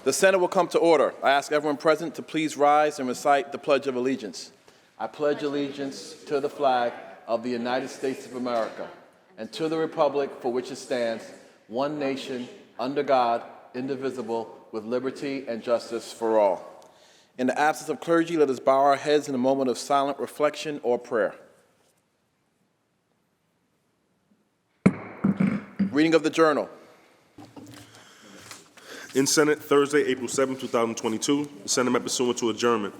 The Senate will come to order. I ask everyone present to please rise and recite the Pledge of Allegiance. I pledge allegiance to the flag of the United States of America and to the republic for which it stands, one nation, under God, indivisible, with liberty and justice for all. In the absence of clergy, let us bow our heads in a moment of silent reflection or prayer. Reading of the Journal. In Senate, Thursday, April 7, 2022, the Senate met pursuant to adjournment.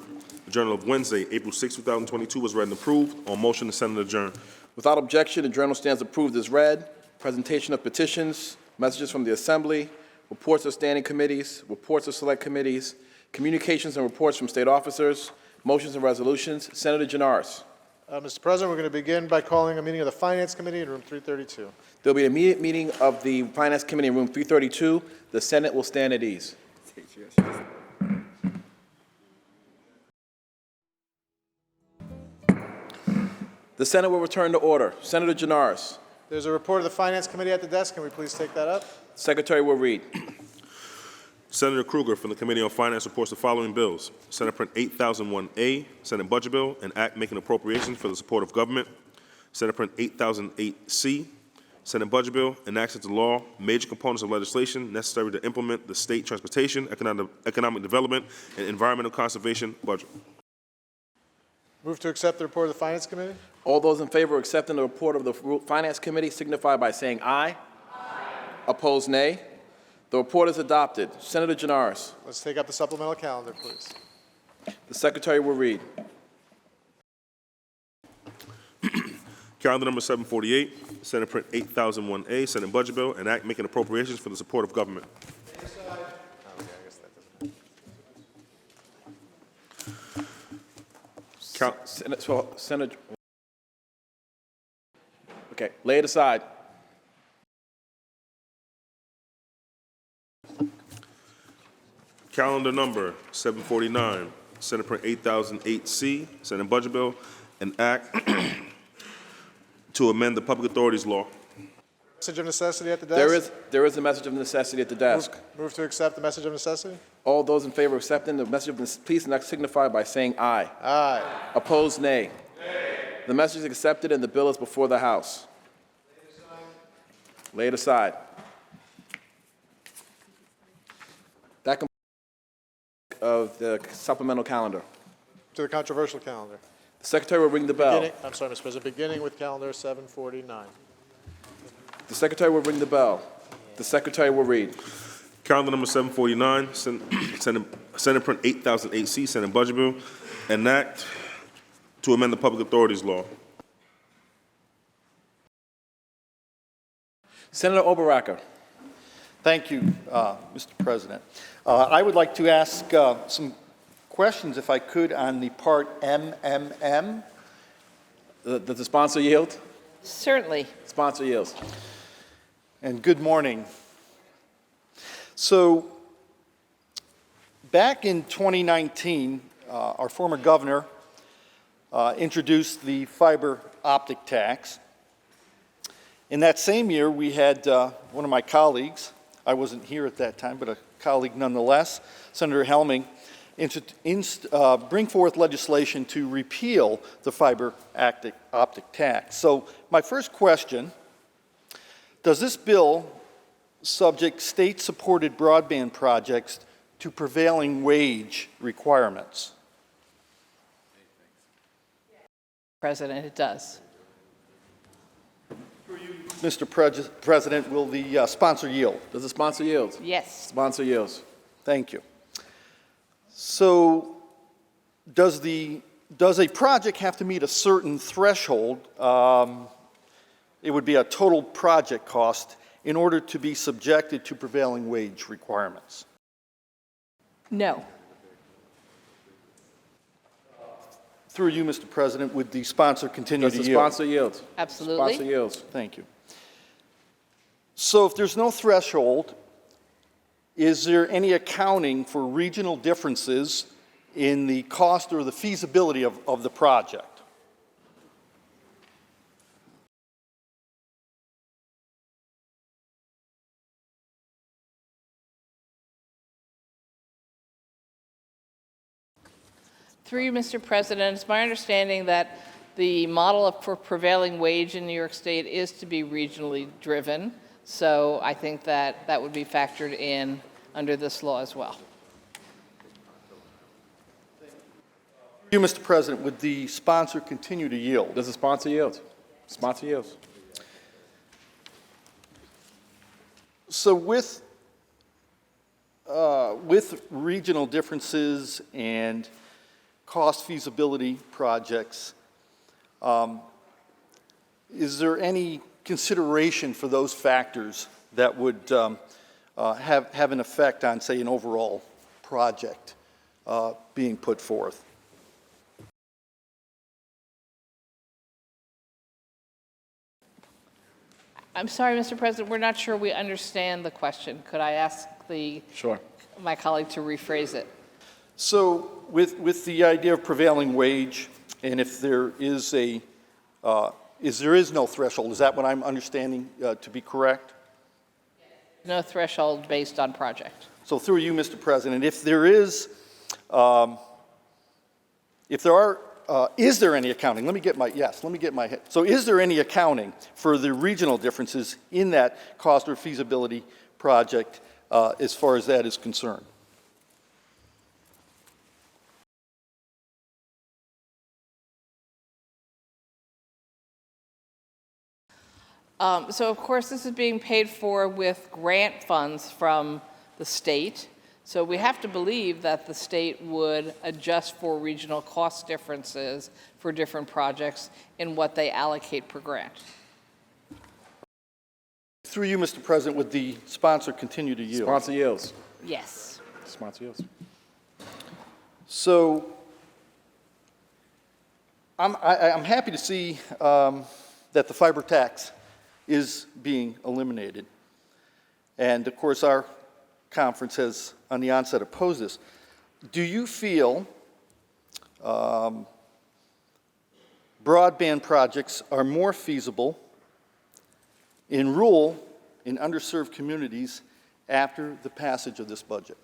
The Journal of Wednesday, April 6, 2022 was read and approved. On motion, the Senate adjourned. Without objection, the Journal stands approved as read. Presentation of petitions, messages from the Assembly, reports of standing committees, reports of select committees, communications and reports from state officers, motions and resolutions. Senator Janaris. Mr. President, we're going to begin by calling a meeting of the Finance Committee in room 332. There will be an immediate meeting of the Finance Committee in room 332. The Senate will stand at ease. The Senate will return to order. Senator Janaris. There's a report of the Finance Committee at the desk. Can we please take that up? Secretary will read. Senator Krueger from the Committee on Finance reports the following bills. Senate Print 8001A, Senate Budget Bill, an act making appropriations for the support of government. Senate Print 8008C, Senate Budget Bill, enacts into law major components of legislation necessary to implement the state transportation, economic development, and environmental conservation budget. Move to accept the report of the Finance Committee. All those in favor of accepting the report of the Finance Committee signify by saying aye. Aye. Opposed, nay. The report is adopted. Senator Janaris. Let's take up the supplemental calendar, please. The Secretary will read. Calendar number 748, Senate Print 8001A, Senate Budget Bill, an act making appropriations for the support of government. Senator. Okay, lay it aside. Calendar number 749, Senate Print 8008C, Senate Budget Bill, an act to amend the Public Authorities Law. Message of necessity at the desk. There is a message of necessity at the desk. Move to accept the message of necessity. All those in favor of accepting the message of necessity, please signify by saying aye. Aye. Opposed, nay. Nay. The message is accepted and the bill is before the House. Lay it aside. That completes of the supplemental calendar. To the controversial calendar. The Secretary will ring the bell. I'm sorry, Mr. President. Beginning with calendar 749. The Secretary will ring the bell. The Secretary will read. Calendar number 749, Senate Print 8008C, Senate Budget Bill, an act to amend the Public Authorities Law. Senator Oberacker. Thank you, Mr. President. I would like to ask some questions, if I could, on the part MMM. Does the sponsor yield? Certainly. Sponsor yields. And good morning. So, back in 2019, our former governor introduced the fiber optic tax. In that same year, we had one of my colleagues, I wasn't here at that time, but a colleague nonetheless, Senator Helming, bring forth legislation to repeal the fiber optic tax. So my first question, does this bill subject state-supported broadband projects to prevailing wage requirements? President, it does. Mr. President, will the sponsor yield? Does the sponsor yield? Yes. Sponsor yields. Thank you. So does a project have to meet a certain threshold? It would be a total project cost in order to be subjected to prevailing wage requirements? No. Through you, Mr. President, would the sponsor continue to yield? Does the sponsor yield? Absolutely. Sponsor yields. Thank you. So if there's no threshold, is there any accounting for regional differences in the cost or the feasibility of the project? Through you, Mr. President, it's my understanding that the model for prevailing wage in New York State is to be regionally driven. So I think that that would be factored in under this law as well. Through you, Mr. President, would the sponsor continue to yield? Does the sponsor yield? Sponsor yields. So with regional differences and cost feasibility projects, is there any consideration for those factors that would have an effect on, say, an overall project being put forth? I'm sorry, Mr. President, we're not sure we understand the question. Could I ask Sure. my colleague to rephrase it? So with the idea of prevailing wage, and if there is no threshold, is that what I'm understanding to be correct? No threshold based on project. So through you, Mr. President, is there any accounting? Let me get my head. So is there any accounting for the regional differences in that cost or feasibility project as far as that is concerned? So of course, this is being paid for with grant funds from the state. So we have to believe that the state would adjust for regional cost differences for different projects in what they allocate per grant. Through you, Mr. President, would the sponsor continue to yield? Sponsor yields. Yes. Sponsor yields. So I'm happy to see that the fiber tax is being eliminated. And of course, our conference has, on the onset, opposed this. Do you feel broadband projects are more feasible in rural and underserved communities after the passage of this budget?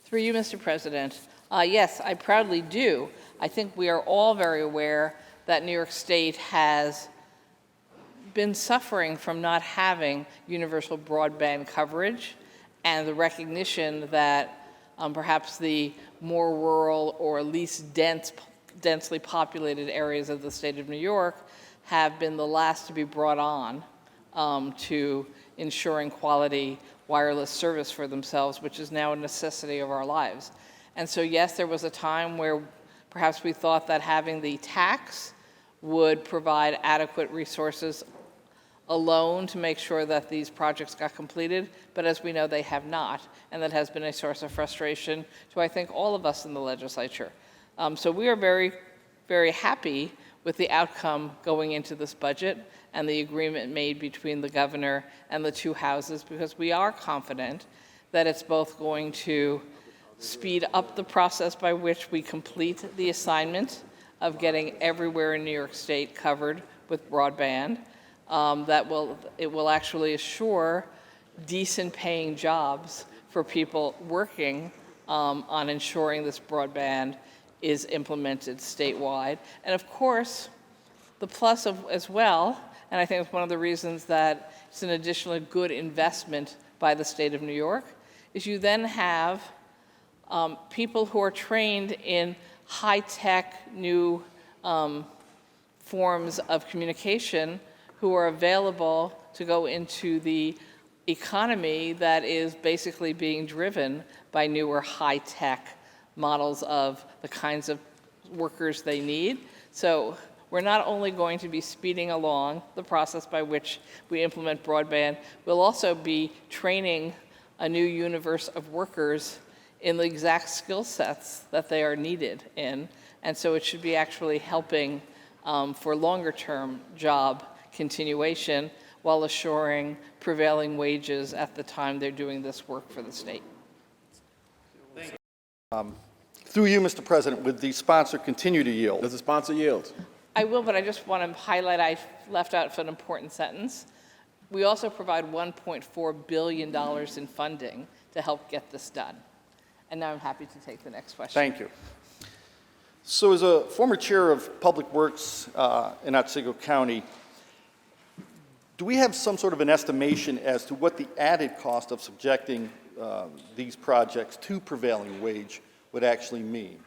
Through you, Mr. President, yes, I proudly do. I think we are all very aware that New York State has been suffering from not having universal broadband coverage, and the recognition that perhaps the more rural or least densely populated areas of the state of New York have been the last to be brought on to ensuring quality wireless service for themselves, which is now a necessity of our lives. And so yes, there was a time where perhaps we thought that having the tax would provide adequate resources alone to make sure that these projects got completed, but as we know, they have not, and that has been a source of frustration to, I think, all of us in the legislature. So we are very, very happy with the outcome going into this budget and the agreement made between the governor and the two houses, because we are confident that it's both going to speed up the process by which we complete the assignment of getting everywhere in New York State covered with broadband. It will actually assure decent paying jobs for people working on ensuring this broadband is implemented statewide. And of course, the plus of as well, and I think it's one of the reasons that it's an additional good investment by the state of New York, is you then have people who are trained in high-tech new forms of communication who are available to go into the economy that is basically being driven by newer high-tech models of the kinds of workers they need. So we're not only going to be speeding along the process by which we implement broadband, we'll also be training a new universe of workers in the exact skill sets that they are needed in. And so it should be actually helping for longer-term job continuation while assuring prevailing wages at the time they're doing this work for the state. Through you, Mr. President, would the sponsor continue to yield? Does the sponsor yield? I will, but I just want to highlight, I left out an important sentence. We also provide $1.4 billion in funding to help get this done. And now I'm happy to take the next question. Thank you. So as a former chair of Public Works in Otsego County, do we have some sort of an estimation as to what the added cost of subjecting these projects to prevailing wage would actually mean?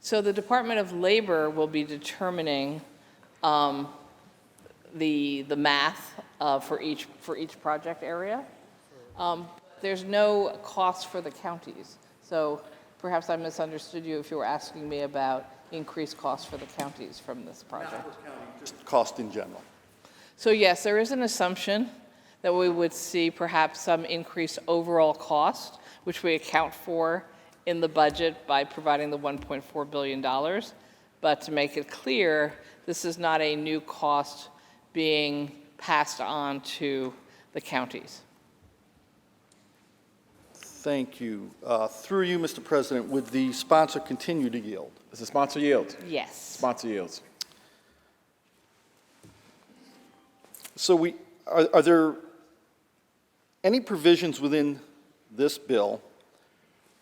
So the Department of Labor will be determining the math for each project area. There's no cost for the counties. So perhaps I misunderstood you if you were asking me about increased costs for the counties from this project. Just cost in general. So yes, there is an assumption that we would see perhaps some increased overall cost, which we account for in the budget by providing the $1.4 billion. But to make it clear, this is not a new cost being passed on to the counties. Thank you. Through you, Mr. President, would the sponsor continue to yield? Does the sponsor yield? Yes. Sponsor yields. So are there any provisions within this bill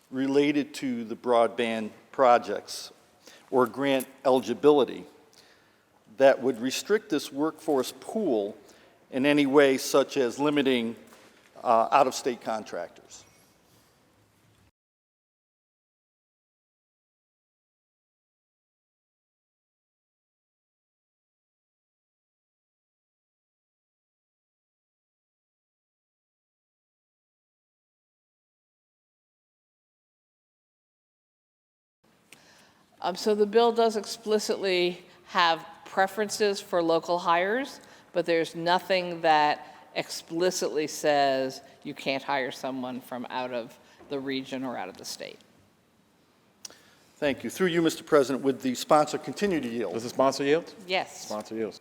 related to the broadband projects or grant eligibility that would restrict this workforce pool in any way, such as limiting out-of-state contractors? So the bill does explicitly have preferences for local hires, but there's nothing that explicitly says you can't hire someone from out of the region or out of the state. Thank you. Through you, Mr. President, would the sponsor continue to yield? Does the sponsor yield? Yes. Sponsor yields.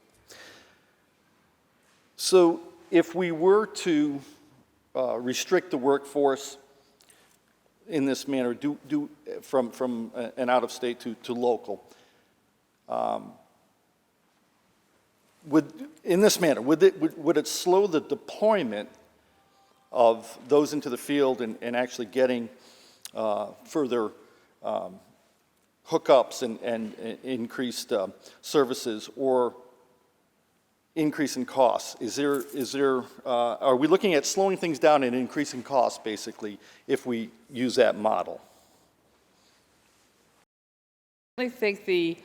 So if we were to restrict the workforce in this manner, from an out-of-state to local, in this manner, would it slow the deployment of those into the field and actually getting further hookups and increased services, or increase in costs? Are we looking at slowing things down and increasing costs, basically, if we use that model? I think the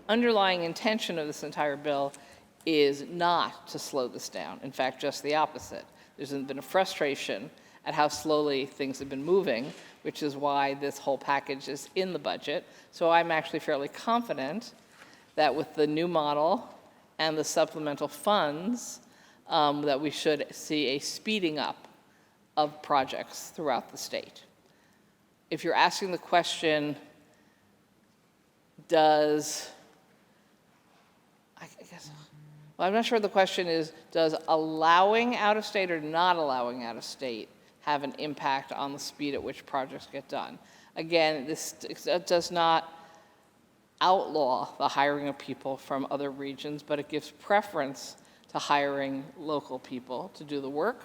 underlying intention of this entire bill is not to slow this down. In fact, just the opposite. There's been a frustration at how slowly things have been moving, which is why this whole package is in the budget. So I'm actually fairly confident that with the new model and the supplemental funds, that we should see a speeding up of projects throughout the state. If you're asking the question, I'm not sure what the question is, does allowing out-of-state or not allowing out-of-state have an impact on the speed at which projects get done? Again, this does not outlaw the hiring of people from other regions, but it gives preference to hiring local people to do the work.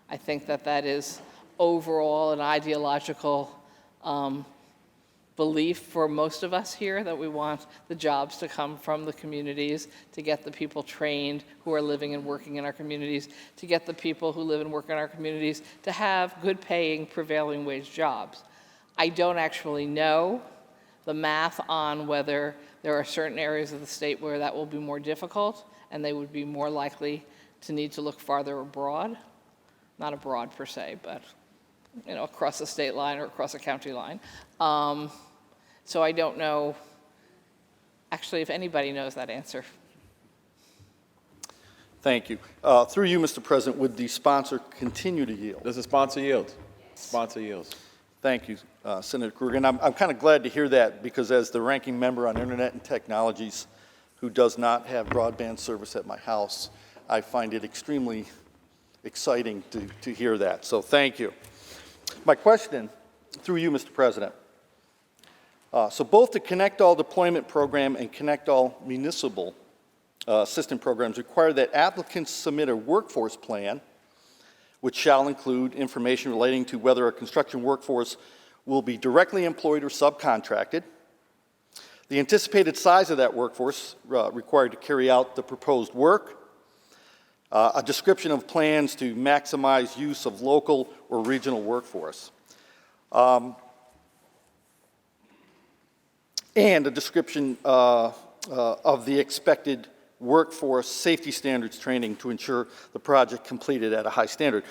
I think that is overall an ideological belief for most of us here, that we want the jobs to come from the communities, to get the people trained who are living and working in our communities, to get the people who live and work in our communities to have good paying, prevailing wage jobs. I don't actually know the math on whether there are certain areas of the state where that will be more difficult and they would be more likely to need to look farther abroad. Not abroad per se, but across the state line or across a county line. So I don't know, actually, if anybody knows that answer. Thank you. Through you, Mr. President, would the sponsor continue to yield? Does the sponsor yield? Sponsor yields. Thank you, Senator Krueger. And I'm kind of glad to hear that, because as the ranking member on Internet and Technologies who does not have broadband service at my house, I find it extremely exciting to hear that. So thank you. My question, through you, Mr. President. So both the Connect All deployment program and Connect All municipal assistance programs require that applicants submit a workforce plan, which shall include information relating to whether a construction workforce will be directly employed or subcontracted, the anticipated size of that workforce required to carry out the proposed work, a description of plans to maximize use of local or regional workforce, and a description of the expected workforce safety standards training to ensure the project completed at a high standard.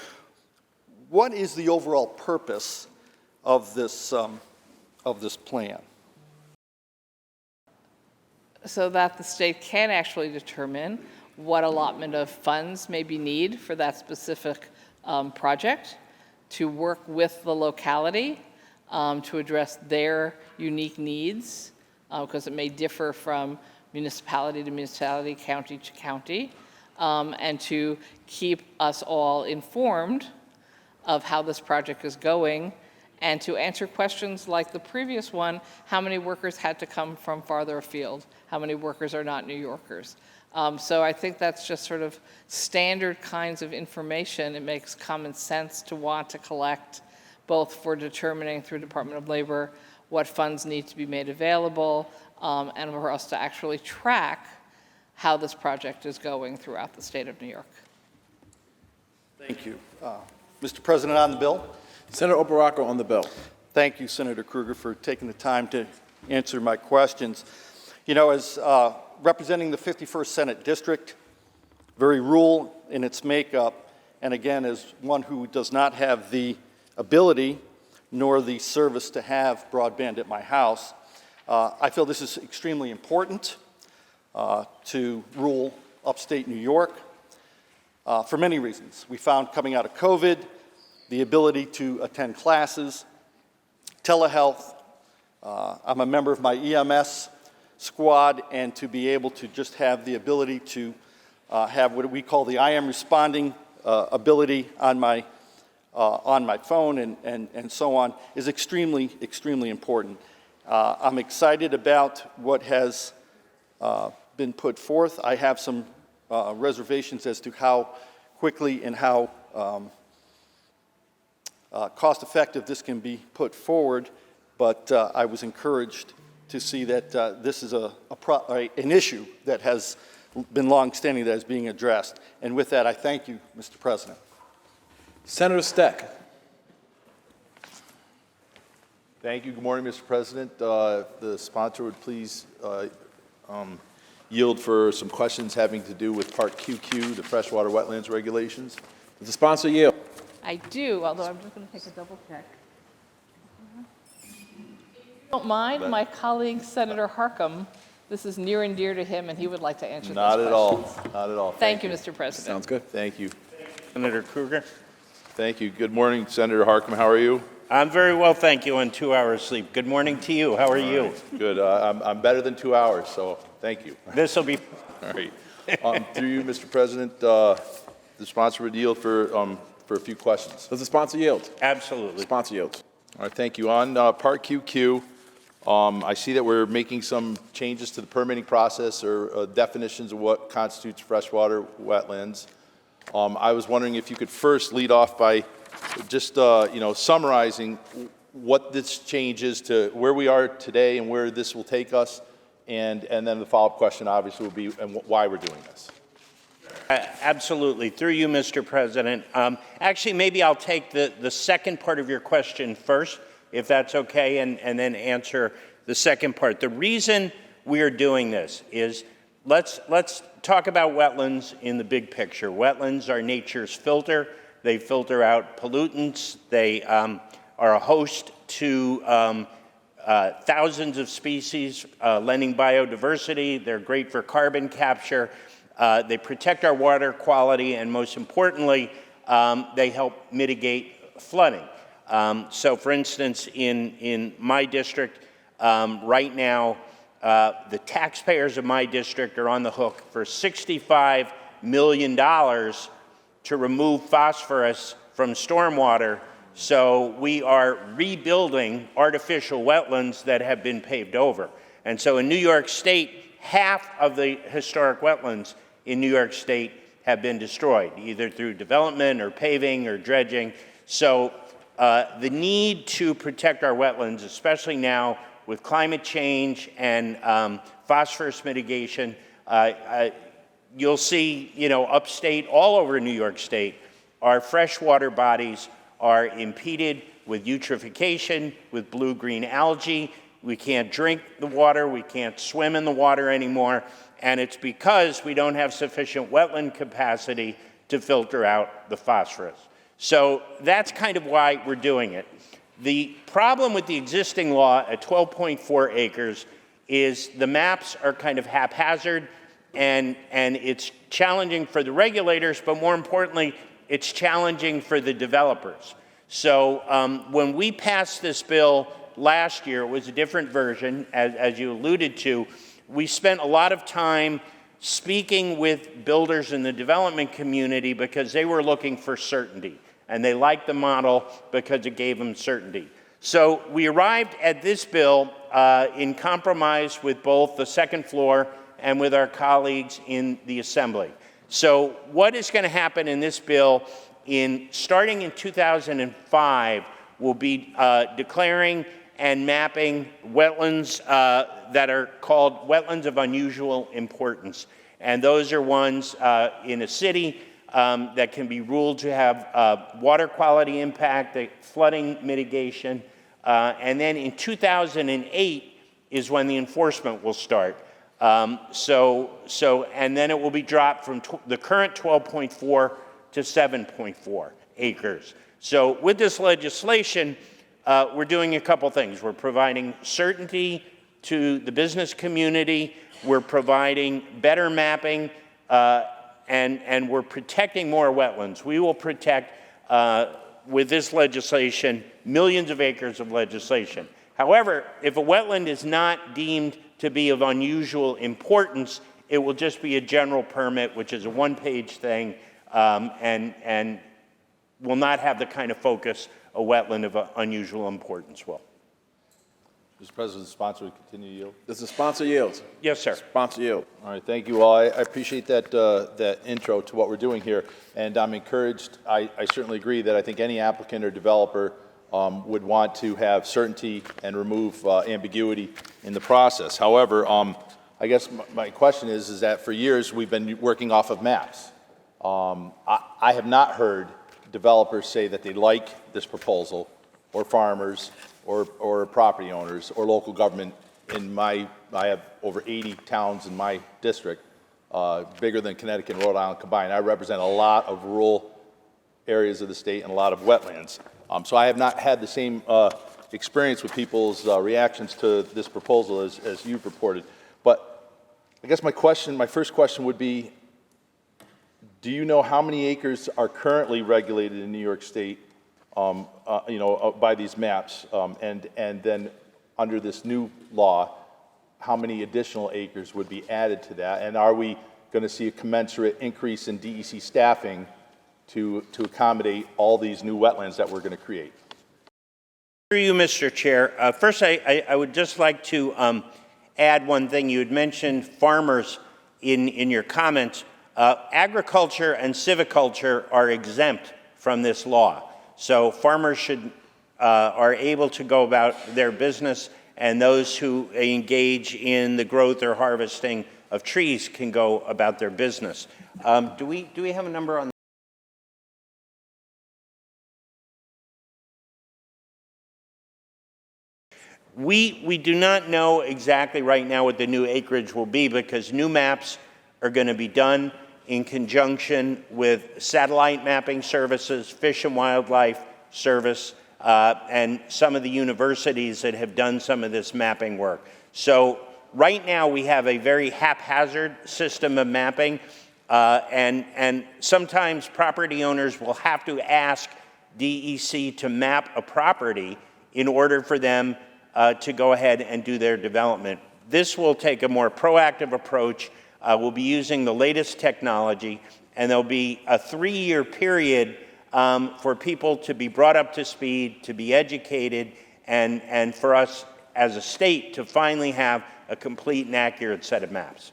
What is the overall purpose of this plan? So that the state can actually determine what allotment of funds may be needed for that specific project, to work with the locality to address their unique needs, because it may differ from municipality to municipality, county to county, and to keep us all informed of how this project is going, and to answer questions like the previous one: how many workers had to come from farther afield? How many workers are not New Yorkers? So I think that's just sort of standard kinds of information. It makes common sense to want to collect, both for determining through Department of Labor what funds need to be made available, and for us to actually track how this project is going throughout the state of New York. Thank you. Mr. President, on the bill. Senator Oparako on the bill. Thank you, Senator Krueger, for taking the time to answer my questions. You know, as representing the 51st Senate District, very rural in its makeup, and again, as one who does not have the ability nor the service to have broadband at my house, I feel this is extremely important to rural upstate New York for many reasons. We found coming out of COVID, the ability to attend classes, telehealth. I'm a member of my EMS squad, and to be able to just have the ability to have what we call the I am responding ability on my phone and so on is extremely, extremely important. I'm excited about what has been put forth. I have some reservations as to how quickly and how cost-effective this can be put forward, but I was encouraged to see that this is an issue that has been long-standing that is being addressed. And with that, I thank you, Mr. President. Senator Steck. Thank you. Good morning, Mr. President. The sponsor would please yield for some questions having to do with Part QQ, the freshwater wetlands regulations. Does the sponsor yield? I do, although I'm just going to take a double check. Don't mind, my colleague Senator Harkam, this is near and dear to him, and he would like to answer Not those at all. questions. Not at all. Thank you, Mr. President. Sounds good. Thank you. Senator Krueger. Thank you. Good morning, Senator Harkam. How are you? I'm very well, thank you, on 2 hours sleep. Good morning to you. How are you? Good. I'm better than 2 hours, so thank you. This will be. All right. Through you, Mr. President, the sponsor would yield for a few questions. Does the sponsor yield? Absolutely. Sponsor yields. All right, thank you. On Part QQ, I see that we're making some changes to the permitting process or definitions of what constitutes freshwater wetlands. I was wondering if you could first lead off by just summarizing what this change is to where we are today and where this will take us, and then the follow-up question obviously will be and why we're doing this. Absolutely. Through you, Mr. President. Actually, maybe I'll take the second part of your question first, if that's okay, and then answer the second part. The reason we are doing this is let's talk about wetlands in the big picture. Wetlands are nature's filter. They filter out pollutants. They are a host to thousands of species, lending biodiversity. They're great for carbon capture. They protect our water quality, and most importantly, they help mitigate flooding. So, for instance, in my district, right now, the taxpayers of my district are on the hook for $65 million to remove phosphorus from stormwater. So we are rebuilding artificial wetlands that have been paved over. And so in New York State, half of the historic wetlands in New York State have been destroyed, either through development or paving or dredging. So the need to protect our wetlands, especially now with climate change and phosphorus mitigation, you'll see, upstate, all over New York State, our freshwater bodies are impeded with eutrophication, with blue-green algae. We can't drink the water, we can't swim in the water anymore, and it's because we don't have sufficient wetland capacity to filter out the phosphorus. So that's kind of why we're doing it. The problem with the existing law at 12.4 acres is the maps are kind of haphazard, and it's challenging for the regulators, but more importantly, it's challenging for the developers. So when we passed this bill last year, it was a different version, as you alluded to. We spent a lot of time speaking with builders in the development community because they were looking for certainty, and they liked the model because it gave them certainty. So we arrived at this bill in compromise with both the second floor and with our colleagues in the Assembly. So what is going to happen in this bill, starting in 2005, we'll be declaring and mapping wetlands that are called wetlands of unusual importance. And those are ones in a city that can be ruled to have water quality impact, flooding mitigation, and then in 2008 is when the enforcement will start. And then it will be dropped from the current 12.4 to 7.4 acres. So with this legislation, we're doing a couple things. We're providing certainty to the business community, we're providing better mapping, and we're protecting more wetlands. We will protect, with this legislation, millions of acres of legislation. However, if a wetland is not deemed to be of unusual importance, it will just be a general permit, which is a one-page thing, and will not have the kind of focus a wetland of unusual importance will. Mr. President, the sponsor would continue to yield. Does the sponsor yield? Yes, sir. Sponsor yield. All right, thank you all. I appreciate that intro to what we're doing here, and I'm encouraged. I certainly agree that I think any applicant or developer would want to have certainty and remove ambiguity in the process. However, I guess my question is that for years we've been working off of maps. I have not heard developers say that they like this proposal, or farmers, or property owners, or local government. I have over 80 towns in my district, bigger than Connecticut and Rhode Island combined. I represent a lot of rural areas of the state and a lot of wetlands. So I have not had the same experience with people's reactions to this proposal as you've reported. But I guess my first question would be, do you know how many acres are currently regulated in New York State, by these maps, and then under this new law, how many additional acres would be added to that? And are we going to see a commensurate increase in DEC staffing to accommodate all these new wetlands that we're going to create? Through you, Mr. Chair. First, I would just like to add one thing. You had mentioned farmers in your comments. Agriculture and civiculture are exempt from this law. So farmers are able to go about their business, and those who engage in the growth or harvesting of trees can go about their business. Do we have a number on? We do not know exactly right now what the new acreage will be, because new maps are going to be done in conjunction with satellite mapping services, Fish and Wildlife Service, and some of the universities that have done some of this mapping work. So right now we have a very haphazard system of mapping, and sometimes property owners will have to ask DEC to map a property in order for them to go ahead and do their development. This will take a more proactive approach. We'll be using the latest technology, and there'll be a 3-year period for people to be brought up to speed, to be educated, and for us as a state to finally have a complete and accurate set of maps.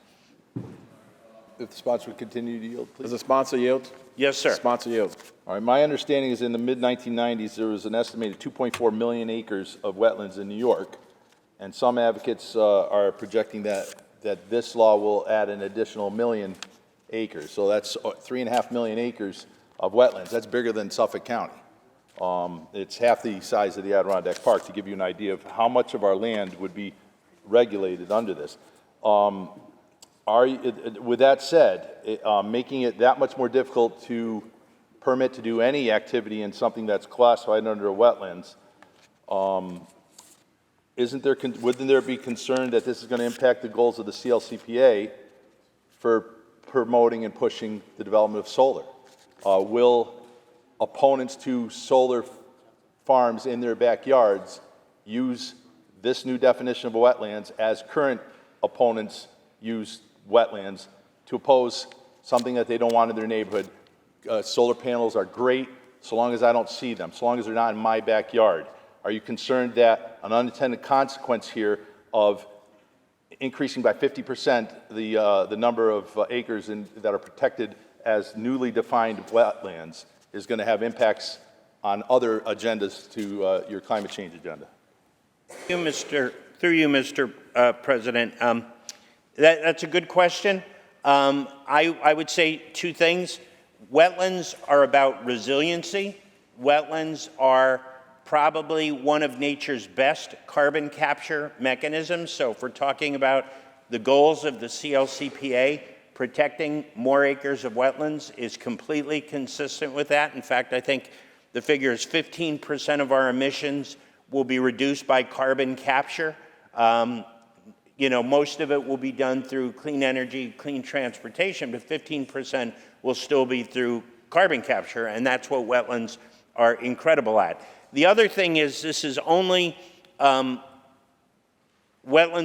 If the sponsor would continue to yield, please. Does the sponsor yield? Yes, sir. Sponsor yield. All right, my understanding is in the mid-1990s, there was an estimated 2.4 million acres of wetlands in New York, and some advocates are projecting that this law will add an additional 1 million acres. So that's 3.5 million acres of wetlands. That's bigger than Suffolk County. It's half the size of the Adirondack Park, to give you an idea of how much of our land would be regulated under this. With that said, making it that much more difficult to permit to do any activity in something that's classified under wetlands, wouldn't there be concern that this is going to impact the goals of the CLCPA for promoting and pushing the development of solar? Will opponents to solar farms in their backyards use this new definition of wetlands as current opponents use wetlands to oppose something that they don't want in their neighborhood? Solar panels are great so long as I don't see them, so long as they're not in my backyard. Are you concerned that an unintended consequence here of increasing by 50% the number of acres that are protected as newly defined wetlands is going to have impacts on other agendas to your climate change agenda? Through you, Mr. President, that's a good question. I would say two things. Wetlands are about resiliency. Wetlands are probably one of nature's best carbon capture mechanisms. So if we're talking about the goals of the CLCPA, protecting more acres of wetlands is completely consistent with that. In fact, I think the figure is 15% of our emissions will be reduced by carbon capture. Most of it will be done through clean energy, clean transportation, but 15% will still be through carbon capture, and that's what wetlands are incredible at. The other thing is this is only wetlands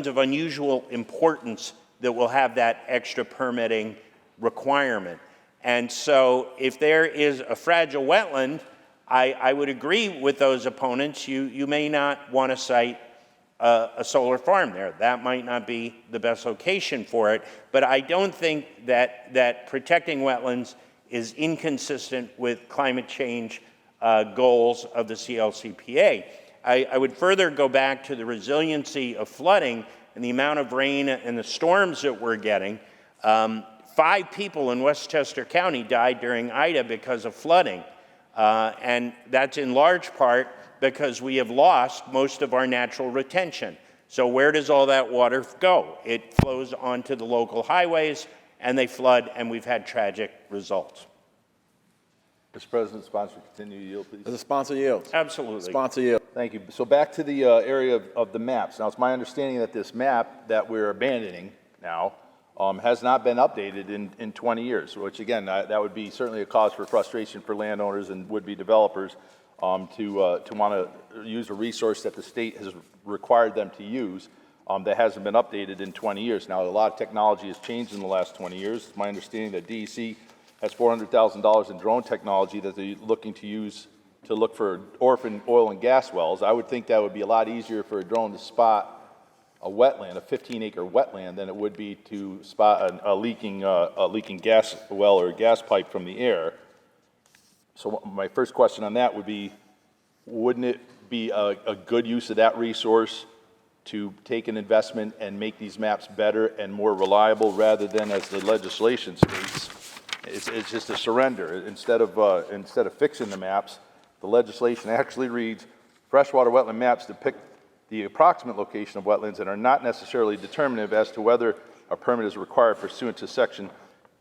of unusual importance that will have that extra permitting requirement. And so if there is a fragile wetland, I would agree with those opponents. You may not want to cite a solar farm there. That might not be the best location for it, but I don't think that protecting wetlands is inconsistent with climate change goals of the CLCPA. I would further go back to the resiliency of flooding and the amount of rain and the storms that we're getting. 5 people in Westchester County died during Ida because of flooding, and that's in large part because we have lost most of our natural retention. So where does all that water go? It flows onto the local highways, and they flood, and we've had tragic results. Mr. President, sponsor, continue to yield, please. Does the sponsor yield? Absolutely. Sponsor yield. Thank you. So back to the area of the maps. Now, it's my understanding that this map that we're abandoning now has not been updated in 20 years, which, again, that would be certainly a cause for frustration for landowners and would-be developers to want to use a resource that the state has required them to use that hasn't been updated in 20 years. Now, a lot of technology has changed in the last 20 years. It's my understanding that DEC has $400,000 in drone technology that they're looking to use to look for orphan oil and gas wells. I would think that would be a lot easier for a drone to spot a wetland, a 15-acre wetland, than it would be to spot a leaking gas well or a gas pipe from the air. So my first question on that would be, wouldn't it be a good use of that resource to take an investment and make these maps better and more reliable rather than, as the legislation states, it's just a surrender. Instead of fixing the maps, the legislation actually reads, freshwater wetland maps depict the approximate location of wetlands and are not necessarily determinative as to whether a permit is required pursuant to section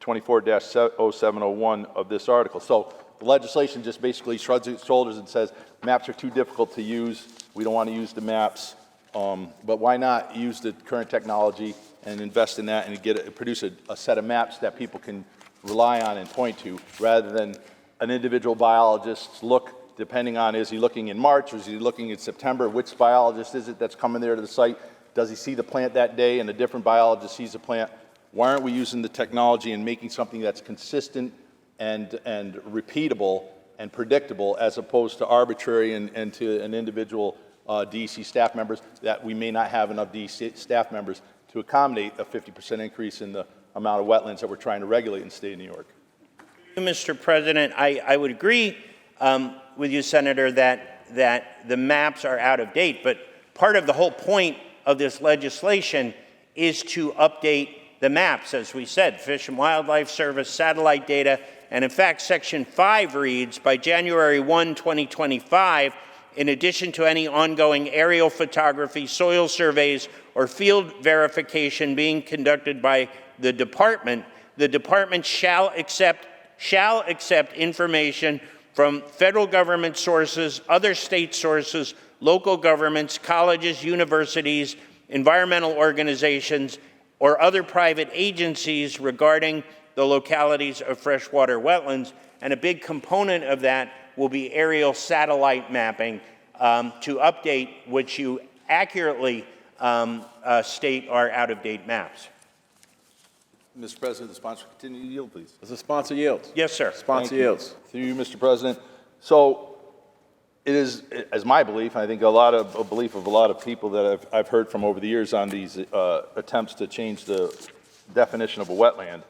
24-0701 of this article. So the legislation just basically shrugs its shoulders and says, maps are too difficult to use, we don't want to use the maps, but why not use the current technology and invest in that and produce a set of maps that people can rely on and point to, rather than an individual biologist look, depending on, is he looking in March or is he looking in September, which biologist is it that's coming there to the site, does he see the plant that day and a different biologist sees the plant why aren't we using the technology and making something that's consistent and repeatable and predictable as opposed to arbitrary and to an individual DEC staff members that we may not have enough DEC staff members to accommodate a 50% increase in the amount of wetlands that we're trying to regulate in the state of New York. Mr. President, I would agree with you, Senator, that the maps are out of date, but part of the whole point of this legislation is to update the maps, as we said, Fish and Wildlife Service, satellite data, and in fact, Section 5 reads, by January 1, 2025, in addition to any ongoing aerial photography, soil surveys, or field verification being conducted by the department shall accept information from federal government sources, other state sources, local governments, colleges, universities, environmental organizations, or other private agencies regarding the localities of freshwater wetlands. And a big component of that will be aerial satellite mapping to update what you accurately state are out-of-date maps. Mr. President, the sponsor continue to yield, please. Does the sponsor yield? Yes, sir. Sponsor yields. Through you, Mr. President. So it is, as my belief, I think a belief of a lot of people that I've heard from over the years on these attempts to change the definition of a wetland,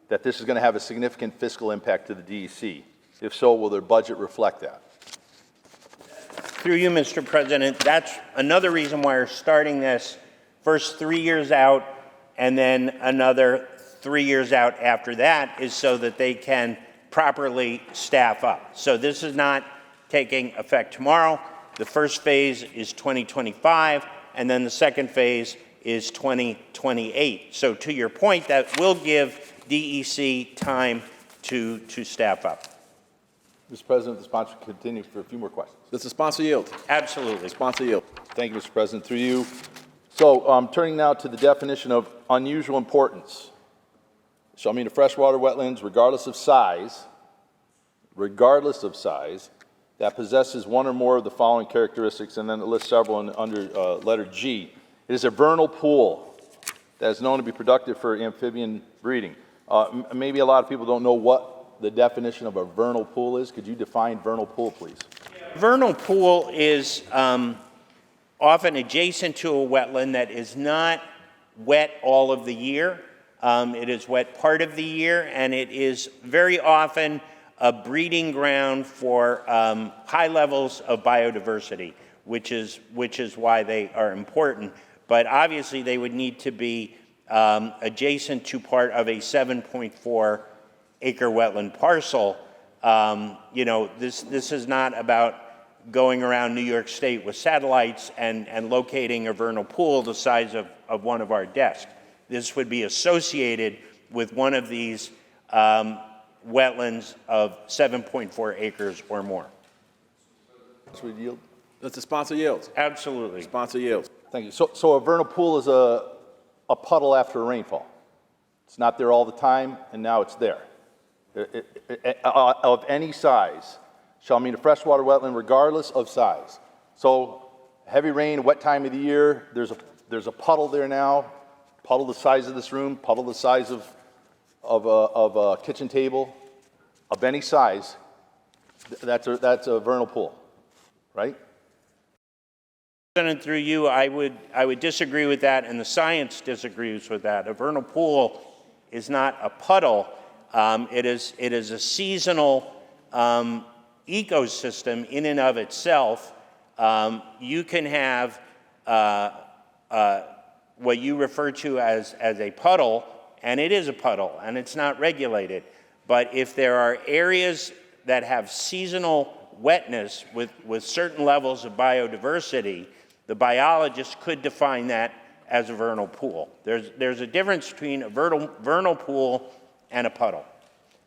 that this is going to have a significant fiscal impact to the DEC. If so, will their budget reflect that? Through you, Mr. President, that's another reason why we're starting this first 3 years out and then another 3 years out after that, is so that they can properly staff up. So this is not taking effect tomorrow. The first phase is 2025, and then the second phase is 2028. So to your point, that will give DEC time to staff up. Mr. President, the sponsor can continue for a few more questions. Does the sponsor yield? Absolutely. Sponsor yield. Thank you, Mr. President. Through you. So turning now to the definition of unusual importance. Shall mean a freshwater wetlands, regardless of size, that possesses one or more of the following characteristics, and then it lists several under letter G. It is a vernal pool that is known to be productive for amphibian breeding. Maybe a lot of people don't know what the definition of a vernal pool is. Could you define vernal pool, please? Vernal pool is often adjacent to a wetland that is not wet all of the year. It is wet part of the year, and it is very often a breeding ground for high levels of biodiversity, which is why they are important. But obviously, they would need to be adjacent to part of a 7.4 acre wetland parcel. This is not about going around New York State with satellites and locating a vernal pool the size of one of our desks. This would be associated with one of these wetlands of 7.4 acres or more. Should we yield? Does the sponsor yield? Absolutely. Sponsor yields. Thank you. So a vernal pool is a puddle after a rainfall. It's not there all the time, and now it's there. Of any size shall mean a freshwater wetland regardless of size. So heavy rain, wet time of the year, there's a puddle there now, puddle the size of this room, puddle the size of a kitchen table, of any size. That's a vernal pool, right? President, through you, I would disagree with that, and the science disagrees with that. A vernal pool is not a puddle. It is a seasonal ecosystem in and of itself. You can have what you refer to as a puddle, and it is a puddle, and it's not regulated. But if there are areas that have seasonal wetness with certain levels of biodiversity, the biologist could define that as a vernal pool. There's a difference between a vernal pool and a puddle.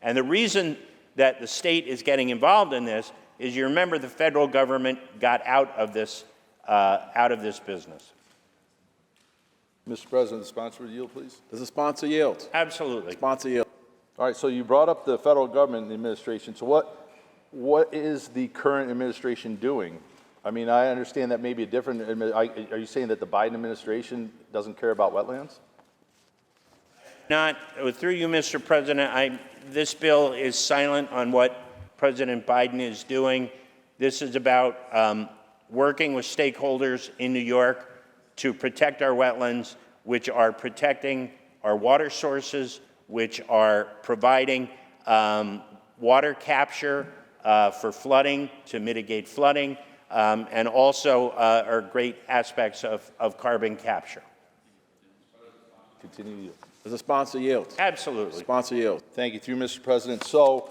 And the reason that the state is getting involved in this is, you remember, the federal government got out of this business. Mr. President, the sponsor would yield, please. Does the sponsor yield? Absolutely. Sponsor yield. All right, so you brought up the federal government and the administration. So what is the current administration doing? I mean, I understand that maybe a different, are you saying that the Biden administration doesn't care about wetlands? Not, through you, Mr. President, this bill is silent on what President Biden is doing. This is about working with stakeholders in New York to protect our wetlands, which are protecting our water sources, which are providing water capture for flooding, to mitigate flooding, and also are great aspects of carbon capture. Continue. Does the sponsor yield? Absolutely. Sponsor yield. Thank you, through Mr. President. So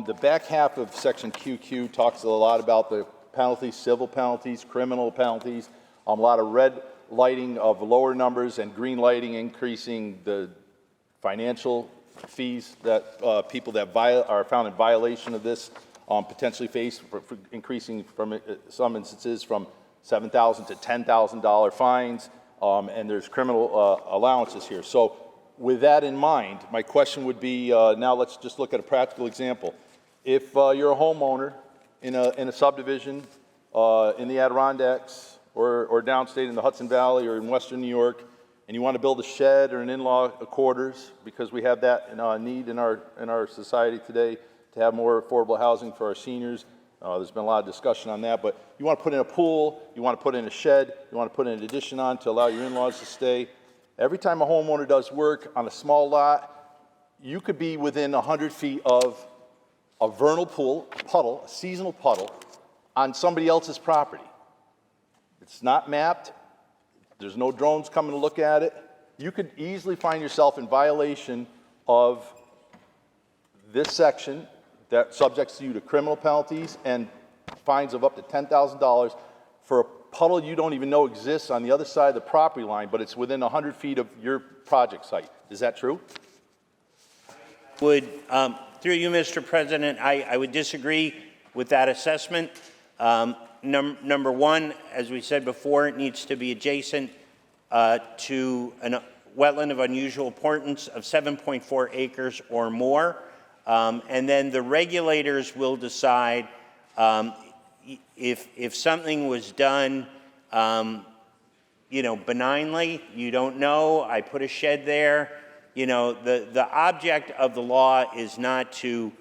the back half of section QQ talks a lot about the penalties, civil penalties, criminal penalties, a lot of red lighting of lower numbers and green lighting increasing the financial fees that people that are found in violation of this potentially face, for increasing from some instances from $7,000 to $10,000 fines, and there's criminal allowances here. So with that in mind, my question would be, now let's just look at a practical example. If you're a homeowner in a subdivision in the Adirondacks or downstate in the Hudson Valley or in Western New York, and you want to build a shed or an in-law quarters, because we have that need in our society today to have more affordable housing for our seniors. There's been a lot of discussion on that, but you want to put in a pool, you want to put in a shed, you want to put in an addition on to allow your in-laws to stay. Every time a homeowner does work on a small lot, you could be within 100 feet of a vernal pool, a puddle, a seasonal puddle, on somebody else's property. It's not mapped. There's no drones coming to look at it. You could easily find yourself in violation of this section that subjects you to criminal penalties and fines of up to $10,000 for a puddle you don't even know exists on the other side of the property line, but it's within 100 feet of your project site. Is that true? Through you, Mr. President, I would disagree with that assessment. Number one, as we said before, it needs to be adjacent to a wetland of unusual importance of 7.4 acres or more. And then the regulators will decide if something was done, benignly, you don't know, I put a shed there. The object of the law is not to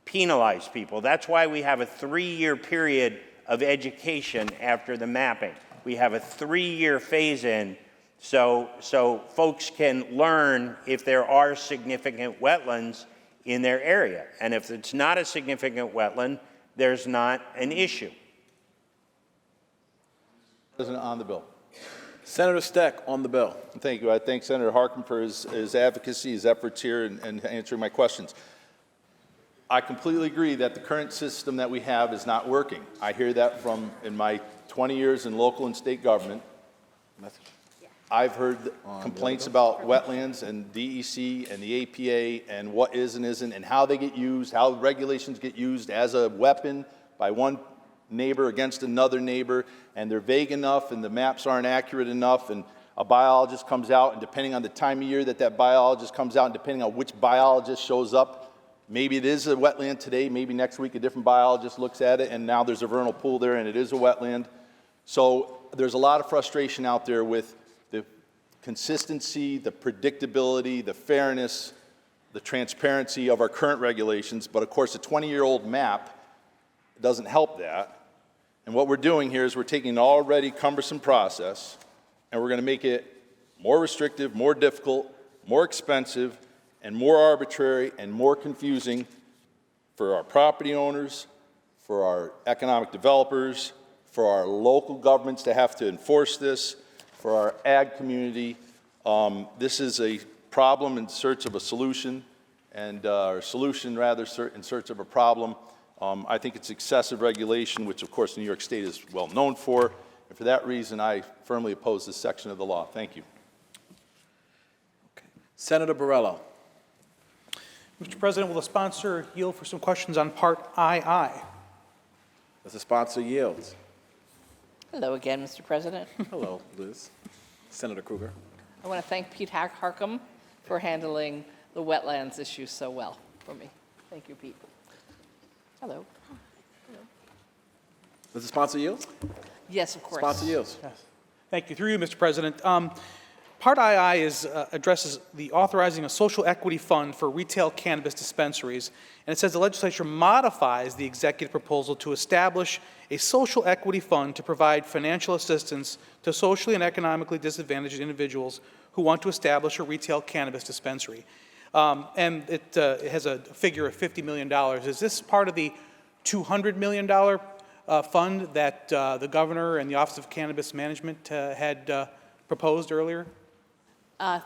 penalize people. That's why we have a 3-year period of education after the mapping. We have a 3-year phase-in so folks can learn if there are significant wetlands in their area. And if it's not a significant wetland, there's not an issue. President, on the bill. Senator Steck on the bill. Thank you. I thank Senator Harkin for his advocacy, his efforts here, and answering my questions. I completely agree that the current system that we have is not working. I hear that from in my 20 years in local and state government. I've heard complaints about wetlands and DEC and the APA and what is and isn't and how they get used, how regulations get used as a weapon by one neighbor against another neighbor, and they're vague enough and the maps aren't accurate enough, and a biologist comes out, and depending on the time of year that biologist comes out and depending on which biologist shows up, maybe it is a wetland today, maybe next week a different biologist looks at it and now there's a vernal pool there and it is a wetland. So there's a lot of frustration out there with the consistency, the predictability, the fairness, the transparency of our current regulations, but of course a 20-year-old map doesn't help that. And what we're doing here is we're taking an already cumbersome process and we're going to make it more restrictive, more difficult, more expensive, and more arbitrary and more confusing for our property owners, for our economic developers, for our local governments to have to enforce this, for our ag community. This is a problem in search of a solution, or solution rather in search of a problem. I think it's excessive regulation, which of course New York State is well known for, and for that reason I firmly oppose this section of the law. Thank you. Okay. Senator Borrello. Mr. President, will the sponsor yield for some questions on Part II? Does the sponsor yield? Hello again, Mr. President. Hello, Liz. Senator Krueger. I want to thank Pete Harcum for handling the wetlands issue so well for me. Thank you, Pete. Hello. Does the sponsor yield? Yes, of course. Sponsor yields. Yes. Thank you. Through you, Mr. President. Part II addresses the authorizing a social equity fund for retail cannabis dispensaries, and it says the legislature modifies the executive proposal to establish a social equity fund to provide financial assistance to socially and economically disadvantaged individuals who want to establish a retail cannabis dispensary. And it has a figure of $50 million. Is this part of the $200 million fund that the governor and the Office of Cannabis Management had proposed earlier?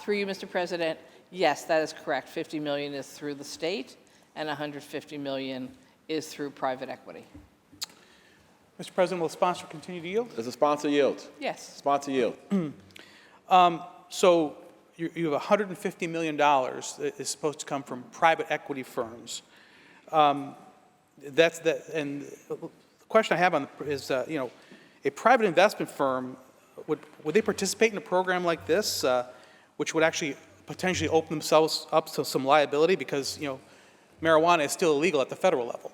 Through you, Mr. President, yes, that is correct. 50 million is through the state, and 150 million is through private equity. Mr. President, will the sponsor continue to yield? Does the sponsor yield? Yes. Sponsor yield. So you have $150 million that is supposed to come from private equity firms. And the question I have is, a private investment firm, would they participate in a program like this, which would actually potentially open themselves up to some liability because, marijuana is still illegal at the federal level?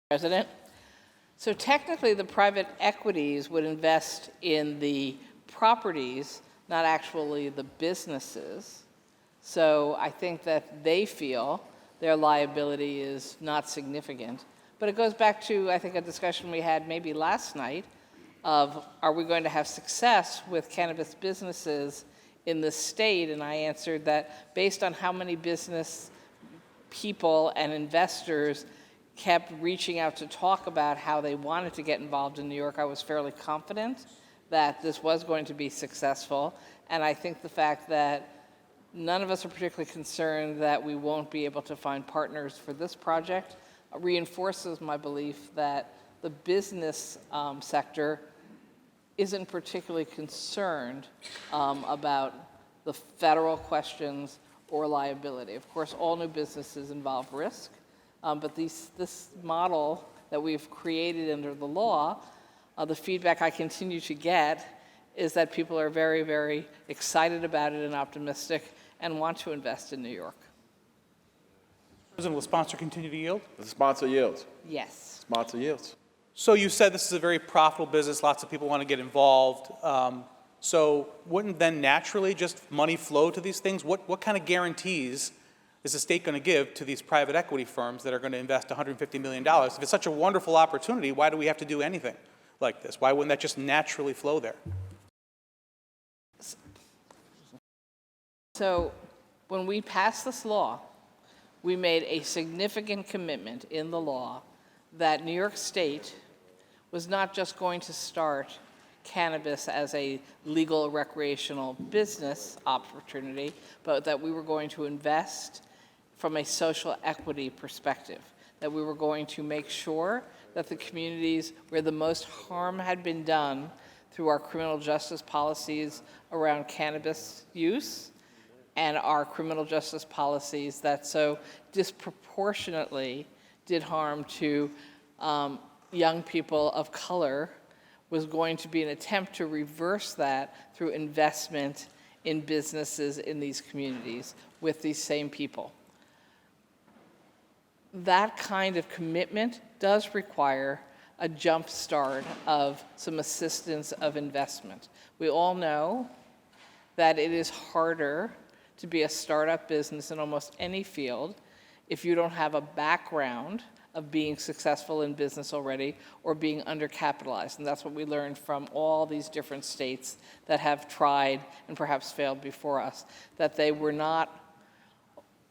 President. So technically, the private equities would invest in the properties, not actually the businesses. So I think that they feel their liability is not significant. But it goes back to, I think, a discussion we had maybe last night of, are we going to have success with cannabis businesses in the state? And I answered that based on how many business people and investors kept reaching out to talk about how they wanted to get involved in New York, I was fairly confident that this was going to be successful. And I think the fact that none of us are particularly concerned that we won't be able to find partners for this project reinforces my belief that the business sector isn't particularly concerned about the federal questions or liability. Of course, all new businesses involve risk, but this model that we've created under the law, the feedback I continue to get is that people are very, very excited about it and optimistic and want to invest in New York. President, will the sponsor continue to yield? Does the sponsor yield? Yes. Sponsor yields. So you said this is a very profitable business. Lots of people want to get involved. So wouldn't then naturally just money flow to these things? What kind of guarantees is the state going to give to these private equity firms that are going to invest $150 million? If it's such a wonderful opportunity, why do we have to do anything like this? Why wouldn't that just naturally flow there? So when we passed this law, we made a significant commitment in the law that New York State was not just going to start cannabis as a legal recreational business opportunity, but that we were going to invest from a social equity perspective, that we were going to make sure that the communities where the most harm had been done through our criminal justice policies around cannabis use and our criminal justice policies that so disproportionately did harm to young people of color was going to be an attempt to reverse that through investment in businesses in these communities with these same people. That kind of commitment does require a jump start of some assistance of investment. We all know that it is harder to be a startup business in almost any field if you don't have a background of being successful in business already or being undercapitalized. And that's what we learned from all these different states that have tried and perhaps failed before us, that they were not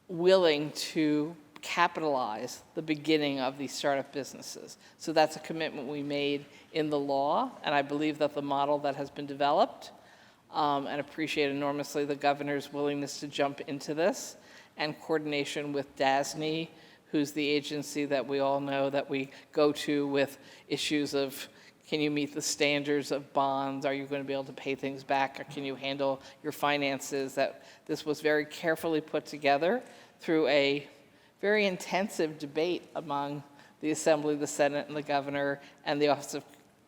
willing to capitalize the beginning of these startup businesses. So that's a commitment we made in the law, and I believe that the model that has been developed, and appreciate enormously the governor's willingness to jump into this, and coordination with DASNY, who's the agency that we all know that we go to with issues of, can you meet the standards of bonds? Are you going to be able to pay things back? Or can you handle your finances? That this was very carefully put together through a very intensive debate among the Assembly, the Senate, and the governor, and the Office of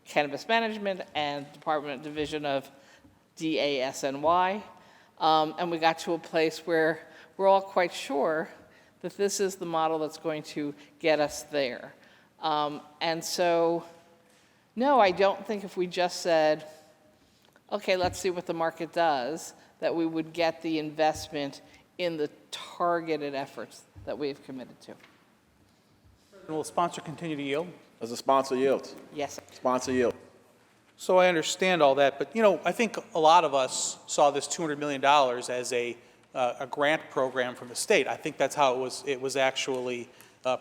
Cannabis Management and Department Division of DASNY. And we got to a place where we're all quite sure that this is the model that's going to get us there. And so, no, I don't think if we just said, okay, let's see what the market does, that we would get the investment in the targeted efforts that we've committed to. Will the sponsor continue to yield? Does the sponsor yield? Yes. Sponsor yield. So I understand all that, but, you know, I think a lot of us saw this $200 million as a grant program from the state. I think that's how it was actually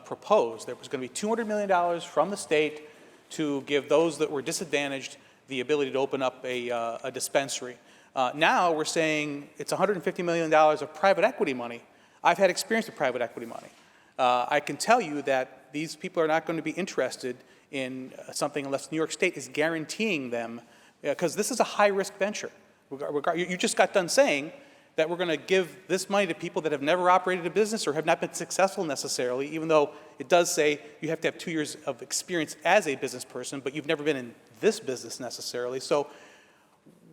proposed. There was going to be $200 million from the state to give those that were disadvantaged the ability to open up a dispensary. Now we're saying it's $150 million of private equity money. I've had experience with private equity money. I can tell you that these people are not going to be interested in something unless New York State is guaranteeing them, because this is a high-risk venture. You just got done saying that we're going to give this money to people that have never operated a business or have not been successful necessarily, even though it does say you have to have 2 years of experience as a business person, but you've never been in this business necessarily. So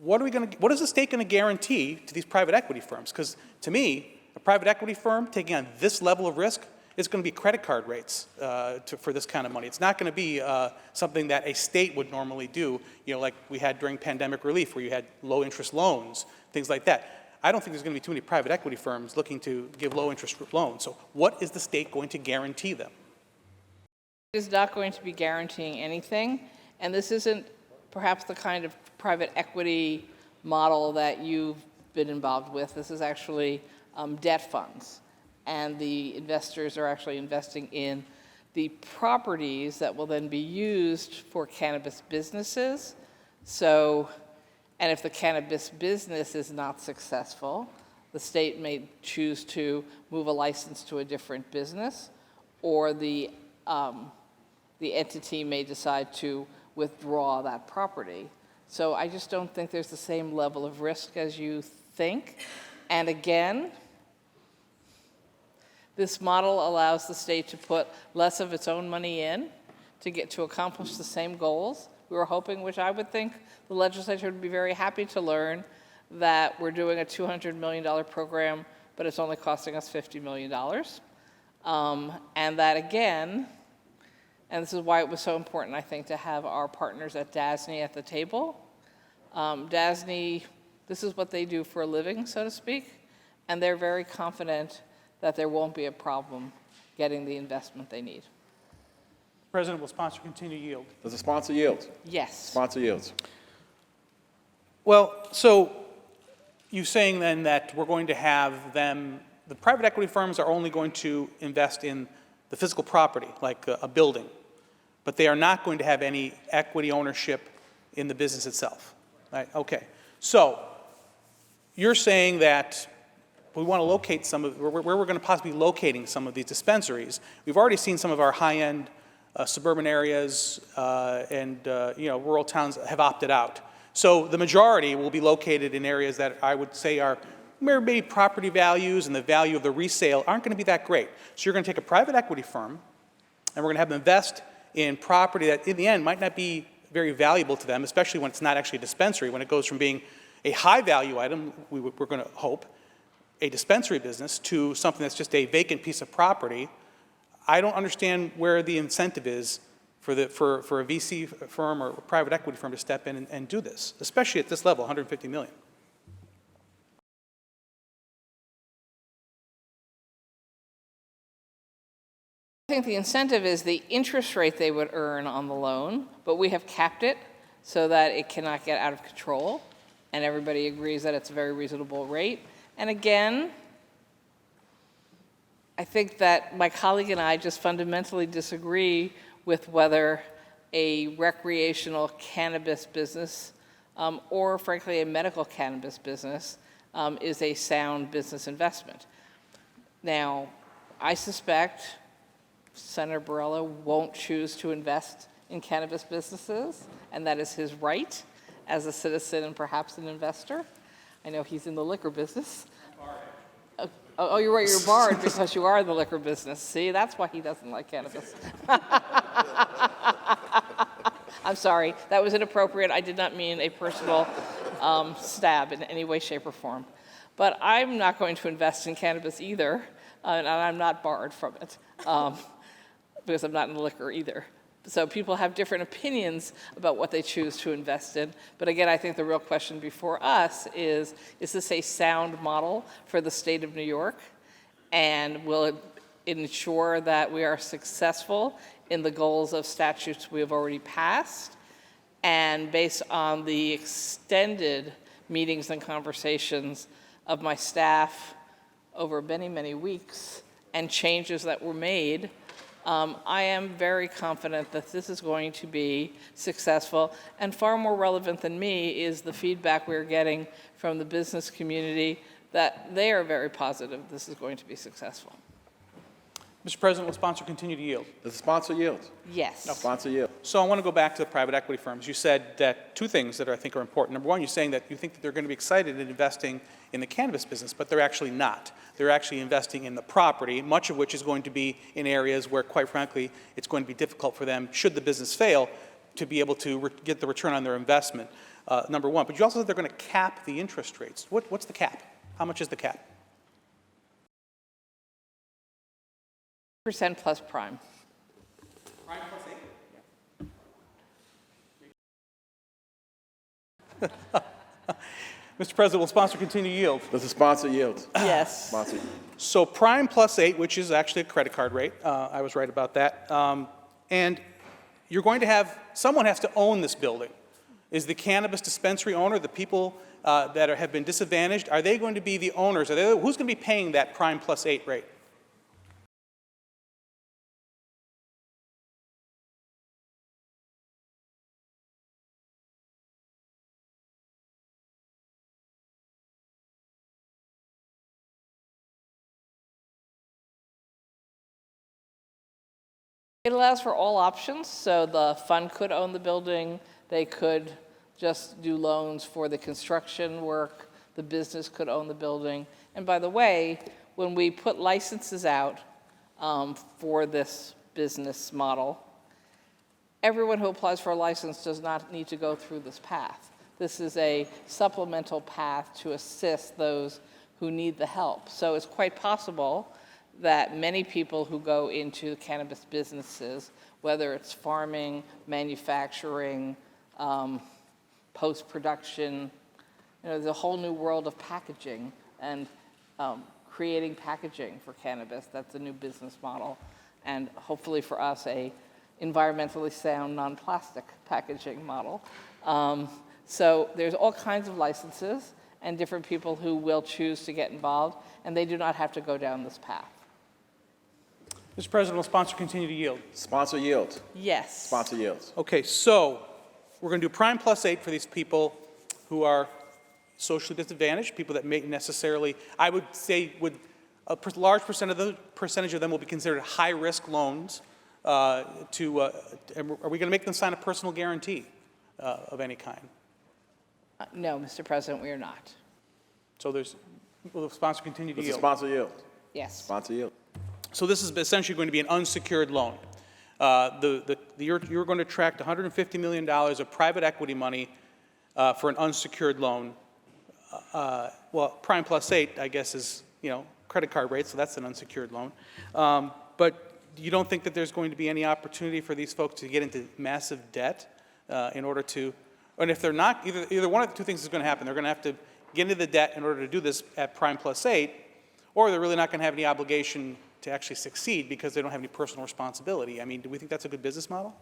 what is the state going to guarantee to these private equity firms? Because to me, a private equity firm taking on this level of risk is going to be credit card rates for this kind of money. It's not going to be something that a state would normally do, you know, like we had during pandemic relief where you had low interest loans, things like that. I don't think there's going to be too many private equity firms looking to give low interest loans. So what is the state going to guarantee them? It is not going to be guaranteeing anything, and this isn't perhaps the kind of private equity model that you've been involved with. This is actually debt funds. And the investors are actually investing in the properties that will then be used for cannabis businesses. So, and if the cannabis business is not successful, the state may choose to move a license to a different business, or the entity may decide to withdraw that property. So I just don't think there's the same level of risk as you think. And again, this model allows the state to put less of its own money in to accomplish the same goals. We were hoping, which I would think the legislature would be very happy to learn, that we're doing a $200 million program, but it's only costing us $50 million. And that again, and this is why it was so important, I think, to have our partners at DASNY at the table. DASNY, this is what they do for a living, so to speak, and they're very confident that there won't be a problem getting the investment they need. President, will sponsor continue to yield? Does the sponsor yield? Yes. Sponsor yields. Well, so you're saying then that we're going to have them, the private equity firms are only going to invest in the physical property, like a building, but they are not going to have any equity ownership in the business itself. Right? Okay. So you're saying that we want to locate some of, where we're going to possibly be locating some of these dispensaries. We've already seen some of our high-end suburban areas and rural towns have opted out. So the majority will be located in areas that I would say are maybe property values and the value of the resale aren't going to be that great. So you're going to take a private equity firm and we're going to have them invest in property that in the end might not be very valuable to them, especially when it's not actually a dispensary, when it goes from being a high-value item, we're going to hope, a dispensary business, to something that's just a vacant piece of property. I don't understand where the incentive is for a VC firm or a private equity firm to step in and do this, especially at this level, $150 million. I think the incentive is the interest rate they would earn on the loan, but we have capped it so that it cannot get out of control, and everybody agrees that it's a very reasonable rate. And again, I think that my colleague and I just fundamentally disagree with whether a recreational cannabis business or, frankly, a medical cannabis business is a sound business investment. Now, I suspect Senator Borrello won't choose to invest in cannabis businesses, and that is his right as a citizen and perhaps an investor. I know he's in the liquor business. Oh, you're right, you're barred because you are in the liquor business. See, that's why he doesn't like cannabis. I'm sorry, that was inappropriate. I did not mean a personal stab in any way, shape, or form. But I'm not going to invest in cannabis either and I'm not barred from it, because I'm not in liquor either. So people have different opinions about what they choose to invest in. But again, I think the real question before us is this a sound model for the state of New York? And will it ensure that we are successful in the goals of statutes we have already passed? And based on the extended meetings and conversations of my staff over many, many weeks and changes that were made, I am very confident that this is going to be successful. And far more relevant than me is the feedback we're getting from the business community that they are very positive this is going to be successful. Mr. President, will the sponsor continue to yield? Does the sponsor yield? Yes. Sponsor yield. So I want to go back to the private equity firms. You said that two things that I think are important. Number one, you're saying that you think that they're going to be excited in investing in the cannabis business, but they're actually not. They're actually investing in the property, much of which is going to be in areas where, quite frankly, it's going to be difficult for them, should the business fail, to be able to get the return on their investment, number one. But you also said they're going to cap the interest rates. What's the cap? How much is the cap? % plus prime. Prime plus 8? Mr. President, will sponsor continue to yield? Does the sponsor yield? Yes. Sponsor. So prime plus 8, which is actually a credit card rate, I was right about that, and you're going to have, someone has to own this building. Is the cannabis dispensary owner, the people that have been disadvantaged, are they going to be the owners? Who's going to be paying that prime plus 8 rate? It allows for all options, so the fund could own the building, they could just do loans for the construction work, the business could own the building. And by the way, when we put licenses out for this business model, everyone who applies for a license does not need to go through this path. This is a supplemental path to assist those who need the help. So it's quite possible that many people who go into cannabis businesses, whether it's farming, manufacturing, post-production, there's a whole new world of packaging and creating packaging for cannabis. That's a new business model. And hopefully for us, a environmentally sound, non-plastic packaging model. So there's all kinds of licenses and different people who will choose to get involved, and they do not have to go down this path. Mr. President, will sponsor continue to yield? Sponsor yield. Yes. Sponsor yields. Okay, so we're going to do prime plus 8 for these people who are socially disadvantaged, people that may necessarily, I would say, a large percentage of them will be considered high-risk loans. Are we going to make them sign a personal guarantee of any kind? No, Mr. President, we are not. So will the sponsor continue to Does the yield? sponsor yield? Yes. Sponsor yield. So this is essentially going to be an unsecured loan. You're going to attract $150 million of private equity money for an unsecured loan. Well, prime plus 8, I guess, is credit card rate, so that's an unsecured loan. But you don't think that there's going to be any opportunity for these folks to get into massive debt in order to, and if they're not, either one of the two things is going to happen. They're going to have to get into the debt in order to do this at prime plus 8, or they're really not going to have any obligation to actually succeed because they don't have any personal responsibility. I mean, do we think that's a good business model?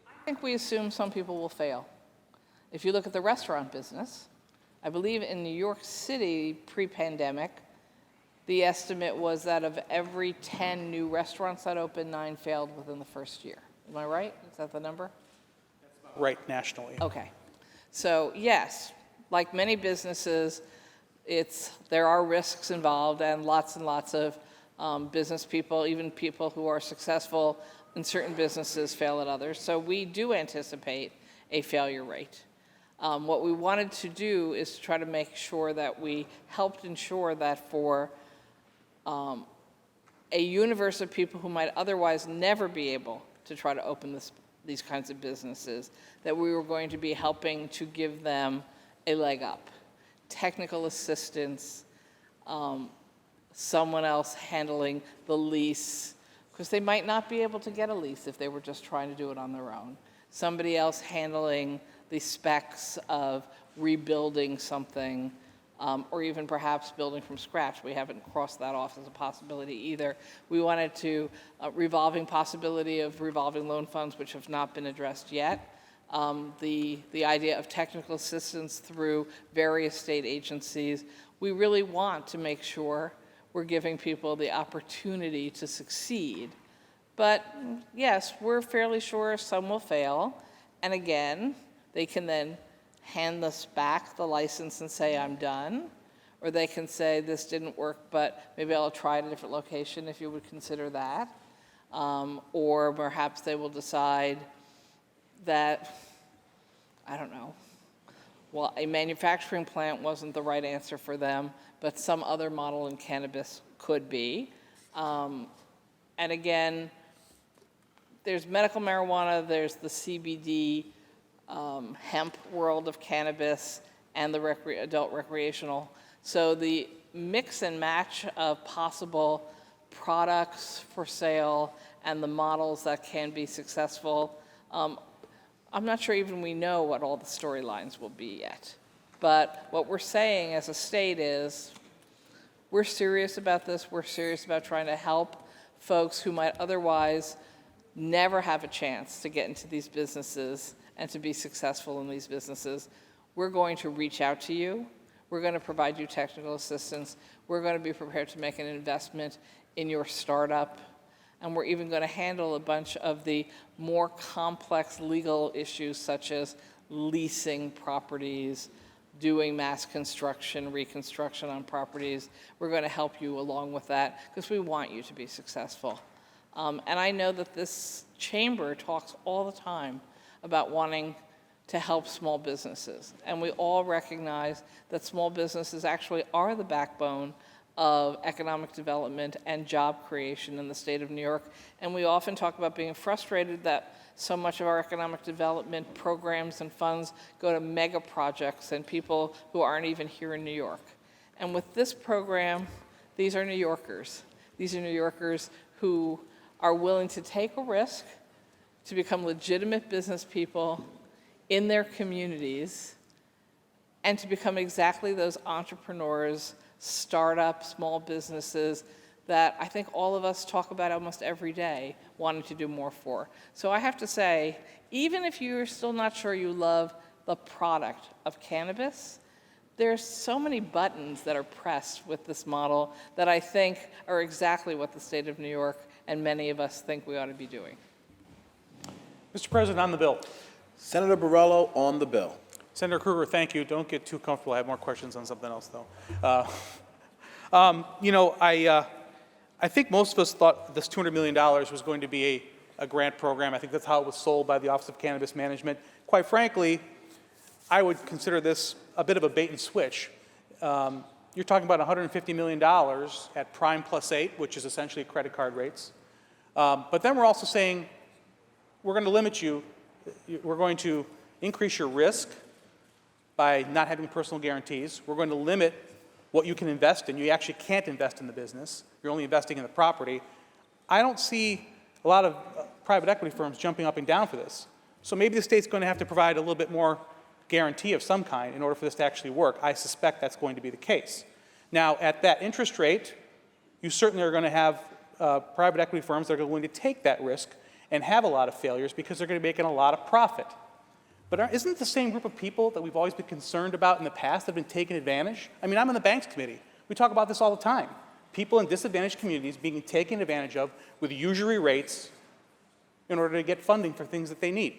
I think we assume some people will fail. If you look at the restaurant business, I believe in New York City pre-pandemic, the estimate was that of every 10 new restaurants that opened, 9 failed within the first year. Am I right? Is that the number? Right, nationally. Okay. So yes, like many businesses, there are risks involved, and lots of business people, even people who are successful in certain businesses, fail at others. So we do anticipate a failure rate. What we wanted to do is to try to make sure that we helped ensure that for a universe of people who might otherwise never be able to try to open these kinds of businesses, that we were going to be helping to give them a leg up. Technical assistance, someone else handling the lease, because they might not be able to get a lease if they were just trying to do it on their own. Somebody else handling the specs of rebuilding something, or even perhaps building from scratch. We haven't crossed that off as a possibility either. We wanted to revolving possibility of revolving loan funds, which have not been addressed yet. The idea of technical assistance through various state agencies. We really want to make sure we're giving people the opportunity to succeed. But yes, we're fairly sure some will fail. And again, they can then hand us back the license and say, I'm done. Or they can say, this didn't work, but maybe I'll try at a different location if you would consider that. Or perhaps they will decide that, I don't know, well, a manufacturing plant wasn't the right answer for them, but some other model in cannabis could be. And again, there's medical marijuana, there's the CBD hemp world of cannabis, and the adult recreational. So the mix and match of possible products for sale and the models that can be successful, I'm not sure even we know what all the storylines will be yet. But what we're saying as a state is, we're serious about this. We're serious about trying to help folks who might otherwise never have a chance to get into these businesses and to be successful in these businesses. We're going to reach out to you. We're going to provide you technical assistance. We're going to be prepared to make an investment in your startup. And we're even going to handle a bunch of the more complex legal issues, such as leasing properties, doing mass construction, reconstruction on properties. We're going to help you along with that because we want you to be successful. And I know that this chamber talks all the time about wanting to help small businesses. And we all recognize that small businesses actually are the backbone of economic development and job creation in the state of New York. And we often talk about being frustrated that so much of our economic development programs and funds go to mega projects and people who aren't even here in New York. And with this program, these are New Yorkers. These are New Yorkers who are willing to take a risk to become legitimate business people in their communities and to become exactly those entrepreneurs, startup, small businesses that I think all of us talk about almost every day, wanting to do more for. So I have to say, even if you're still not sure you love the product of cannabis, there's so many buttons that are pressed with this model that I think are exactly what the state of New York and many of us think we ought to be doing. Mr. President, on the bill. Senator Borrello on the bill. Senator Krueger, thank you. Don't get too comfortable. I have more questions on something else, though. I think most of us thought this $200 million was going to be a grant program. I think that's how it was sold by the Office of Cannabis Management. Quite frankly, I would consider this a bit of a bait and switch. You're talking about $150 million at prime plus 8, which is essentially credit card rates. But then we're also saying we're going to limit you. We're going to increase your risk by not having personal guarantees. We're going to limit what you can invest in. You actually can't invest in the business. You're only investing in the property. I don't see a lot of private equity firms jumping up and down for this. So maybe the state's going to have to provide a little bit more guarantee of some kind in order for this to actually work. I suspect that's going to be the case. Now, at that interest rate, you certainly are going to have private equity firms that are going to take that risk and have a lot of failures because they're going to be making a lot of profit. But isn't it the same group of people that we've always been concerned about in the past that have been taken advantage? I mean, I'm on the Banks Committee. We talk about this all the time. People in disadvantaged communities being taken advantage of with usury rates in order to get funding for things that they need.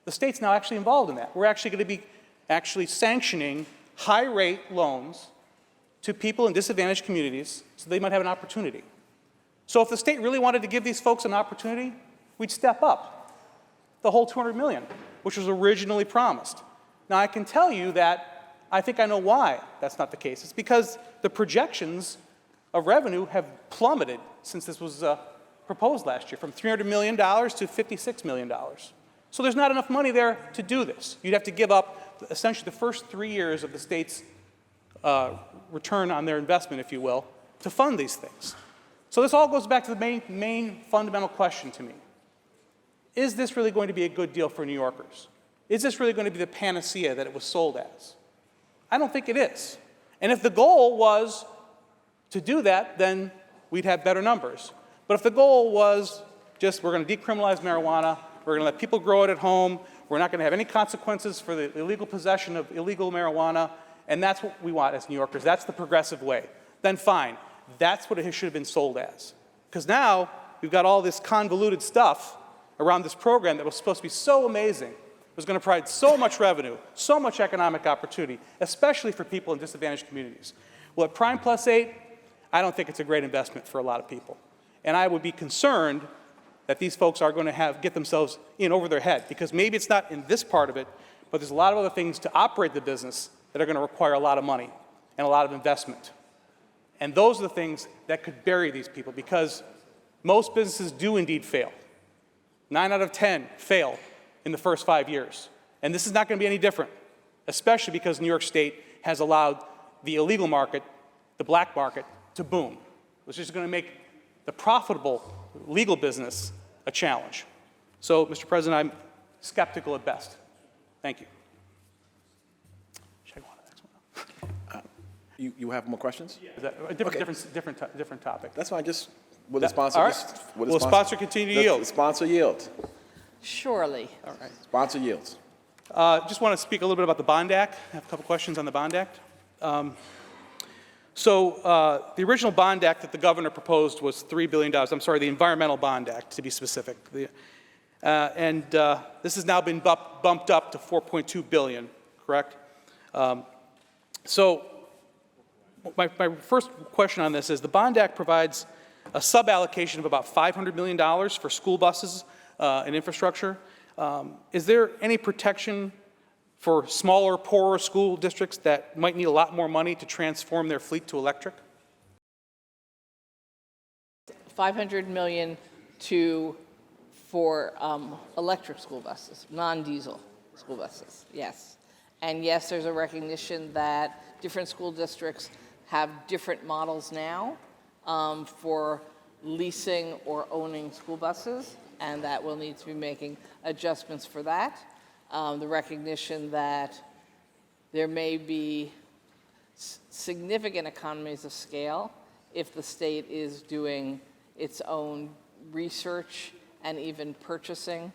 The state's now actually involved in that. We're actually going to be sanctioning high-rate loans to people in disadvantaged communities so they might have an opportunity. So if the state really wanted to give these folks an opportunity, we'd step up the whole $200 million, which was originally promised. Now, I can tell you that I think I know why that's not the case. It's because the projections of revenue have plummeted since this was proposed last year, from $300 million to $56 million. So there's not enough money there to do this. You'd have to give up essentially the first 3 years of the state's return on their investment, if you will, to fund these things. So this all goes back to the main fundamental question to me. Is this really going to be a good deal for New Yorkers? Is this really going to be the panacea that it was sold as? I don't think it is. And if the goal was to do that, then we'd have better numbers. But if the goal was just we're going to decriminalize marijuana, we're going to let people grow it at home, we're not going to have any consequences for the illegal possession of illegal marijuana, and that's what we want as New Yorkers, that's the progressive way, then fine. That's what it should have been sold as. Because now we've got all this convoluted stuff around this program that was supposed to be so amazing, it was going to provide so much revenue, so much economic opportunity, especially for people in disadvantaged communities. Well, at Prime Plus 8, I don't think it's a great investment for a lot of people. And I would be concerned that these folks are going to get themselves in over their head, because maybe it's not in this part of it, but there's a lot of other things to operate the business that are going to require a lot of money and a lot of investment. And those are the things that could bury these people, because most businesses do indeed fail. 9 out of 10 fail in the first 5 years. And this is not going to be any different, especially because New York State has allowed the illegal market, the black market, to boom, which is going to make the profitable legal business a challenge. So, Mr. President, I'm skeptical at best. Thank you. Should I go on to the next one? You have more questions? Is that a different topic? That's fine. Just, will the sponsor, all right. Will the sponsor continue to yield? The sponsor yield. Surely. All right. Sponsor yields. Just want to speak a little bit about the Bond Act. I have a couple questions on the Bond Act. The original Bond Act that the governor proposed was $3 billion. I'm sorry, the Environmental Bond Act, to be specific. This has now been bumped up to $4.2 billion, correct? My first question on this is the Bond Act provides a sub-allocation of about $500 million for school buses and infrastructure. Is there any protection for smaller, poorer school districts that might need a lot more money to transform their fleet to electric? $500 million for electric school buses, non-diesel school buses, yes. And yes, there's a recognition that different school districts have different models now for leasing or owning school buses, and that we'll need to be making adjustments for that. The recognition that there may be significant economies of scale if the state is doing its own research and even purchasing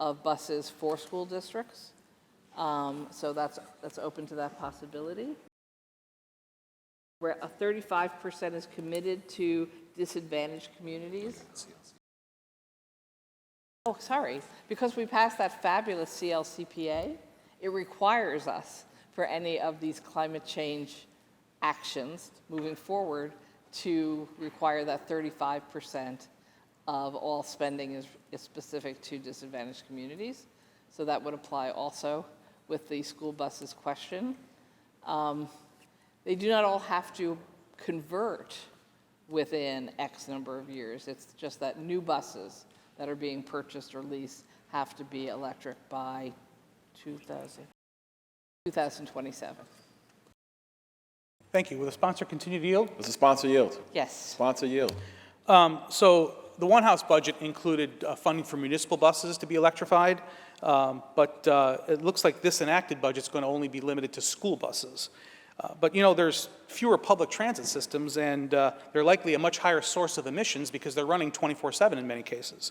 of buses for school districts. So that's open to that possibility. Where 35% is committed to disadvantaged communities. Oh, sorry, because we passed that fabulous CLCPA, it requires us for any of these climate change actions moving forward to require that 35% of all spending is specific to disadvantaged communities. So that would apply also with the school buses question. They do not all have to convert within X number of years. It's just that new buses that are being purchased or leased have to be electric by 2027. Thank you. Will the sponsor continue to yield? Does the sponsor yield? Yes. Sponsor yield. So the One House budget included funding for municipal buses to be electrified, but it looks like this enacted budget is going to only be limited to school buses. But you know, there's fewer public transit systems, and they're likely a much higher source of emissions because they're running 24/7 in many cases.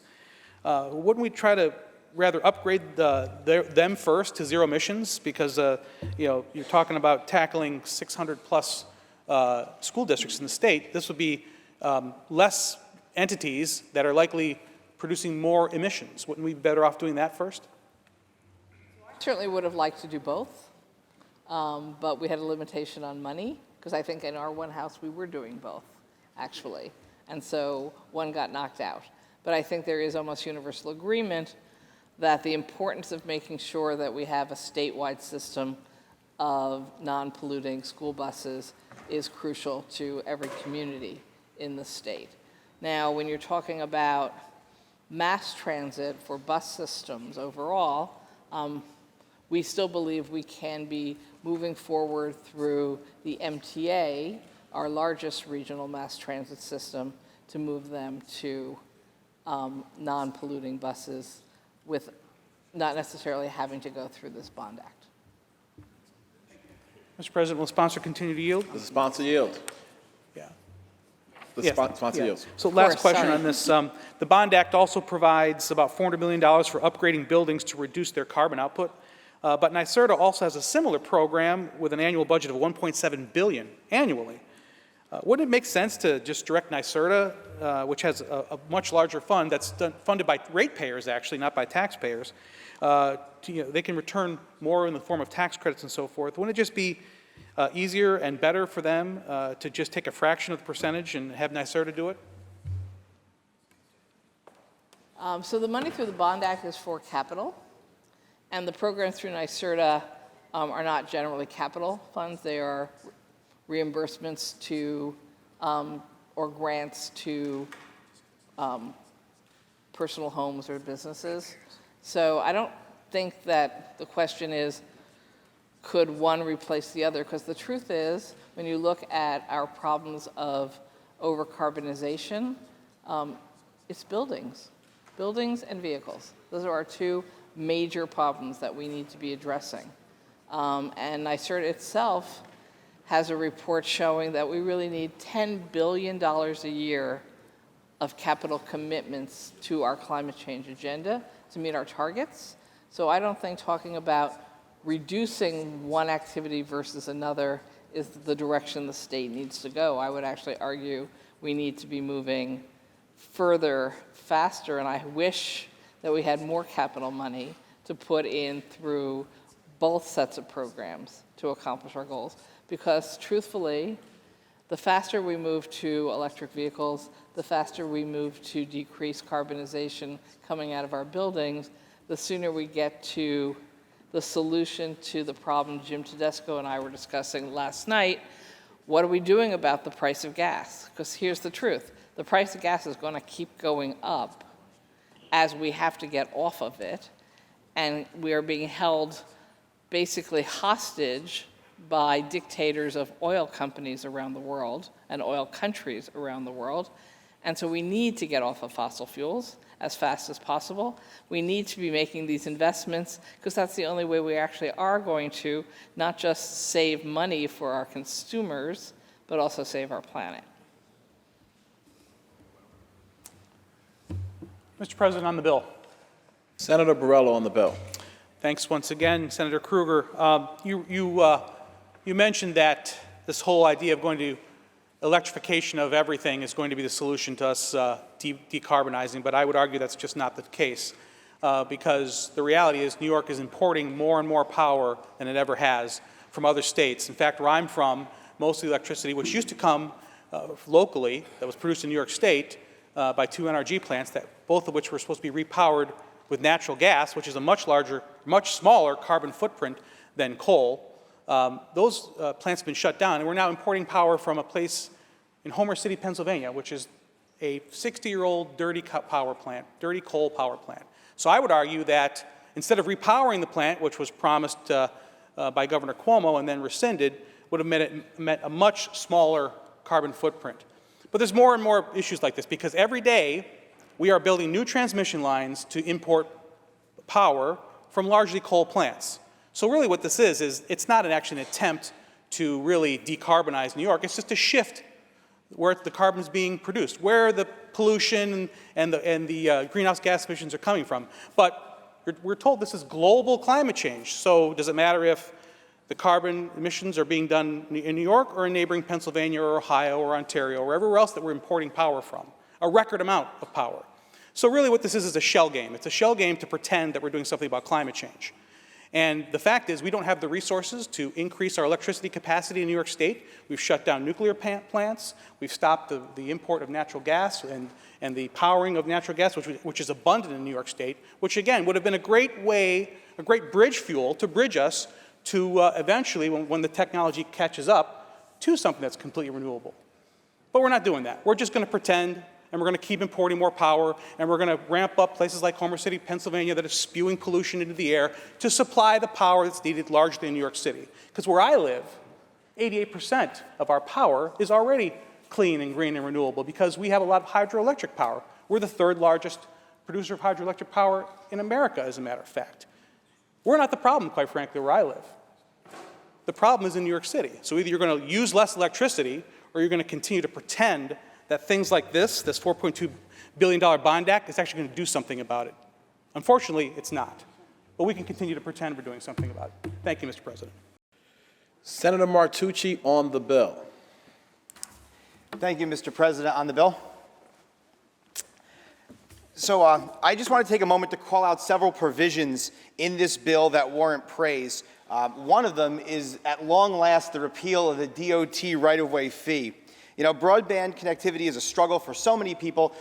Wouldn't we try to rather upgrade them first to zero emissions? Because you know, you're talking about tackling 600 plus school districts in the state. This would be less entities that are likely producing more emissions. Wouldn't we be better off doing that first? Certainly would have liked to do both, but we had a limitation on money, because I think in our One House we were doing both, actually. And so one got knocked out. But I think there is almost universal agreement that the importance of making sure that we have a statewide system of non-polluting school buses is crucial to every community in the state. Now, when you're talking about mass transit for bus systems overall, we still believe we can be moving forward through the MTA, our largest regional mass transit system, to move them to non-polluting buses with not necessarily having to go through this bond act. Mr. President, will the sponsor continue to yield? Does the sponsor yield? Yeah. The Yes, sponsor yeah. yields. So last course, question sorry. on this. The Bond Act also provides about $400 million for upgrading buildings to reduce their carbon output. But NYSERDA also has a similar program with an annual budget of $1.7 billion annually. Wouldn't it make sense to just direct NYSERDA, which has a much larger fund that's funded by ratepayers, actually, not by taxpayers, they can return more in the form of tax credits and so forth. Wouldn't it just be easier and better for them to just take a fraction of the percentage and have NYSERDA do it? So the money through the Bond Act is for capital, and the programs through NYSERDA are not generally capital funds. They are reimbursements to or grants to personal homes or businesses. So I don't think that the question is, could one replace the other? Because the truth is, when you look at our problems of overcarbonization, it's buildings and vehicles. Those are our two major problems that we need to be addressing. And NYSERDA itself has a report showing that we really need $10 billion a year of capital commitments to our climate change agenda to meet our targets. So I don't think talking about reducing one activity versus another is the direction the state needs to go. I would actually argue we need to be moving further, faster, and I wish that we had more capital money to put in through both sets of programs to accomplish our goals. Because truthfully, the faster we move to electric vehicles, the faster we move to decrease carbonization coming out of our buildings, the sooner we get to the solution to the problem Jim Tedesco and I were discussing last night. What are we doing about the price of gas? Because here's the truth. The price of gas is going to keep going up as we have to get off of it, and we are being held basically hostage by dictators of oil companies around the world and oil countries around the world. And so we need to get off of fossil fuels as fast as possible. We need to be making these investments because that's the only way we actually are going to not just save money for our consumers, but also save our planet. Mr. President, on the bill. Senator Borrello on the bill. Thanks once again, Senator Krueger. You mentioned that this whole idea of going to electrification of everything is going to be the solution to us decarbonizing, but I would argue that's just not the case because the reality is New York is importing more and more power than it ever has from other states. In fact, where I'm from, most of the electricity, which used to come locally, that was produced in New York State by two NRG plants, both of which were supposed to be repowered with natural gas, which is a much larger, much smaller carbon footprint than coal. Those plants have been shut down, and we're now importing power from a place in Homer City, Pennsylvania, which is a 60-year-old dirty power plant, dirty coal power plant. So I would argue that instead of repowering the plant, which was promised by Governor Cuomo and then rescinded, would have meant a much smaller carbon footprint. But there's more and more issues like this because every day we are building new transmission lines to import power from largely coal plants. So really what this is it's not actually an attempt to really decarbonize New York. It's just a shift where the carbon is being produced, where the pollution and the greenhouse gas emissions are coming from. But we're told this is global climate change. So does it matter if the carbon emissions are being done in New York or in neighboring Pennsylvania or Ohio or Ontario or everywhere else that we're importing power from? A record amount of power. So really what this is a shell game. It's a shell game to pretend that we're doing something about climate change. And the fact is we don't have the resources to increase our electricity capacity in New York State. We've shut down nuclear plants. We've stopped the import of natural gas and the powering of natural gas, which is abundant in New York State, which again would have been a great way, a great bridge fuel to bridge us to eventually, when the technology catches up, to something that's completely renewable. But we're not doing that. We're just going to pretend and we're going to keep importing more power, and we're going to ramp up places like Homer City, Pennsylvania, that are spewing pollution into the air to supply the power that's needed largely in New York City. Because where I live, 88% of our power is already clean and green and renewable because we have a lot of hydroelectric power. We're the third largest producer of hydroelectric power in America, as a matter of fact. We're not the problem, quite frankly, where I live. The problem is in New York City. So either you're going to use less electricity or you're going to continue to pretend that things like this $4.2 billion bond act, is actually going to do something about it. Unfortunately, it's not. But we can continue to pretend we're doing something about it. Thank you, Mr. President. Senator Martucci on the bill. Thank you, Mr. President. On the bill. So I just want to take a moment to call out several provisions in this bill that warrant praise. One of them is, at long last, the repeal of the DOT right-of-way fee. You know, broadband connectivity is a struggle for so many people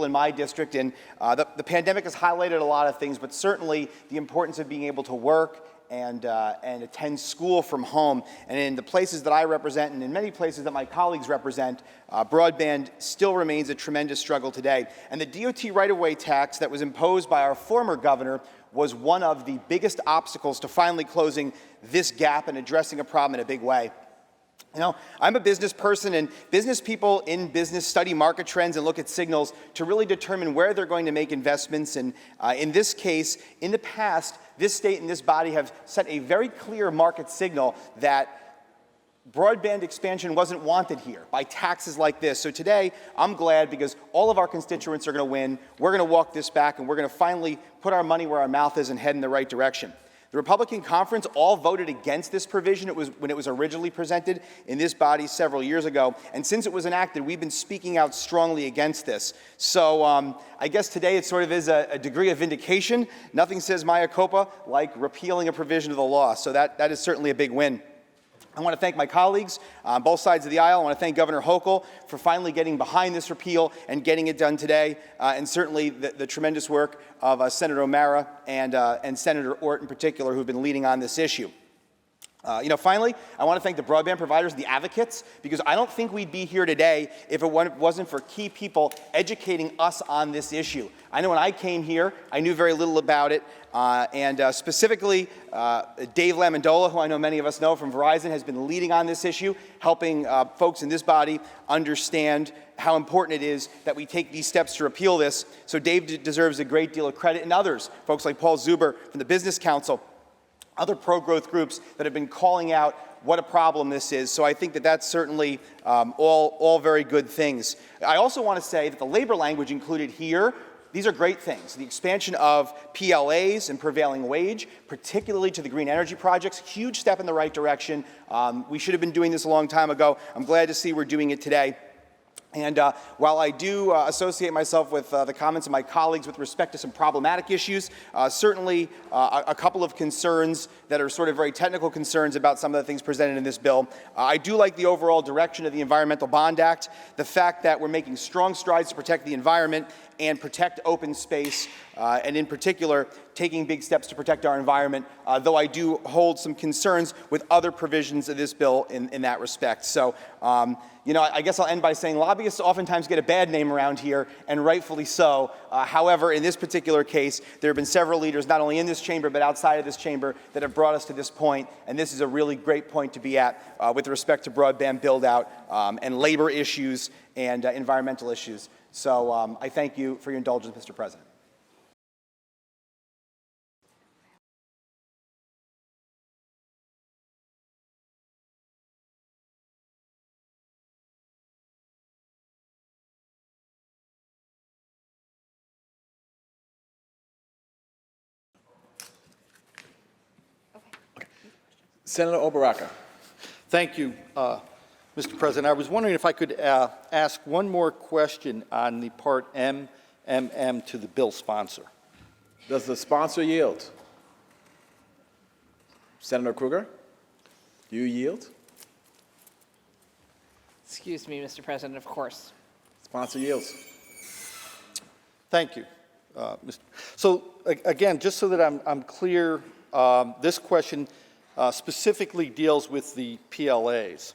in my district, and the pandemic has highlighted a lot of things, but certainly the importance of being able to work and attend school from home. And in the places that I represent, and in many places that my colleagues represent, broadband still remains a tremendous struggle today. And the DOT right-of-way tax that was imposed by our former governor was one of the biggest obstacles to finally closing this gap and addressing a problem in a big way. You know, I'm a business person, and business people in business study market trends and look at signals to really determine where they're going to make investments. And in this case, in the past, this state and this body have set a very clear market signal that broadband expansion wasn't wanted here by taxes like this. So today, I'm glad because all of our constituents are going to win. We're going to walk this back, and we're going to finally put our money where our mouth is and head in the right direction. The Republican conference all voted against this provision when it was originally presented in this body several years ago. And since it was enacted, we've been speaking out strongly against this. So I guess today it sort of is a degree of vindication. Nothing says mea culpa like repealing a provision of the law. So that is certainly a big win. I want to thank my colleagues on both sides of the aisle. I want to thank Governor Hochul for finally getting behind this repeal and getting it done today, and certainly the tremendous work of Senator O'Mara and Senator Ortt in particular, who've been leading on this issue. Finally, I want to thank the broadband providers, the advocates, because I don't think we'd be here today if it wasn't for key people educating us on this issue. I know when I came here, I knew very little about it, and specifically, Dave Lamendola, who I know many of us know from Verizon, has been leading on this issue, helping folks in this body understand how important it is that we take these steps to repeal this. So Dave deserves a great deal of credit, and others, folks like Paul Zuber from the Business Council, other pro-growth groups that have been calling out what a problem this is. So I think that's certainly all very good things. I also want to say that the labor language included here, these are great things. The expansion of PLAs and prevailing wage, particularly to the green energy projects, huge step in the right direction. We should have been doing this a long time ago. I'm glad to see we're doing it today. And while I do associate myself with the comments of my colleagues with respect to some problematic issues, certainly a couple of concerns that are sort of very technical concerns about some of the things presented in this bill. I do like the overall direction of the Environmental Bond Act, the fact that we're making strong strides to protect the environment and protect open space, and in particular, taking big steps to protect our environment, though I do hold some concerns with other provisions of this bill in that respect. So, I guess I'll end by saying lobbyists oftentimes get a bad name around here, and rightfully so. However, in this particular case, there have been several leaders, not only in this chamber, but outside of this chamber, that have brought us to this point, and this is a really great point to be at with respect to broadband build-out and labor issues and environmental issues. So I thank you for your indulgence, Mr. President. Senator Obaraka. Thank you, Mr. President. I was wondering if I could ask one more question on the Part MMM to the bill sponsor. Does the sponsor yield? Senator Krueger, do you yield? Excuse me, Mr. President, of course. Sponsor yields. Thank you, Mr. So again, just so that I'm clear, this question specifically deals with the PLAs.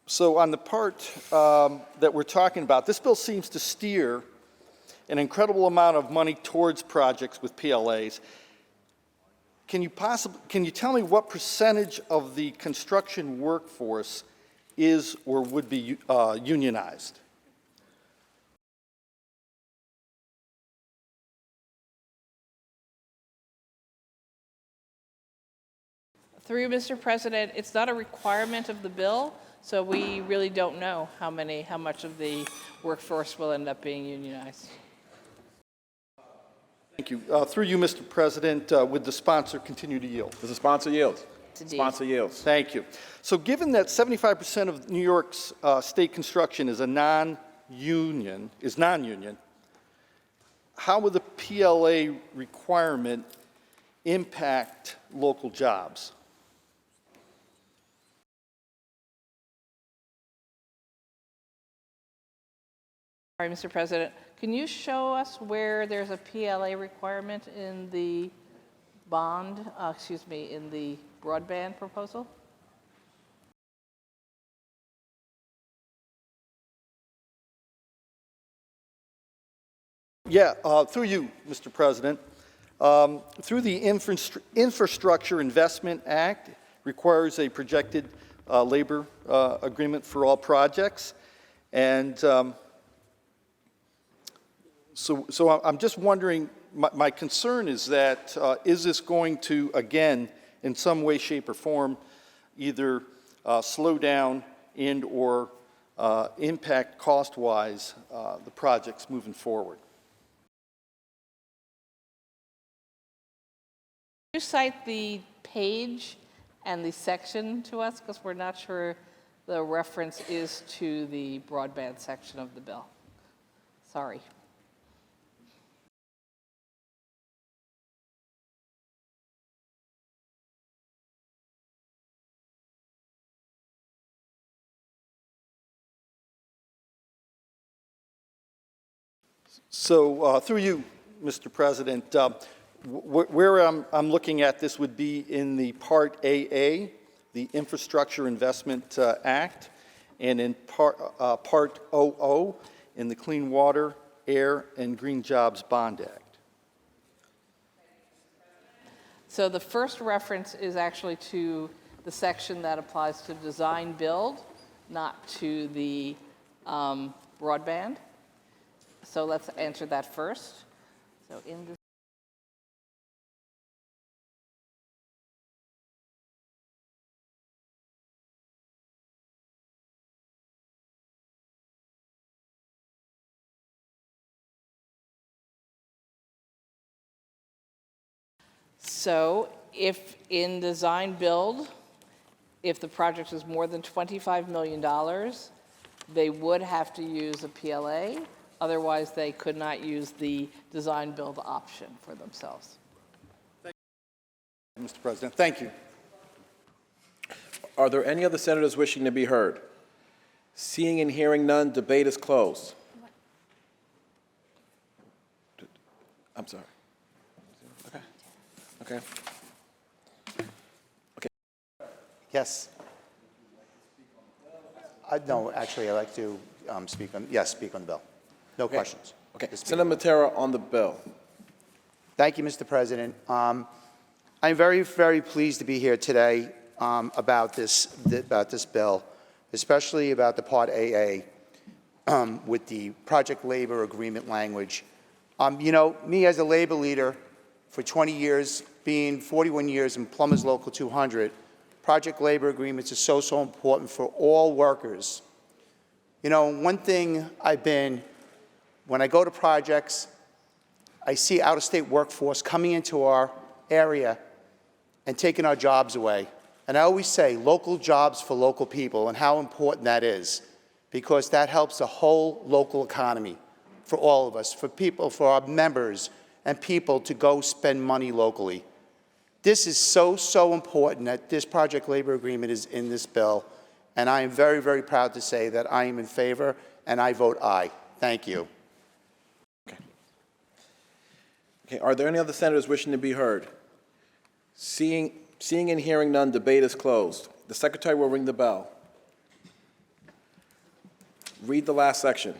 So on the part that we're talking about, this bill seems to steer an incredible amount of money towards projects with PLAs. Can you tell me what percentage of the construction workforce is or would be unionized? Through you, Mr. President, it's not a requirement of the bill, so we really don't know how much of the workforce will end up being unionized. Thank you. Through you, Mr. President, would the sponsor continue to yield? Does the sponsor yield? Indeed. Sponsor yields. Thank you. So given that 75% of New York's state construction is non-union, how will the PLA requirement impact local jobs? All right, Mr. President, can you show us where there's a PLA requirement in the in the broadband proposal? Yeah, through you, Mr. President. Through the Infrastructure Investment Act, requires a projected labor agreement for all projects. And so I'm just wondering, my concern is that, is this going to, again, in some way, shape, or form, either slow down and or impact cost-wise the projects moving forward? Could you cite the page and the section to us, because we're not sure the reference is to the broadband section of the bill. Sorry. So through you, Mr. President, where I'm looking at this would be in the Part AA, the Infrastructure Investment Act, and in Part OO, in the Clean Water, Air, and Green Jobs Bond Act. So the first reference is actually to the section that applies to design build, not to the broadband. So let's answer that first. So in the So if in design build, if the project is more than $25 million, they would have to use a PLA. Otherwise, they could not use the design build option for themselves. Thank you, Mr. President. Thank you. Are there any other senators wishing to be heard? Seeing and hearing none, debate is closed. I'm sorry. Okay. Yes. No, actually, I'd like to speak on the bill. No questions. Okay. Just speak. Senator Matera on the bill. Thank you, Mr. President. I'm very, very pleased to be here today about this bill, especially about the Part AA with the project labor agreement language. You know, me as a labor leader for 20 years, being 41 years in Plumbers Local 200, project labor agreements are so important for all workers. You know, one thing when I go to projects, I see out-of-state workforce coming into our area and taking our jobs away. And I always say local jobs for local people and how important that is, because that helps the whole local economy for all of us, for people, for our members and people to go spend money locally. This is so important that this project labor agreement is in this bill, and I am very, very proud to say that I am in favor and I vote aye. Thank you. Okay. Are there any other senators wishing to be heard? Seeing and hearing none, debate is closed. The secretary will ring the bell. Read the last section.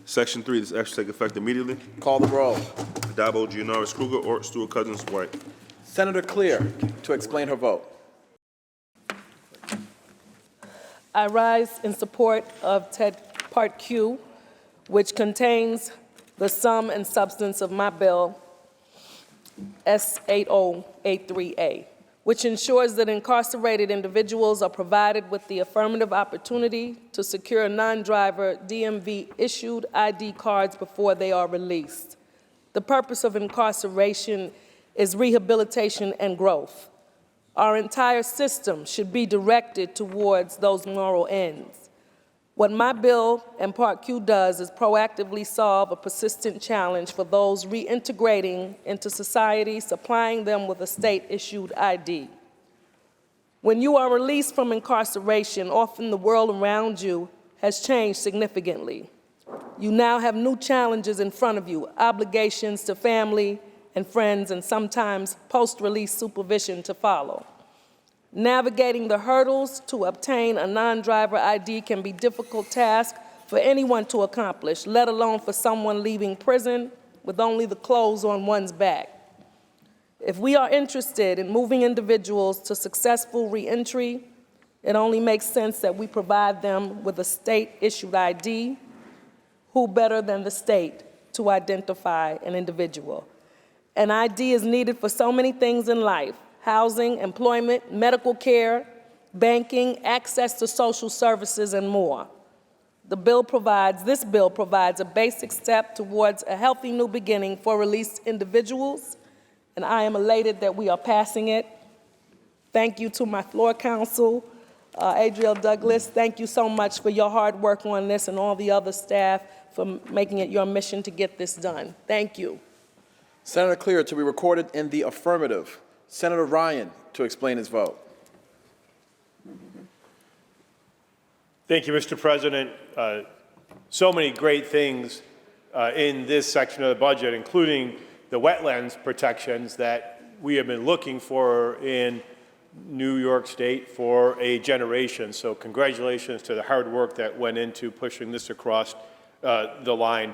Section 3, this action take effect immediately. Call the roll. Addabbo, Gianaris, Kruger, Ort, Stewart, Cousins, White. Senator Clear to explain her vote. I rise in support of Part Q, which contains the sum and substance of my bill, S8083A, which ensures that incarcerated individuals are provided with the affirmative opportunity to secure non-driver DMV-issued ID cards before they are released. The purpose of incarceration is rehabilitation and growth. Our entire system should be directed towards those moral ends. What my bill and Part Q does is proactively solve a persistent challenge for those reintegrating into society, supplying them with a state-issued ID. When you are released from incarceration, often the world around you has changed significantly. You now have new challenges in front of you, obligations to family and friends, and sometimes post-release supervision to follow. Navigating the hurdles to obtain a non-driver ID can be a difficult task for anyone to accomplish, let alone for someone leaving prison with only the clothes on one's back. If we are interested in moving individuals to successful reentry, it only makes sense that we provide them with a state-issued ID. Who better than the state to identify an individual? An ID is needed for so many things in life: housing, employment, medical care, banking, access to social services, and more. This bill provides a basic step towards a healthy new beginning for released individuals, and I am elated that we are passing it. Thank you to my floor counsel, Adriel Douglas. Thank you so much for your hard work on this, and all the other staff for making it your mission to get this done. Thank you. Senator Clear to be recorded in the affirmative. Senator Ryan to explain his vote. Thank you, Mr. President. So many great things in this section of the budget, including the wetlands protections that we have been looking for in New York State for a generation. So congratulations to the hard work that went into pushing this across the line.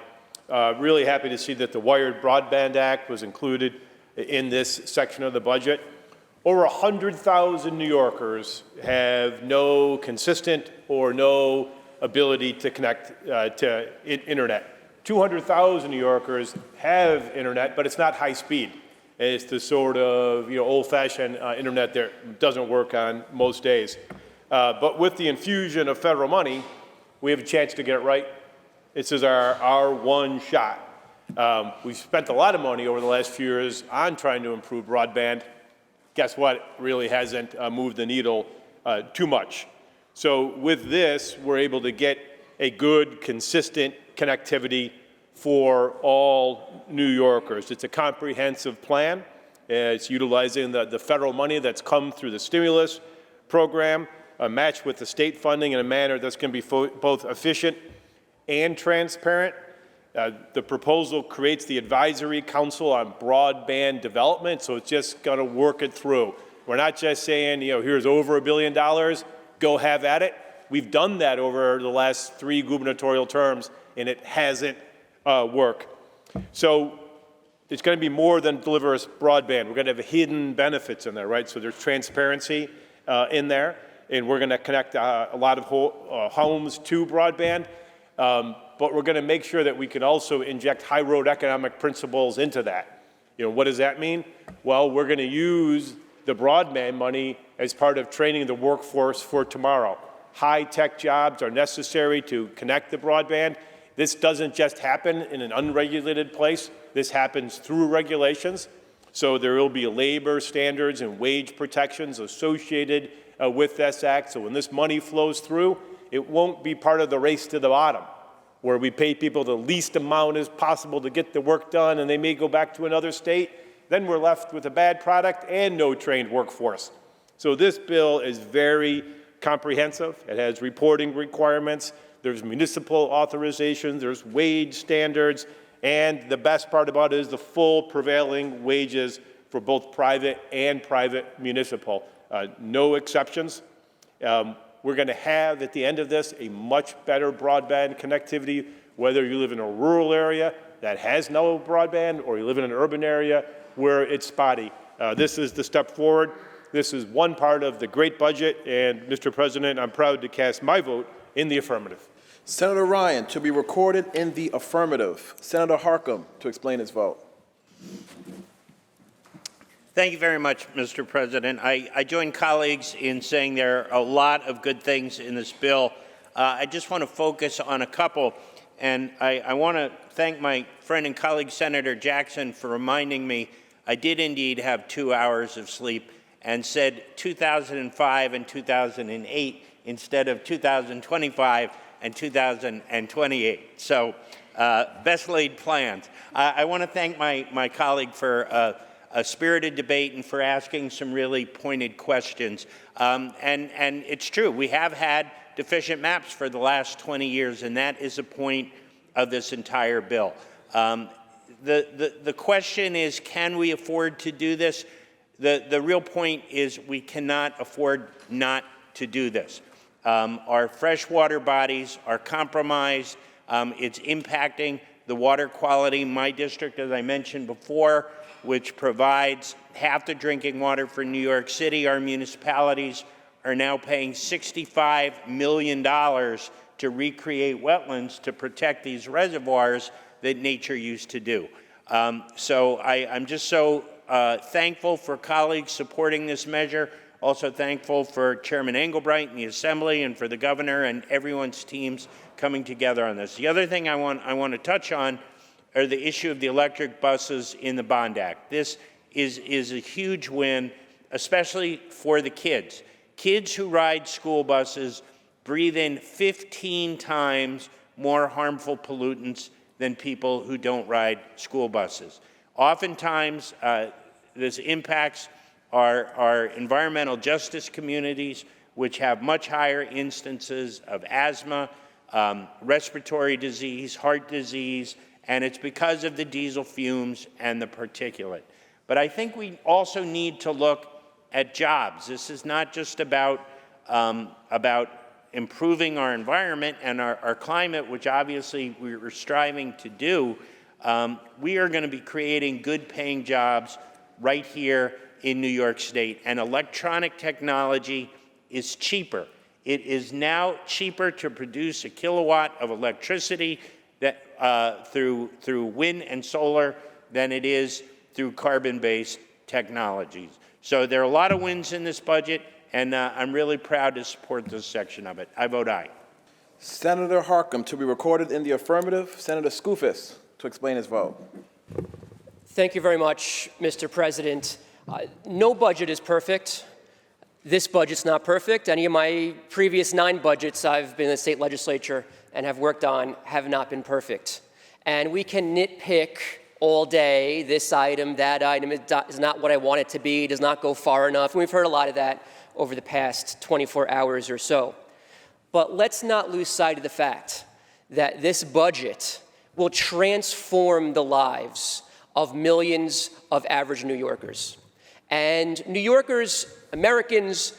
Really happy to see that the Wired Broadband Act was included in this section of the budget. Over 100,000 New Yorkers have no consistent or no ability to connect to internet. 200,000 New Yorkers have internet, but it's not high speed. It's the sort of old-fashioned internet that doesn't work on most days. But with the infusion of federal money, we have a chance to get it right. This is our one shot. We've spent a lot of money over the last few years on trying to improve broadband. Guess what? It really hasn't moved the needle too much. So with this, we're able to get a good, consistent connectivity for all New Yorkers. It's a comprehensive plan. It's utilizing the federal money that's come through the stimulus program, matched with the state funding in a manner that's going to be both efficient and transparent. The proposal creates the Advisory Council on Broadband Development, so it's just going to work it through. We're not just saying, here's over $1 billion, go have at it. We've done that over the last 3 gubernatorial terms, and it hasn't worked. So it's going to be more than deliver us broadband. We're going to have hidden benefits in there, right? So there's transparency in there, and we're going to connect a lot of homes to broadband. But we're going to make sure that we can also inject high road economic principles into that. What does that mean? Well, we're going to use the broadband money as part of training the workforce for tomorrow. High-tech jobs are necessary to connect the broadband. This doesn't just happen in an unregulated place. This happens through regulations. So there will be labor standards and wage protections associated with this act. So when this money flows through, it won't be part of the race to the bottom, where we pay people the least amount as possible to get the work done, and they may go back to another state. Then we're left with a bad product and no trained workforce. So this bill is very comprehensive. It has reporting requirements. There's municipal authorizations. There's wage standards. And the best part about it is the full prevailing wages for both private and private municipal. No exceptions. We're going to have, at the end of this, a much better broadband connectivity, whether you live in a rural area that has no broadband or you live in an urban area where it's spotty. This is the step forward. This is one part of the great budget, and Mr. President, I'm proud to cast my vote in the affirmative. Senator Ryan, to be recorded in the affirmative. Senator Harkam, to explain his vote. Thank you very much, Mr. President. I join colleagues in saying there are a lot of good things in this bill. I just want to focus on a couple, and I want to thank my friend and colleague, Senator Jackson, for reminding me I did indeed have 2 hours of sleep and said 2005 and 2008 instead of 2025 and 2028. So best laid plans. I want to thank my colleague for a spirited debate and for asking some really pointed questions. And it's true, we have had deficient maps for the last 20 years, and that is a point of this entire bill. The question is, can we afford to do this? The real point is we cannot afford not to do this. Our freshwater bodies are compromised. It's impacting the water quality in my district, as I mentioned before, which provides half the drinking water for New York City. Our municipalities are now paying $65 million to recreate wetlands to protect these reservoirs that nature used to do. So I'm just so thankful for colleagues supporting this measure. Also thankful for Chairman Engelbright and the Assembly and for the Governor and everyone's teams coming together on this. The other thing I want to touch on are the issue of the electric buses in the Bond Act. This is a huge win, especially for the kids. Kids who ride school buses breathe in 15 times more harmful pollutants than people who don't ride school buses. Oftentimes, this impacts our environmental justice communities, which have much higher instances of asthma, respiratory disease, heart disease, and it's because of the diesel fumes and the particulate. But I think we also need to look at jobs. This is not just about improving our environment and our climate, which obviously we're striving to do. We are going to be creating good-paying jobs right here in New York State, and electronic technology is cheaper. It is now cheaper to produce a kilowatt of electricity that, through wind and solar than it is through carbon-based technologies. So there are a lot of wins in this budget, and I'm really proud to support this section of it. I vote aye. Senator Harkam, to be recorded in the affirmative. Senator Skoufis, to explain his vote. Thank you very much, Mr. President. No budget is perfect. This budget's not perfect. Any of my previous 9 budgets I've been in the state legislature and have worked on have not been perfect. And we can nitpick all day, this item, that item is not what I want it to be, does not go far enough. And we've heard a lot of that over the past 24 hours or so. But let's not lose sight of the fact that this budget will transform the lives of millions of average New Yorkers. And New Yorkers, Americans,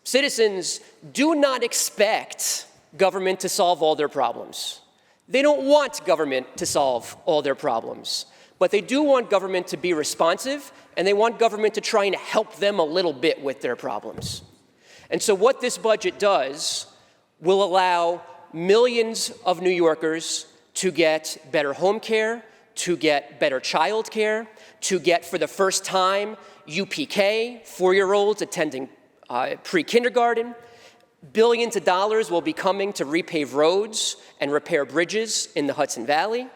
citizens do not expect government to solve all their problems. They don't want government to solve all their problems. But they do want government to be responsive, and they want government to try and help them a little bit with their problems. And so what this budget does will allow millions of New Yorkers to get better home care, to get better child care, to get, for the first time, UPK, 4-year-olds attending pre-kindergarten. Billions of dollars will be coming to repave roads and repair bridges in the Hudson Valley.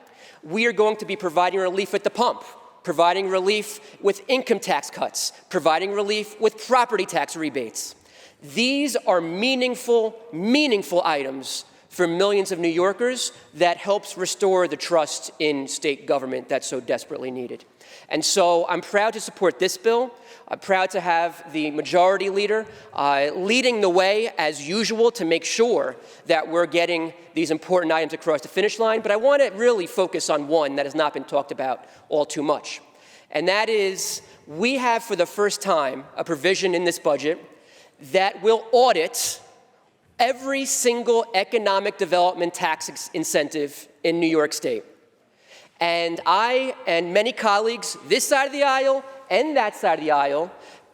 We are going to be providing relief at the pump, providing relief with income tax cuts, providing relief with property tax rebates. These are meaningful items for millions of New Yorkers that helps restore the trust in state government that's so desperately needed. And so I'm proud to support this bill. I'm proud to have the majority leader leading the way, as usual, to make sure that we're getting these important items across the finish line. But I want to really focus on one that has not been talked about all too much. And that is, we have for the first time a provision in this budget that will audit every single economic development tax incentive in New York State. And I and many colleagues this side of the aisle and that side of the aisle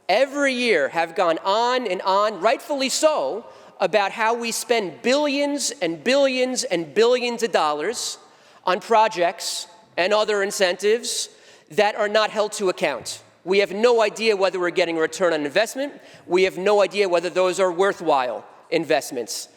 every year have gone on and on, rightfully so, about how we spend billions and billions and billions of dollars on projects and other incentives that are not held to account. We have no idea whether we're getting a return on investment. We have no idea whether those are worthwhile investments.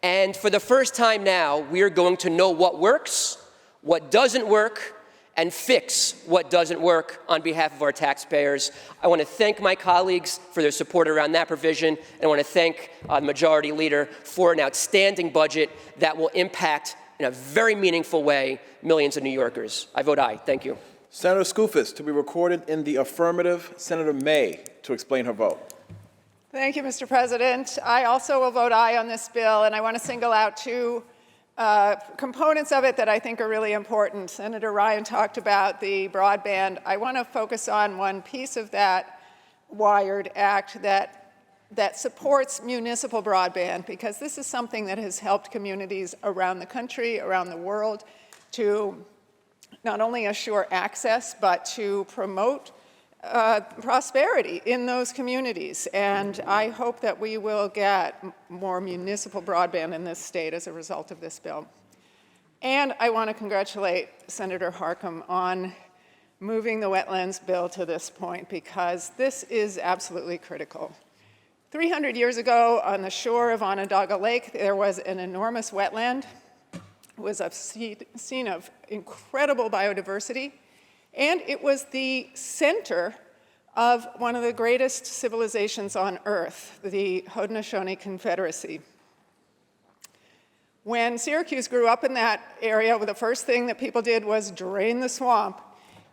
And for the first time now, we are going to know what works, what doesn't work, and fix what doesn't work on behalf of our taxpayers. I want to thank my colleagues for their support around that provision, and I want to thank the Majority Leader for an outstanding budget that will impact, in a very meaningful way, millions of New Yorkers. I vote aye. Thank you. Senator Skoufis, to be recorded in the affirmative. Senator May, to explain her vote. Thank you, Mr. President. I also will vote aye on this bill, and I want to single out two components of it that I think are really important. Senator Ryan talked about the broadband. I want to focus on one piece of that Wired Act that supports municipal broadband, because this is something that has helped communities around the country, around the world, to not only assure access, but to promote prosperity in those communities. And I hope that we will get more municipal broadband in this state as a result of this bill. And I want to congratulate Senator Harckham on moving the wetlands bill to this point, because this is absolutely critical. 300 years ago, on the shore of Onondaga Lake, there was an enormous wetland. It was a scene of incredible biodiversity. And it was the center of one of the greatest civilizations on Earth, the Haudenosaunee Confederacy. When Syracuse grew up in that area, the first thing that people did was drain the swamp.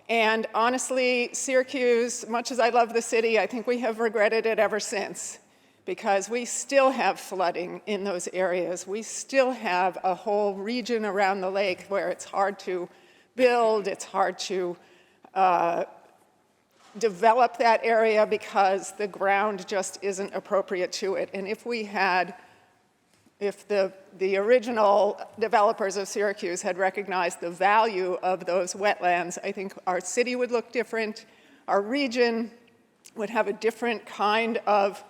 And honestly, Syracuse, much as I love the city, I think we have regretted it ever since, because we still have flooding in those areas. We still have a whole region around the lake where it's hard to build, it's hard to develop that area because the ground just isn't appropriate to it. And if the original developers of Syracuse had recognized the value of those wetlands, I think our city would look different, our region would have a different kind of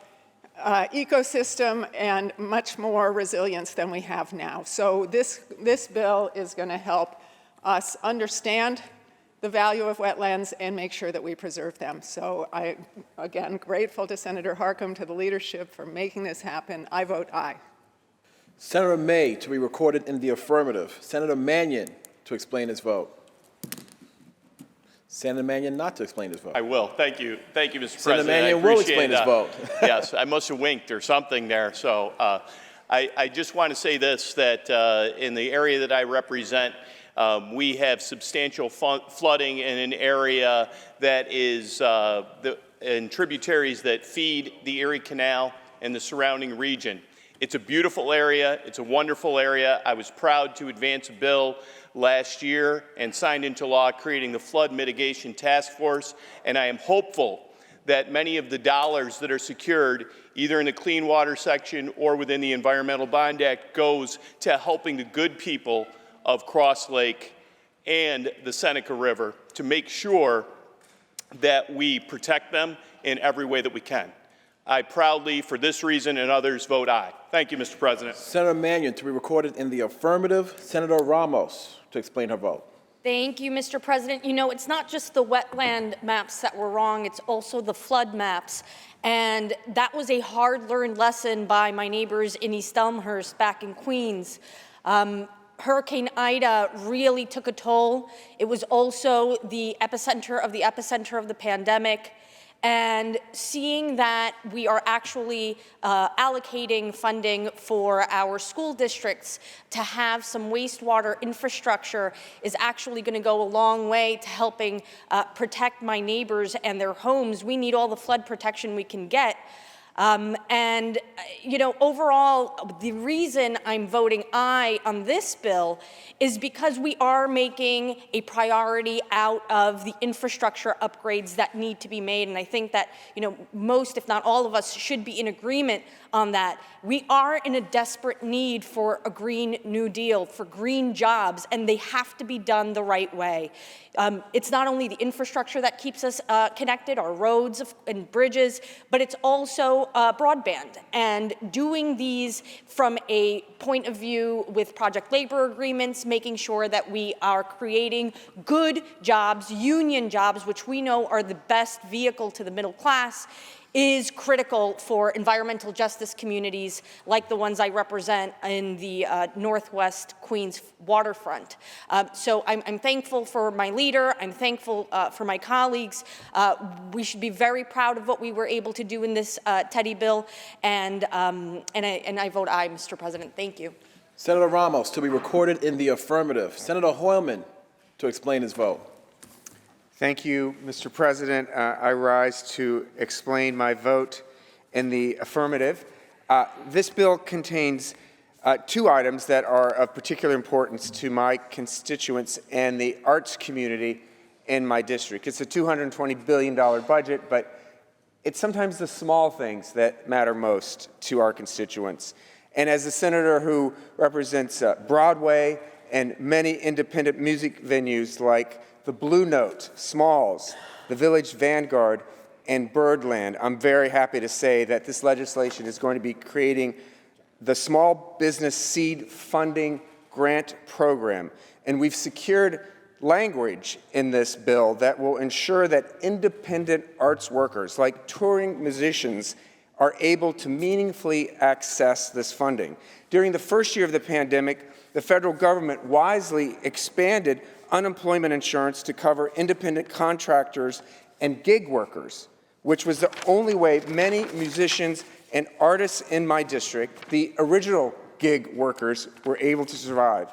ecosystem and much more resilience than we have now. So this bill is going to help us understand the value of wetlands and make sure that we preserve them. So again, grateful to Senator Harckham, to the leadership for making this happen. I vote aye. Senator May, to be recorded in the affirmative. Senator Mannion, to explain his vote. Senator Mannion not to explain his vote. I will. Thank you. Thank you, Mr. Senator President. Mannion will explain his vote. Yes, I must have winked or something there. So I just want to say this, that in the area that I represent, we have substantial flooding in an area that is in tributaries that feed the Erie Canal and the surrounding region. It's a beautiful area. It's a wonderful area. I was proud to advance a bill last year and signed into law creating the Flood Mitigation Task Force, and I am hopeful that many of the dollars that are secured either in the Clean Water section or within the Environmental Bond Act goes to helping the good people of Cross Lake and the Seneca River to make sure that we protect them in every way that we can. I proudly, for this reason and others, vote aye. Thank you, Mr. President. Senator Mannion, to be recorded in the affirmative. Senator Ramos, to explain her vote. Thank you, Mr. President. You know, it's not just the wetland maps that were wrong, it's also the flood maps. And that was a hard-learned lesson by my neighbors in East Elmhurst back in Queens. Hurricane Ida really took a toll. It was also the epicenter of the pandemic. And seeing that we are actually allocating funding for our school districts to have some wastewater infrastructure is actually going to go a long way to helping protect my neighbors and their homes. We need all the flood protection we can get. Overall, the reason I'm voting aye on this bill is because we are making a priority out of the infrastructure upgrades that need to be made. And I think that, most, if not all of us, should be in agreement on that. We are in a desperate need for a Green New Deal, for green jobs, and they have to be done the right way. It's not only the infrastructure that keeps us connected, our roads and bridges, but it's also broadband. And doing these from a point of view with project labor agreements, making sure that we are creating good jobs, union jobs, which we know are the best vehicle to the middle class, is critical for environmental justice communities like the ones I represent in the Northwest Queens waterfront. So I'm thankful for my leader. I'm thankful for my colleagues. We should be very proud of what we were able to do in this Teddy bill, and I vote aye, Mr. President. Thank you. Senator Ramos, to be recorded in the affirmative. Senator Hoylman, to explain his vote. Thank you, Mr. President. I rise to explain my vote in the affirmative. This bill contains two items that are of particular importance to my constituents and the arts community in my district. It's a $220 billion budget, but it's sometimes the small things that matter most to our constituents. And as a senator who represents Broadway and many independent music venues like the Blue Note, Smalls, the Village Vanguard, and Birdland, I'm very happy to say that this legislation is going to be creating the Small Business Seed Funding Grant Program. And we've secured language in this bill that will ensure that independent arts workers, like touring musicians, are able to meaningfully access this funding. During the first year of the pandemic, the federal government wisely expanded unemployment insurance to cover independent contractors and gig workers, which was the only way many musicians and artists in my district, the original gig workers, were able to survive.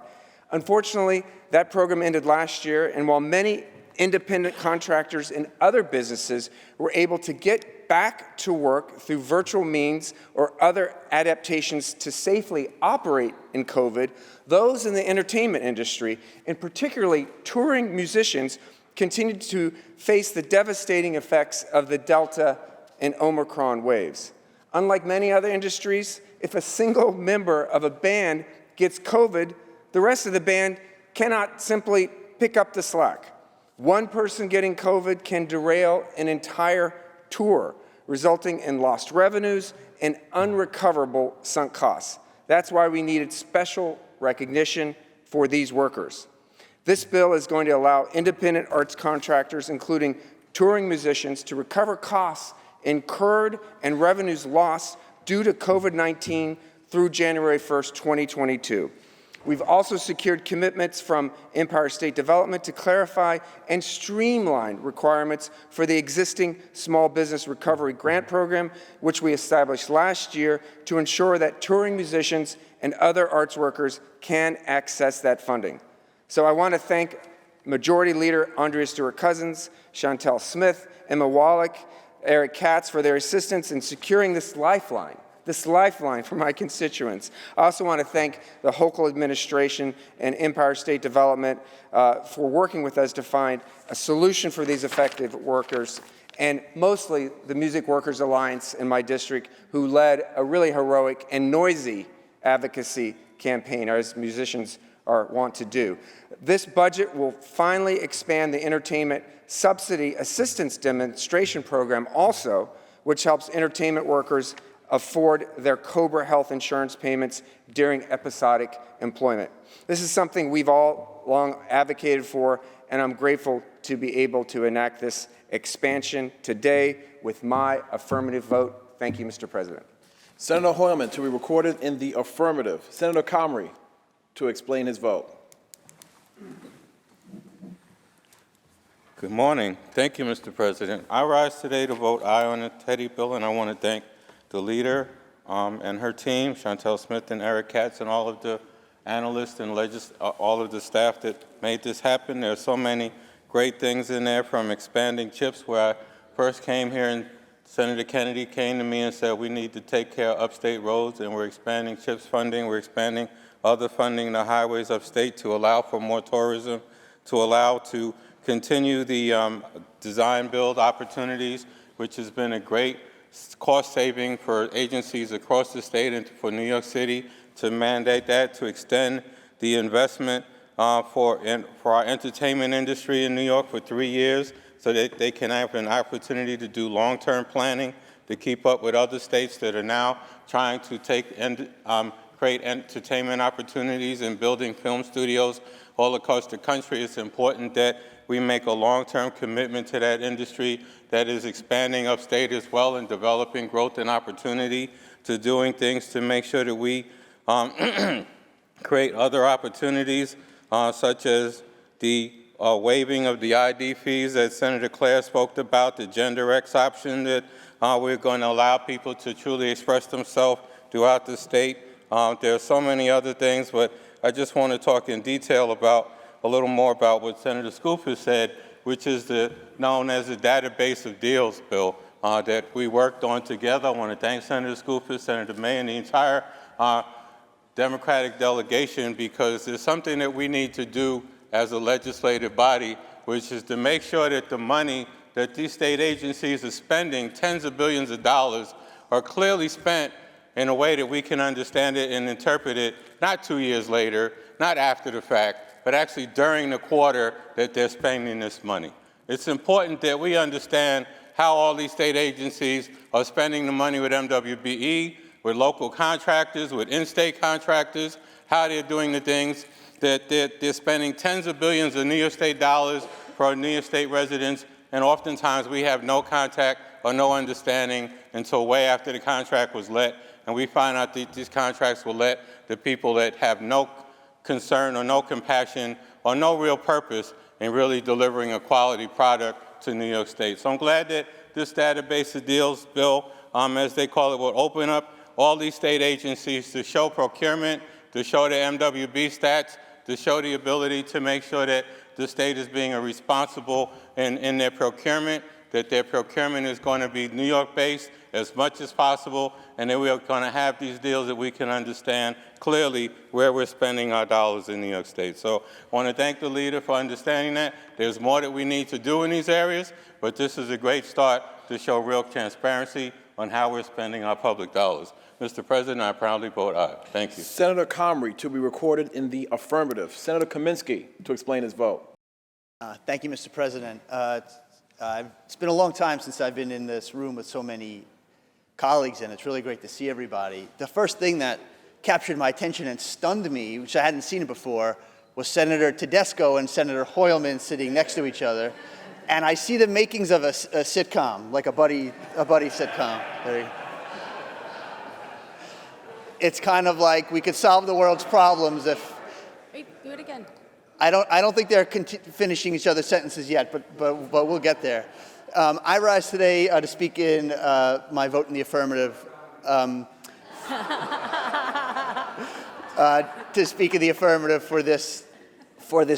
Unfortunately, that program ended last year, and while many independent contractors and other businesses were able to get back to work through virtual means or other adaptations to safely operate in COVID, those in the entertainment industry, and particularly touring musicians, continued to face the devastating effects of the Delta and Omicron waves. Unlike many other industries, if a single member of a band gets COVID, the rest of the band cannot simply pick up the slack. One person getting COVID can derail an entire tour, resulting in lost revenues and unrecoverable sunk costs. That's why we needed special recognition for these workers. This bill is going to allow independent arts contractors, including touring musicians, to recover costs incurred and revenues lost due to COVID-19 through January 1st, 2022. We've also secured commitments from Empire State Development to clarify and streamline requirements for the existing Small Business Recovery Grant Program, which we established last year to ensure that touring musicians and other arts workers can access that funding. So I want to thank Majority Leader Andrea Stewart-Cousins, Chantel Smith, Emma Wallach, Eric Katz for their assistance in securing this lifeline for my constituents. I also want to thank the Hochul administration and Empire State Development for working with us to find a solution for these affected workers, and mostly the Music Workers Alliance in my district, who led a really heroic and noisy advocacy campaign, as musicians are wont to do. This budget will finally expand the Entertainment Subsidy Assistance Demonstration Program also, which helps entertainment workers afford their COBRA health insurance payments during episodic employment. This is something we've all long advocated for, and I'm grateful to be able to enact this expansion today with my affirmative vote. Thank you, Mr. President. Senator Hoylman, to be recorded in the affirmative. Senator Comrie, to explain his vote. Good morning. Thank you, Mr. President. I rise today to vote aye on the Teddy bill, and I want to thank the leader and her team, Chantel Smith and Eric Katz, and all of the analysts and all of the staff that made this happen. There are so many great things in there, from expanding CHIPS, where I first came here in Senator Kennedy came to me and said we need to take care of upstate roads, and we're expanding CHIPS funding, we're expanding other funding in the highways upstate to allow for more tourism, to allow to continue the design build opportunities, which has been a great cost saving for agencies across the state and for New York City to mandate that, to extend the investment for our entertainment industry in New York for 3 years so that they can have an opportunity to do long-term planning to keep up with other states that are now trying to take and create entertainment opportunities and building film studios all across the country. It's important that we make a long-term commitment to that industry that is expanding upstate as well and developing growth and opportunity, to doing things to make sure that we create other opportunities such as the waiving of the ID fees that Senator Claire spoke about, the Gender X option that we're going to allow people to truly express themselves throughout the state. There are so many other things, but I just want to talk in detail about a little more about what Senator Skoufis said, which is known as the database of deals bill that we worked on together. I want to thank Senator Skoufis, Senator May, and the entire Democratic delegation, because there's something that we need to do as a legislative body, which is to make sure that the money that these state agencies are spending, tens of billions of dollars, are clearly spent in a way that we can understand it and interpret it, not 2 years later, not after the fact, but actually during the quarter that they're spending this money. It's important that we understand how all these state agencies are spending the money with MWBE, with local contractors, with in-state contractors, how they're doing the things that they're spending tens of billions of New York State dollars for our New York State residents, and oftentimes we have no contact or no understanding until way after the contract was let, and we find out that these contracts were let to people that have no concern or no compassion or no real purpose in really delivering a quality product to New York State. So I'm glad that this database of deals bill, as they call it, will open up all these state agencies to show procurement, to show the MWB stats, to show the ability to make sure that the state is being responsible in their procurement, that their procurement is going to be New York-based as much as possible, and that we are going to have these deals that we can understand clearly where we're spending our dollars in New York State. So I want to thank the leader for understanding that. There's more that we need to do in these areas, but this is a great start to show real transparency on how we're spending our public dollars. Mr. President, I proudly vote aye. Thank you. Senator Comrie to be recorded in the affirmative. Senator Kaminsky to explain his vote. Thank you, Mr. President. It's been a long time since I've been in this room with so many colleagues, and it's really great to see everybody. The first thing that captured my attention and stunned me, which I hadn't seen it before, was Senator Tedesco and Senator Hoylman sitting next to each other. And I see the makings of a sitcom, like a buddy sitcom. It's kind of like we could solve the world's problems if... Wait, do it again. I don't think they're finishing each other's sentences yet, but we'll get there. I rise today to speak in my vote in the affirmative. To speak in the affirmative for this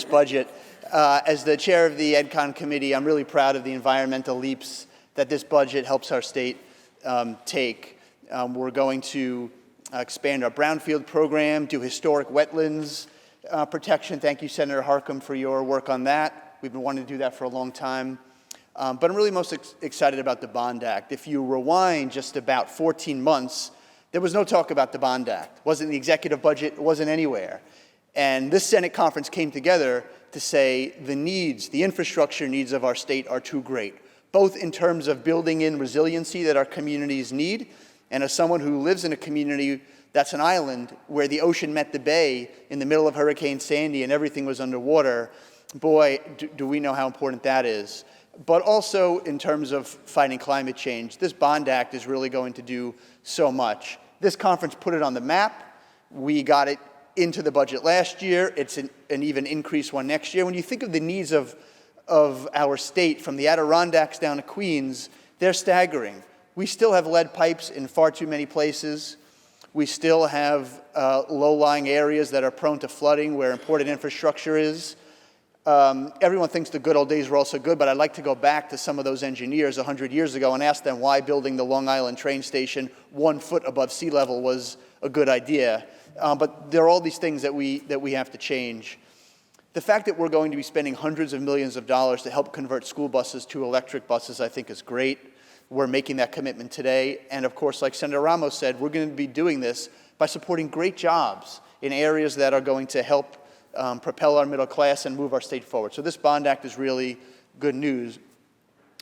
budget. As the chair of the EdCon committee, I'm really proud of the environmental leaps that this budget helps our state take. We're going to expand our brownfield program, do historic wetlands protection. Thank you, Senator Harkin, for your work on that. We've been wanting to do that for a long time. But I'm really most excited about the Bond Act. If you rewind just about 14 months, there was no talk about the Bond Act. It wasn't in the executive budget, it wasn't anywhere. And this Senate conference came together to say the needs, the infrastructure needs of our state are too great, both in terms of building in resiliency that our communities need, and as someone who lives in a community that's an island where the ocean met the bay in the middle of Hurricane Sandy and everything was underwater, boy, do we know how important that is. But also in terms of fighting climate change, this Bond Act is really going to do so much. This conference put it on the map. We got it into the budget last year. It's an even increased one next year. When you think of the needs of our state, from the Adirondacks down to Queens, they're staggering. We still have lead pipes in far too many places. We still have low-lying areas that are prone to flooding where important infrastructure is. everyone thinks the good old days were also good, but I'd like to go back to some of those engineers 100 years ago and ask them why building the Long Island train station 1 foot above sea level was a good idea. But there are all these things that we have to change. The fact that we're going to be spending hundreds of millions of dollars to help convert school buses to electric buses, I think is great. We're making that commitment today. And of course, like Senator Ramos said, we're going to be doing this by supporting great jobs in areas that are going to help propel our middle class and move our state forward. So this Bond Act is really good news.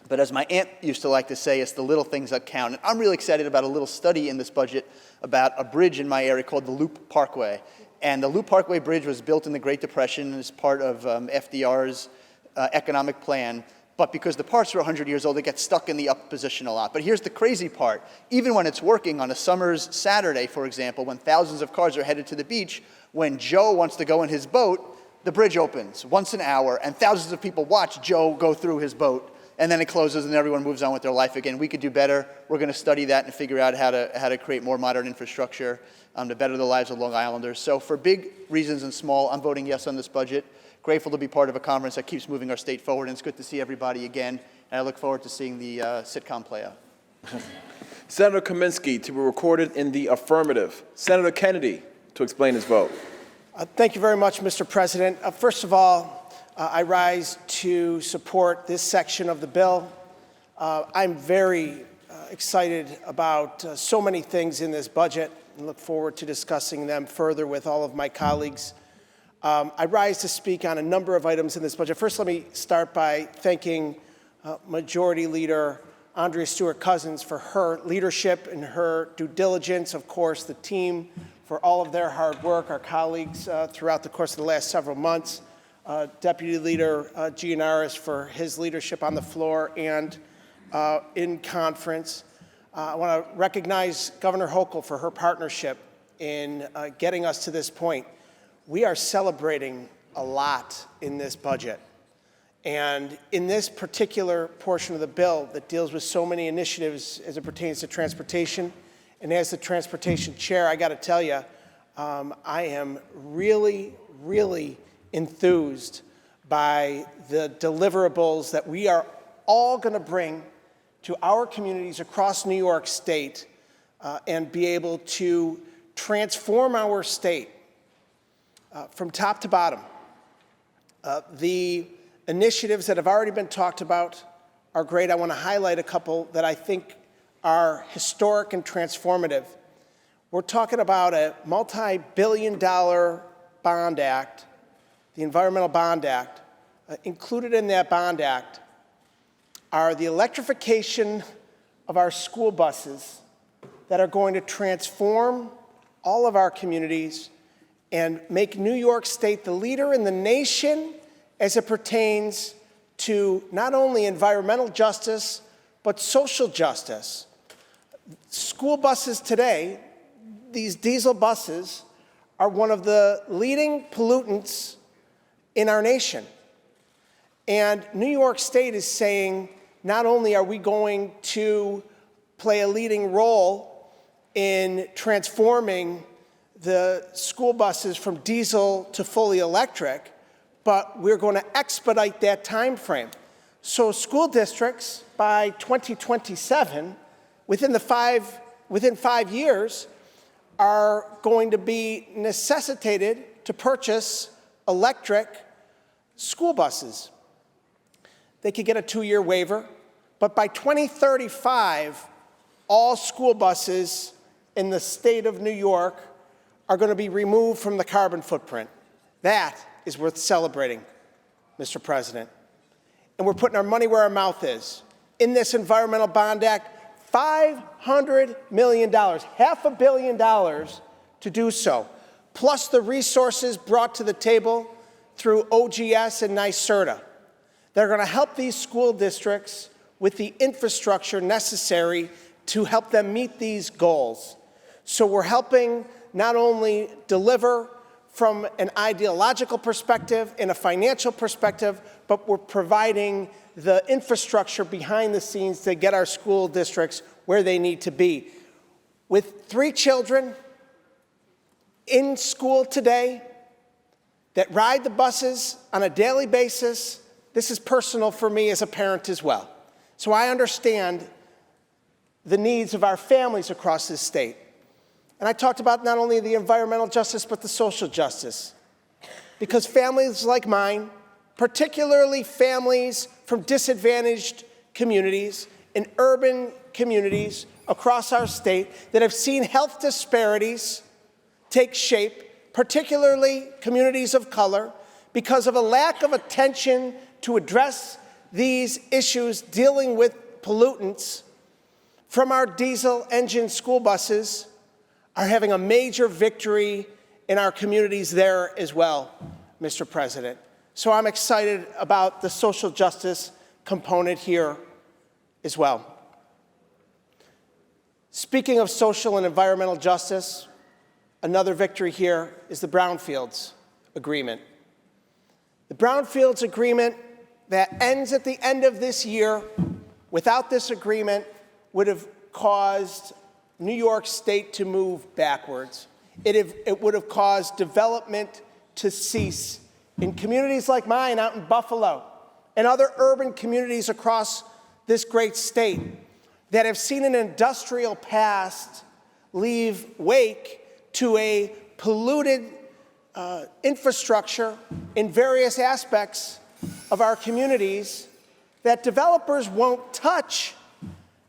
But as my aunt used to like to say, it's the little things that count. And I'm really excited about a little study in this budget about a bridge in my area called the Loop Parkway. And the Loop Parkway Bridge was built in the Great Depression and is part of FDR's economic plan. But because the parts are 100 years old, they get stuck in the up position a lot. But here's the crazy part. Even when it's working on a summer's Saturday, for example, when thousands of cars are headed to the beach, when Joe wants to go in his boat, the bridge opens once an hour, and thousands of people watch Joe go through his boat. And then it closes, and everyone moves on with their life again. We could do better. We're going to study that and figure out how to create more modern infrastructure to better the lives of Long Islanders. So for big reasons and small, I'm voting yes on this budget. Grateful to be part of a conference that keeps moving our state forward, and it's good to see everybody again, and I look forward to seeing the sitcom play out. Senator Kaminsky to be recorded in the affirmative. Senator Kennedy to explain his vote. Thank you very much, Mr. President. First of all, I rise to support this section of the bill. I'm very excited about so many things in this budget and look forward to discussing them further with all of my colleagues. I rise to speak on a number of items in this budget. First, let me start by thanking Majority Leader Andrea Stewart-Cousins for her leadership and her due diligence, of course, the team for all of their hard work, our colleagues throughout the course of the last several months, Deputy Leader Gianaris for his leadership on the floor and in conference. I want to recognize Governor Hochul for her partnership in getting us to this point. We are celebrating a lot in this budget. And in this particular portion of the bill that deals with so many initiatives as it pertains to transportation, and as the transportation chair, I got to tell you, I am really, really enthused by the deliverables that we are all going to bring to our communities across New York State and be able to transform our state from top to bottom. The initiatives that have already been talked about are great. I want to highlight a couple that I think are historic and transformative. We're talking about a multi-billion-dollar bond act, the Environmental Bond Act. Included in that bond act are the electrification of our school buses that are going to transform all of our communities and make New York State the leader in the nation as it pertains to not only environmental justice, but social justice. School buses today, these diesel buses, are one of the leading pollutants in our nation. And New York State is saying, not only are we going to play a leading role in transforming the school buses from diesel to fully electric, but we're going to expedite that time frame. So school districts by 2027, within 5 years, are going to be necessitated to purchase electric school buses. They could get a 2-year waiver, but by 2035, all school buses in the state of New York are going to be removed from the carbon footprint. That is worth celebrating, Mr. President. And we're putting our money where our mouth is. In this Environmental Bond Act, $500 million, $500 million to do so, plus the resources brought to the table through OGS and NYSERDA. They're going to help these school districts with the infrastructure necessary to help them meet these goals. So we're helping not only deliver from an ideological perspective and a financial perspective, but we're providing the infrastructure behind the scenes to get our school districts where they need to be. With 3 children in school today, that ride the buses on a daily basis. This is personal for me as a parent as well. So I understand the needs of our families across this state. And I talked about not only the environmental justice, but the social justice. Because families like mine, particularly families from disadvantaged communities in urban communities across our state that have seen health disparities take shape, particularly communities of color, because of a lack of attention to address these issues dealing with pollutants from our diesel engine school buses, are having a major victory in our communities there as well, Mr. President. So I'm excited about the social justice component here as well. Speaking of social and environmental justice, another victory here is the Brownfields Agreement. The Brownfields Agreement that ends at the end of this year, without this agreement, would have caused New York State to move backwards. It would have caused development to cease in communities like mine out in Buffalo and other urban communities across this great state that have seen an industrial past leave wake to a polluted infrastructure in various aspects of our communities that developers won't touch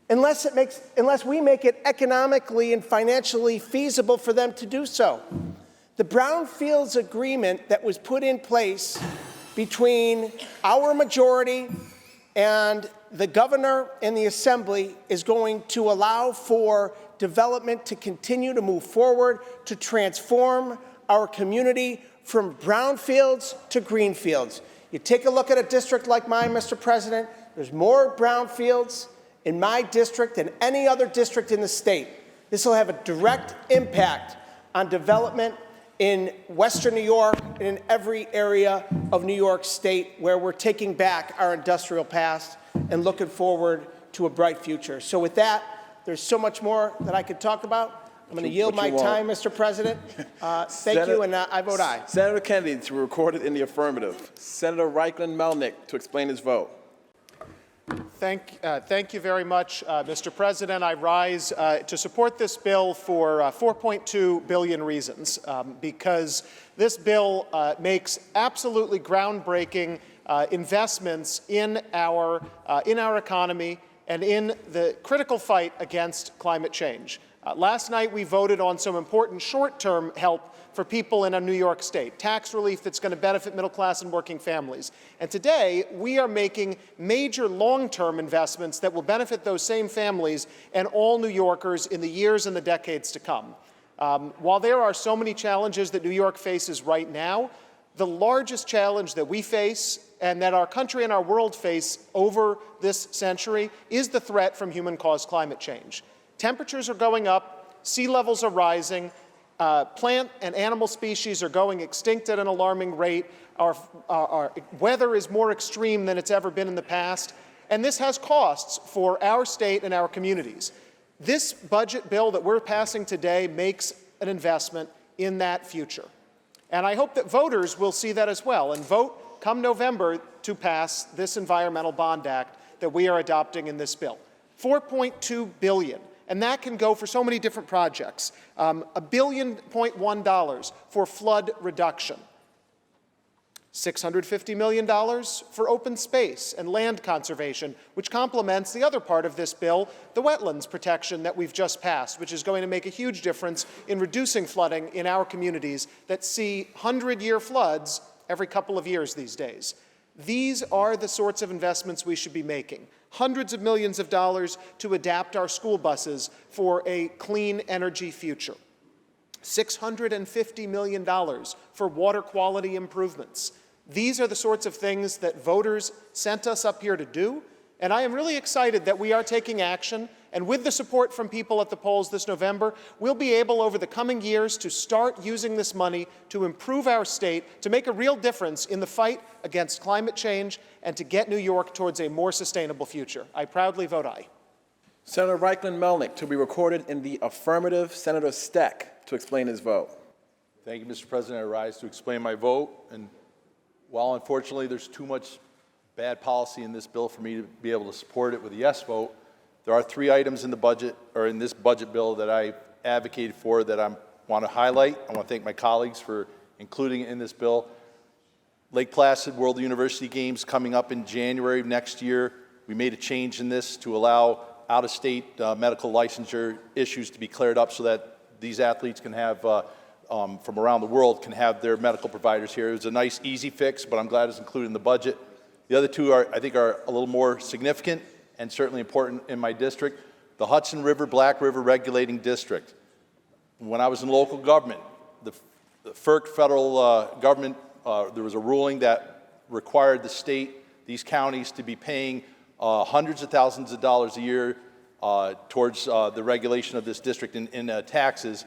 unless we make it economically and financially feasible for them to do so. The Brownfields Agreement that was put in place between our majority and the governor and the assembly is going to allow for development to continue to move forward, to transform our community from brownfields to greenfields. You take a look at a district like mine, Mr. President, there's more brownfields in my district than any other district in the state. This will have a direct impact on development in Western New York and in every area of New York State where we're taking back our industrial past and looking forward to a bright future. So with that, there's so much more that I could talk about. I'm going to yield my time, Mr. President. Thank you, and I vote aye. Senator Kennedy to be recorded in the affirmative. Senator Reichlin Melnick to explain his vote. Thank you very much, Mr. President. I rise to support this bill for 4.2 billion reasons, because this bill makes absolutely groundbreaking investments in our economy and in the critical fight against climate change. Last night we voted on some important short-term help for people in New York State, tax relief that's going to benefit middle-class and working families. And today, we are making major long-term investments that will benefit those same families and all New Yorkers in the years and the decades to come. While there are so many challenges that New York faces right now, the largest challenge that we face and that our country and our world face over this century is the threat from human-caused climate change. Temperatures are going up, sea levels are rising, plant and animal species are going extinct at an alarming rate. Our weather is more extreme than it's ever been in the past, and this has costs for our state and our communities. This budget bill that we're passing today makes an investment in that future. And I hope that voters will see that as well and vote come November to pass this Environmental Bond Act that we are adopting in this bill. $4.2 billion. And that can go for so many different projects. $1.1 billion for flood reduction. $650 million for open space and land conservation, which complements the other part of this bill, the wetlands protection that we've just passed, which is going to make a huge difference in reducing flooding in our communities that see 100-year floods every couple of years these days. These are the sorts of investments we should be making. Hundreds of millions of dollars to adapt our school buses for a clean energy future. $650 million for water quality improvements. These are the sorts of things that voters sent us up here to do, and I am really excited that we are taking action, and with the support from people at the polls this November, we'll be able over the coming years to start using this money to improve our state, to make a real difference in the fight against climate change, and to get New York towards a more sustainable future. I proudly vote aye. Senator Reichlin Melnick to be recorded in the affirmative. Senator Steck to explain his vote. Thank you, Mr. President. I rise to explain my vote. And while unfortunately there's too much bad policy in this bill for me to be able to support it with a yes vote, there are 3 items in the budget, or in this budget bill, that I advocated for that I want to highlight. I want to thank my colleagues for including it in this bill. Lake Placid World University Games coming up in January of next year. We made a change in this to allow out-of-state medical licensure issues to be cleared up so that these athletes can have, from around the world, can have their medical providers here. It was a nice, easy fix, but I'm glad it's included in the budget. The other 2 I think are a little more significant and certainly important in my district. The Hudson River Black River Regulating District. When I was in local government, the FERC federal government, there was a ruling that required the state, these counties, to be paying hundreds of thousands of dollars a year towards the regulation of this district in taxes.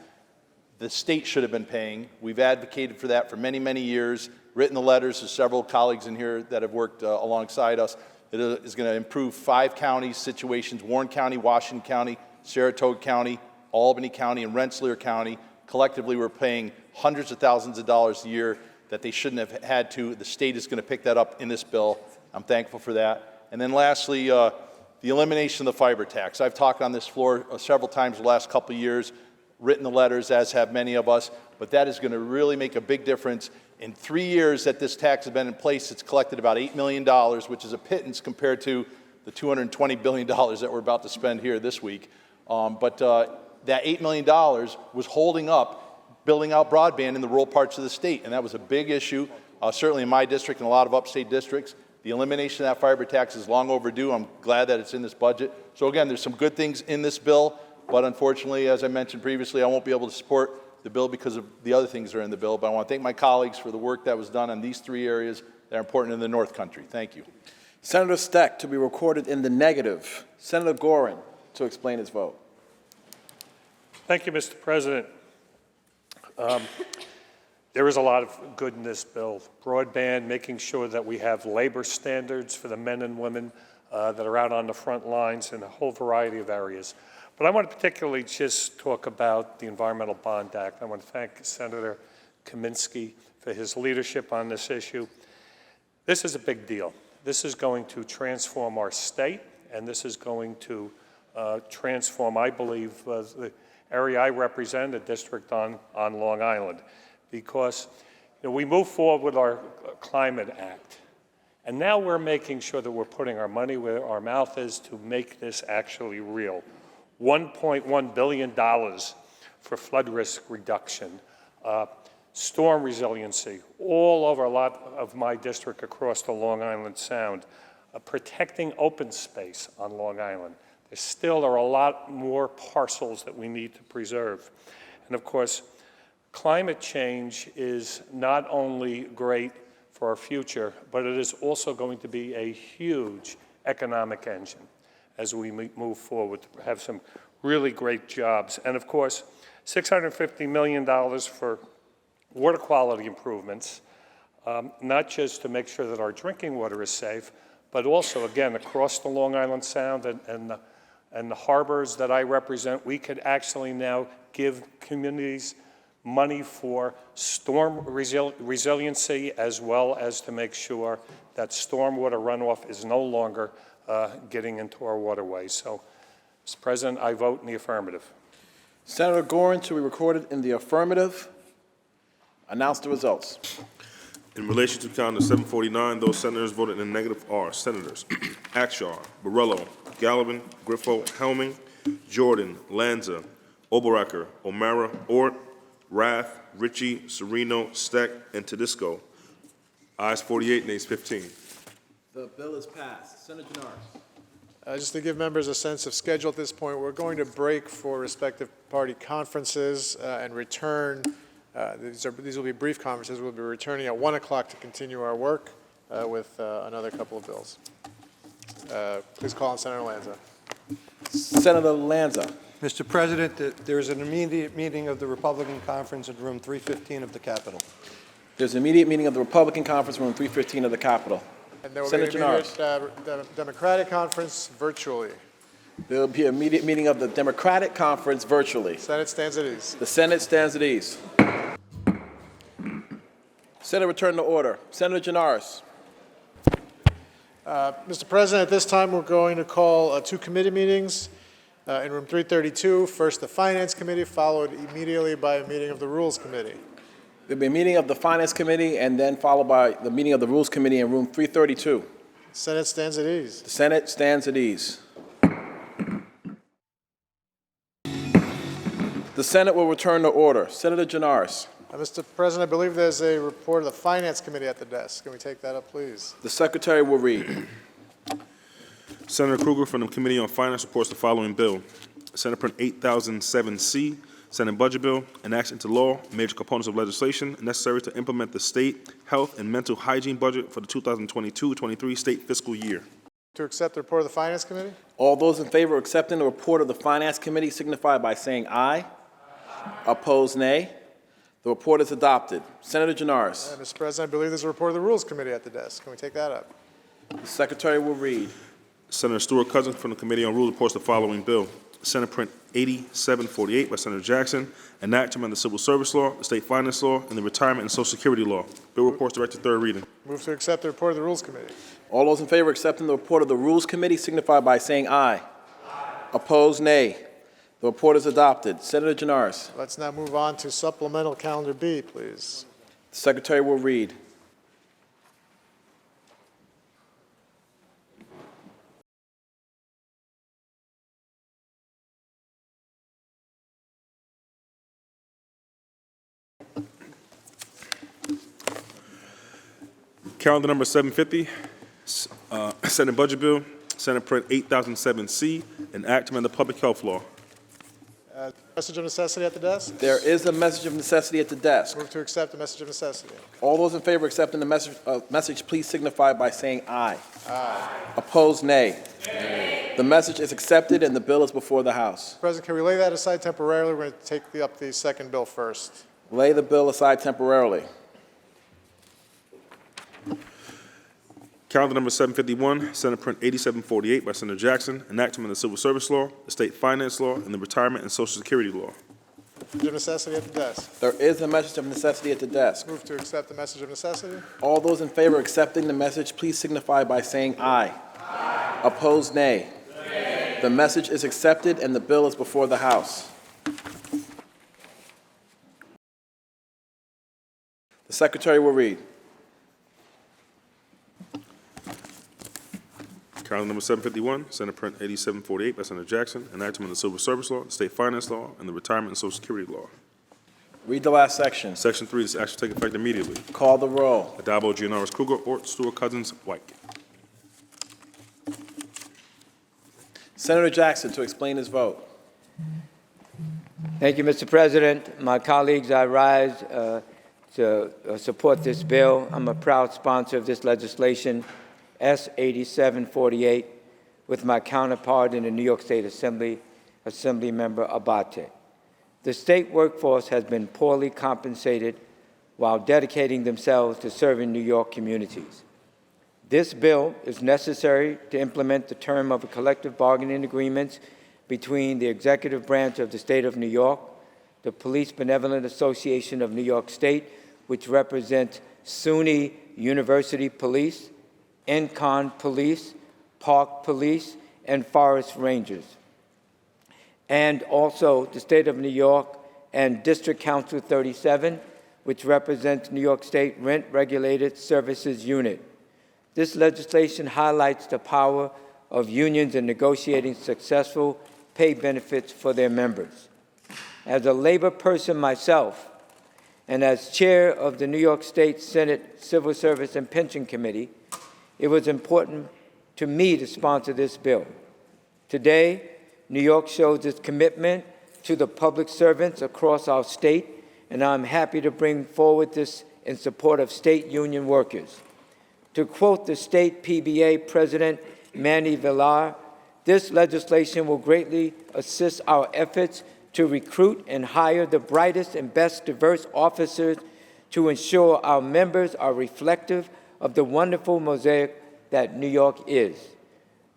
The state should have been paying. We've advocated for that for many, many years, written the letters to several colleagues in here that have worked alongside us. It is going to improve 5 counties' situations: Warren County, Washington County, Saratoga County, Albany County, and Rensselaer County. Collectively, we're paying hundreds of thousands of dollars a year that they shouldn't have had to. The state is going to pick that up in this bill. I'm thankful for that. And then lastly, the elimination of the fiber tax. I've talked on this floor several times the last couple of years, written the letters, as have many of us, but that is going to really make a big difference. In 3 years that this tax has been in place, it's collected about $8 million, which is a pittance compared to the $220 billion that we're about to spend here this week. But that $8 million was holding up building out broadband in the rural parts of the state, and that was a big issue, certainly in my district and a lot of upstate districts. The elimination of that fiber tax is long overdue. I'm glad that it's in this budget. So again, there's some good things in this bill, but unfortunately, as I mentioned previously, I won't be able to support the bill because of the other things that are in the bill. But I want to thank my colleagues for the work that was done on these 3 areas that are important in the North Country. Thank you. Senator Steck to be recorded in the negative. Senator Gorin to explain his vote. Thank you, Mr. President. There is a lot of good in this bill. Broadband, making sure that we have labor standards for the men and women that are out on the front lines in a whole variety of areas. But I want to particularly just talk about the Environmental Bond Act. I want to thank Senator Kaminsky for his leadership on this issue. This is a big deal. This is going to transform our state, and this is going to transform, I believe, the area I represent, a district on Long Island, because we move forward with our Climate Act, and now we're making sure that we're putting our money where our mouth is to make this actually real. $1.1 billion for flood risk reduction, storm resiliency, all over a lot of my district across the Long Island Sound, protecting open space on Long Island. There still are a lot more parcels that we need to preserve. And of course, climate change is not only great for our future, but it is also going to be a huge economic engine as we move forward to have some really great jobs. And of course, $650 million for water quality improvements, not just to make sure that our drinking water is safe, but also, again, across the Long Island Sound and the harbors that I represent, we could actually now give communities money for storm resiliency, as well as to make sure that stormwater runoff is no longer getting into our waterways. So, Mr. President, I vote in the affirmative. Senator Gorin to be recorded in the affirmative. Announce the results. In relation to calendar 749, those senators voted in the negative are Senators Akshar, Borrello, Gallivan, Griffo, Helming, Jordan, Lanza, Oberacker, O'Mara, Ort, Rath, Ritchie, Serino, Steck, and Tedisco. Ayes 48, nays 15. The bill is passed. Senator Jannars. Just to give members a sense of schedule at this point, we're going to break for respective party conferences and return. These will be brief conferences. We'll be returning at 1 o'clock to continue our work with another couple of bills. Please call on Senator Lanza. Senator Lanza. Mr. President, there is an immediate meeting of the Republican Conference in room 315 of the Capitol. There's an immediate meeting of the Republican Conference, room 315 of the Capitol. And there will Senator be an immediate Democratic Conference virtually. There will be an immediate meeting of the Democratic Conference virtually. Senate stands at ease. The Senate stands at ease. Senate return to order. Senator Janaris. Mr. President, at this time, we're going to call two committee meetings in room 332. First, the Finance Committee, followed immediately by a meeting of the Rules Committee. There'll be a meeting of the Finance Committee and then followed by the meeting of the Rules Committee in room 332. The Senate stands at ease. The Senate stands at ease. The Senate will return to order. Senator Janaris. Mr. President, I believe there's a report of the Finance Committee at the desk. Can we take that up, please? The Secretary will read. Senator Krueger from the Committee on Finance reports the following bill. Senate Print 8007C, Senate Budget Bill, enacts into law major components of legislation necessary to implement the state health and mental hygiene budget for the 2022-23 state fiscal year. To accept the report of the Finance Committee? All those in favor of accepting the report of the Finance Committee signify by saying aye. Opposed, nay. The report is adopted. Senator Janaris. Mr. President, I believe there's a report of the Rules Committee at the desk. Can we take that up? The Secretary will read. Senator Stuart Cousins from the Committee on Rules reports the following bill. Senate Print 8748 by Senator Jackson, enact to amend the Civil Service Law, the State Finance Law, and the Retirement and Social Security Law. Bill reports direct to third reading. Move to accept the report of the Rules Committee. All those in favor of accepting the report of the Rules Committee signify by saying aye. Opposed, nay. The report is adopted. Senator Janaris. Let's now move on to Supplemental Calendar B, please. The Secretary will read. Calendar number 750, Senate Budget Bill, Senate Print 8007C, an act to amend the Public Health Law. Message of necessity at the desk? There is a message of necessity at the desk. Move to accept the message of necessity. All those in favor of accepting the message, please signify by saying aye. Aye. Opposed, nay. Nay. The message is accepted and the bill is before the House. President, can we lay that aside temporarily? We're going to take up the second bill first. Lay the bill aside temporarily. Calendar number 751, Senate Print 8748 by Senator Jackson, an act to amend the Civil Service Law, the State Finance Law, and the Retirement and Social Security Law. Message of necessity at the desk. There is a message of necessity at the desk. Move to accept the message of necessity. All those in favor of accepting the message, please signify by saying aye. Aye. Opposed, nay. Nay. The message is accepted and the bill is before the House. The Secretary will read. Calendar number 751, Senate Print 8748 by Senator Jackson, an act to amend the Civil Service Law, the State Finance Law, and the Retirement and Social Security Law. Read the last section. Section 3, this action take effect immediately. Call the roll. Addabbo, Gianaris, Krueger, Ort, Stewart, Cousins, White. Senator Jackson to explain his vote. Thank you, Mr. President. My colleagues, I rise to support this bill. I'm a proud sponsor of this legislation, S. 8748, with my counterpart in the New York State Assembly, Assemblymember Abate. The state workforce has been poorly compensated while dedicating themselves to serving New York communities. This bill is necessary to implement the term of a collective bargaining agreement between the executive branch of the state of New York, the Police Benevolent Association of New York State, which represents SUNY University Police, ENCON Police, Park Police, and Forest Rangers, and also the State of New York and District Council 37, which represents New York State Rent Regulated Services Unit. This legislation highlights the power of unions in negotiating successful pay benefits for their members. As a labor person myself, and as chair of the New York State Senate Civil Service and Pension Committee, it was important to me to sponsor this bill. Today, New York shows its commitment to the public servants across our state, and I'm happy to bring forward this in support of state union workers. To quote the state PBA President Manny Villar, this legislation will greatly assist our efforts to recruit and hire the brightest and best diverse officers to ensure our members are reflective of the wonderful mosaic that New York is.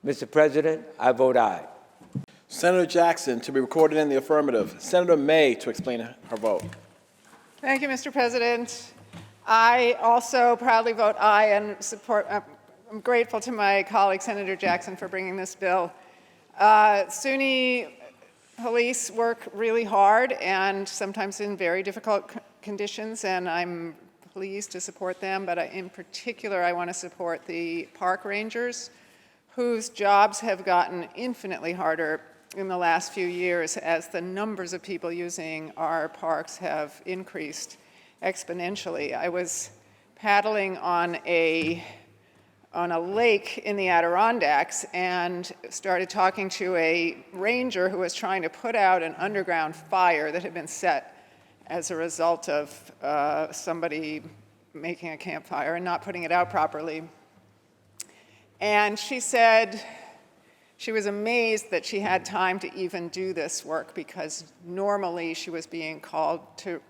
Mr. President, I vote aye. Senator Jackson to be recorded in the affirmative. Senator May to explain her vote. Thank you, Mr. President. I also proudly vote aye and support. I'm grateful to my colleague, Senator Jackson, for bringing this bill. SUNY police work really hard and sometimes in very difficult conditions, and I'm pleased to support them. But in particular, I want to support the park rangers, whose jobs have gotten infinitely harder in the last few years as the numbers of people using our parks have increased exponentially. I was paddling on a lake in the Adirondacks and started talking to a ranger who was trying to put out an underground fire that had been set as a result of somebody making a campfire and not putting it out properly. And she said she was amazed that she had time to even do this work, because normally she was being called to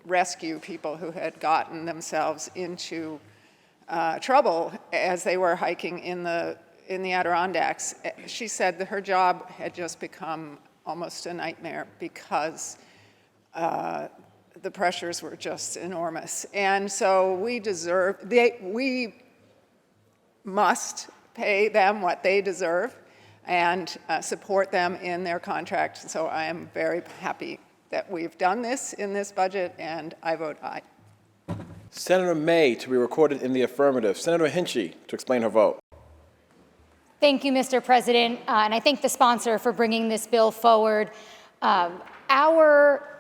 rescue people who had gotten themselves into trouble as they were hiking in the Adirondacks. She said that her job had just become almost a nightmare because the pressures were just enormous. And so we must pay them what they deserve and support them in their contract. So I am very happy that we've done this in this budget, and I vote aye. Senator May to be recorded in the affirmative. Senator Hinchey to explain her vote. Thank you, Mr. President, and I thank the sponsor for bringing this bill forward. Our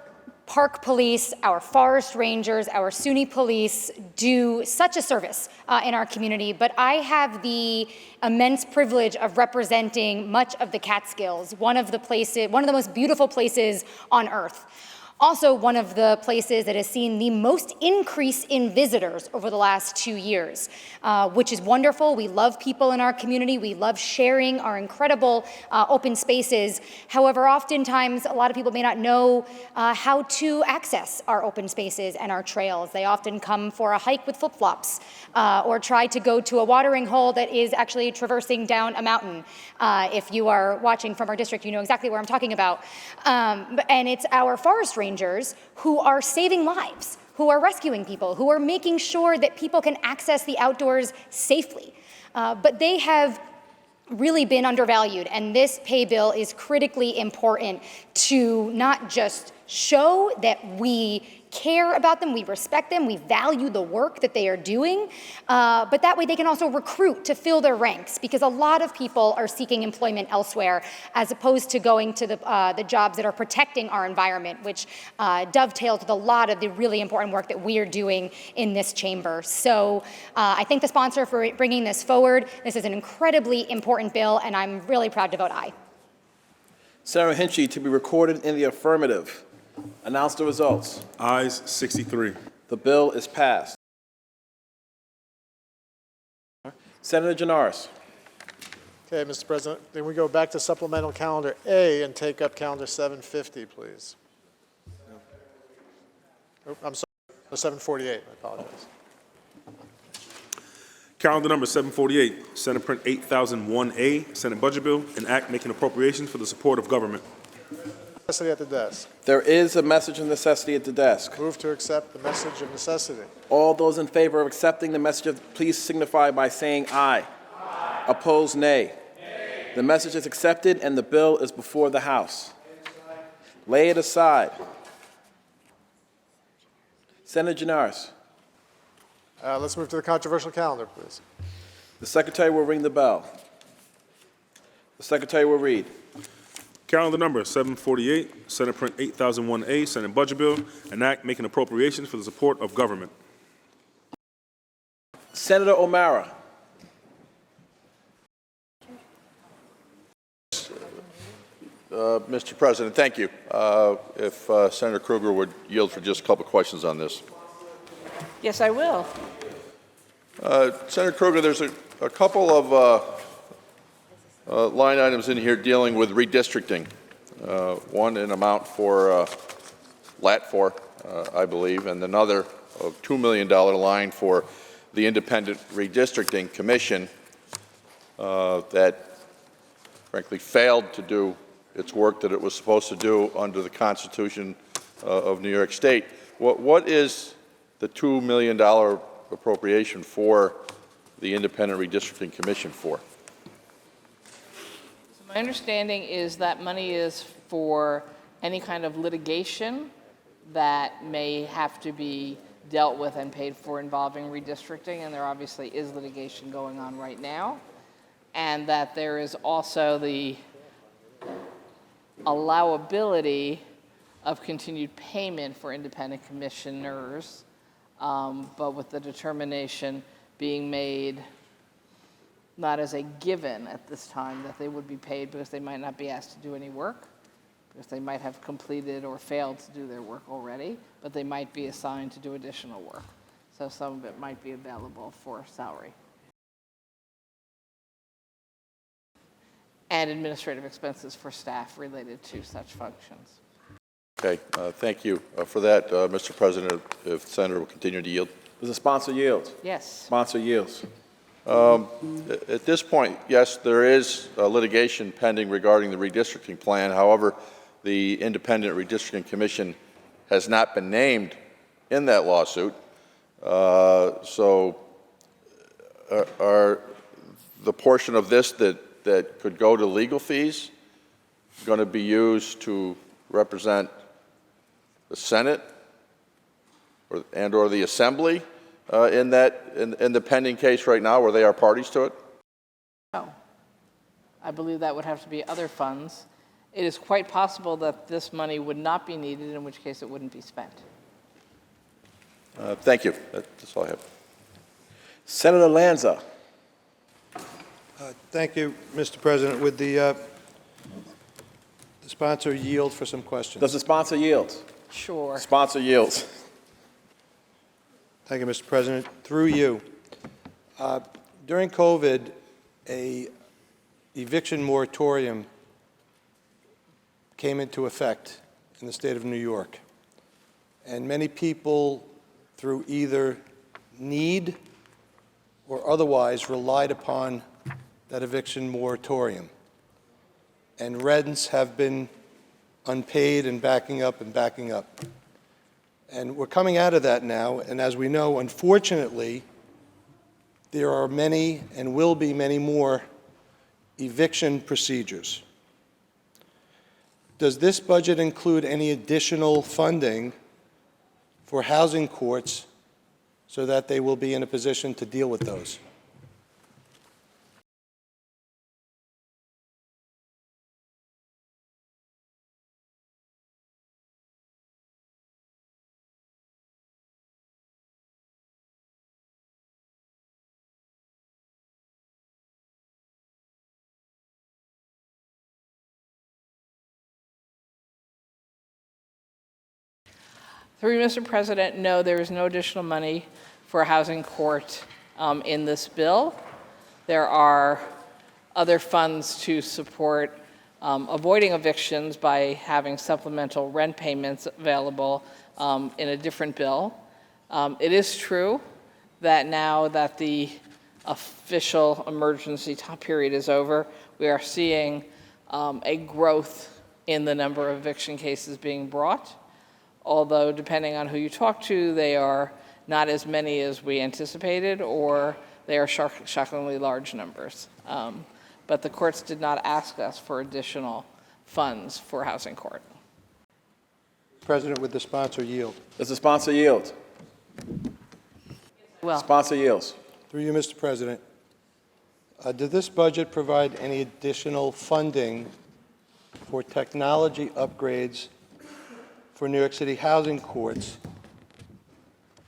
park police, our forest rangers, our SUNY police do such a service in our community, but I have the immense privilege of representing much of the Catskills, one of the most beautiful places on earth. Also, one of the places that has seen the most increase in visitors over the last 2 years, which is wonderful. We love people in our community. We love sharing our incredible open spaces. However, oftentimes, a lot of people may not know how to access our open spaces and our trails. They often come for a hike with flip-flops or try to go to a watering hole that is actually traversing down a mountain. If you are watching from our district, you know exactly where I'm talking about. And it's our forest rangers who are saving lives, who are rescuing people, who are making sure that people can access the outdoors safely. But they have really been undervalued, and this pay bill is critically important to not just show that we care about them, we respect them, we value the work that they are doing, but that way they can also recruit to fill their ranks, because a lot of people are seeking employment elsewhere as opposed to going to the jobs that are protecting our environment, which dovetails with a lot of the really important work that we are doing in this chamber. So I thank the sponsor for bringing this forward. This is an incredibly important bill, and I'm really proud to vote aye. Senator Hinchey to be recorded in the affirmative. Announce the results. Ayes 63. The bill is passed. Senator Janaris. Okay, Mr. President, then we go back to supplemental calendar A and take up calendar 750, please. Oh, I'm sorry, 748, I apologize. Calendar number 748, Senate Print 8001A, Senate Budget Bill, an act making appropriations for the support of government. Necessity at the desk. There is a message of necessity at the desk. Move to accept the message of necessity. All those in favor of accepting the message, please signify by saying aye. Aye. Opposed, nay. Nay. The message is accepted and the bill is before the House. Lay it aside. Senator Janaris. Let's move to the controversial calendar, please. The Secretary will ring the bell. The Secretary will read. Calendar number 748, Senate Print 8001A, Senate Budget Bill, an act making appropriations for the support of government. Senator O'Mara. Mr. President, thank you. If Senator Krueger would yield for just a couple questions on this. Yes, I will. Senator Krueger, there's a couple of line items in here dealing with redistricting. One in amount for LAT4, I believe, and another of $2 million line for the Independent Redistricting Commission that frankly failed to do its work that it was supposed to do under the Constitution of New York State. What is the $2 million appropriation for the Independent Redistricting Commission for? My understanding is that money is for any kind of litigation that may have to be dealt with and paid for involving redistricting, and there obviously is litigation going on right now, and that there is also the allowability of continued payment for independent commissioners, but with the determination being made not as a given at this time that they would be paid because they might not be asked to do any work, because they might have completed or failed to do their work already, but they might be assigned to do additional work. So some of it might be available for salary. And administrative expenses for staff related to such functions. Okay, thank you for that, Mr. President. If the Senator will continue to yield. Does the sponsor yield? Yes. Sponsor yields. At this point, yes, there is litigation pending regarding the redistricting plan. However, the Independent Redistricting Commission has not been named in that lawsuit. So are the portion of this that could go to legal fees going to be used to represent the Senate or the Assembly in the pending case right now, where they are parties to it? No. I believe that would have to be other funds. It is quite possible that this money would not be needed, in which case it wouldn't be spent. Thank you. That's all I have. Senator Lanza. Thank you, Mr. President. Would the sponsor yield for some questions? Does the sponsor yield? Sure. Sponsor yields. Thank you, Mr. President. Through you, during COVID, a eviction moratorium came into effect in the state of New York. And many people, through either need or otherwise, relied upon that eviction moratorium. And rents have been unpaid and backing up and backing up. And we're coming out of that now, and as we know, unfortunately, there are many and will be many more eviction procedures. Does this budget include any additional funding for housing courts so that they will be in a position to deal with those? Through you, Mr. President, no, there is no additional money for a housing court in this bill. There are other funds to support avoiding evictions by having supplemental rent payments available in a different bill. It is true that now that the official emergency time period is over, we are seeing a growth in the number of eviction cases being brought. Although, depending on who you talk to, they are not as many as we anticipated, or they are shockingly large numbers. But the courts did not ask us for additional funds for housing court. President, would the sponsor yield? Does the sponsor yield? Well, sponsor yields. Through you, Mr. President, did this budget provide any additional funding for technology upgrades for New York City housing courts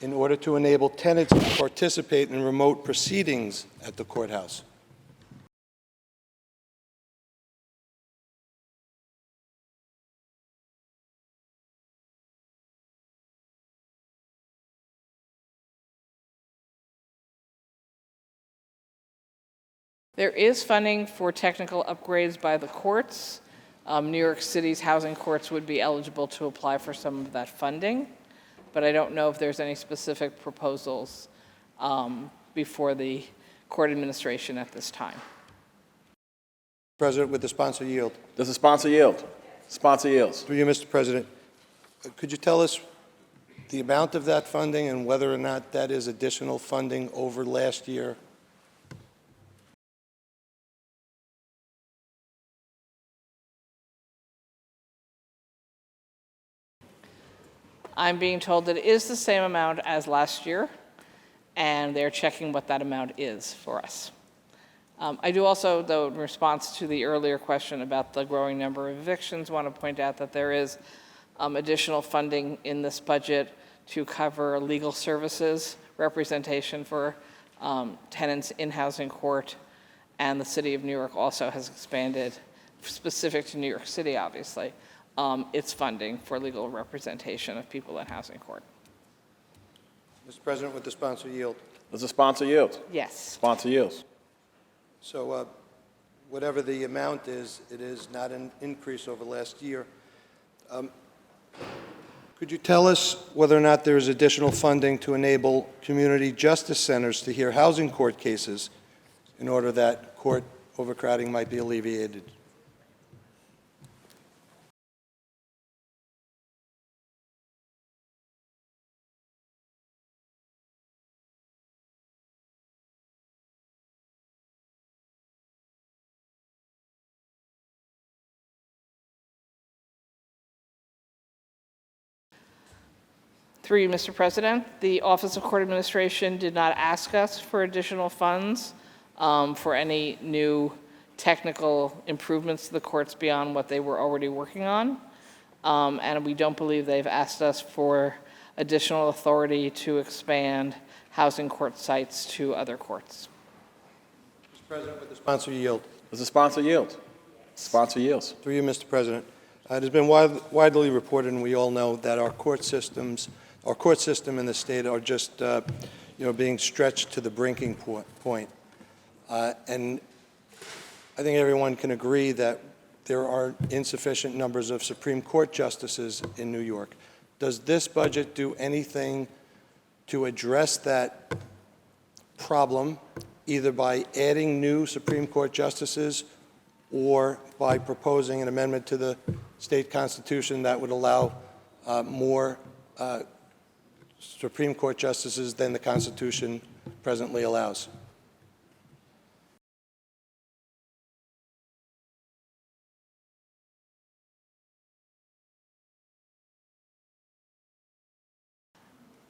in order to enable tenants to participate in remote proceedings at the courthouse? There is funding for technical upgrades by the courts. New York City's housing courts would be eligible to apply for some of that funding, but I don't know if there's any specific proposals before the court administration at this time. President, would the sponsor yield? Does the sponsor yield? Sponsor yields. Through you, Mr. President, could you tell us the amount of that funding and whether or not that is additional funding over last year? I'm being told that it is the same amount as last year, and they're checking what that amount is for us. I do also, though, in response to the earlier question about the growing number of evictions, want to point out that there is additional funding in this budget to cover legal services, representation for tenants in housing court, and the City of New York also has expanded, specific to New York City, obviously, its funding for legal representation of people in housing court. Mr. President, would the sponsor yield? Does the sponsor yield? Yes. Sponsor yields. So whatever the amount is, it is not an increase over last year. Could you tell us whether or not there is additional funding to enable community justice centers to hear housing court cases in order that court overcrowding might be alleviated? Through you, Mr. President, the Office of Court Administration did not ask us for additional funds for any new technical improvements to the courts beyond what they were already working on. And we don't believe they've asked us for additional authority to expand housing court sites to other courts. Mr. President, would the sponsor yield? Does the sponsor yield? Sponsor yields. Through you, Mr. President. It has been widely reported, and we all know, that our court system in the state are just, being stretched to the breaking point. And I think everyone can agree that there are insufficient numbers of Supreme Court justices in New York. Does this budget do anything to address that problem, either by adding new Supreme Court justices or by proposing an amendment to the state constitution that would allow more Supreme Court justices than the Constitution presently allows?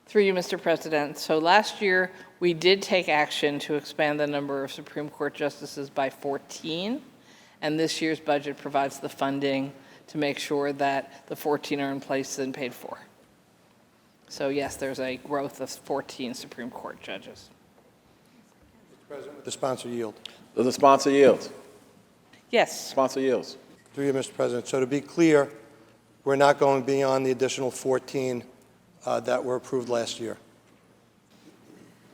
Through you, Mr. President. So last year, we did take action to expand the number of Supreme Court justices by 14, and this year's budget provides the funding to make sure that the 14 are in place and paid for. So yes, there's a growth of 14 Supreme Court judges. Mr. President, would the sponsor yield? Does the sponsor yield? Yes. Sponsor yields. Through you, Mr. President. So to be clear, we're not going beyond the additional 14 that were approved last year.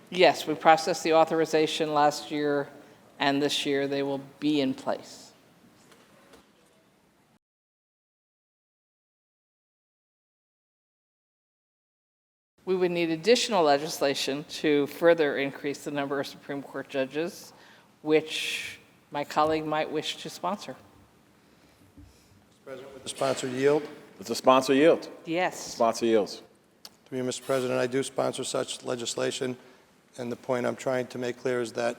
Yes, we processed the authorization last year, and this year they will be in place. We would need additional legislation to further increase the number of Supreme Court judges, which my colleague might wish to sponsor. Mr. President, would the sponsor yield? Does the sponsor yield? Yes. Sponsor yields. Through you, Mr. President, I do sponsor such legislation, and the point I'm trying to make clear is that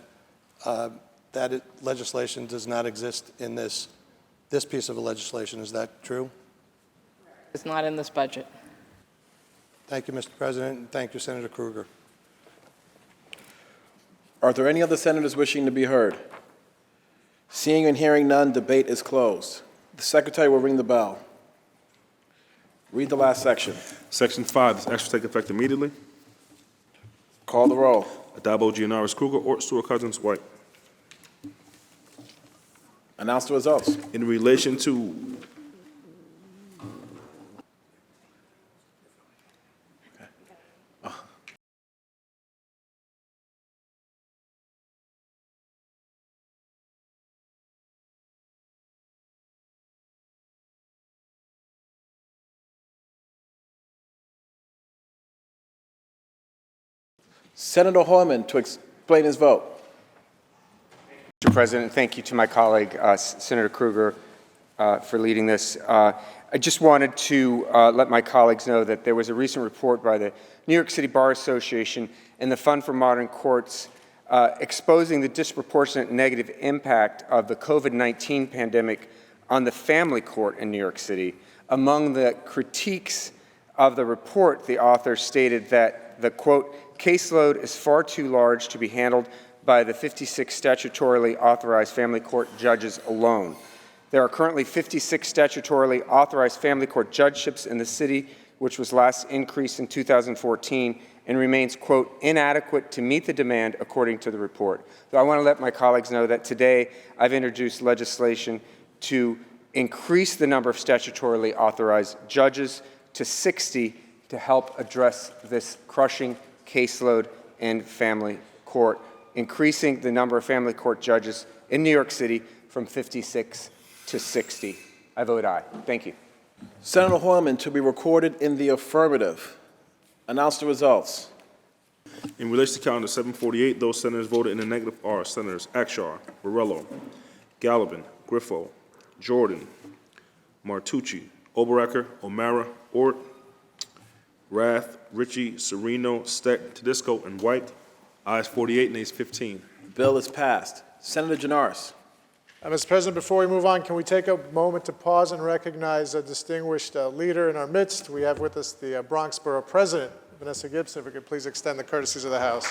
legislation does not exist in this piece of legislation. Is that true? It's not in this budget. Thank you, Mr. President, and thank you, Senator Krueger. Are there any other senators wishing to be heard? Seeing and hearing none, debate is closed. The Secretary will ring the bell. Read the last section. Section 5, this action will take effect immediately. Call the roll. Addabbo, Gianaris, Krueger, Ort, Stewart, Cousins, White. Announce the results. In relation to Senator Hoyman to explain his vote. Mr. President, thank you to my colleague, Senator Krueger. for leading this. I just wanted to let my colleagues know that there was a recent report by the New York City Bar Association and the Fund for Modern Courts exposing the disproportionate negative impact of the COVID-19 pandemic on the family court in New York City. Among the critiques of the report, the author stated that the, quote, caseload is far too large to be handled by the 56 statutorily authorized family court judges alone. There are currently 56 statutorily authorized family court judgeships in the city, which was last increased in 2014 and remains, quote, inadequate to meet the demand, according to the report. So I want to let my colleagues know that today I've introduced legislation to increase the number of statutorily authorized judges to 60 to help address this crushing caseload in family court, increasing the number of family court judges in New York City from 56 to 60. I vote aye. Thank you. Senator Hoylman, to be recorded in the affirmative. Announce the results. In relation to calendar 748, those senators voted in the negative are Senators Akshar, Borrello, Gallivan, Griffo, Jordan, Martucci, Oberacker, O'Mara, Ort, Rath, Ritchie, Serino, Steck, Tedisco, and White. Ayes 48, nays 15. The bill is passed. Senator Janaris. Mr. President, before we move on, can we take a moment to pause and recognize a distinguished leader in our midst? We have with us the Bronx Borough President, Vanessa Gibson. If we could please extend the courtesies of the House.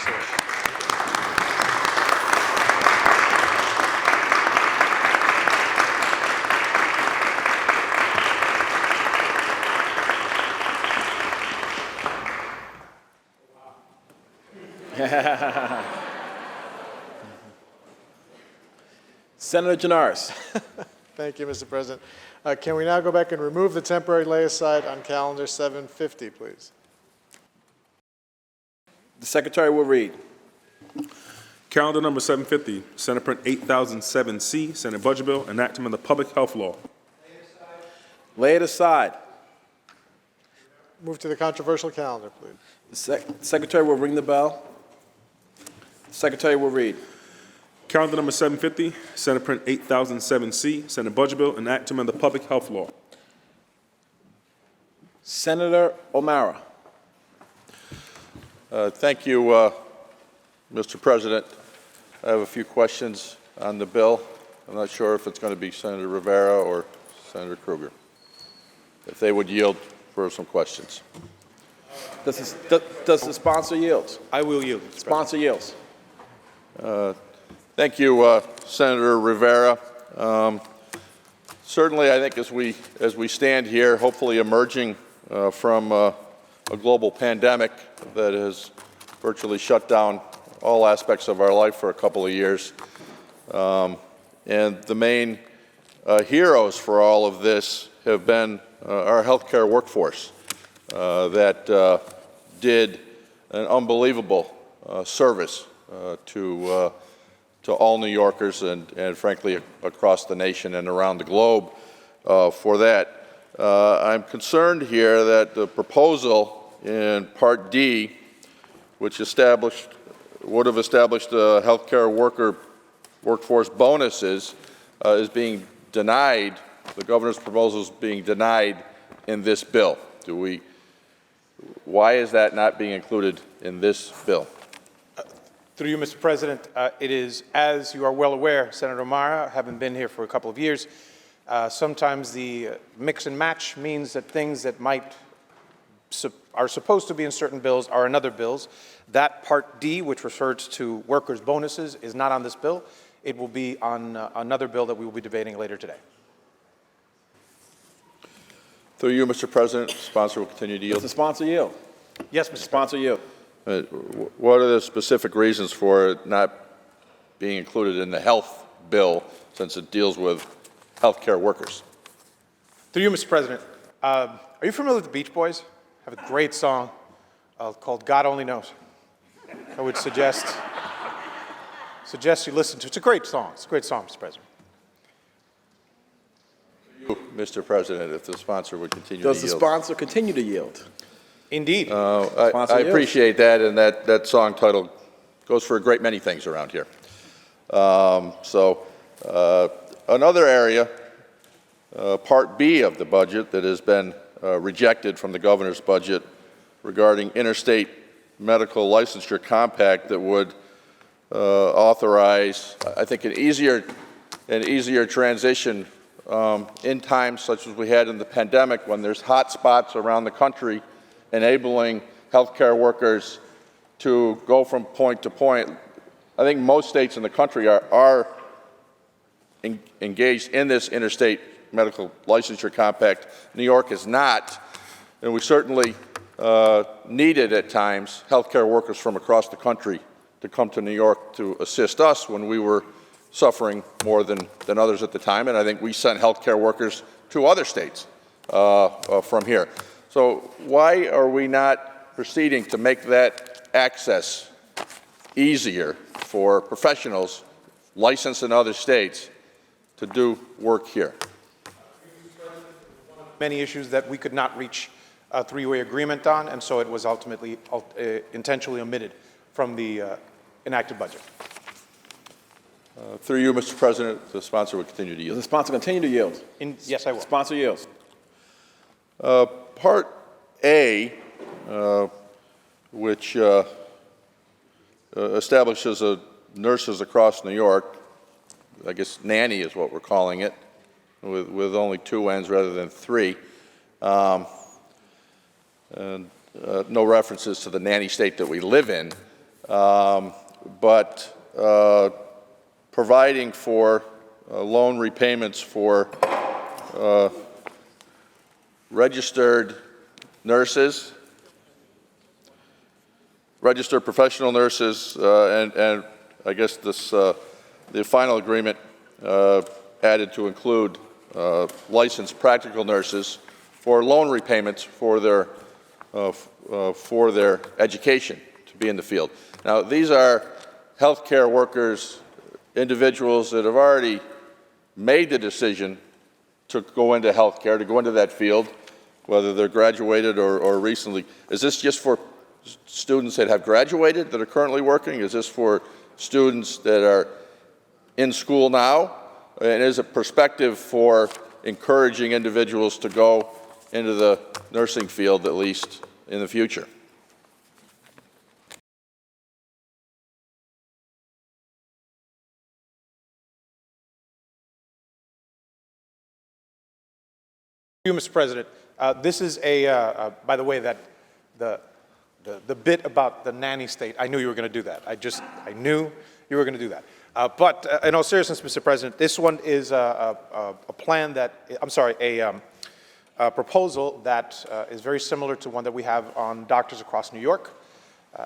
Senator Janaris. Thank you, Mr. President. Can we now go back and remove the temporary lay-aside on calendar 750, please? The Secretary will read. Calendar number 750, Senate Print 8007C, Senate Budget Bill, enactment of the Public Health Law. Lay it aside. Move to the controversial calendar, please. The Secretary will ring the bell. The Secretary will read. Calendar number 750, Senate Print 8007C, Senate Budget Bill, enactment of the Public Health Law. Senator O'Mara. Thank you, Mr. President. I have a few questions on the bill. I'm not sure if it's going to be Senator Rivera or Senator Krueger. If they would yield for some questions. Does the sponsor yield? I will yield. Sponsor yields. Thank you, Senator Rivera. Certainly, I think as we stand here, hopefully emerging from a global pandemic that has virtually shut down all aspects of our life for a couple of years, and the main heroes for all of this have been our healthcare workforce that did an unbelievable service to all New Yorkers and frankly across the nation and around the globe for that. I'm concerned here that the proposal in Part D, which would have established healthcare workforce bonuses, is being denied. The governor's proposal is being denied in this bill. Why is that not being included in this bill? Through you, Mr. President, it is, as you are well aware, Senator O'Mara, having been here for a couple of years, sometimes the mix and match means that things that are supposed to be in certain bills are in other bills. That Part D, which refers to workers' bonuses, is not on this bill. It will be on another bill that we will be debating later today. Through you, Mr. President, the sponsor will continue to yield. Does the sponsor yield? Yes, Mr. Sponsor yield. What are the specific reasons for it not being included in the health bill since it deals with healthcare workers? Through you, Mr. President, are you familiar with the Beach Boys? Have a great song called God Only Knows. I would suggest you listen to it. It's a great song. It's a great song, Mr. President. Mr. President, if the sponsor would continue to yield. Does the sponsor continue to yield? Indeed. I appreciate that, and that song title goes for a great many things around here. Another area Part B of the budget that has been rejected from the governor's budget regarding interstate medical licensure compact that would authorize, I think, an easier transition in times such as we had in the pandemic when there's hot spots around the country, enabling healthcare workers to go from point to point. I think most states in the country are engaged in this interstate medical licensure compact. New York is not, and we certainly needed at times healthcare workers from across the country to come to New York to assist us when we were suffering more than others at the time, and I think we sent healthcare workers to other states from here. So why are we not proceeding to make that access easier for professionals licensed in other states to do work here? Many issues that we could not reach a three-way agreement on, and so it was ultimately intentionally omitted from the enacted budget. Through you, Mr. President, the sponsor will continue to yield. Does the sponsor continue to yield? Yes, I will. Sponsor yields. Part A, which establishes nurses across New York, I guess nanny is what we're calling it, with only 2 N's rather than 3. And no references to the nanny state that we live in, but providing for loan repayments for registered nurses, registered professional nurses, and I guess this the final agreement added to include licensed practical nurses for loan repayments for their education to be in the field. Now, these are healthcare workers, individuals that have already made the decision to go into healthcare, to go into that field, whether they're graduated or recently. Is this just for students that have graduated that are currently working? Is this for students that are in school now? And is it perspective for encouraging individuals to go into the nursing field, at least in the future? Mr. President, this is by the way, that the bit about the nanny state, I knew you were going to do that. I knew you were going to do that. But in all seriousness, Mr. President, this one is a plan that, I'm sorry, a proposal that is very similar to one that we have on doctors across New York.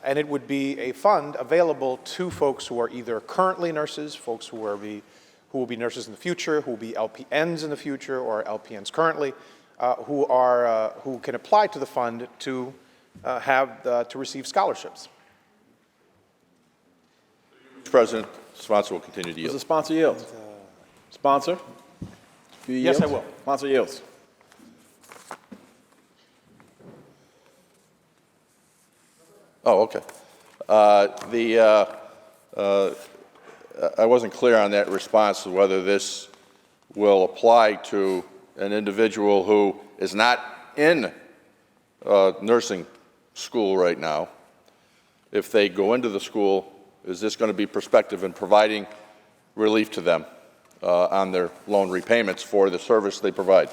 And it would be a fund available to folks who are either currently nurses, folks who will be nurses in the future, who will be LPNs in the future, or LPNs currently, who can apply to the fund to receive scholarships. Mr. President, the sponsor will continue to yield. Does the sponsor yield? Sponsor? Yes, I will. Sponsor yields. Oh, okay. I wasn't clear on that response to whether this will apply to an individual who is not in nursing school right now. If they go into the school, is this going to be prospective in providing relief to them on their loan repayments for the service they provide?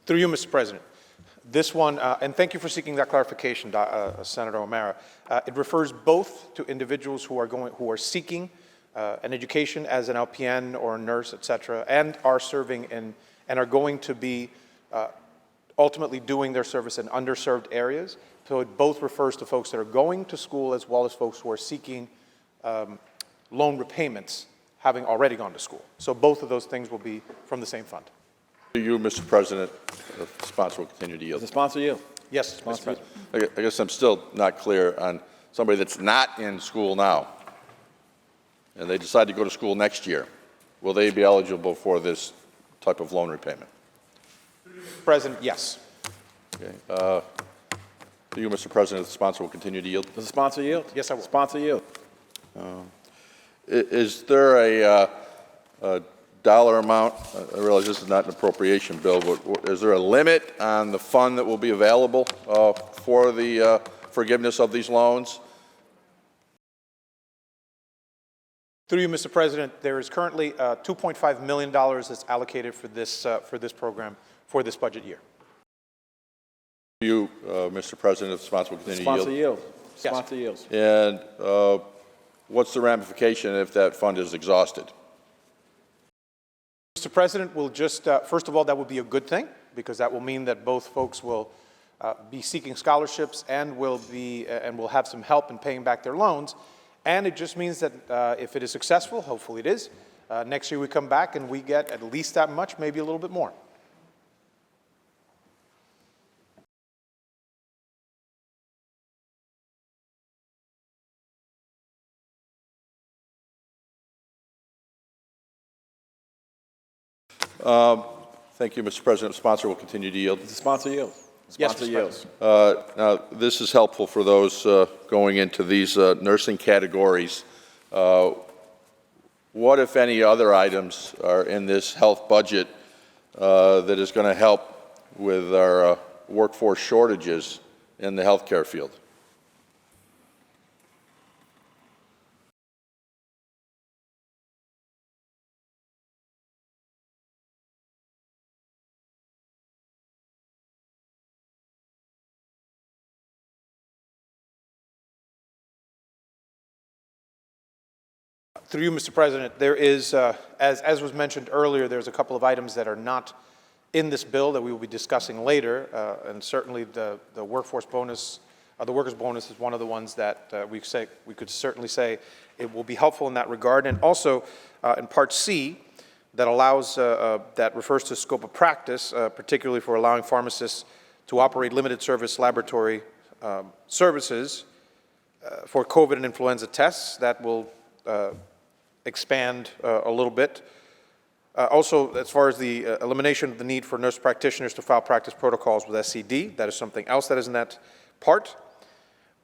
Through you, Mr. President, this one, and thank you for seeking that clarification, Senator O'Mara. It refers both to individuals who are seeking an education as an LPN or a nurse, et cetera, and are serving and are going to be ultimately doing their service in underserved areas. So it both refers to folks that are going to school as well as folks who are seeking loan repayments, having already gone to school. So both of those things will be from the same fund. To you, Mr. President, the sponsor will continue to yield. Does the sponsor yield? Yes, Mr. President. I guess I'm still not clear on somebody that's not in school now, and they decide to go to school next year. will they be eligible for this type of loan repayment? President, yes. Okay. To you, Mr. President, the sponsor will continue to yield. Does the sponsor yield? Yes, I will. Sponsor yield. Is there a dollar amount? I realize this is not an appropriation bill, but is there a limit on the fund that will be available for the forgiveness of these loans? Through you, Mr. President, there is currently $2.5 million that's allocated for this program for this budget year. To you, Mr. President, if the sponsor will continue to yield. Sponsor yield. Sponsor yields. And what's the ramification if that fund is exhausted? Mr. President, we'll just, first of all, that would be a good thing, because that will mean that both folks will be seeking scholarships and will have some help in paying back their loans. And it just means that if it is successful, hopefully it is, next year we come back and we get at least that much, maybe a little bit more. Thank you, Mr. President. The sponsor will continue to yield. Does the sponsor yield? Sponsor yields. Now, this is helpful for those going into these nursing categories. What, if any, other items are in this health budget that is going to help with our workforce shortages in the healthcare field? Through you, Mr. President, there is, as was mentioned earlier, there's a couple of items that are not in this bill that we will be discussing later, and certainly the workforce bonus, the workers' bonus is one of the ones that we could certainly say it will be helpful in that regard. And also in Part C, that allows, that refers to scope of practice, particularly for allowing pharmacists to operate limited service laboratory services for COVID and influenza tests. That will expand a little bit. Also, as far as the elimination of the need for nurse practitioners to file practice protocols with SCD, that is something else that is in that part,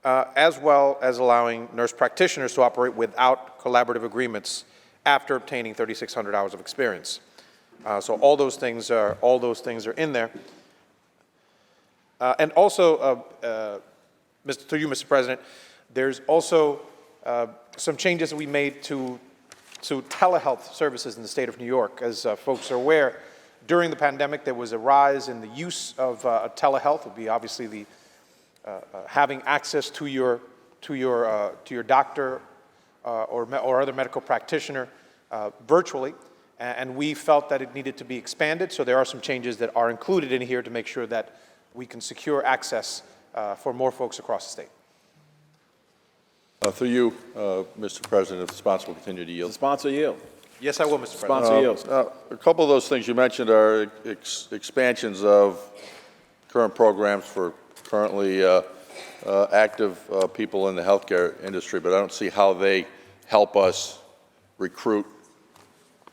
as well as allowing nurse practitioners to operate without collaborative agreements after obtaining 3,600 hours of experience. So all those things are in there. And also, through you, Mr. President, there's also some changes that we made to telehealth services in the state of New York. As folks are aware, during the pandemic, there was a rise in the use of telehealth. It would be obviously the having access to your doctor or other medical practitioner virtually, and we felt that it needed to be expanded. So there are some changes that are included in here to make sure that we can secure access for more folks across the state. Through you, Mr. President, if the sponsor will continue to yield. Does the sponsor yield? Yes, I will, Mr. President. Sponsor yields. A couple of those things you mentioned are expansions of current programs for currently active people in the healthcare industry, but I don't see how they help us recruit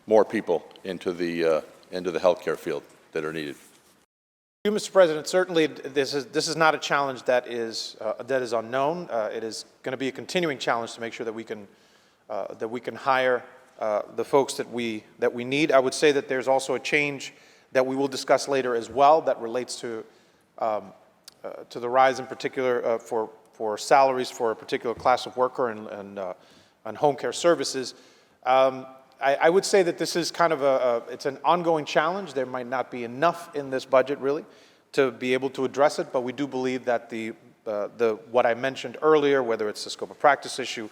more people into the healthcare field that are needed. Mr. President, certainly this is not a challenge that is unknown. It is going to be a continuing challenge to make sure that we can hire the folks that we need. I would say that there's also a change that we will discuss later as well that relates to the rise in particular for salaries for a particular class of worker and home care services. I would say that this is kind of it's an ongoing challenge. There might not be enough in this budget really to be able to address it, but we do believe that what I mentioned earlier, whether it's the scope of practice issue,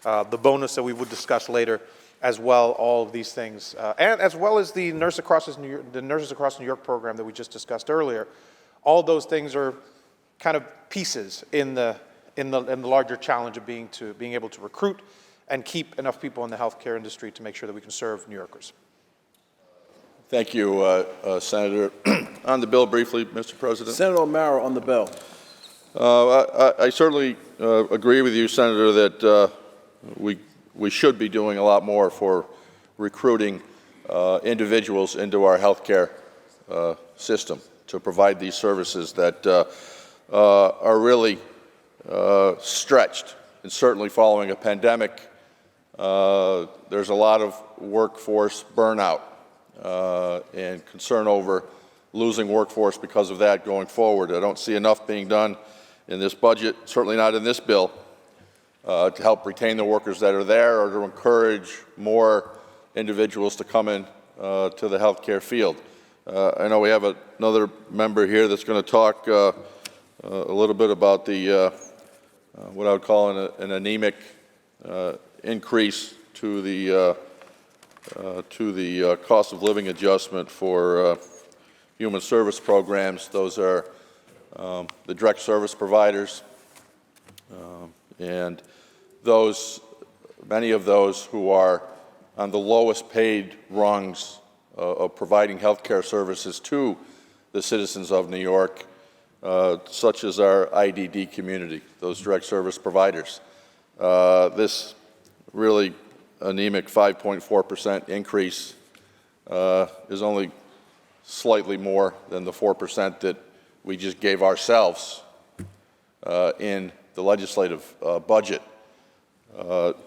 the bonus that we would discuss later, as well, all of these things, and as well as the Nurses Across New York program that we just discussed earlier, all those things are kind of pieces in the larger challenge of being able to recruit and keep enough people in the healthcare industry to make sure that we can serve New Yorkers. Thank you, Senator. On the bill briefly, Mr. President. Senator O'Mara on the bill. I certainly agree with you, Senator, that we should be doing a lot more for recruiting individuals into our healthcare system to provide these services that are really stretched. And certainly following a pandemic, there's a lot of workforce burnout and concern over losing workforce because of that going forward. I don't see enough being done in this budget, certainly not in this bill, to help retain the workers that are there or to encourage more individuals to come in to the healthcare field. I know we have another member here that's going to talk a little bit about the what I would call an anemic increase to the cost of living adjustment for human service programs. Those are the direct service providers, and many of those who are on the lowest paid rungs of providing health care services to the citizens of New York, such as our IDD community, those direct service providers. This really anemic 5.4% increase is only slightly more than the 4% that we just gave ourselves in the legislative budget.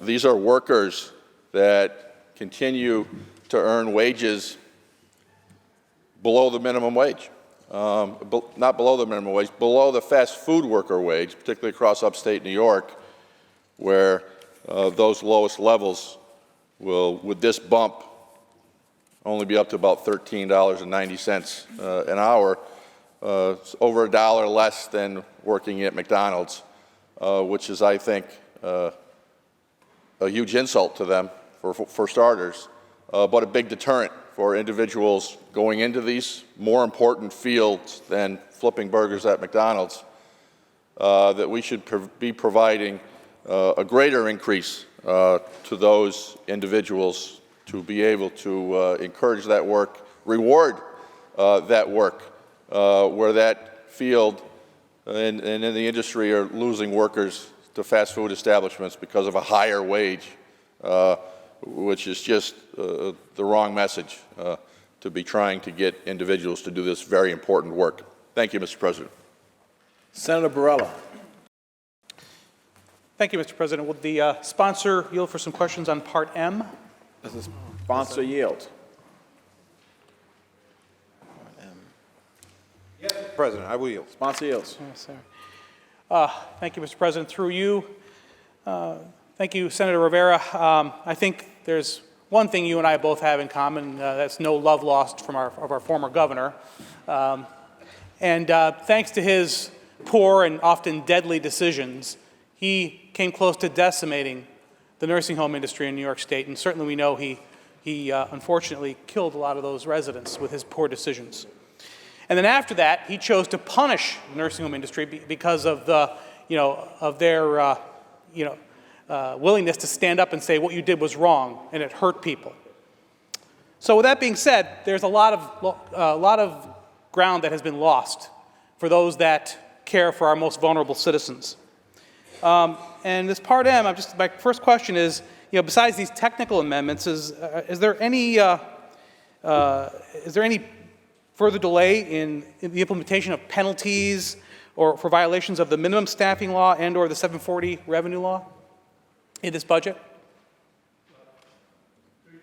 These are workers that continue to earn wages below the minimum wage. Not below the minimum wage, below the fast food worker wage, particularly across upstate New York, where those lowest levels will, with this bump, only be up to about $13.90 an hour. It's over $1 less than working at McDonald's, which is, I think, a huge insult to them, for starters, but a big deterrent for individuals going into these more important fields than flipping burgers at McDonald's, that we should be providing a greater increase to those individuals to be able to encourage that work, reward that work, where that field and in the industry are losing workers to fast food establishments because of a higher wage, which is just the wrong message to be trying to get individuals to do this very important work. Thank you, Mr. President. Senator Barella. Thank you, Mr. President. Would the sponsor yield for some questions on Part M? Does the sponsor yield? Yes, President, I will yield. Sponsor yields. Yes, sir. Thank you, Mr. President. Through you, thank you, Senator Rivera. I think there's one thing you and I both have in common. That's no love lost from our former governor. Thanks to his poor and often deadly decisions, he came close to decimating the nursing home industry in New York State. And certainly we know he unfortunately killed a lot of those residents with his poor decisions. And then after that, he chose to punish the nursing home industry because of their willingness to stand up and say what you did was wrong and it hurt people. So with that being said, there's a lot of ground that has been lost for those that care for our most vulnerable citizens. And this Part M, my first question is, besides these technical amendments, is there any further delay in the implementation of penalties or for violations of the minimum staffing law and/or the 740 revenue law in this budget?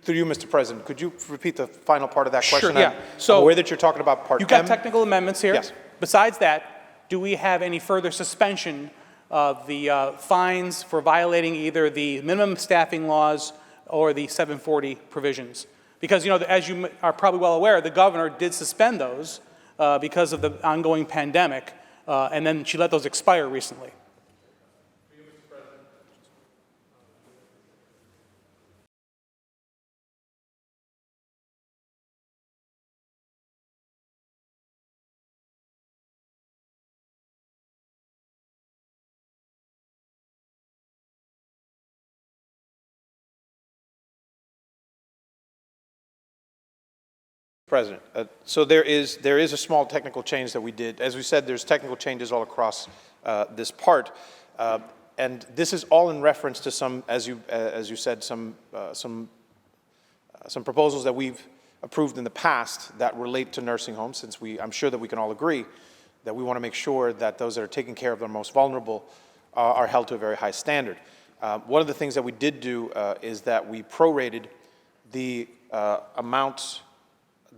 Through you, Mr. President, could you repeat the final part of that question? Sure, yeah. So I'm aware that you're talking about Part M. You've got technical amendments here. Yes. Besides that, do we have any further suspension of the fines for violating either the minimum staffing laws or the 740 provisions? Because, as you are probably well aware, the governor did suspend those because of the ongoing pandemic, and then she let those expire recently. President, so there is a small technical change that we did. As we said, there's technical changes all across this part, and this is all in reference to some, as you said, some some proposals that we've approved in the past that relate to nursing homes, since I'm sure that we can all agree that we want to make sure that those that are taking care of the most vulnerable are held to a very high standard. One of the things that we did do is that we prorated the amounts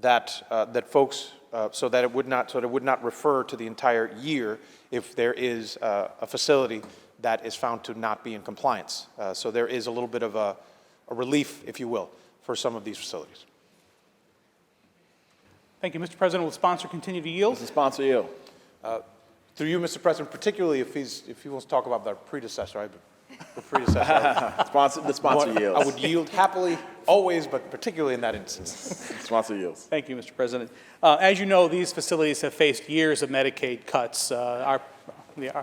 that folks, so that it would not refer to the entire year if there is a facility that is found to not be in compliance. So there is a little bit of a relief, if you will, for some of these facilities. Thank you. Mr. President, will the sponsor continue to yield? Does the sponsor yield? Through you, Mr. President, particularly if he wants to talk about the predecessor, the sponsor yields. I would yield happily, always, but particularly in that instance. Sponsor yields. Thank you, Mr. President. As you know, these facilities have faced years of Medicaid cuts. Our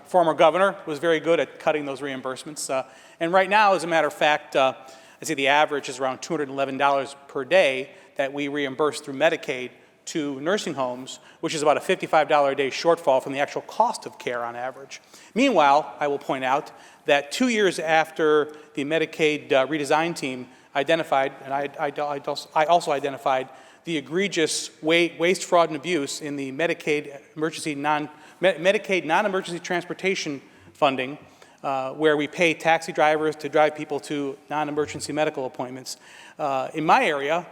former governor was very good at cutting those reimbursements. And right now, as a matter of fact, I'd say the average is around $211 per day that we reimburse through Medicaid to nursing homes, which is about a $55 a day shortfall from the actual cost of care on average. Meanwhile, I will point out that 2 years after the Medicaid redesign team identified, and I also identified the egregious waste, fraud, and abuse in the Medicaid non-emergency transportation funding, where we pay taxi drivers to drive people to non-emergency medical appointments. In my area,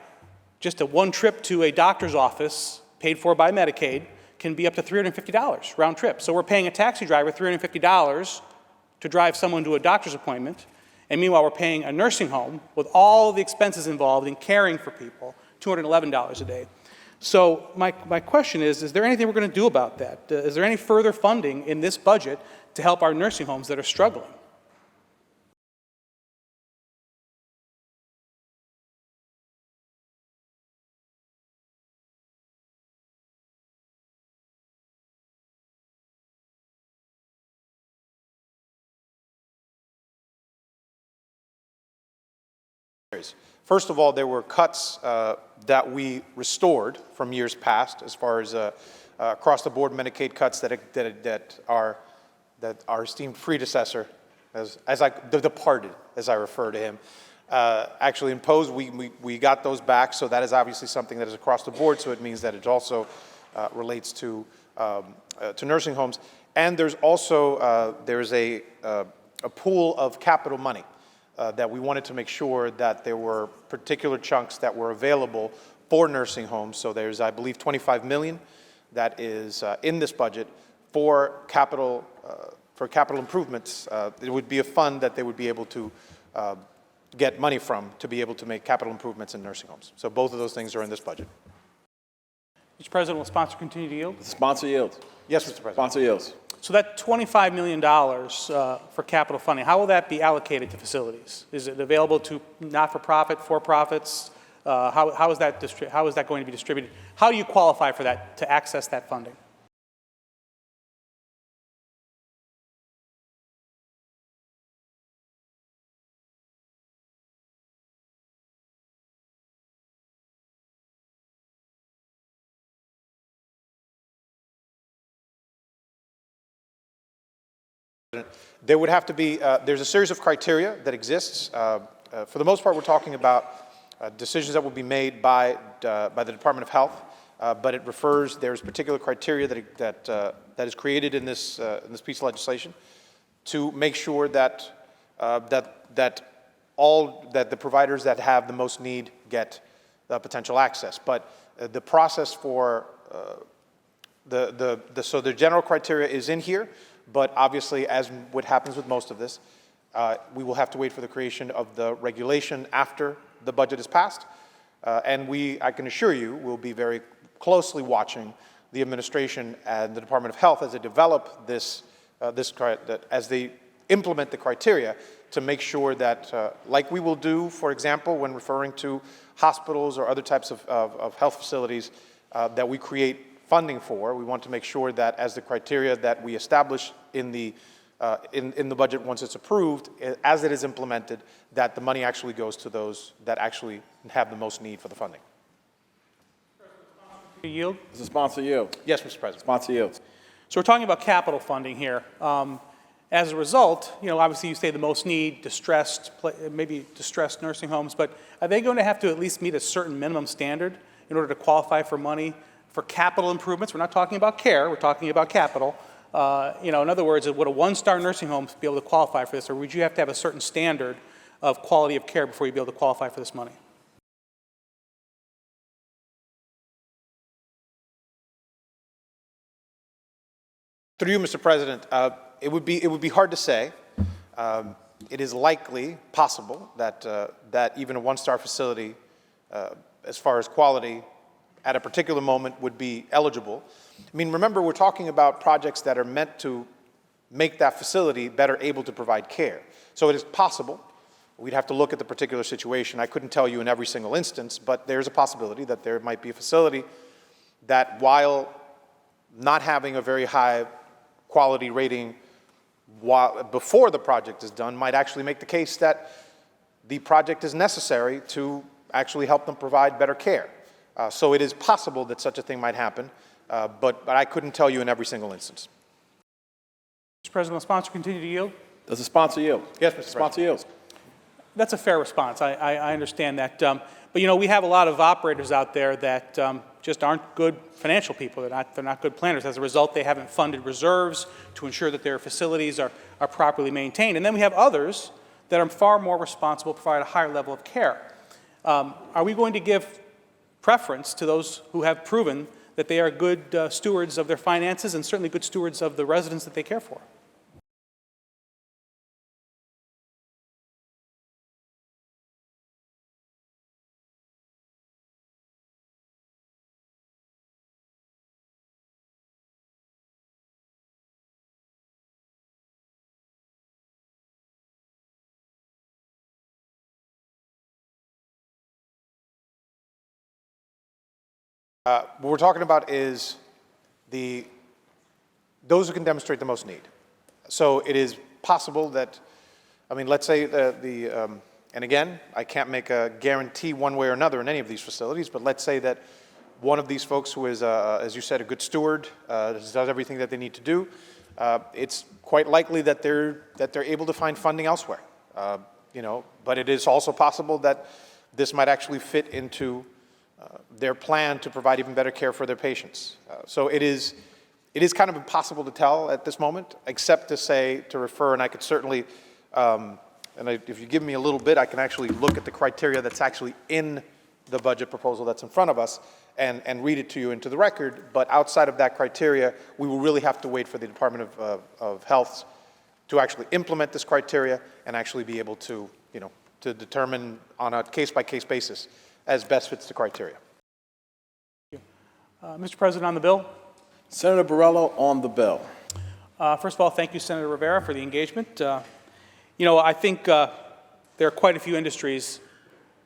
just one trip to a doctor's office paid for by Medicaid can be up to $350 round trip. So we're paying a taxi driver $350 to drive someone to a doctor's appointment, and meanwhile we're paying a nursing home with all the expenses involved in caring for people $211 a day. So my question is there anything we're going to do about that? Is there any further funding in this budget to help our nursing homes that are struggling? First of all, there were cuts that we restored from years past, as far as across-the-board Medicaid cuts that our esteemed predecessor, the departed, as I refer to him, actually imposed. We got those back, so that is obviously something that is across the board. So it means that it also relates to nursing homes, and there's also there's a pool of capital money. That we wanted to make sure that there were particular chunks that were available for nursing homes. So there's, I believe, $25 million that is in this budget for capital improvements. It would be a fund that they would be able to get money from to be able to make capital improvements in nursing homes. So both of those things are in this budget. Mr. President, will the sponsor continue to yield? Does the sponsor yield? Yes, Mr. President. Sponsor yields. So that $25 million for capital funding, how will that be allocated to facilities? Is it available to not-for-profit, for-profits? How is that going to be distributed? How do you qualify for that, to access that funding? There would have to be, there's a series of criteria that exists. For the most part, we're talking about decisions that will be made by the Department of Health, but it refers, there's particular criteria that is created in this piece of legislation to make sure that the providers that have the most need get potential access. But the process for so the general criteria is in here. But obviously, as what happens with most of this, we will have to wait for the creation of the regulation after the budget is passed. And I can assure you, we'll be very closely watching the administration and the Department of Health as they develop as they implement the criteria to make sure that, like we will do, for example, when referring to hospitals or other types of health facilities that we create funding for. We want to make sure that as the criteria that we establish in the budget once it's approved, as it is implemented, that the money actually goes to those that actually have the most need for the funding. Yield? Does the sponsor yield? Yes, Mr. President. Sponsor yields. So we're talking about capital funding here. And As a result, obviously you say the most need, maybe distressed nursing homes, but are they going to have to at least meet a certain minimum standard in order to qualify for money for capital improvements? We're not talking about care, we're talking about capital. In other words, would a one-star nursing home be able to qualify for this, or would you have to have a certain standard of quality of care before you'd be able to qualify for this money? Through you, Mr. President, it would be hard to say. It is likely possible that even a one-star facility, as far as quality, at a particular moment would be eligible. I mean, remember, we're talking about projects that are meant to make that facility better able to provide care. So it is possible. We'd have to look at the particular situation. I couldn't tell you in every single instance, but there's a possibility that there might be a facility that, while not having a very high quality rating before the project is done, might actually make the case that the project is necessary to actually help them provide better care. So it is possible that such a thing might happen, but I couldn't tell you in every single instance. Mr. President, will the sponsor continue to yield? Does the sponsor yield? Yes, Mr. President. Sponsor yields. That's a fair response. I understand that. But we have a lot of operators out there that just aren't good financial people. They're not good planners. As a result, they haven't funded reserves to ensure that their facilities are properly maintained. And then we have others that are far more responsible, provide a higher level of care. Are we going to give preference to those who have proven that they are good stewards of their finances and certainly good stewards of the residents that they care for? What we're talking about is those who can demonstrate the most need. So it is possible that, let's say and again, I can't make a guarantee one way or another in any of these facilities, but let's say that one of these folks who is, as you said, a good steward, does everything that they need to do, it's quite likely that they're able to find funding elsewhere. But it is also possible that this might actually fit into their plan to provide even better care for their patients. So it is kind of impossible to tell at this moment, except to refer, and I could certainly, if you give me a little bit, I can actually look at the criteria that's actually in the budget proposal that's in front of us and read it to you into the record. But outside of that criteria, we will really have to wait for the Department of Health to actually implement this criteria and actually be able to, to determine on a case-by-case basis as best fits the criteria. Mr. President, on the bill? Senator Borrello on the bill. First of all, thank you, Senator Rivera, for the engagement. I think there are quite a few industries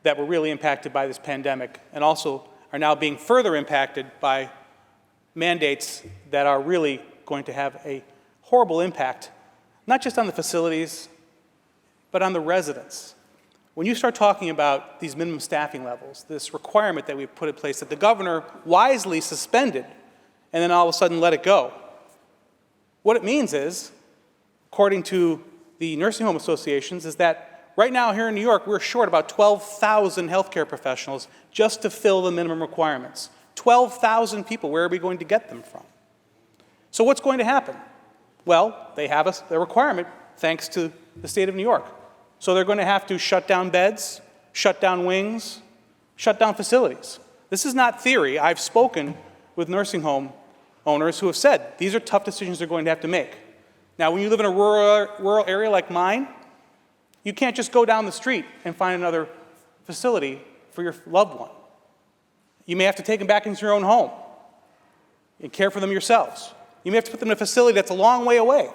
that were really impacted by this pandemic and also are now being further impacted by mandates that are really going to have a horrible impact, not just on the facilities, but on the residents. When you start talking about these minimum staffing levels, this requirement that we've put in place that the governor wisely suspended and then all of a sudden let it go, what it means is, according to the nursing home associations, is that right now here in New York, we're short about 12,000 healthcare professionals just to fill the minimum requirements. 12,000 people, where are we going to get them from? So what's going to happen? Well, they have a requirement thanks to the state of New York. So they're going to have to shut down beds, shut down wings, shut down facilities. This is not theory. I've spoken with nursing home owners who have said these are tough decisions they're going to have to make. Now, when you live in a rural area like mine, you can't just go down the street and find another facility for your loved one. You may have to take them back into your own home and care for them yourselves. You may have to put them in a facility that's a long way away.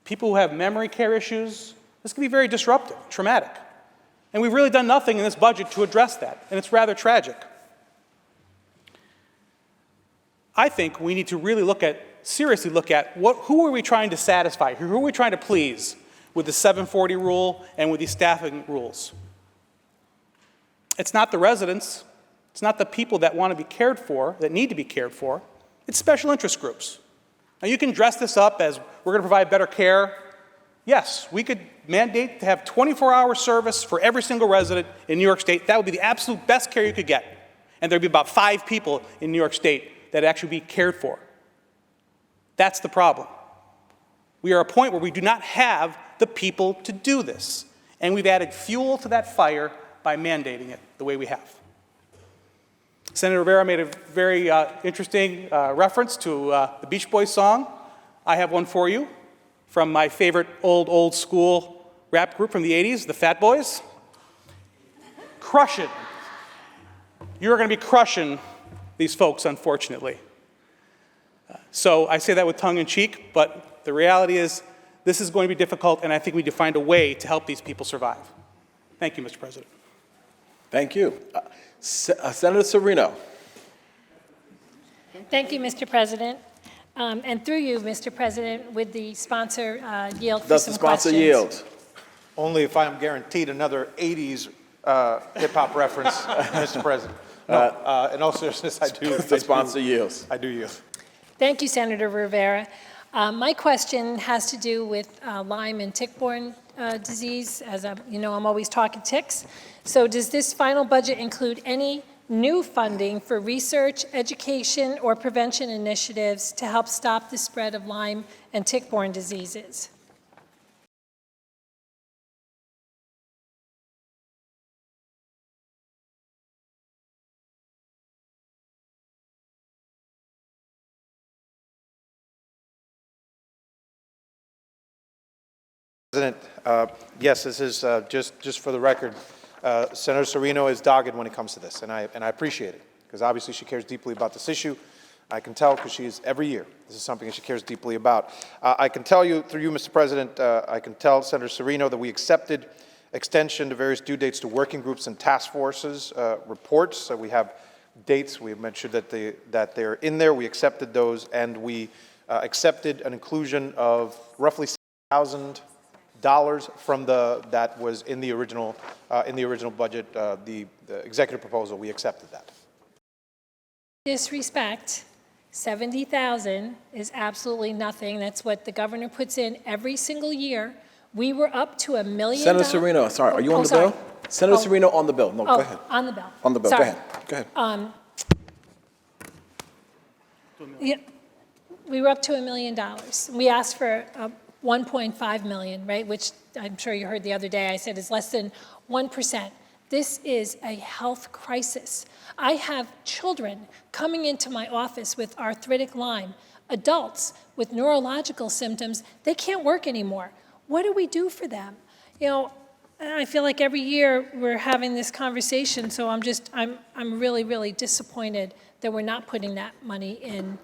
People who have memory care issues, this can be very disruptive, traumatic. And we've really done nothing in this budget to address that, and it's rather tragic. I think we need to really seriously look at who are we trying to satisfy here? Who are we trying to please with the 740 rule and with these staffing rules? It's not the residents. It's not the people that want to be cared for, that need to be cared for. It's special interest groups. Now, you can dress this up as we're going to provide better care. Yes, we could mandate to have 24-hour service for every single resident in New York State. That would be the absolute best care you could get. And there'd be about 5 people in New York State that actually be cared for. That's the problem. We are at a point where we do not have the people to do this. And we've added fuel to that fire by mandating it the way we have. Senator Rivera made a very interesting reference to the Beach Boys song. I have one for you from my favorite old school rap group from the 80s, the Fat Boys. Crush it. You're going to be crushing these folks, unfortunately. So I say that with tongue in cheek, but the reality is this is going to be difficult, and I think we need to find a way to help these people survive. Thank you, Mr. President. Thank you. Senator Serino. Thank you, Mr. President. And through you, Mr. President, would the sponsor yield for Does some the sponsor questions? yield? Only if I'm guaranteed another 80s hip-hop reference, Mr. President. No, in all seriousness, I do. The sponsor yields. I do yield. Thank you, Senator Rivera. My question has to do with Lyme and tick-borne disease. As you know, I'm always talking ticks. So does this final budget include any new funding for research, education, or prevention initiatives to help stop the spread of Lyme and tick-borne diseases? President, yes, this is just for the record. Senator Serino is dogged when it comes to this, and I appreciate it, because obviously she cares deeply about this issue. I can tell because she is every year. This is something that she cares deeply about. I can tell you, through you, Mr. President, I can tell Senator Serino that we accepted extension to various due dates to working groups and task forces reports. So we have dates. We have made sure that they're in there. We accepted those, and we accepted an inclusion of roughly $6,000 from that was in the original budget, the executive proposal. We accepted that. Disrespect, 70,000 is absolutely nothing. That's what the governor puts in every single year. We were up to $1 million. Senator Serino, sorry, are you on the bill? Senator Serino on the bill. No, go ahead. On the bill. On the bill. Sorry. Go ahead. Yeah, we were up to $1 million. We asked for 1.5 million, right, which I'm sure you heard the other day I said is less than 1%. This is a health crisis. I have children coming into my office with arthritic Lyme, adults with neurological symptoms. They can't work anymore. What do we do for them? You know, I feel like every year we're having this conversation, so I'm really, really disappointed that we're not putting that money in.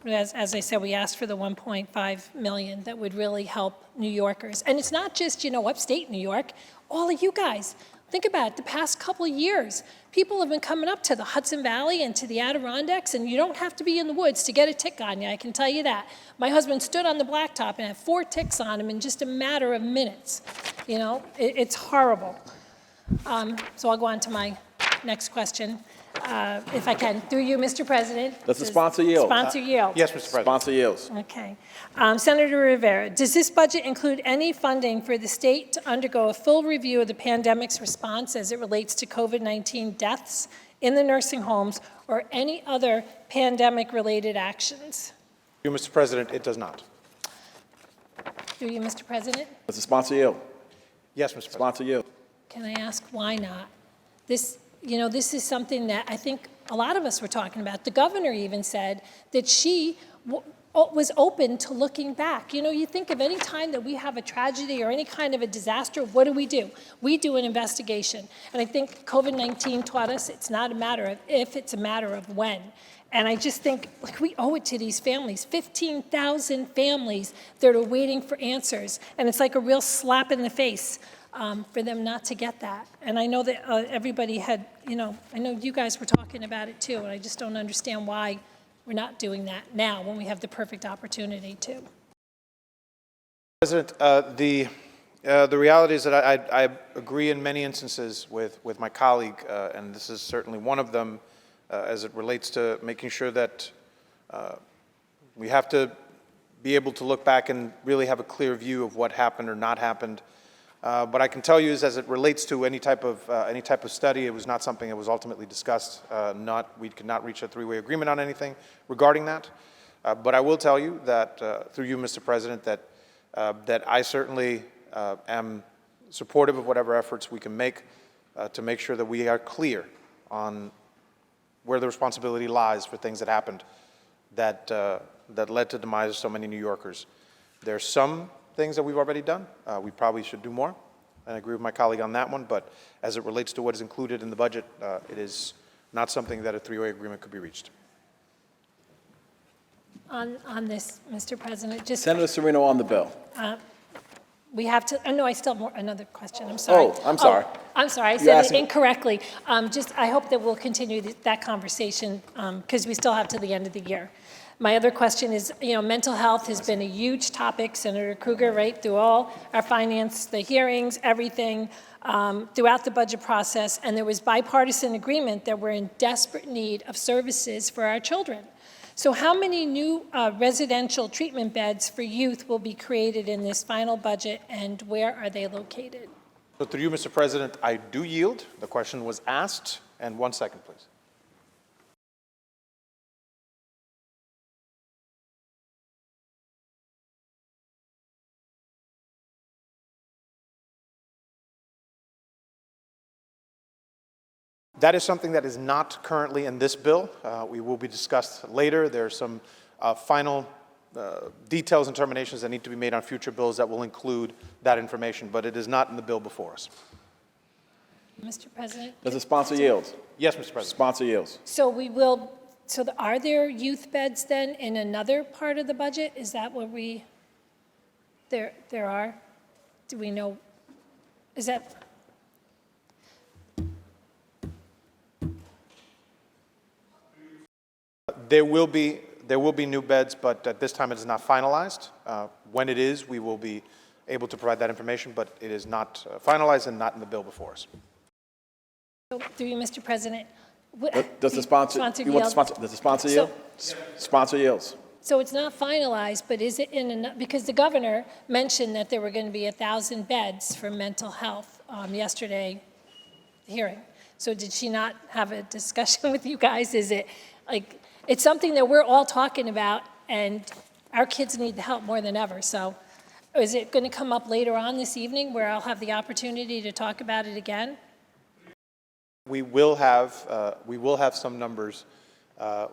As I said, we asked for the 1.5 million that would really help New Yorkers. And it's not just, upstate New York, all of you guys. Think about it, the past couple of years, people have been coming up to the Hudson Valley and to the Adirondacks, and you don't have to be in the woods to get a tick on you, I can tell you that. My husband stood on the blacktop and had 4 ticks on him in just a matter of minutes. It's horrible. So I'll go on to my next question. If I can, through you, Mr. President. Does the sponsor yield? Sponsor yield. Yes, Mr. President. Sponsor yields. Okay. Senator Rivera, does this budget include any funding for the state to undergo a full review of the pandemic's response as it relates to COVID-19 deaths in the nursing homes or any other pandemic-related actions? Through you, Mr. President, it does not. Through you, Mr. President. Does the sponsor yield? Yes, Mr. President. Sponsor yield. Can I ask why not? This is something that I think a lot of us were talking about. The governor even said that she was open to looking back. You think of any time that we have a tragedy or any kind of a disaster, what do? We do an investigation. And I think COVID-19 taught us it's not a matter of if, it's a matter of when. And I just think, we owe it to these families, 15,000 families that are waiting for answers. And it's like a real slap in the face for them not to get that. And I know that everybody had, I know you guys were talking about it too, and I just don't understand why we're not doing that now when we have the perfect opportunity to. President, the reality is that I agree in many instances with my colleague, and this is certainly one of them as it relates to making sure that We have to be able to look back and really have a clear view of what happened or not happened. But I can tell you is, as it relates to any type of study, it was not something that was ultimately discussed. We could not reach a three-way agreement on anything regarding that. But I will tell you that, through you, Mr. President, that I certainly am supportive of whatever efforts we can make to make sure that we are clear on where the responsibility lies for things that happened that led to the demise of so many New Yorkers. There are some things that we've already done. We probably should do more, and I agree with my colleague on that one, but as it relates to what is included in the budget, it is not something that a three-way agreement could be reached. On this, Mr. President, just Senator Serino on the bill. we have to, no, I still have another question, I'm sorry. Oh, I'm sorry. I'm sorry, I You said asked it me- incorrectly. I hope that we'll continue that conversation, because we still have to the end of the year. My other question is, mental health has been a huge topic, Senator Krueger, right, through all our finance, the hearings, everything, throughout the budget process, and there was bipartisan agreement that we're in desperate need of services for our children. So how many new residential treatment beds for youth will be created in this final budget, and where are they located? So through you, Mr. President, I do yield. The question was asked, and 1 second, please. That is something that is not currently in this bill. We will be discussed later. There are some final details and terminations that need to be made on future bills that will include that information, but it is not in the bill before us. Mr. President? Does the sponsor yield? Yes, Mr. President. Sponsor yields. So are there youth beds then in another part of the budget? Is that what there are? Do we know, is that? There will be new beds, but at this time it is not finalized. When it is, we will be able to provide that information, but it is not finalized and not in the bill before us. So, through you, Mr. President. Does the sponsor, you want the sponsor, does the sponsor yield? Sponsor yields. So it's not finalized, but is it because the governor mentioned that there were going to be 1,000 beds for mental health yesterday hearing. So did she not have a discussion with you guys? Is it like, it's something that we're all talking about, and our kids need the help more than ever. So is it going to come up later on this evening where I'll have the opportunity to talk about it again? We will have some numbers.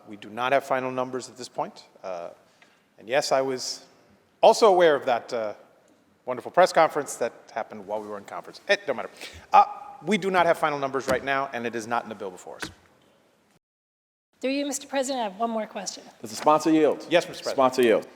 We do not have final numbers at this point. And yes, I was also aware of that wonderful press conference that happened while we were in conference. It don't matter. We do not have final numbers right now, and it is not in the bill before us. Through you, Mr. President, I have one more question. Does the sponsor yield? Yes, Mr. President. Sponsor yield.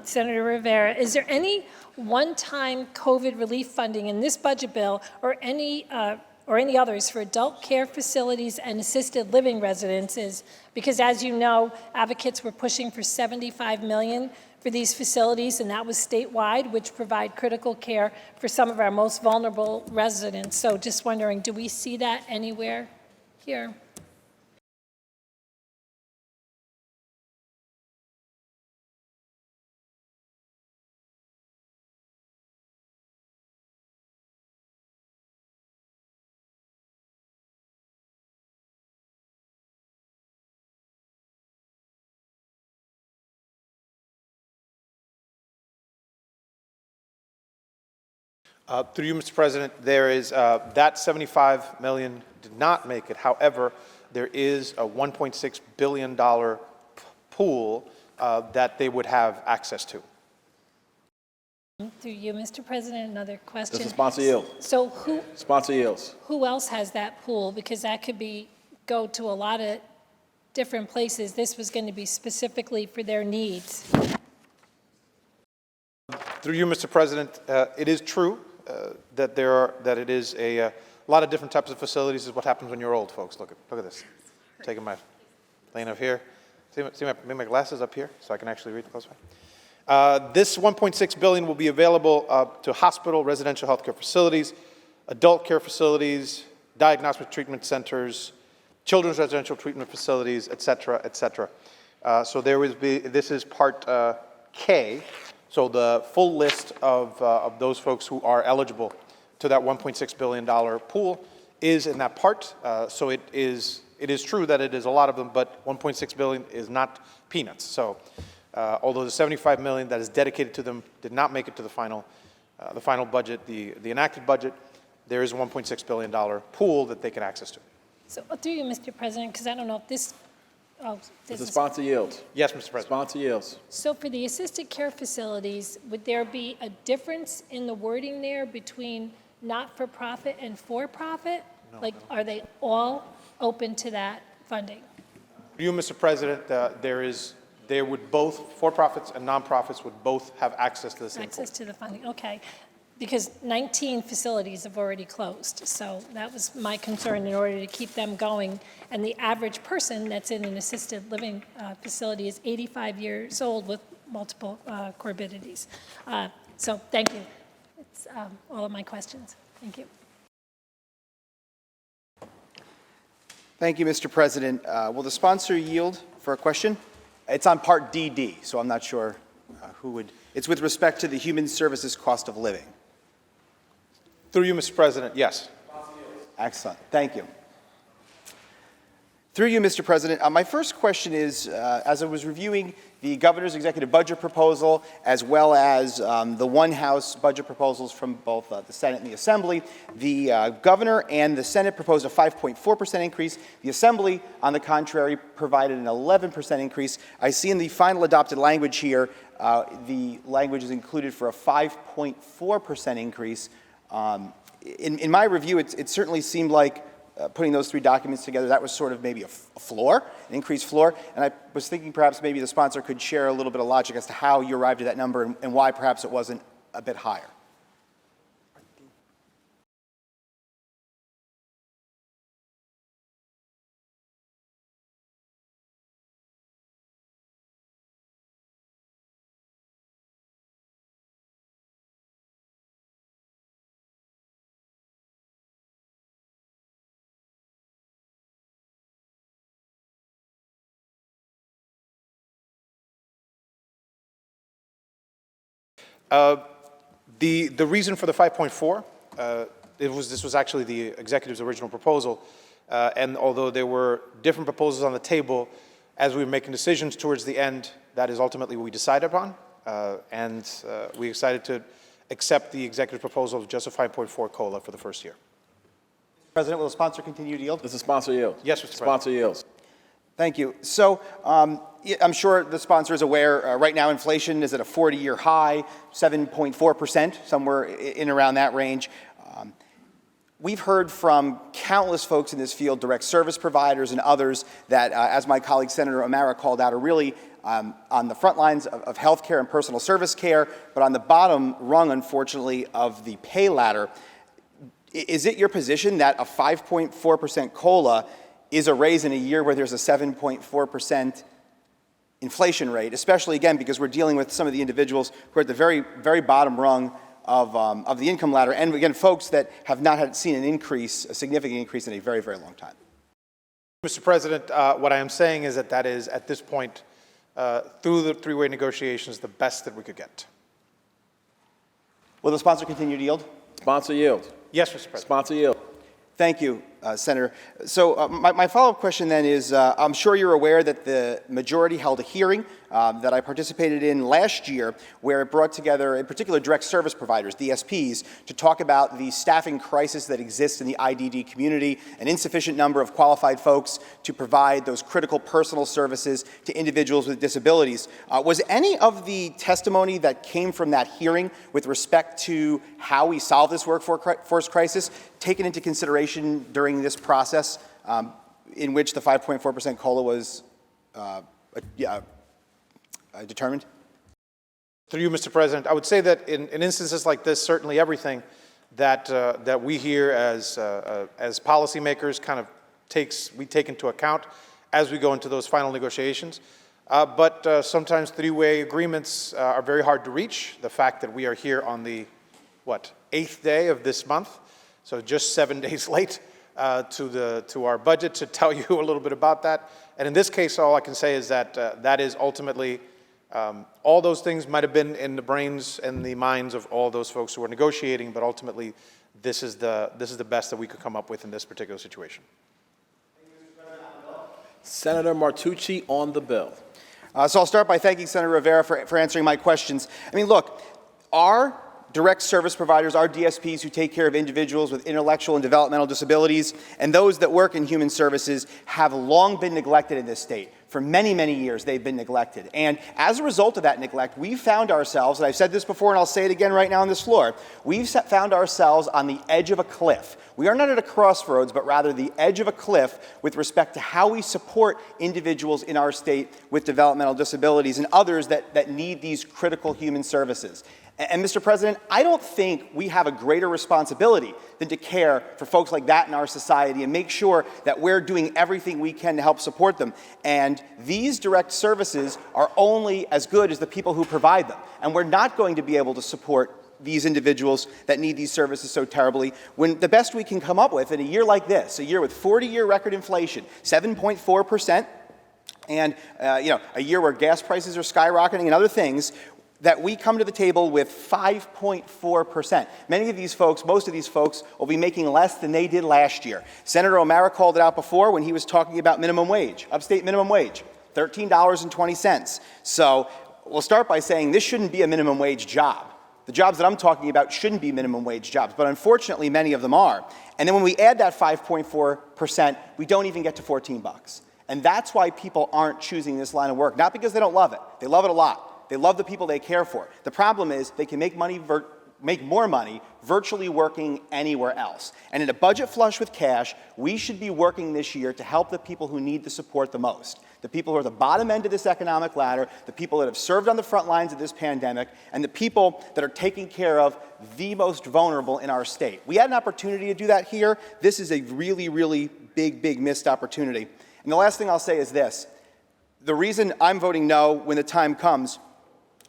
Senator Rivera, is there any one-time COVID relief funding in this budget bill or any others for adult care facilities and assisted living residences? Because as you know, advocates were pushing for $75 million for these facilities, and that was statewide, which provide critical care for some of our most vulnerable residents. So just wondering, do we see that anywhere here? Through you, Mr. President, there is that $75 million did not make it. However, there is a $1.6 billion pool that they would have access to. Through you, Mr. President, another question. Does the sponsor yield? So Sponsor yields. who else has that pool? Because that could go to a lot of different places. This was going to be specifically for their needs. Through you, Mr. President, it is true that it is a lot of different types of facilities. Is what happens when you're old, folks. Look at this. Taking my lane up here. See my glasses up here so I can actually read close by. This $1.6 billion will be available to hospital, residential healthcare facilities, adult care facilities, diagnostic treatment centers, children's residential treatment facilities, et cetera, et cetera. So this is Part K. So the full list of those folks who are eligible to that $1.6 billion pool is in that part. So it is true that it is a lot of them, but $1.6 billion is not peanuts. So although the $75 million that is dedicated to them did not make it to the final budget, the enacted budget, there is a $1.6 billion pool that they can access to. So through you, Mr. President, because I don't know if this, Does the sponsor yield? Yes, Mr. President. Sponsor yields. So for the assisted care facilities, would there be a difference in the wording there between not-for-profit and for-profit? No. Like, are they all open to that funding? You, Mr. President, there would both, for-profits and nonprofits would both have access to the same Access to the funding, okay. Because 19 facilities have already closed, so that was my concern in order to keep them going. And the average person that's in an assisted living facility is 85 years old with multiple comorbidities. So thank you. It's all of my questions. Thank you. Thank you, Mr. President. Will the sponsor yield for a question? It's on Part DD, so I'm not sure who would. It's with respect to the human services cost of living. Through you, Mr. President, yes. Excellent. Thank you. Through you, Mr. President, my first question is, as I was reviewing the governor's executive budget proposal, as well as the one House budget proposals from both the Senate and the Assembly, the governor and the Senate proposed a 5.4% increase. The Assembly, on the contrary, provided an 11% increase. I see in the final adopted language here, the language is included for a 5.4% increase. In my review, it certainly seemed like putting those three documents together, that was sort of maybe a floor, an increased floor. And I was thinking perhaps maybe the sponsor could share a little bit of logic as to how you arrived at that number and why perhaps it wasn't a bit higher. The reason for the 5.4, this was actually the executive's original proposal, and although there were different proposals on the table, as we were making decisions towards the end, that is ultimately what we decided upon, and we decided to accept the executive proposal of just a 5.4 COLA for the first year. President, will the sponsor continue to yield? Does the sponsor yield? Yes, Mr. President. Sponsor yields. Thank you. So I'm sure the sponsor is aware, right now inflation is at a 40-year high, 7.4%, somewhere in around that range. We've heard from countless folks in this field, direct service providers and others, that, as my colleague Senator O'Mara called out, are really on the front lines of healthcare and personal service care, but on the bottom rung, unfortunately, of the pay ladder. Is it your position that a 5.4% COLA is a raise in a year where there's a 7.4% inflation rate, especially, again, because we're dealing with some of the individuals who are at the very, very bottom rung of the income ladder, and again, folks that have not seen an increase, a significant increase in a very, very long time? Mr. President, what I am saying is that is, at this point, through the three-way negotiations, the best that we could get. Will the sponsor continue to yield? Sponsor yield. Yes, Mr. President. Sponsor yield. Thank you, Senator. So my follow-up question then is, I'm sure you're aware that the majority held a hearing that I participated in last year, where it brought together, in particular, direct service providers, DSPs, to talk about the staffing crisis that exists in the IDD community, an insufficient number of qualified folks to provide those critical personal services to individuals with disabilities. Was any of the testimony that came from that hearing with respect to how we solve this workforce crisis taken into consideration during this process in which the 5.4% COLA was determined? Through you, Mr. President, I would say that in instances like this, certainly everything that we hear as policymakers kind of we take into account as we go into those final negotiations. But sometimes three-way agreements are very hard to reach. The fact that we are here on the, 8th day of this month, so just 7 days late, to our budget to tell you a little bit about that. And in this case, all I can say is that that is ultimately, all those things might have been in the brains and the minds of all those folks who were negotiating, but ultimately, this is the best that we could come up with in this particular situation. Senator Martucci on the bill. So I'll start by thanking Senator Rivera for answering my questions. I mean, look, our direct service providers, our DSPs who take care of individuals with intellectual and developmental disabilities, and those that work in human services have long been neglected in this state. For many, many years, they've been neglected. And as a result of that neglect, we've found ourselves, and I've said this before and I'll say it again right now on this floor, we've found ourselves on the edge of a cliff. We are not at a crossroads, but rather the edge of a cliff with respect to how we support individuals in our state with developmental disabilities and others that need these critical human services. And Mr. President, I don't think we have a greater responsibility than to care for folks like that in our society and make sure that we're doing everything we can to help support them. And these direct services are only as good as the people who provide them. And we're not going to be able to support these individuals that need these services so terribly when the best we can come up with in a year like this, a year with 40-year record inflation, 7.4%, and a year where gas prices are skyrocketing and other things, that we come to the table with 5.4%. Many of these folks, most of these folks, will be making less than they did last year. Senator O'Mara called it out before when he was talking about minimum wage, upstate minimum wage, $13.20. So we'll start by saying this shouldn't be a minimum wage job. The jobs that I'm talking about shouldn't be minimum wage jobs, but unfortunately many of them are. And then when we add that 5.4%, we don't even get to $14. And that's why people aren't choosing this line of work. Not because they don't love it. They love it a lot. They love the people they care for. The problem is they can make more money virtually working anywhere else. And in a budget flush with cash, we should be working this year to help the people who need the support the most. The people who are the bottom end of this economic ladder, the people that have served on the front lines of this pandemic, and the people that are taking care of the most vulnerable in our state. We had an opportunity to do that here. This is a really, really big missed opportunity. And the last thing I'll say is this. The reason I'm voting no when the time comes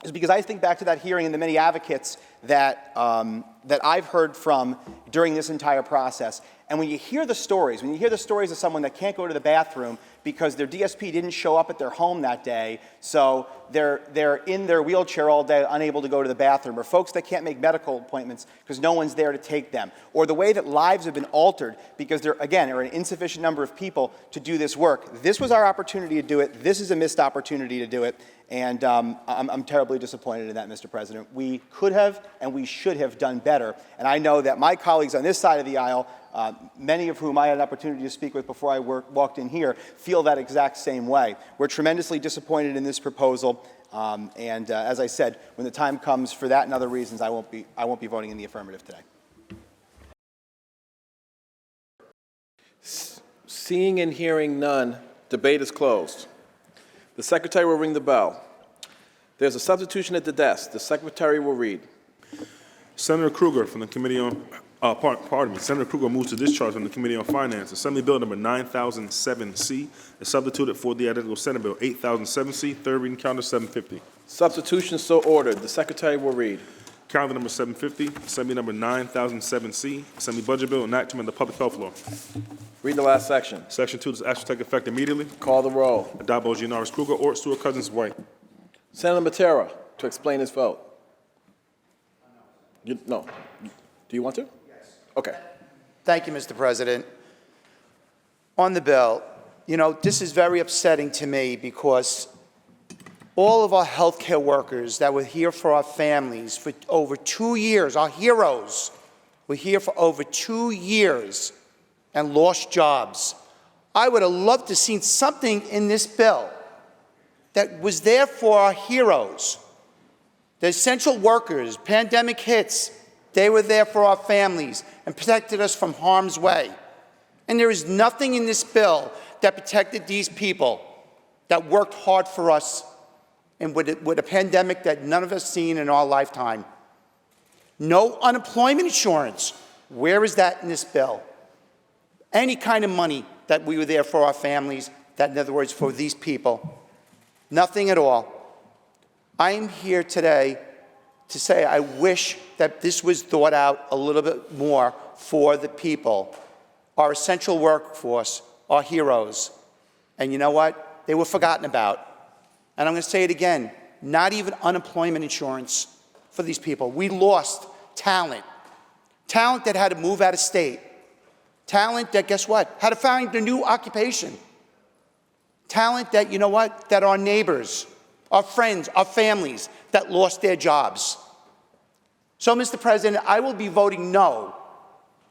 is because I think back to that hearing and the many advocates that I've heard from during this entire process. And when you hear the stories of someone that can't go to the bathroom because their DSP didn't show up at their home that day, so they're in their wheelchair all day, unable to go to the bathroom, or folks that can't make medical appointments because no one's there to take them, or the way that lives have been altered because there are an insufficient number of people to do this work. This was our opportunity to do it. This is a missed opportunity to do it. And I'm terribly disappointed in that, Mr. President. We could have and we should have done better. And I know that my colleagues on this side of the aisle, many of whom I had an opportunity to speak with before I walked in here, feel that exact same way. We're tremendously disappointed in this proposal. And as I said, when the time comes for that and other reasons, I won't be voting in the affirmative today. Seeing and hearing none, debate is closed. The Secretary will ring the bell. There's a substitution at the desk. The Secretary will read. Senator Kruger from the Committee on, Senator Kruger moves to discharge from the Committee on Finance. Assembly Bill number 9007C is substituted for the identical Senate Bill 8007C, third reading calendar 750. Substitution so ordered. The Secretary will read. Calendar number 750, Assembly number 9007C, Assembly Budget Bill enactment of the Public Health Law. Read the last section. Section 2, this action take effect immediately. Call the roll. Adopt by Gianaris Kruger or Stewart Cousins White. Senator Matera to explain his vote. No. Do you want to? Yes. Okay. Thank you, Mr. President. On the bill, this is very upsetting to me because all of our healthcare workers that were here for our families for over 2 years, our heroes, were here for over 2 years and lost jobs. I would have loved to have seen something in this bill that was there for our heroes. The essential workers, pandemic hits, they were there for our families and protected us from harm's way. And there is nothing in this bill that protected these people that worked hard for us and with a pandemic that none of us seen in our lifetime. No unemployment insurance. Where is that in this bill? Any kind of money that we were there for our families, that in other words, for these people. Nothing at all. I am here today to say I wish that this was thought out a little bit more for the people. our essential workforce, our heroes. And you know what? They were forgotten about. And I'm going to say it again, not even unemployment insurance for these people. We lost talent. Talent that had to move out of state. Talent that, guess what, had to find a new occupation. Talent that, you know what, that our neighbors, our friends, our families that lost their jobs. So, Mr. President, I will be voting no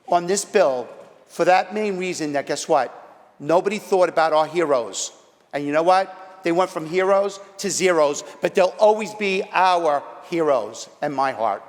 on this bill for that main reason that, guess what, nobody thought about our heroes. And you know what? They went from heroes to zeros, but they'll always be our heroes in my heart.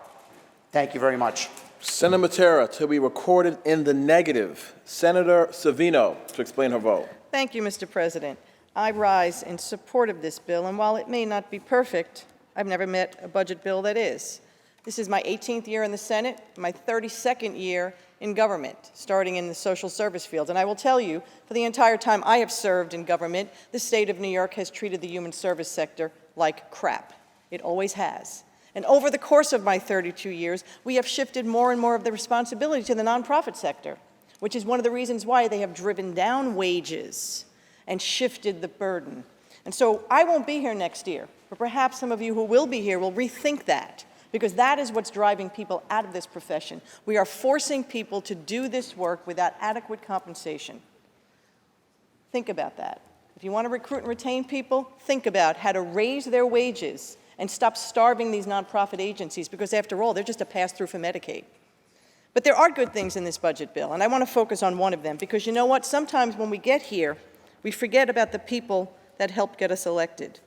Thank you very much. Senator Matera to be recorded in the negative. Senator Savino to explain her vote. Thank you, Mr. President. I rise in support of this bill, and while it may not be perfect, I've never met a budget bill that is. This is my 18th year in the Senate, my 32nd year in government, starting in the social service field. And I will tell you, for the entire time I have served in government, the state of New York has treated the human service sector like crap. It always has. And over the course of my 32 years, we have shifted more and more of the responsibility to the nonprofit sector, which is one of the reasons why they have driven down wages and shifted the burden. And so I won't be here next year, but perhaps some of you who will be here will rethink that, because that is what's driving people out of this profession. We are forcing people to do this work without adequate compensation. Think about that. If you want to recruit and retain people, think about how to raise their wages and stop starving these nonprofit agencies, because after all, they're just a pass-through for Medicaid. But there are good things in this budget bill, and I want to focus on one of them, because you know what? Sometimes when we get here, we forget about the people that helped get us elected.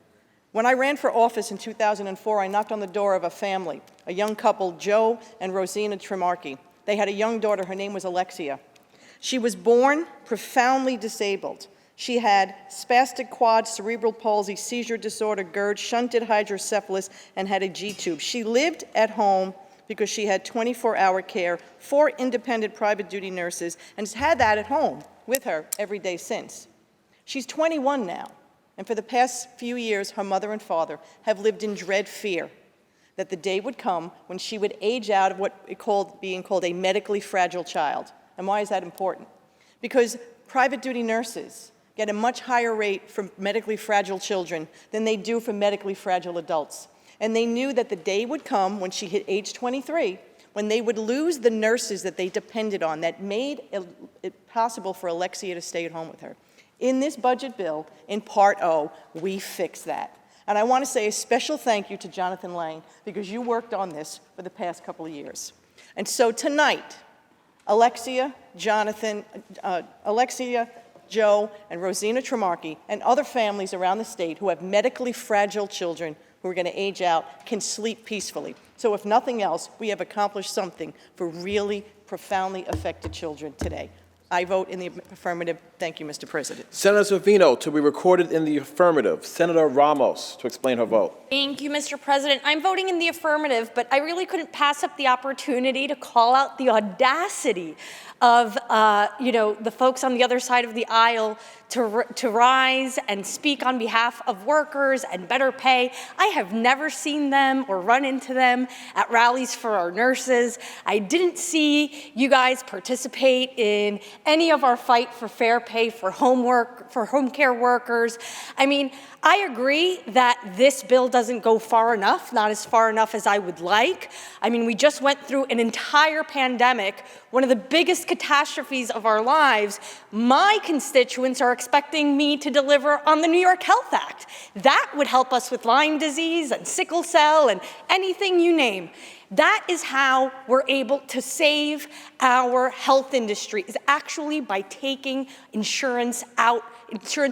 When I ran for office in 2004, I knocked on the door of a family, a young couple, Joe and Rosina Tremarchi. They had a young daughter. Her name was Alexia. She was born profoundly disabled. She had spastic quad, cerebral palsy, seizure disorder, GERD, shunted hydrocephalus, and had a G-tube. She lived at home because she had 24-hour care, 4 independent private duty nurses, and has had that at home with her every day since. She's 21 now, and for the past few years, her mother and father have lived in dread fear that the day would come when she would age out of what is being called a medically fragile child. And why is that important? Because private duty nurses get a much higher rate for medically fragile children than they do for medically fragile adults. And they knew that the day would come when she hit age 23, when they would lose the nurses that they depended on, that made it possible for Alexia to stay at home with her. In this budget bill, in Part O, we fix that. And I want to say a special thank you to Jonathan Lang, because you worked on this for the past couple of years. And so tonight, Alexia, Joe, and Rosina Tremarchi, and other families around the state who have medically fragile children who are going to age out can sleep peacefully. So if nothing else, we have accomplished something for really profoundly affected children today. I vote in the affirmative. Thank you, Mr. President. Senator Savino to be recorded in the affirmative. Senator Ramos to explain her vote. Thank you, Mr. President. I'm voting in the affirmative, but I really couldn't pass up the opportunity to call out the audacity of, the folks on the other side of the aisle to rise and speak on behalf of workers and better pay. I have never seen them or run into them at rallies for our nurses. I didn't see you guys participate in any of our fight for fair pay for home care workers. I mean, I agree that this bill doesn't go far enough, not as far enough as I would like. I mean, we just went through an entire pandemic, one of the biggest catastrophes of our lives. My constituents are expecting me to deliver on the New York Health Act. That would help us with Lyme disease and sickle cell and anything you name. That is how we're able to save our health industry, is actually by taking insurance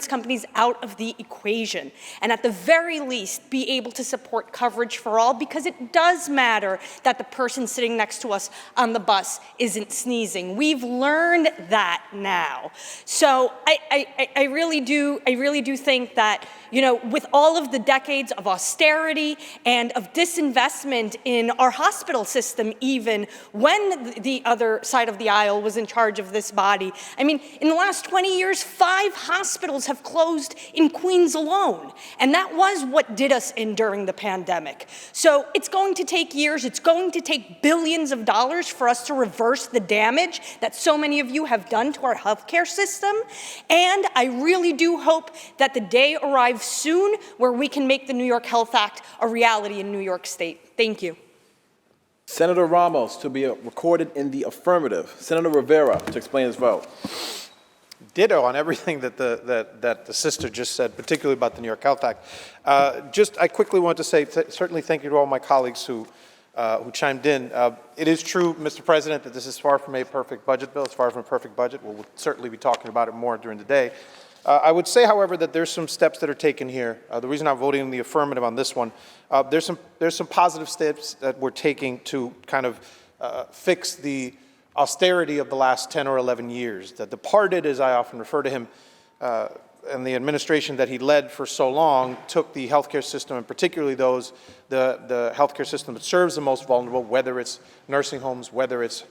companies out of the equation, and at the very least be able to support coverage for all, because it does matter that the person sitting next to us on the bus isn't sneezing. We've learned that now. So I really do think that, with all of the decades of austerity and of disinvestment in our hospital system, even when the other side of the aisle was in charge of this body, I mean, in the last 20 years, 5 hospitals hospitals have closed in Queens alone. And that was what did us in during the pandemic. So it's going to take years. It's going to take billions of dollars for us to reverse the damage that so many of you have done to our healthcare system. And I really do hope that the day arrives soon where we can make the New York Health Act a reality in New York State. Thank you. Senator Ramos to be recorded in the affirmative. Senator Rivera to explain his vote. Ditto on everything that the sister just said, particularly about the New York Health Act. I quickly want to say certainly thank you to all my colleagues who chimed in. It is true, Mr. President, that this is far from a perfect budget bill. It's far from a perfect budget. We'll certainly be talking about it more during the day. I would say, however, that there's some steps that are taken here. The reason I'm voting in the affirmative on this one, there's some positive steps that we're taking to kind of fix the austerity of the last 10 or 11 years. That departed, as I often refer to him, and the administration that he led for so long took the healthcare system, and particularly the healthcare system that serves the most vulnerable, whether it's nursing homes, whether it's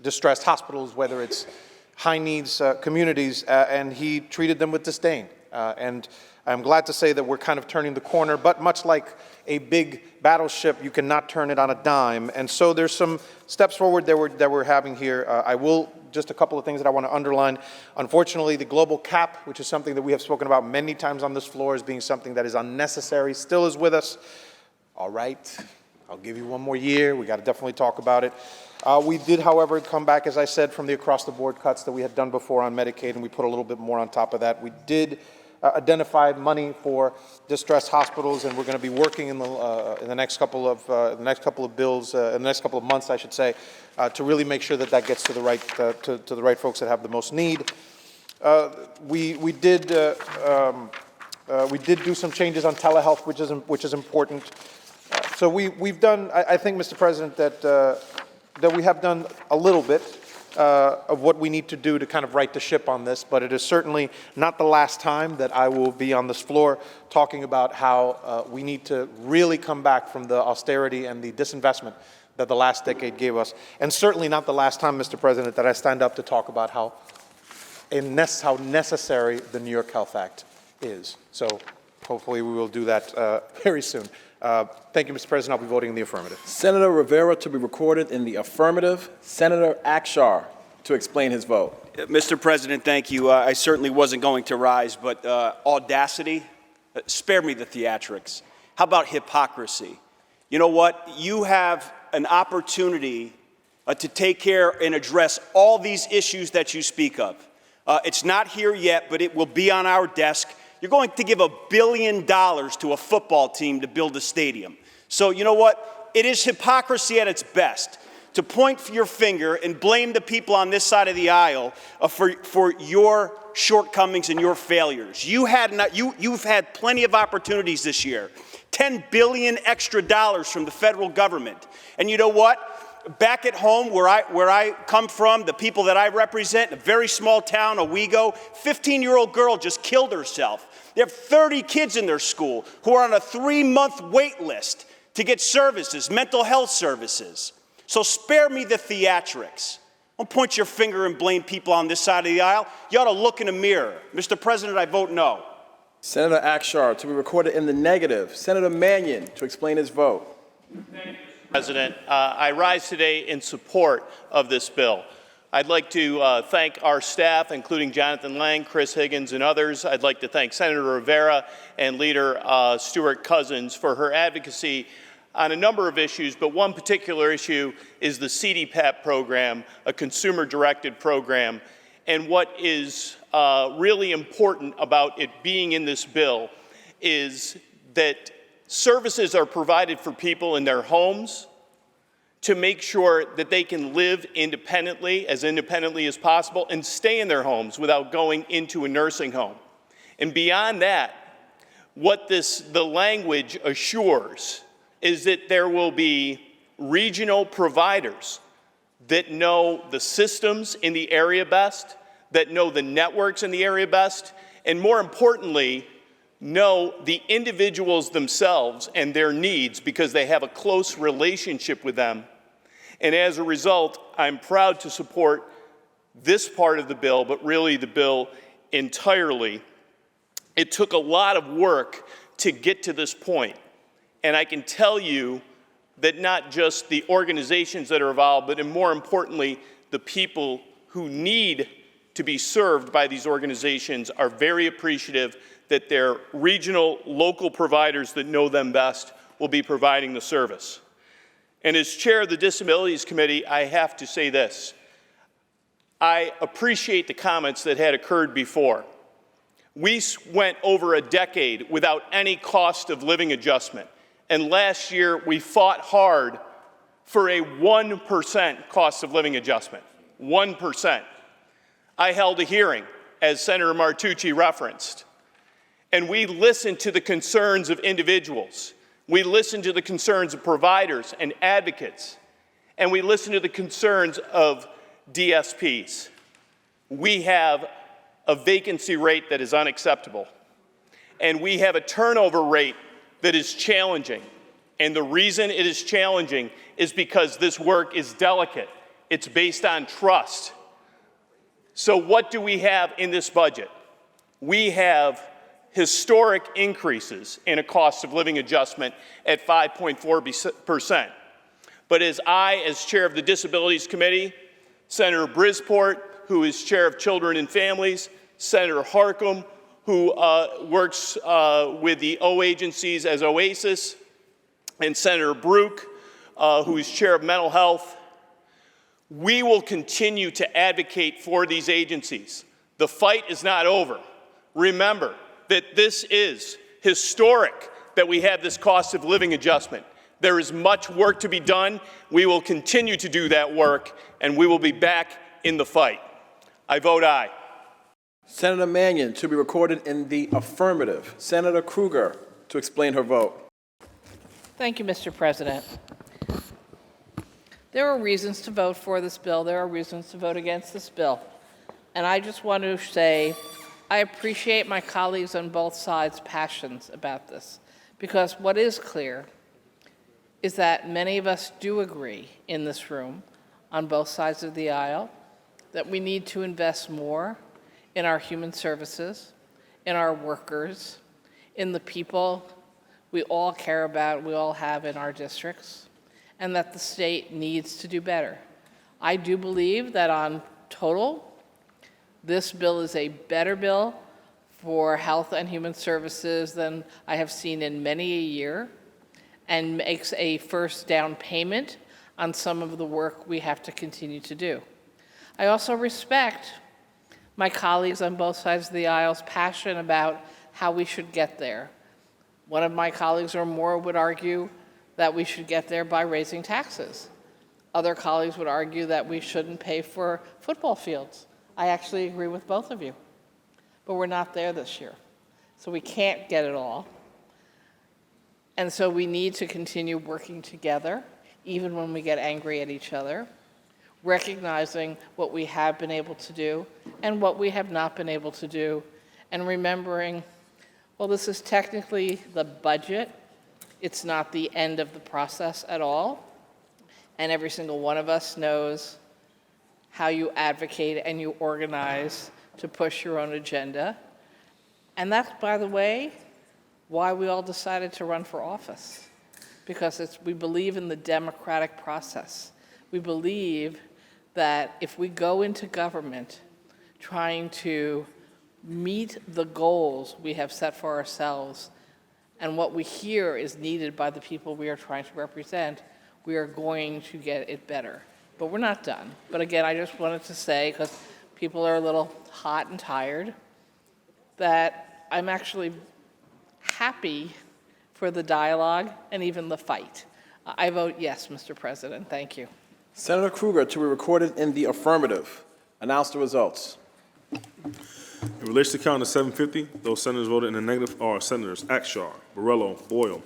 distressed hospitals, whether it's high needs communities, and he treated them with disdain. And I'm glad to say that we're kind of turning the corner, but much like a big battleship, you cannot turn it on a dime. And so there's some steps forward that we're having here. Just a couple of things that I want to underline. Unfortunately, the global cap, which is something that we have spoken about many times on this floor as being something that is unnecessary, still is with us. All right, I'll give you one more year. We got to definitely talk about it. We did, however, come back, as I said, from the across-the-board cuts that we had done before on Medicaid, and we put a little bit more on top of that. We did identify money for distressed hospitals, and we're going to be working in the next couple of bills, in the next couple of months, I should say, to really make sure that that gets to the right to the right folks that have the most need. We did do some changes on telehealth, which is important. So we've done, I think, Mr. President, that we have done a little bit of what we need to do to kind of right the ship on this, but it is certainly not the last time that I will be on this floor talking about how we need to really come back from the austerity and the disinvestment that the last decade gave us, and certainly not the last time, Mr. President, that I stand up to talk about how necessary the New York Health Act is. So hopefully we will do that very soon. Thank you, Mr. President. I'll be voting in the affirmative. Senator Rivera to be recorded in the affirmative. Senator Akshar to explain his vote. Mr. President, thank you. I certainly wasn't going to rise, but audacity, spare me the theatrics. How about hypocrisy? You know what? You have an opportunity to take care and address all these issues that you speak of. It's not here yet, but it will be on our desk. You're going to give $1 billion to a football team to build a stadium. So you know what? It is hypocrisy at its best to point your finger and blame the people on this side of the aisle for your shortcomings and your failures. You've had plenty of opportunities this year. $10 billion extra dollars from the federal government. And you know what? Back at home, where I come from, the people that I represent, a very small town, Owego, 15-year-old girl just killed herself. They have 30 kids in their school who are on a 3-month wait list to get services, mental health services. So spare me the theatrics. Don't point your finger and blame people on this side of the aisle. You ought to look in the mirror. Mr. President, I vote no. Senator Akshar to be recorded in the negative. Senator Mannion to explain his vote. Thank you, Mr. President. I rise today in support of this bill. I'd like to thank our staff, including Jonathan Lang, Chris Higgins, and others. I'd like to thank Senator Rivera and Leader Stewart Cousins for her advocacy on a number of issues, but one particular issue is the CDPAP program, a consumer-directed program. And what is really important about it being in this bill is that services are provided for people in their homes to make sure that they can live independently as possible, and stay in their homes without going into a nursing home. And beyond that, what the language assures is that there will be regional providers that know the systems in the area best, that know the networks in the area best, and more importantly, know the individuals themselves and their needs because they have a close relationship with them. And as a result, I'm proud to support this part of the bill, but really the bill entirely. It took a lot of work to get to this point. And I can tell you that not just the organizations that are involved, but more importantly, the people who need to be served by these organizations are very appreciative that their regional, local providers that know them best will be providing the service. And as chair of the Disabilities Committee, I have to say this. I appreciate the comments that had occurred before. We went over a decade without any cost of living adjustment. And last year, we fought hard for a 1% cost of living adjustment. 1%. I held a hearing, as Senator Martucci referenced, and we listened to the concerns of individuals. We listened to the concerns of providers and advocates, and we listened to the concerns of DSPs. We have a vacancy rate that is unacceptable, and we have a turnover rate that is challenging. And the reason it is challenging is because this work is delicate. It's based on trust. So what do we have in this budget? We have historic increases in a cost of living adjustment at 5.4%. But as chair of the Disabilities Committee, Senator Brisport, who is chair of Children and Families, Senator Harcum, who works with the O agencies as OASIS, and Senator Brook, who is chair of Mental Health, we will continue to advocate for these agencies. The fight is not over. Remember that this is historic that we have this cost of living adjustment. There is much work to be done. We will continue to do that work, and we will be back in the fight. I vote aye. Senator Mannion to be recorded in the affirmative. Senator Krueger to explain her vote. Thank you, Mr. President. There are reasons to vote for this bill. There are reasons to vote against this bill. And I just want to say I appreciate my colleagues on both sides' passions about this, because what is clear is that many of us do agree in this room on both sides of the aisle that we need to invest more in our human services, in our workers, in the people we all care about, we all have in our districts, and that the state needs to do better. I do believe that on total, this bill is a better bill for health and human services than I have seen in many a year, and makes a first down payment on some of the work we have to continue to do. I also respect my colleagues on both sides of the aisle's passion about how we should get there. One of my colleagues or more would argue that we should get there by raising taxes. Other colleagues would argue that we shouldn't pay for football fields. I actually agree with both of you, but we're not there this year. So we can't get it all. And so we need to continue working together, even when we get angry at each other, recognizing what we have been able to do and what we have not been able to do, and remembering, well, this is technically the budget. It's not the end of the process at all. And every single one of us knows how you advocate and you organize to push your own agenda. And that's, by the way, why we all decided to run for office, because we believe in the democratic process. We believe that if we go into government trying to meet the goals we have set for ourselves and what we hear is needed by the people we are trying to represent, we are going to get it better. But we're not done. But again, I just wanted to say, because people are a little hot and tired, that I'm actually happy for the dialogue and even the fight. I vote yes, Mr. President. Thank you. Senator Krueger to be recorded in the affirmative. Announce the results. In relation to calendar 750, those senators voted in the negative are Senators Akshar, Borrello, Boyle,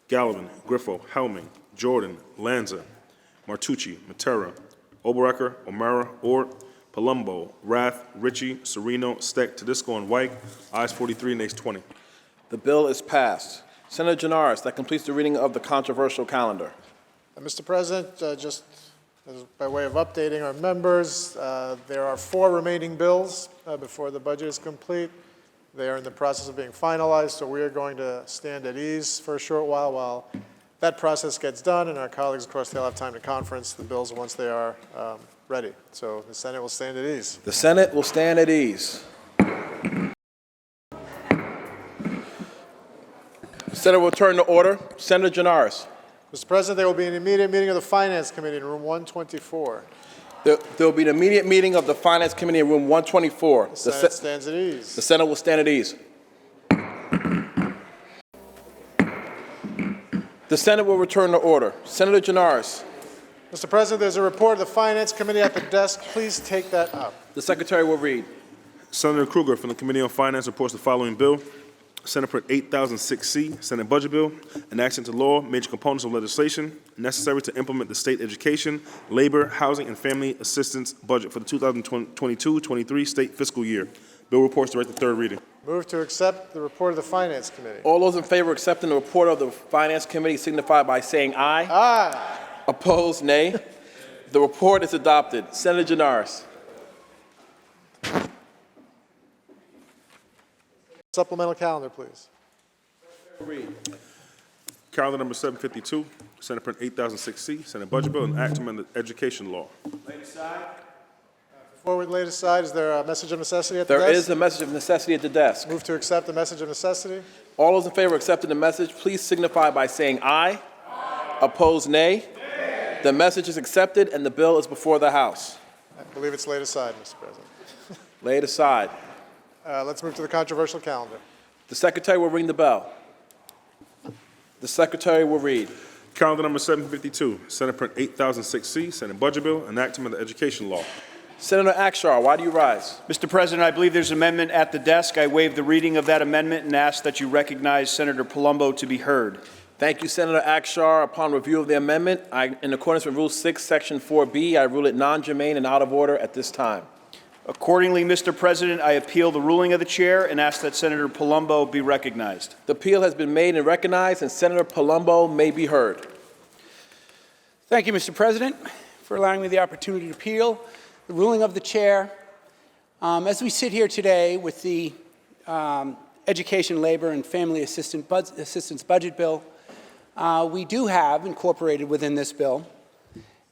Gallivan, Griffo, Helming, Jordan, Lanza, Martucci, Matera, Oberecker, O'Mara, Ort, Palumbo, Rath, Ritchie, Sereno, Steck, Tedisco, and White. Ayes 43, nays 20. The bill is passed. Senator Janaris, that completes the reading of the controversial calendar. Mr. President, just By way of updating our members, there are 4 remaining bills before the budget is complete. They are in the process of being finalized, so we are going to stand at ease for a short while that process gets done and our colleagues across the aisle have time to conference the bills once they are ready. So the Senate will stand at ease. The Senate will stand at ease. The Senate will turn to order. Senator Janaris. Mr. President, there will be an immediate meeting of the Finance Committee in room 124. There will be an immediate meeting of the Finance Committee in room 124. The Senate stands at ease. The Senate will stand at ease. The Senate will return to order. Senator Janaris. Mr. President, there's a report of the Finance Committee at the desk. Please take that up. The Secretary will read. Senator Krueger from the Committee on Finance reports the following bill. Senate Print 8006C, Senate Budget Bill, enacts into law major components of legislation necessary to implement the state education, labor, housing, and family assistance budget for the 2022-23 state fiscal year. Bill reports direct to third reading. Move to accept the report of the Finance Committee. All those in favor of accepting the report of the Finance Committee signify by saying aye. Aye. Opposed, nay. The report is adopted. Senator Janaris. Supplemental calendar, please. Calendar number 752, Senate Print 8006C, Senate Budget Bill, and Act to amend the Education Law. Before we lay it aside, is there a message of necessity at the desk? There is a message of necessity at the desk. Move to accept the message of necessity. All those in favor of accepting the message, please signify by saying aye. Opposed, nay. The message is accepted and the bill is before the House. I believe it's laid aside, Mr. President. Lay it aside. Let's move to the controversial calendar. The Secretary will ring the bell. The Secretary will read. Calendar number 752, Senate Print 8006C, Senate Budget Bill, and Act to amend the Education Law. Senator Akshar, why do you rise? Mr. President, I believe there's an amendment at the desk. I waive the reading of that amendment and ask that you recognize Senator Palumbo to be heard. Thank you, Senator Akshar. Upon review of the amendment, in accordance with Rule 6, Section 4B, I rule it non-germane and out of order at this time. Accordingly, Mr. President, I appeal the ruling of the chair and ask that Senator Palumbo be recognized. The appeal has been made and recognized, and Senator Palumbo may be heard. Thank you, Mr. President, for allowing me the opportunity to appeal the ruling of the chair. As we sit here today with the Education, Labor, and Family Assistance Budget Bill, we do have incorporated within this bill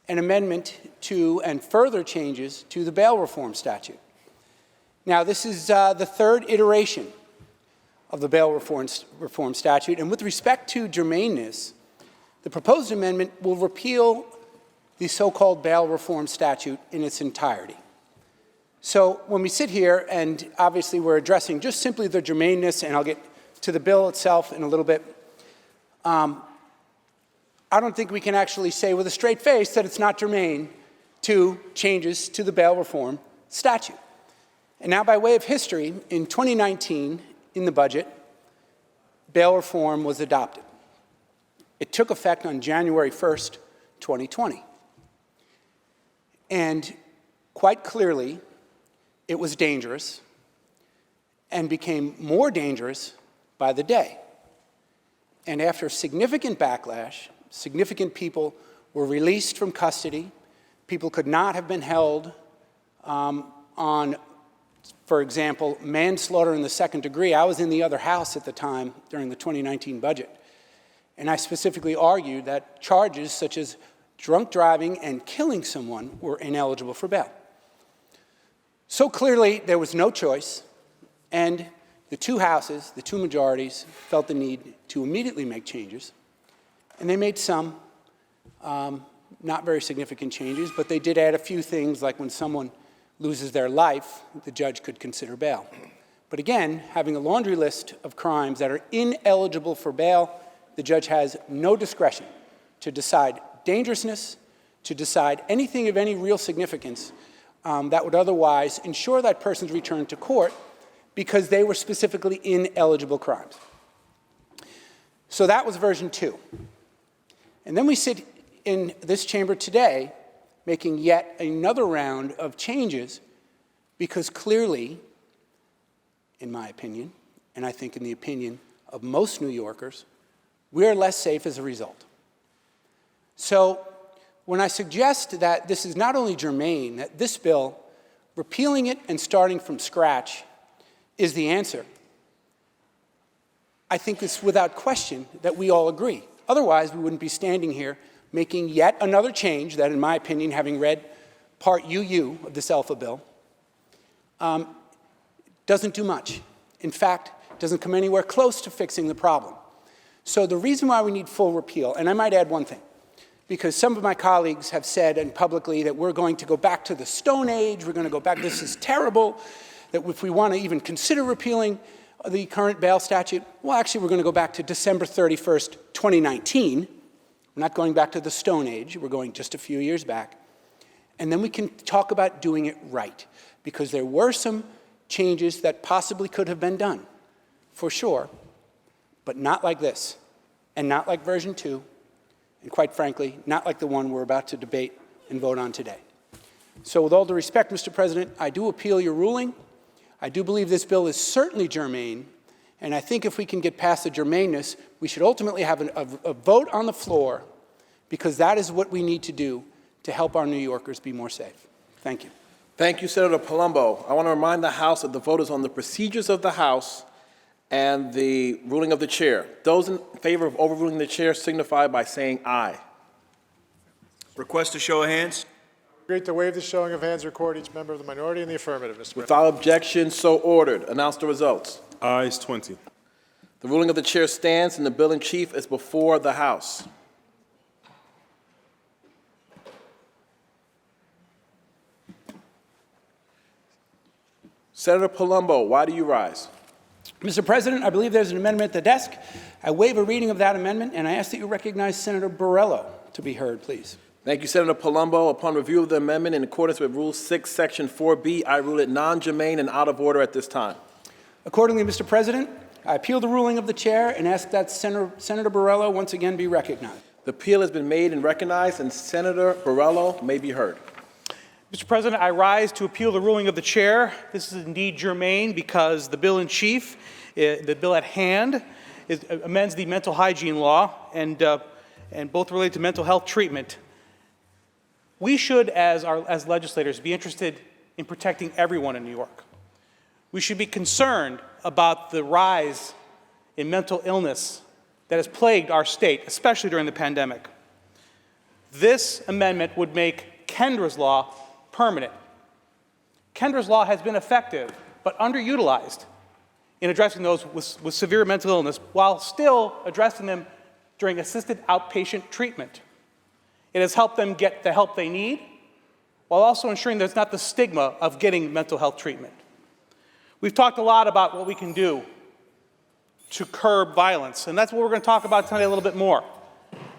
an amendment to and further changes to the bail reform statute. Now, this is the third iteration of the bail reform statute, and with respect to germaneness, the proposed amendment will repeal the so-called bail reform statute in its entirety. So when we sit here, and obviously we're addressing just simply the germaneness, and I'll get to the bill itself in a little bit, I don't think we can actually say with a straight face that it's not germane to changes to the bail reform statute. And now, by way of history, in 2019, in the budget, bail reform was adopted. It took effect on January 1st, 2020. And quite clearly, it was dangerous and became more dangerous by the day. And after significant backlash, significant people were released from custody. People could not have been held on, for example, manslaughter in the second degree. I was in the other house at the time during the 2019 budget. And I specifically argued that charges such as drunk driving and killing someone were ineligible for bail. So clearly, there was no choice, and the two houses, the two majorities, felt the need to immediately make changes. And they made some not very significant changes, but they did add a few things, like when someone loses their life, the judge could consider bail. But again, having a laundry list of crimes that are ineligible for bail, the judge has no discretion to decide dangerousness, to decide anything of any real significance that would otherwise ensure that person's return to court because they were specifically ineligible crimes. So that was version 2. And then we sit in this chamber today making yet another round of changes because clearly, in my opinion, and I think in the opinion of most New Yorkers, we are less safe as a result. So when I suggest that this is not only germane, that this bill, repealing it and starting from scratch, is the answer, I think it's without question that we all agree. Otherwise, we wouldn't be standing here making yet another change that, in my opinion, having read Part UU of this Alpha bill, doesn't do much. In fact, doesn't come anywhere close to fixing the problem. So the reason why we need full repeal, and I might add one thing, because some of my colleagues have said and publicly that we're going to go back to the Stone Age, we're going to go back, this is terrible, that if we want to even consider repealing the current bail statute, well, actually, we're going to go back to December 31st, 2019. We're not going back to the Stone Age, we're going just a few years back. And then we can talk about doing it right, because there were some changes that possibly could have been done, for sure, but not like this, and not like version 2, and quite frankly, not like the one we're about to debate and vote on today. So with all due respect, Mr. President, I do appeal your ruling. I do believe this bill is certainly germane, and I think if we can get past the germaneness, we should ultimately have a vote on the floor, because that is what we need to do to help our New Yorkers be more safe. Thank you. Thank you, Senator Palumbo. I want to remind the House that the vote is on the procedures of the House and the ruling of the chair. Those in favor of overruling the chair signify by saying aye. Request a show of hands. Agreed to waive the showing of hands, record each member of the minority in the affirmative, Mr. President. Without objection, so ordered. Announce the results. Ayes 20. The ruling of the chair stands and the bill in chief is before the House. Senator Palumbo, why do you rise? Mr. President, I believe there's an amendment at the desk. I waive a reading of that amendment, and I ask that you recognize Senator Borrello to be heard, please. Thank you, Senator Palumbo. Upon review of the amendment in accordance with Rule 6, Section 4B, I rule it non-germane and out of order at this time. Accordingly, Mr. President, I appeal the ruling of the chair and ask that Senator Borrello once again be recognized. The appeal has been made and recognized, and Senator Borrello may be heard. Mr. President, I rise to appeal the ruling of the chair. This is indeed germane because the bill in chief, the bill at hand, amends the mental hygiene law and both relate to mental health treatment. We should, as legislators, be interested in protecting everyone in New York. We should be concerned about the rise in mental illness that has plagued our state, especially during the pandemic. This amendment would make Kendra's law permanent. Kendra's law has been effective, but underutilized in addressing those with severe mental illness while still addressing them during assisted outpatient treatment. It has helped them get the help they need while also ensuring there's not the stigma of getting mental health treatment. We've talked a lot about what we can do to curb violence, and that's what we're going to talk about tonight a little bit more.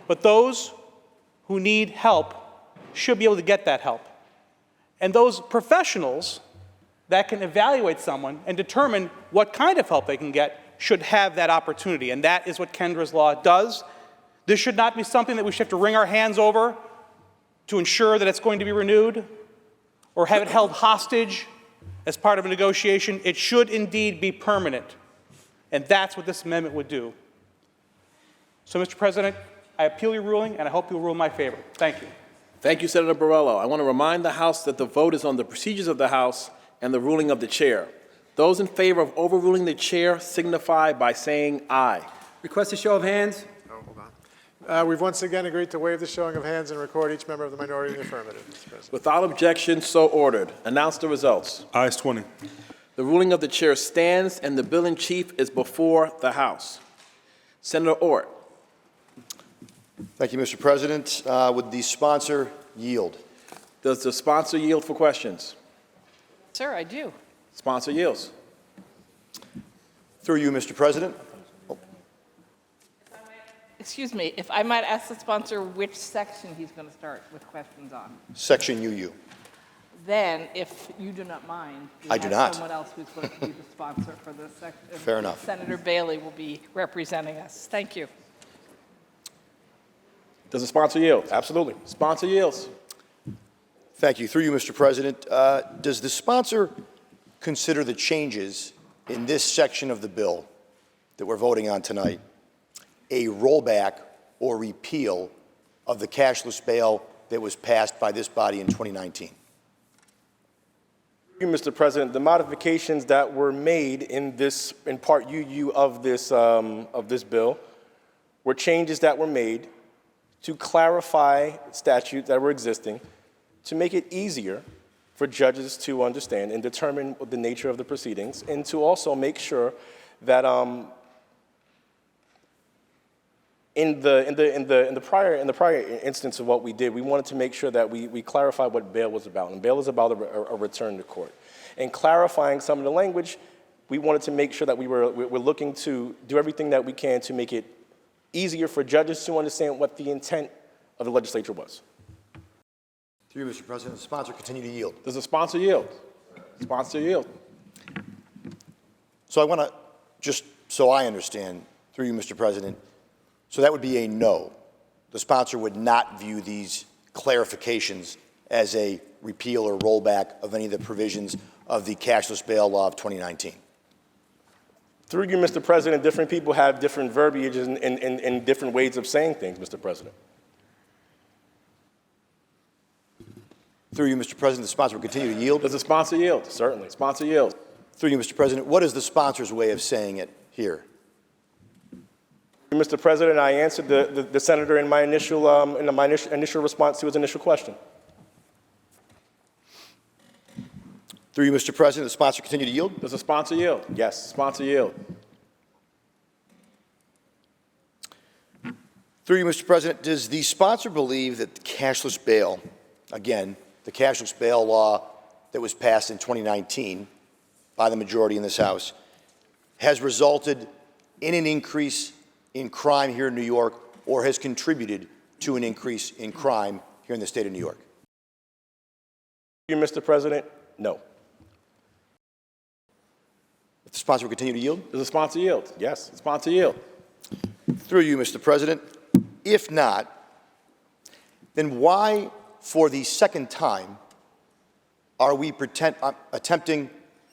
But those who need help should be able to get that help. And those professionals that can evaluate someone and determine what kind of help they can get should have that opportunity, and that is what Kendra's law does. This should not be something that we should have to wring our hands over to ensure that it's going to be renewed or have it held hostage as part of a negotiation. It should indeed be permanent, and that's what this amendment would do. So, Mr. President, I appeal your ruling, and I hope you'll rule in my favor. Thank you. Thank you, Senator Borrello. I want to remind the House that the vote is on the procedures of the House and the ruling of the chair. Those in favor of overruling the chair signify by saying aye. Request a show of hands. We've once again agreed to waive the showing of hands and record each member of the minority in the affirmative, Mr. President. Without objection, so ordered. Announce the results. Ayes 20. The ruling of the chair stands and the bill in chief is before the House. Senator Ort. Thank you, Mr. President. Would the sponsor yield? Does the sponsor yield for questions? Sir, I do. Sponsor yields. Through you, Mr. President. Excuse me, if I might ask the sponsor which section he's going to start with questions on. Section UU. Then, if you do not mind, I do not. Someone else who's going to be the sponsor for this section. Fair enough. Senator Bailey will be representing us. Thank you. Does the sponsor yield? Absolutely. Sponsor yields. Thank you. Through you, Mr. President. Does the sponsor consider the changes in this section of the bill that we're voting on tonight a rollback or repeal of the cashless bail that was passed by this body in 2019? Mr. President, the modifications that were made in Part UU of this bill were changes that were made to clarify statutes that were existing, to make it easier for judges to understand and determine the nature of the proceedings, and to also make sure that in the prior instance of what we did, we wanted to make sure that we clarified what bail was about. And bail is about a return to court. And clarifying some of the language, we wanted to make sure that we're looking to do everything that we can to make it easier for judges to understand what the intent of the legislature was. Through you, Mr. President, the sponsor continue to yield. Does the sponsor yield? Sponsor yield. So I want to, just so I understand, through you, Mr. President, so that would be a no. The sponsor would not view these clarifications as a repeal or rollback of any of the provisions of the cashless bail law of 2019. Through you, Mr. President, different people have different verbiage and different ways of saying things, Mr. President. Through you, Mr. President, the sponsor will continue to yield. Does the sponsor yield? Certainly. Sponsor yield. Through you, Mr. President, what is the sponsor's way of saying it here? Mr. President, I answered the senator in my initial response to his initial question. Through you, Mr. President, the sponsor continue to yield. Does the sponsor yield? Yes, sponsor yield. Through you, Mr. President, does the sponsor believe that the cashless bail, again, the cashless bail law that was passed in 2019 by the majority in this House, has resulted in an increase in crime here in New York, or has contributed to an increase in crime here in the state of New York? Mr. President, no. If the sponsor will continue to yield? Does the sponsor yield? Yes, the sponsor yield. Through you, Mr. President, if not, then why, for the second time, are we attempting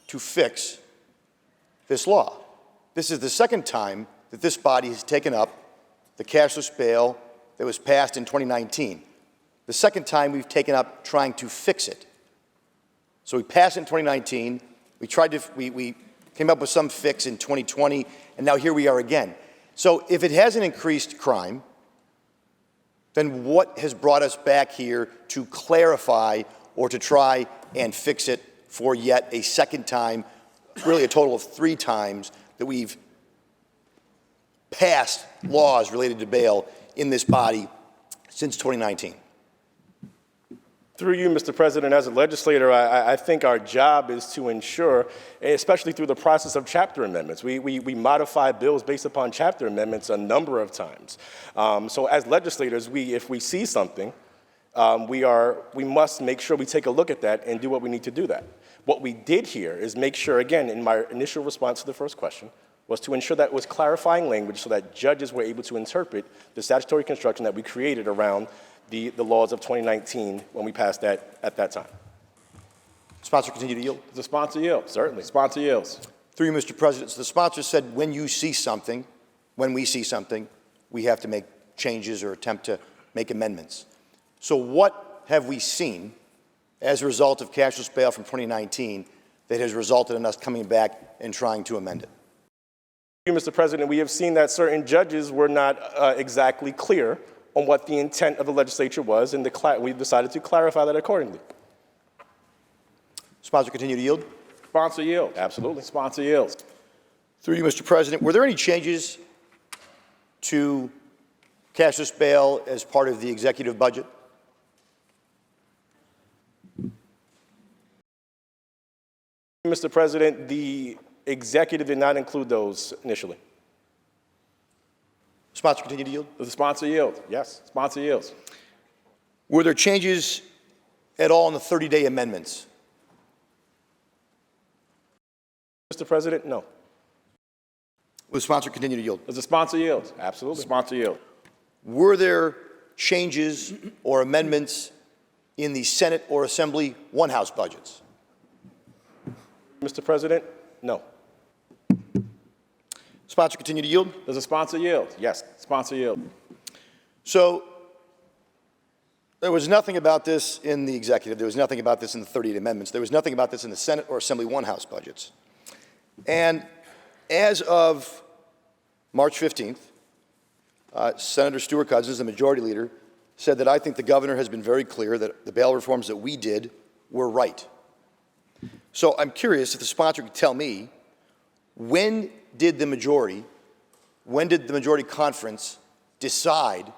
to fix this law? This is the second time that this body has taken up the cashless bail that was passed in 2019. The second time we've taken up trying to fix it. So we passed it in 2019, we came up with some fix in 2020, and now here we are again. So if it hasn't increased crime, then what has brought us back here to clarify or to try and fix it for yet a second time, really a total of 3 times that we've passed laws related to bail in this body since 2019? Through you, Mr. President, as a legislator, I think our job is to ensure, especially through the process of chapter amendments, we modify bills based upon chapter amendments a number of times. So as legislators, if we see something, we must make sure we take a look at that and do what we need to do that. What we did here is make sure, again, in my initial response to the first question, was to ensure that it was clarifying language so that judges were able to interpret the statutory construction that we created around the laws of 2019 when we passed that at that time. Sponsor continue to yield? The sponsor yields, certainly. Sponsor yields. Through you, Mr. President, so the sponsor said when we see something, we have to make changes or attempt to make amendments. So what have we seen as a result of cashless bail from 2019 that has resulted in us coming back and trying to amend it? Mr. President, we have seen that certain judges were not exactly clear on what the intent of the legislature was, and we've decided to clarify that accordingly. Sponsor continue to yield? Sponsor yield, absolutely. Sponsor yields. Through you, Mr. President, were there any changes to cashless bail as part of the executive budget? Mr. President, the executive did not include those initially. Sponsor continue to yield? Does the sponsor yield? Yes, sponsor yields. Were there changes at all in the 30-day amendments? Mr. President, no. Will the sponsor continue to yield? Does the sponsor yield? Absolutely. Sponsor yield. Were there changes or amendments in the Senate or Assembly one-house budgets? Mr. President, no. Sponsor continue to yield? Does the sponsor yield? Yes, sponsor yield. So There was nothing about this in the executive. There was nothing about this in the 38 amendments. There was nothing about this in the Senate or Assembly One House budgets. And as of March 15th, Senator Stuart Cousins, the majority leader, said that I think the governor has been very clear that the bail reforms that we did were right. So I'm curious if the sponsor could tell me, when did the majority conference decide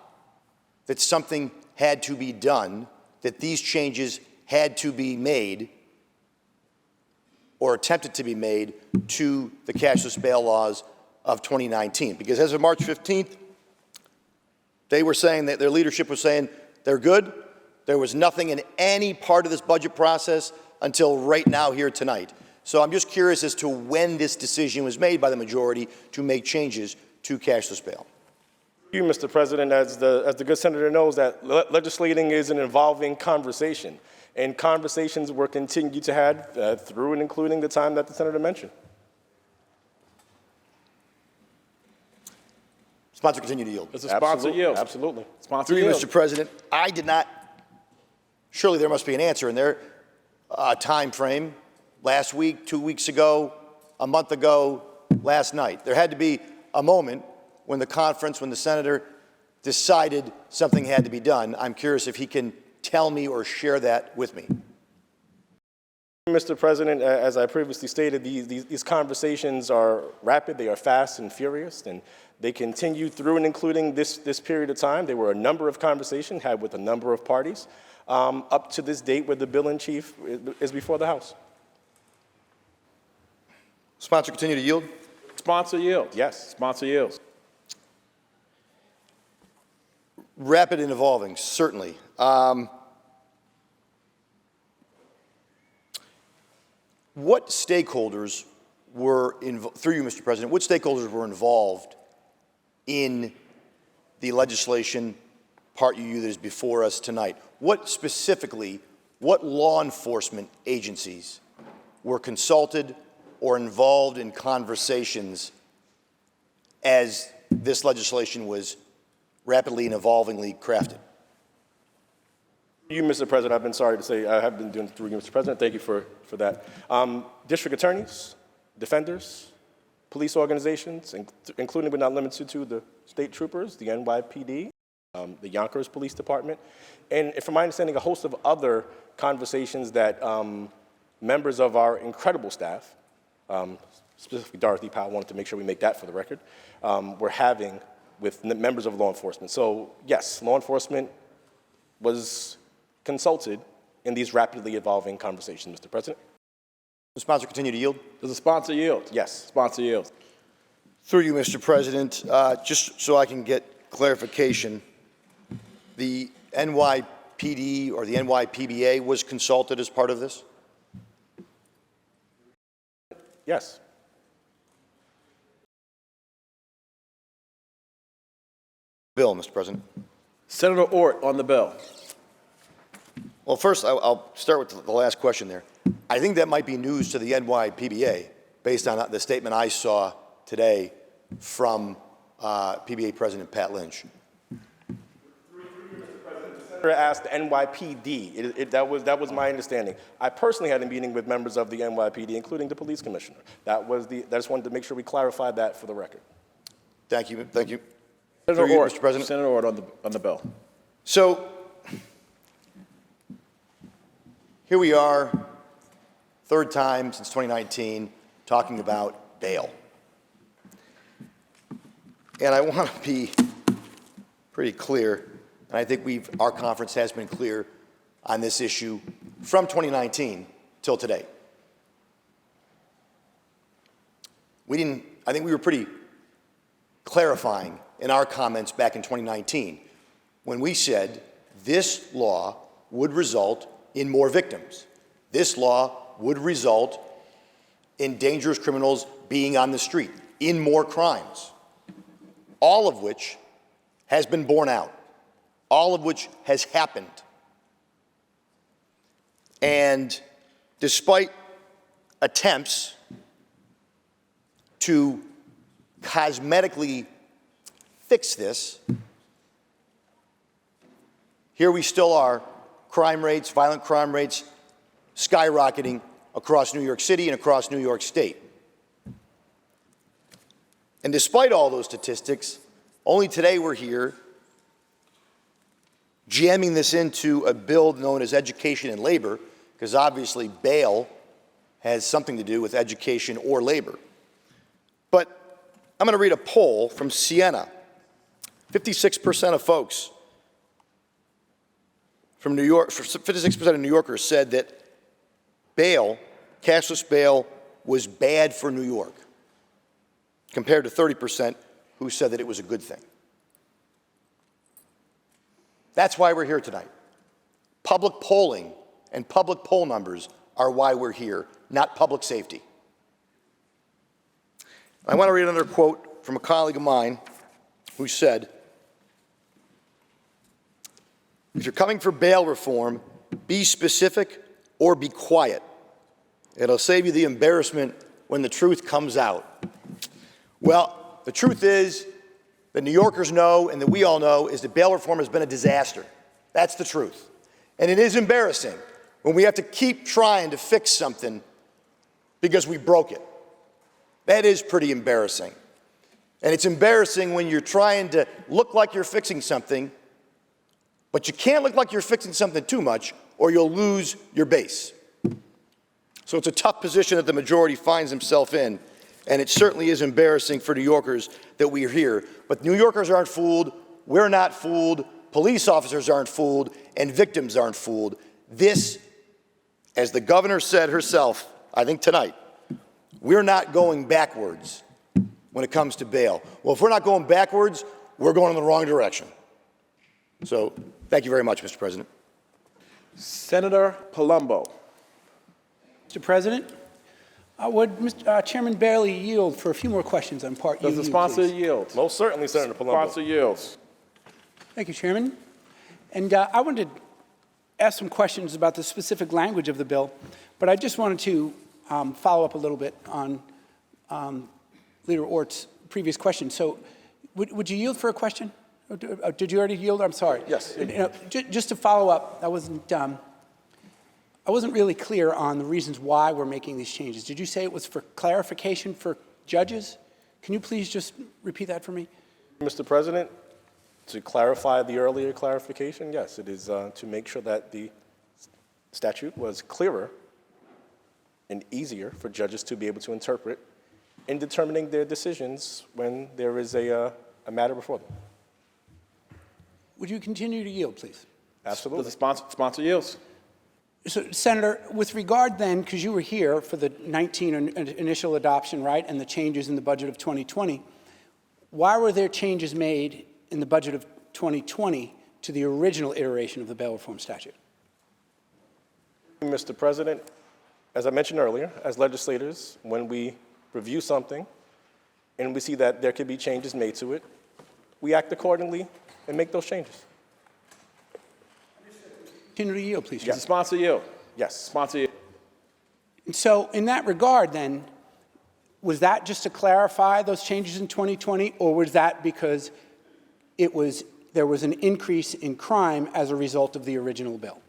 that something had to be done, that these changes had to be made or attempted to be made to the cashless bail laws of 2019? Because as of March 15th, they were saying that their leadership was saying they're good. There was nothing in any part of this budget process until right now here tonight. So I'm just curious as to when this decision was made by the majority to make changes to cashless bail. You, Mr. President, as the good senator knows, that legislating is an evolving conversation, and conversations were continued to have through and including the time that the senator mentioned. Sponsor, continue to yield. Does the sponsor yield? Absolutely. Sponsor Through you, yield. Mr. President, I did not, surely there must be an answer in there, time frame, last week, 2 weeks ago, a month ago, last night. There had to be a moment when the conference, when the senator decided something had to be done. I'm curious if he can tell me or share that with me. Mr. President, as I previously stated, these conversations are rapid, they are fast and furious, and they continue through and including this period of time. There were a number of conversations had with a number of parties up to this date where the bill in chief is before the House. Sponsor, continue to yield. Sponsor yield, yes, sponsor yields. Rapid and evolving, certainly. What stakeholders were, through you, Mr. President, what stakeholders were involved in the legislation, Part UU, that is before us tonight? What specifically, what law enforcement agencies were consulted or involved in conversations as this legislation was rapidly and evolvingly crafted? You, Mr. President, I've been sorry to say, I have been doing it through you, Mr. President. Thank you for that. District attorneys, defenders, police organizations, including but not limited to the state troopers, the NYPD, the Yonkers Police Department, and from my understanding, a host of other conversations that members of our incredible staff, specifically Dorothy Powell, wanted to make sure we make that for the record, were having with members of law enforcement. So yes, law enforcement was consulted in these rapidly evolving conversations, Mr. President. The sponsor continue to yield. Does the sponsor yield? Yes, sponsor yields. Through you, Mr. President, just so I can get clarification, the NYPD or the NYPBA was consulted as part of this? Yes. Bill, Mr. President. Senator Ort on the bill. Well, first, I'll start with the last question there. I think that might be news to the NYPBA based on the statement I saw today from PBA President Pat Lynch. The senator asked the NYPD. That was my understanding. I personally had a meeting with members of the NYPD, including the police commissioner. I just wanted to make sure we clarified that for the record. Thank you. Thank you. Senator Ort, Mr. President. Senator Ort on the bill. So here we are, third time since 2019, talking about bail. And I want to be pretty clear, and I think our conference has been clear on this issue from 2019 till today. I think we were pretty clarifying in our comments back in 2019 when we said this law would result in more victims. This law would result in dangerous criminals being on the street, in more crimes, all of which has been borne out, all of which has happened. And despite attempts to cosmetically fix this, here we still are, crime rates, violent crime rates skyrocketing across New York City and across New York State. And despite all those statistics, only today we're here jamming this into a bill known as Education and Labor, because obviously bail has something to do with education or labor. But I'm going to read a poll from Siena. 56% of folks from New York, 56% of New Yorkers said that bail, cashless bail, was bad for New York, compared to 30% who said that it was a good thing. That's why we're here tonight. Public polling and public poll numbers are why we're here, not public safety. I want to read another quote from a colleague of mine who said, if you're coming for bail reform, be specific or be quiet. It'll save you the embarrassment when the truth comes out. Well, the truth is that New Yorkers know and that we all know is that bail reform has been a disaster. That's the truth. And it is embarrassing when we have to keep trying to fix something because we broke it. That is pretty embarrassing. And it's embarrassing when you're trying to look like you're fixing something, but you can't look like you're fixing something too much or you'll lose your base. So it's a tough position that the majority finds himself in, and it certainly is embarrassing for New Yorkers that we are here. But New Yorkers aren't fooled, we're not fooled, police officers aren't fooled, and victims aren't fooled. This, as the governor said herself, I think tonight, we're not going backwards when it comes to bail. Well, if we're not going backwards, we're going in the wrong direction. So thank you very much, Mr. President. Senator Palumbo. Mr. President, would Chairman Barely yield for a few more questions on Part U? Does the sponsor yield? Most certainly, Senator Palumbo. Sponsor yields. Thank you, Chairman. And I wanted to ask some questions about the specific language of the bill, but I just wanted to follow up a little bit on Leader Ort's previous question. So would you yield for a question? Did you already yield? I'm sorry. Yes. Just to follow up, I wasn't really clear on the reasons why we're making these changes. Did you say it was for clarification for judges? Can you please just repeat that for me? Mr. President, to clarify the earlier clarification, yes, it is to make sure that the statute was clearer and easier for judges to be able to interpret in determining their decisions when there is a matter before them. Would you continue to yield, please? Absolutely. Does the sponsor yields? So, Senator, with regard then, because you were here for the 19 initial adoption, right, and the changes in the budget of 2020, why were there changes made in the budget of 2020 to the original iteration of the bail reform statute? Mr. President, as I mentioned earlier, as legislators, when we review something and we see that there could be changes made to it, we act accordingly and make those changes. Continue to yield, please. Does the sponsor yield? Yes. Sponsor yield. And so in that regard, then, was that just to clarify those changes in 2020, or was that because there was an increase in crime as a result of the original bill?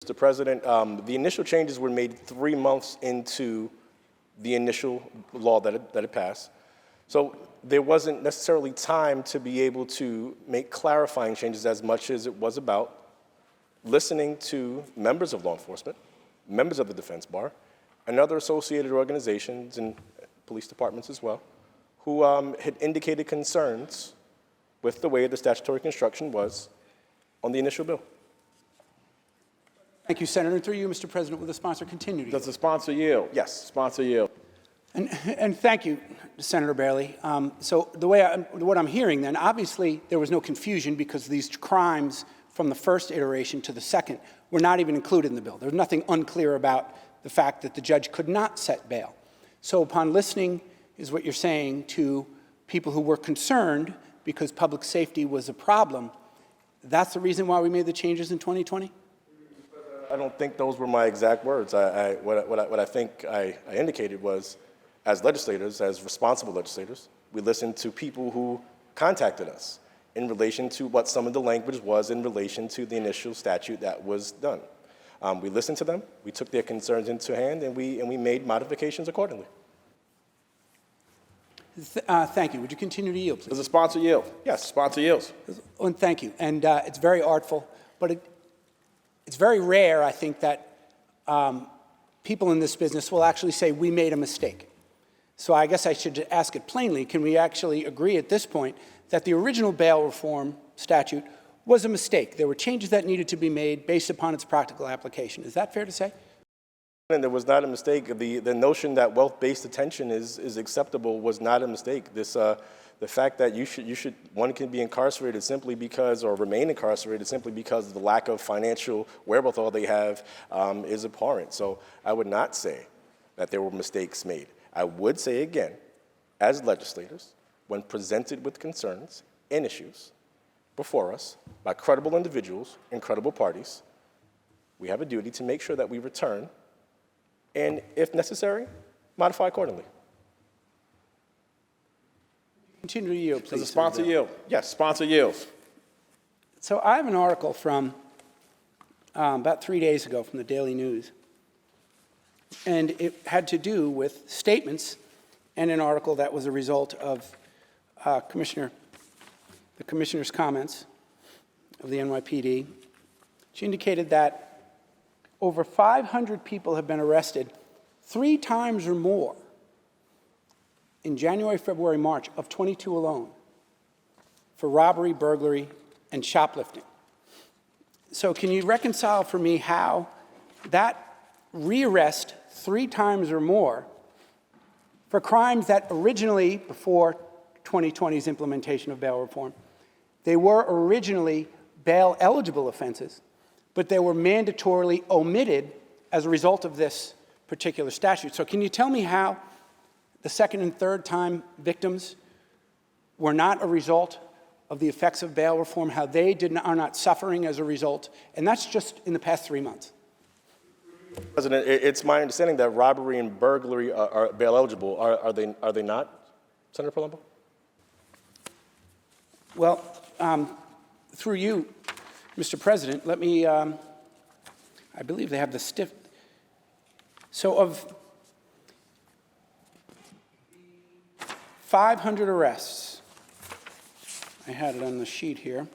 Mr. President, the initial changes were made 3 months into the initial law that it passed. So there wasn't necessarily time to be able to make clarifying changes as much as it was about listening to members of law enforcement, members of the defense bar, and other associated organizations and police departments as well, who had indicated concerns with the way the statutory construction was on the initial bill. Thank you, Senator. And through you, Mr. President, will the sponsor continue to yield? Does the sponsor yield? Yes. Sponsor yield. And thank you, Senator Barely. So what I'm hearing then, obviously there was no confusion because these crimes from the first iteration to the second were not even included in the bill. There's nothing unclear about the fact that the judge could not set bail. So upon listening, is what you're saying, to people who were concerned because public safety was a problem, that's the reason why we made the changes in 2020? I don't think those were my exact words. What I think I indicated was, as legislators, as responsible legislators, we listened to people who contacted us in relation to what some of the language was in relation to the initial statute that was done. We listened to them, we took their concerns into hand, and we made modifications accordingly. Thank you. Would you continue to yield, please? Does the sponsor yield? Yes, sponsor yields. Oh, and thank you. And it's very artful, but it's very rare, I think, that people in this business will actually say, we made a mistake. So I guess I should ask it plainly. Can we actually agree at this point that the original bail reform statute was a mistake? There were changes that needed to be made based upon its practical application. Is that fair to say? And there was not a mistake. The notion that wealth-based detention is acceptable was not a mistake. The fact that one can be incarcerated simply because, or remain incarcerated simply because of the lack of financial wherewithal they have is abhorrent. So I would not say that there were mistakes made. I would say again, as legislators, when presented with concerns and issues before us by credible individuals and credible parties, we have a duty to make sure that we return and, if necessary, modify accordingly. Continue to yield, please. Does the sponsor yield? Yes, sponsor yields. So I have an article from about 3 days ago from the Daily News, and it had to do with statements and an article that was a result of the commissioner's comments of the NYPD. She indicated that over 500 people have been arrested 3 times or more in January, February, March of 22 alone for robbery, burglary, and shoplifting. So can you reconcile for me how that rearrest 3 times or more for crimes that originally, before 2020's implementation of bail reform, they were originally bail-eligible offenses, but they were mandatorily omitted as a result of this particular statute. So can you tell me how the second and third time victims were not a result of the effects of bail reform, how they are not suffering as a result, and that's just in the past 3 months? President, it's my understanding that robbery and burglary are bail eligible. Are they not, Senator Palumbo? Well, through you, Mr. President, let me, I believe they have the stiff. So of 500 arrests, I had it on the sheet here.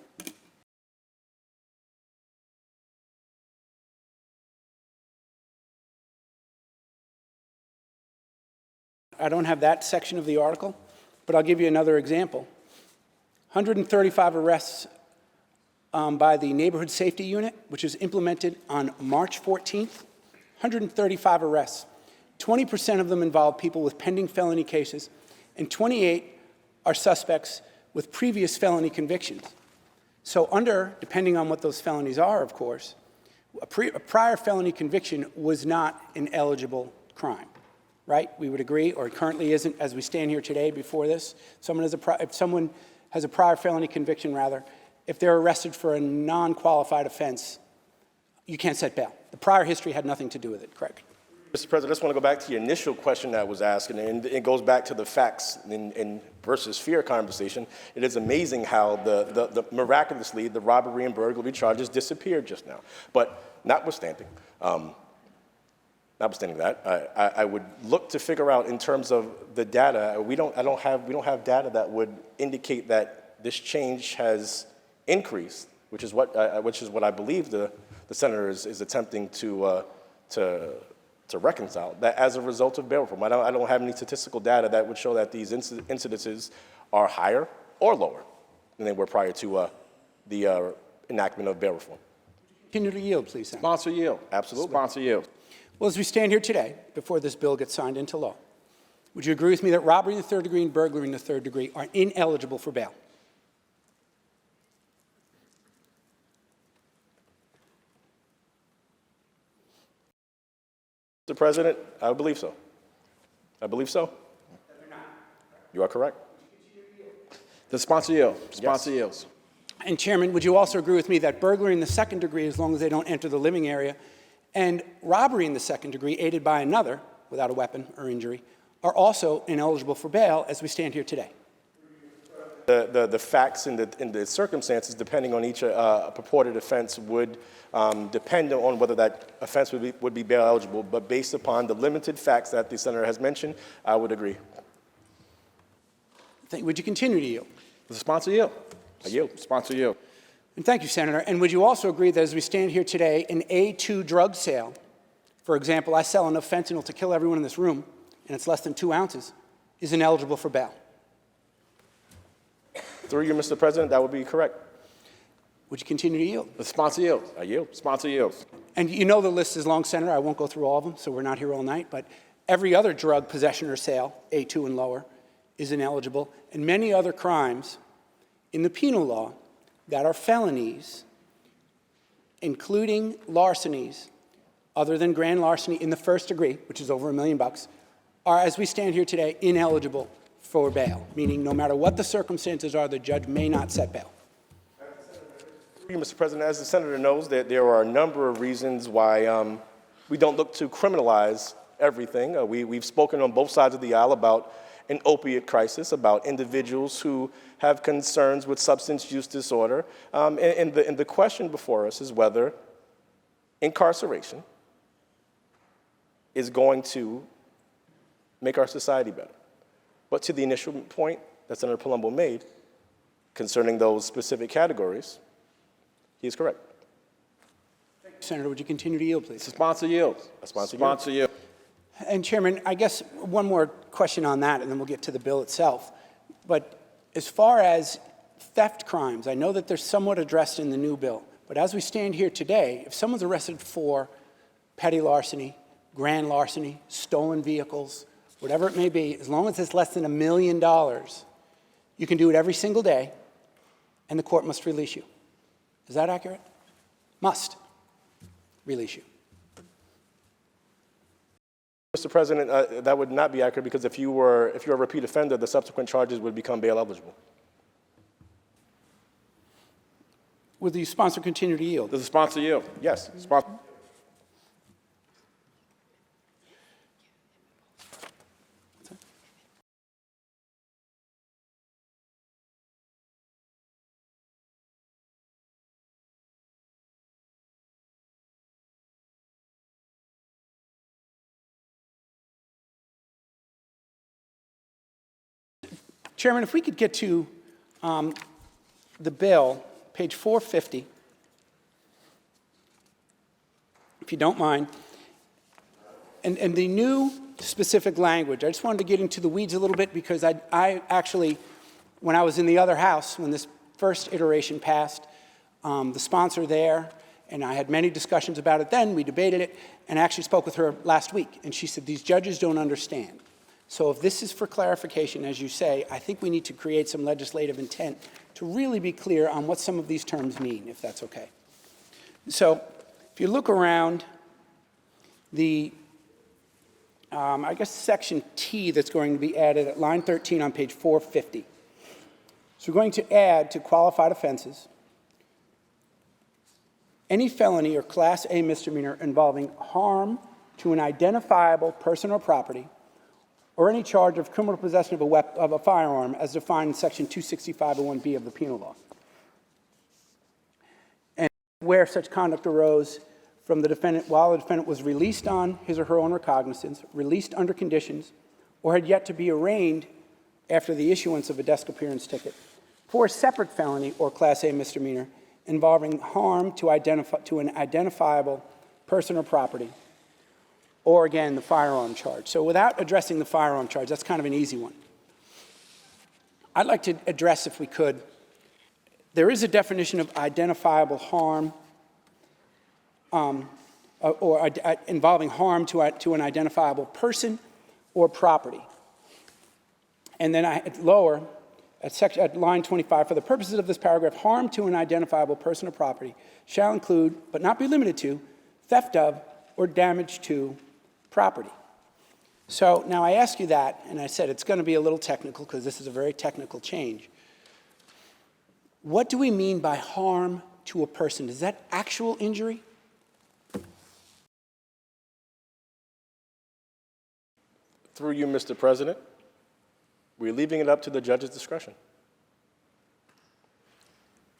I don't have that section of the article, but I'll give you another example. 135 arrests by the Neighborhood Safety Unit, which was implemented on March 14th. 135 arrests. 20% of them involve people with pending felony cases, and 28 are suspects with previous felony convictions. So depending on what those felonies are, of course, a prior felony conviction was not an eligible crime, right? We would agree, or it currently isn't as we stand here today before this. If someone has a prior felony conviction, rather, if they're arrested for a non-qualified offense, you can't set bail. The prior history had nothing to do with it, correct? Mr. President, I just want to go back to your initial question that was asked, and it goes back to the facts and versus fear conversation. It is amazing how miraculously the robbery and burglary charges disappeared just now. But notwithstanding that, I would look to figure out in terms of the data. We don't have data that would indicate that this change has increased, which is what I believe the senator is attempting to reconcile, that as a result of bail reform. I don't have any statistical data that would show that these incidences are higher or lower than they were prior to the enactment of bail reform. Continue to yield, please, Senator. Sponsor yield. Absolutely. Sponsor yield. Well, as we stand here today, before this bill gets signed into law, would you agree with me that robbery in the third degree and burglary in the third degree are ineligible for bail? Mr. President, I believe so. I believe so. You are correct. The sponsor yield. Sponsor yields. And Chairman, would you also agree with me that burglary in the second degree, as long as they don't enter the living area, and robbery in the second degree, aided by another, without a weapon or injury, are also ineligible for bail as we stand here today? The facts and the circumstances, depending on each purported offense, would depend on whether that offense would be bail eligible. But based upon the limited facts that the Senator has mentioned, I would agree. Would you continue to yield? The sponsor yield. I yield. Sponsor yield. And thank you, Senator. And would you also agree that as we stand here today, an A2 drug sale, for example, I sell enough fentanyl to kill everyone in this room, and it's less than 2 ounces, is ineligible for bail? Through you, Mr. President, that would be correct. Would you continue to yield? The sponsor yield. I yield. Sponsor yields. And you know the list is long, Senator. I won't go through all of them, so we're not here all night. But every other drug possession or sale, A2 and lower, is ineligible. And many other crimes in the penal law that are felonies, including larcenies, other than grand larceny in the first degree, which is over $1 million, are, as we stand here today, ineligible for bail, meaning no matter what the circumstances are, the judge may not set bail. Mr. President, as the Senator knows, that there are a number of reasons why we don't look to criminalize everything. We've spoken on both sides of the aisle about an opiate crisis, about individuals who have concerns with substance use disorder. And the question before us is whether incarceration is going to make our society better. But to the initial point that Senator Palumbo made concerning those specific categories, he is correct. Thank you, Senator. Would you continue to yield, please? Sponsor yields. Sponsor yield. And Chairman, I guess one more question on that, and then we'll get to the bill itself. But as far as theft crimes, I know that they're somewhat addressed in the new bill. But as we stand here today, if someone's arrested for petty larceny, grand larceny, stolen vehicles, whatever it may be, as long as it's less than $1 million, you can do it every single day, and the court must release you. Is that accurate? Must release you. Mr. President, that would not be accurate because if you're a repeat offender, the subsequent charges would become bail eligible. Will the sponsor continue to yield? Does the sponsor yield? Yes. Chairman, if we could get to the bill, page 450, if you don't mind, and the new specific language. I just wanted to get into the weeds a little bit because I actually, when I was in the other house, when this first iteration passed, the sponsor there, and I had many discussions about it then, we debated it, and I actually spoke with her last week, and she said, these judges don't understand. So if this is for clarification, as you say, I think we need to create some legislative intent to really be clear on what some of these terms mean, if that's okay. So if you look around the, I guess, section T that's going to be added at line 13 on page 450. So we're going to add to qualified offenses any felony or Class A misdemeanor involving harm to an identifiable person or property, or any charge of criminal possession of a firearm as defined in section 26501B of the penal law. And where such conduct arose from the defendant while the defendant was released on his or her own recognizance, released under conditions, or had yet to be arraigned after the issuance of a desk appearance ticket, for a separate felony or Class A misdemeanor involving harm to an identifiable person or property, or again, the firearm charge. So without addressing the firearm charge, that's kind of an easy one. I'd like to address, if we could, there is a definition of identifiable harm involving harm to an identifiable person or property. And then lower, at line 25, for the purposes of this paragraph, harm to an identifiable person or property shall include, but not be limited to, theft of or damage to property. So now I ask you that, and I said it's going to be a little technical because this is a very technical change. What do we mean by harm to a person? Is that actual injury? Through you, Mr. President, we're leaving it up to the judge's discretion.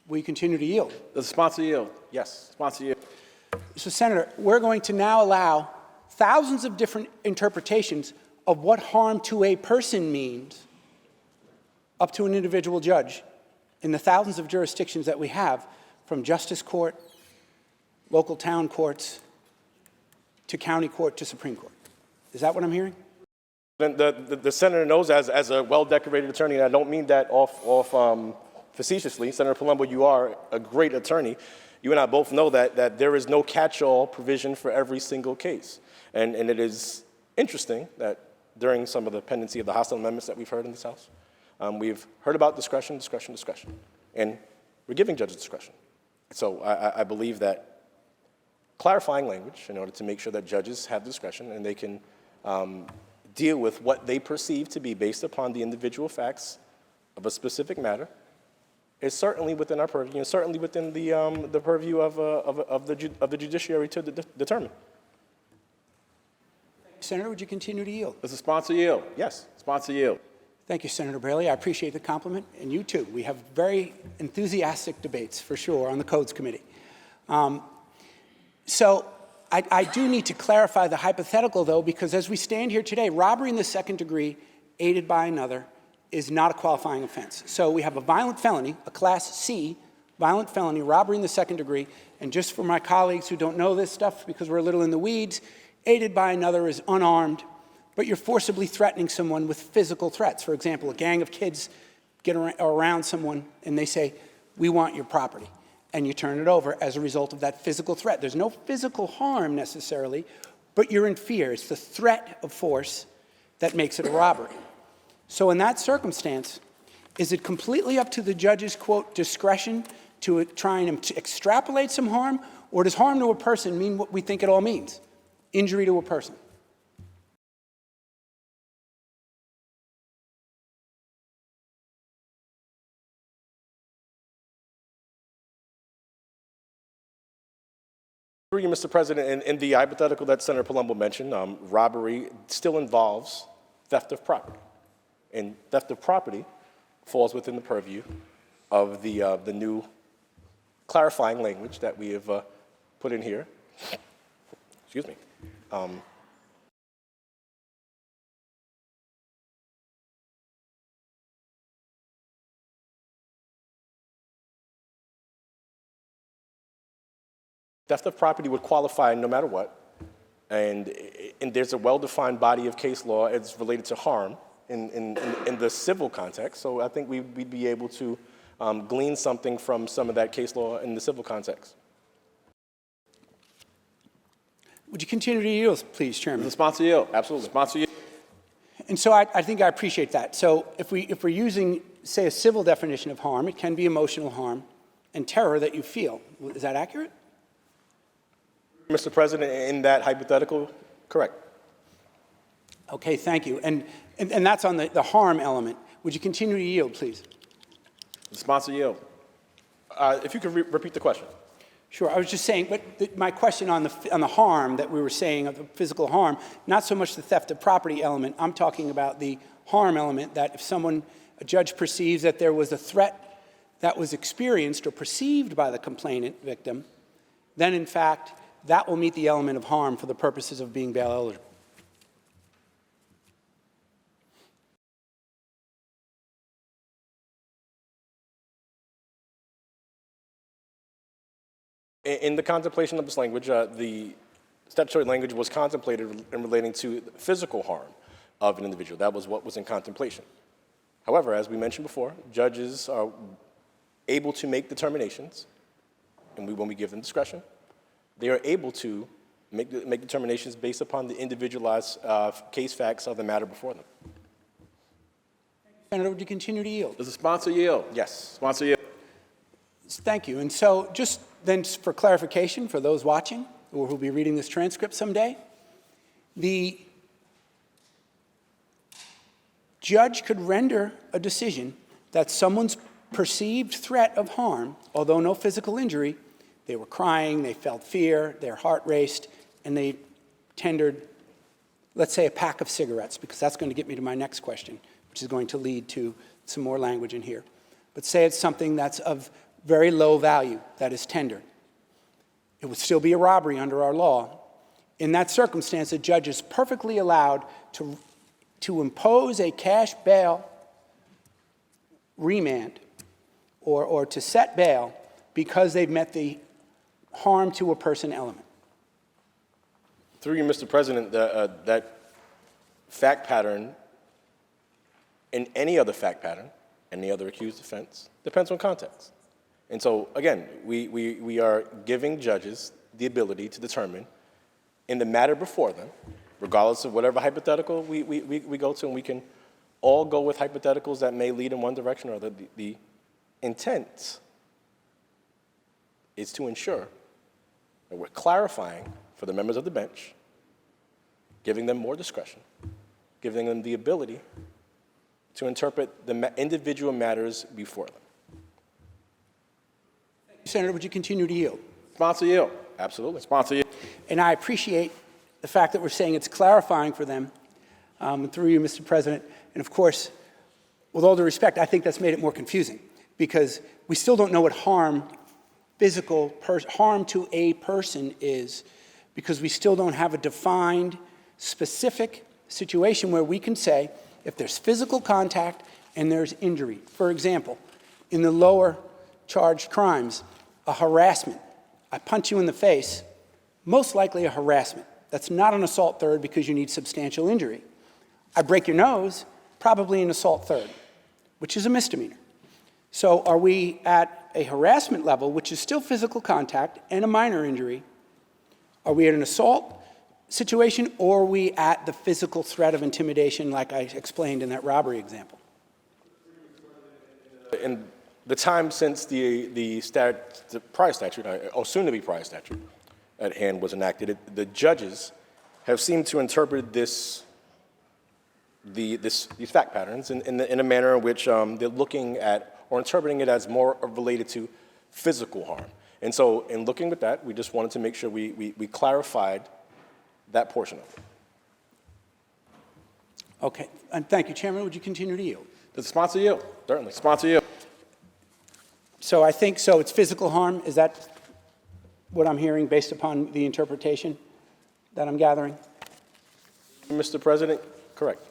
Will you continue to yield? Does the sponsor yield? Yes, sponsor yield. So, Senator, we're going to now allow thousands of different interpretations of what harm to a person means up to an individual judge in the thousands of jurisdictions that we have, from justice court, local town courts, to county court, to Supreme Court. Is that what I'm hearing? The senator knows, as a well-decorated attorney, and I don't mean that facetiously. Senator Palumbo, you are a great attorney. You and I both know that there is no catch-all provision for every single case. And it is interesting that during some of the pendency of the hostile amendments that we've heard in this House, we've heard about discretion, discretion, discretion. And we're giving judges discretion. So I believe that clarifying language in order to make sure that judges have discretion and they can deal with what they perceive to be based upon the individual facts of a specific matter is certainly within our purview and certainly within the purview of the judiciary to determine. Senator, would you continue to yield? Does the sponsor yield? Yes, sponsor yield. Thank you, Senator Braley. I appreciate the compliment, and you too. We have very enthusiastic debates, for sure, on the Codes Committee. So I do need to clarify the hypothetical, though, because as we stand here today, robbery in the second degree, aided by another, is not a qualifying offense. So we have a violent felony, a Class C violent felony, robbery in the second degree, and just for my colleagues who don't know this stuff because we're a little in the weeds, aided by another is unarmed, but you're forcibly threatening someone with physical threats. For example, a gang of kids get around someone and they say, "We want your property," and you turn it over as a result of that physical threat. There's no physical harm necessarily, but you're in fear. It's the threat of force that makes it a robbery. So in that circumstance, is it completely up to the judge's, quote, discretion to try and extrapolate some harm, or does harm to a person mean what we think it all means? Injury to a person. Through you, Mr. President, in the hypothetical that Senator Palumbo mentioned, robbery still involves theft of property. And theft of property falls within the purview of the new clarifying language that we have put in here. Excuse me. Theft of property would qualify no matter what, and there's a well-defined body of case law as related to harm in the civil context, so I think we'd be able to glean something from some of that case law in the civil context. Would you continue to yield, please, Chairman? The sponsor yield, absolutely. Sponsor yield. And so I think I appreciate that. So if we're using, say, a civil definition of harm, it can be emotional harm and terror that you feel. Is that accurate? Mr. President, in that hypothetical, correct. Okay, thank you. And that's on the harm element. Would you continue to yield, please? The sponsor yield. If you could repeat the question. Sure. I was just saying, but my question on the harm that we were saying, of the physical harm, not so much the theft of property element. I'm talking about the harm element, that if a judge perceives that there was a threat that was experienced or perceived by the complainant victim, then in fact, that will meet the element of harm for the purposes of being bail eligible. In the contemplation of this language, the statutory language was contemplated in relating to physical harm of an individual. That was what was in contemplation. However, as we mentioned before, judges are able to make determinations, and when we give them discretion, they are able to make determinations based upon the individualized case facts of the matter before them. Senator, would you continue to yield? Does the sponsor yield? Yes, sponsor yield. Thank you. And so just then for clarification for those watching or who will be reading this transcript someday, the judge could render a decision that someone's perceived threat of harm, although no physical injury, they were crying, they felt fear, their heart raced, and they tendered, let's say, a pack of cigarettes, because that's going to get me to my next question, which is going to lead to some more language in here. But say it's something that's of very low value that is tendered. It would still be a robbery under our law. In that circumstance, the judge is perfectly allowed to impose a cash bail remand or to set bail because they've met the harm to a person element. Through you, Mr. President, that fact pattern in any other fact pattern, any other accused offense, depends on context. And so, again, we are giving judges the ability to determine in the matter before them, regardless of whatever hypothetical we go to, and we can all go with hypotheticals that may lead in one direction or other. The intent is to ensure that we're clarifying for the members of the bench, giving them more discretion, giving them the ability to interpret the individual matters before them. Senator, would you continue to yield? Sponsor yield. Absolutely. Sponsor yield. And I appreciate the fact that we're saying it's clarifying for them, through you, Mr. President. And of course, with all due respect, I think that's made it more confusing because we still don't know what harm, harm to a person is, because we still don't have a defined, specific situation where we can say if there's physical contact and there's injury. For example, in the lower charged crimes, a harassment. I punch you in the face, most likely a harassment. That's not an assault third because you need substantial injury. I break your nose, probably an assault third, which is a misdemeanor. So are we at a harassment level, which is still physical contact and a minor injury? Are we at an assault situation, or are we at the physical threat of intimidation like I explained in that robbery example? In the time since the prior statute, or soon-to-be prior statute at hand was enacted, the judges have seemed to interpret these fact patterns in a manner in which they're looking at or interpreting it as more related to physical harm. And so in looking at that, we just wanted to make sure we clarified that portion of it. Okay, and thank you. Chairman, would you continue to yield? Does the sponsor yield? Certainly. Sponsor yield. So I think, so it's physical harm. Is that what I'm hearing based upon the interpretation that I'm gathering? Mr. President, correct.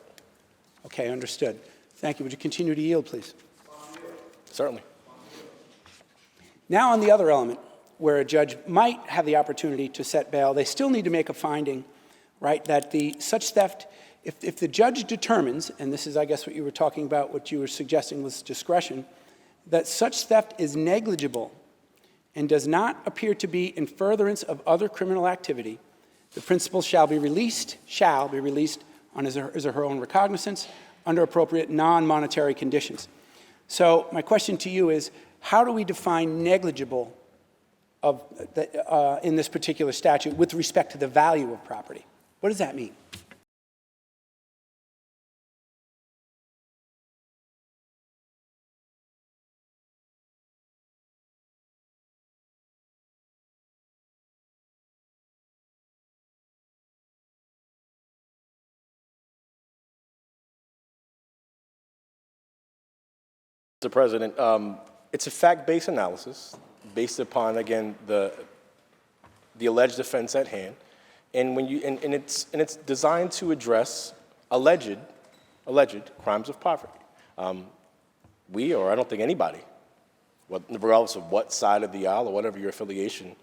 Okay, understood. Thank you. Would you continue to yield, please? Certainly. Now on the other element, where a judge might have the opportunity to set bail, they still need to make a finding, right, that such theft, if the judge determines, and this is, I guess, what you were talking about, what you were suggesting was discretion, that such theft is negligible and does not appear to be in furtherance of other criminal activity, the principal shall be released on his or her own recognizance under appropriate non-monetary conditions. So my question to you is, how do we define negligible in this particular statute with respect to the value of property? What does that mean? Mr. President, it's a fact-based analysis based upon, again, the alleged offense at hand, and it's designed to address alleged crimes of poverty. I don't think anybody, regardless of what side of the aisle or whatever your affiliation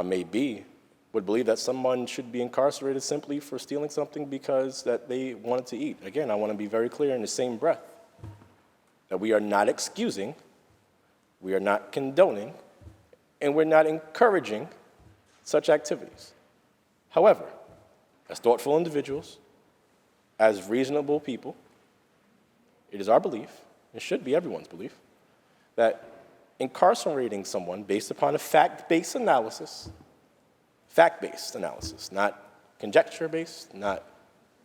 may be, would believe that someone should be incarcerated simply for stealing something because that they wanted to eat. Again, I want to be very clear in the same breath that we are not excusing, we are not condoning, and we're not encouraging such activities. However, as thoughtful individuals, as reasonable people, it is our belief, it should be everyone's belief, that incarcerating someone based upon a fact-based analysis, not conjecture-based, not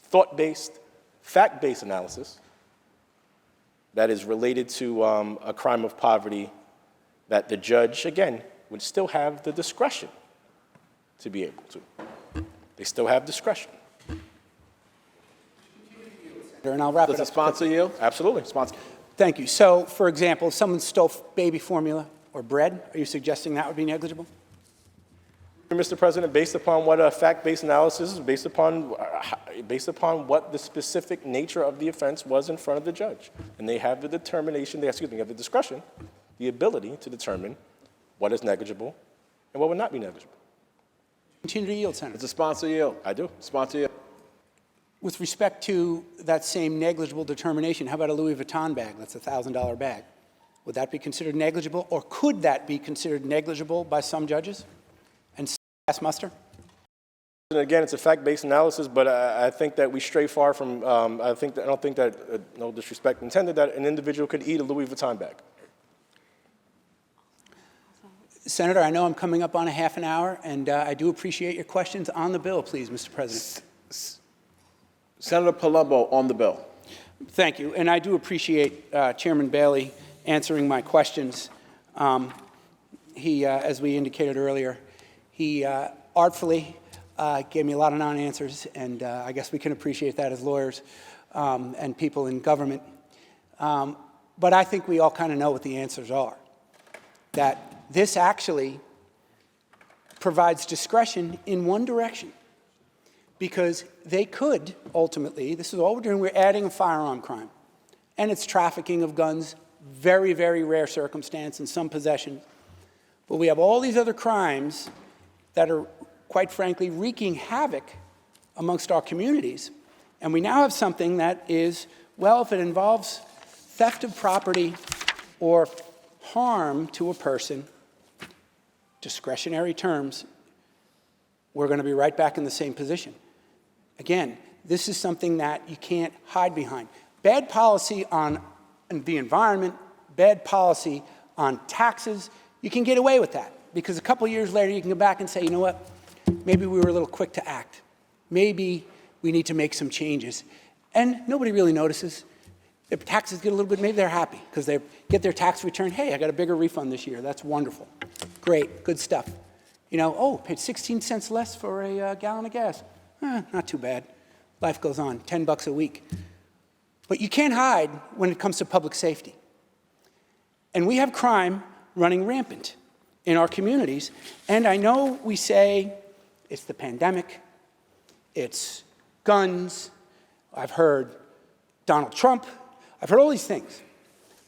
thought-based, fact-based analysis that is related to a crime of poverty that the judge, again, would still have the discretion to be able to. They still have discretion. And I'll wrap Does it the up. sponsor yield? Absolutely. Sponsor. Thank you. So, for example, if someone stole baby formula or bread, are you suggesting that would be negligible? Mr. President, based upon what a fact-based analysis is, based upon what the specific nature of the offense was in front of the judge. And they have the determination, they have the discretion, the ability to determine what is negligible and what would not be negligible. Continue to yield, Senator. Does the sponsor yield? I do. Sponsor yield. With respect to that same negligible determination, how about a Louis Vuitton bag? That's a $1,000 bag. Would that be considered negligible, or could that be considered negligible by some judges and pass muster? And again, it's a fact-based analysis, but I think that we stray far from, I don't think that, no disrespect intended, that an individual could eat a Louis Vuitton bag. Senator, I know I'm coming up on a half an hour, and I do appreciate your questions on the bill, please, Mr. President. Senator Palumbo on the bill. Thank you, and I do appreciate Chairman Bailey answering my questions. He, as we indicated earlier, he artfully gave me a lot of non-answers, and I guess we can appreciate that as lawyers and people in government. But I think we all kind of know what the answers are, that this actually provides discretion in one direction, because they could ultimately, this is all we're doing, we're adding a firearm crime, and it's trafficking of guns, very, very rare circumstance in some possession. But we have all these other crimes that are, quite frankly, wreaking havoc amongst our communities. And we now have something that is, well, if it involves theft of property or harm to a person, discretionary terms, we're going to be right back in the same position. Again, this is something that you can't hide behind. Bad policy on the environment, bad policy on taxes, you can get away with that, because a couple years later you can go back and say, you know what, maybe we were a little quick to act. Maybe we need to make some changes. And nobody really notices. If taxes get a little bit, maybe they're happy because they get their tax return. Hey, I got a bigger refund this year. That's wonderful. Great, good stuff. You know, oh, paid 16 cents less for a gallon of gas. Not too bad. Life goes on, $10 a week. But you can't hide when it comes to public safety. And we have crime running rampant in our communities. And I know we say it's the pandemic, it's guns, I've heard Donald Trump, I've heard all these things.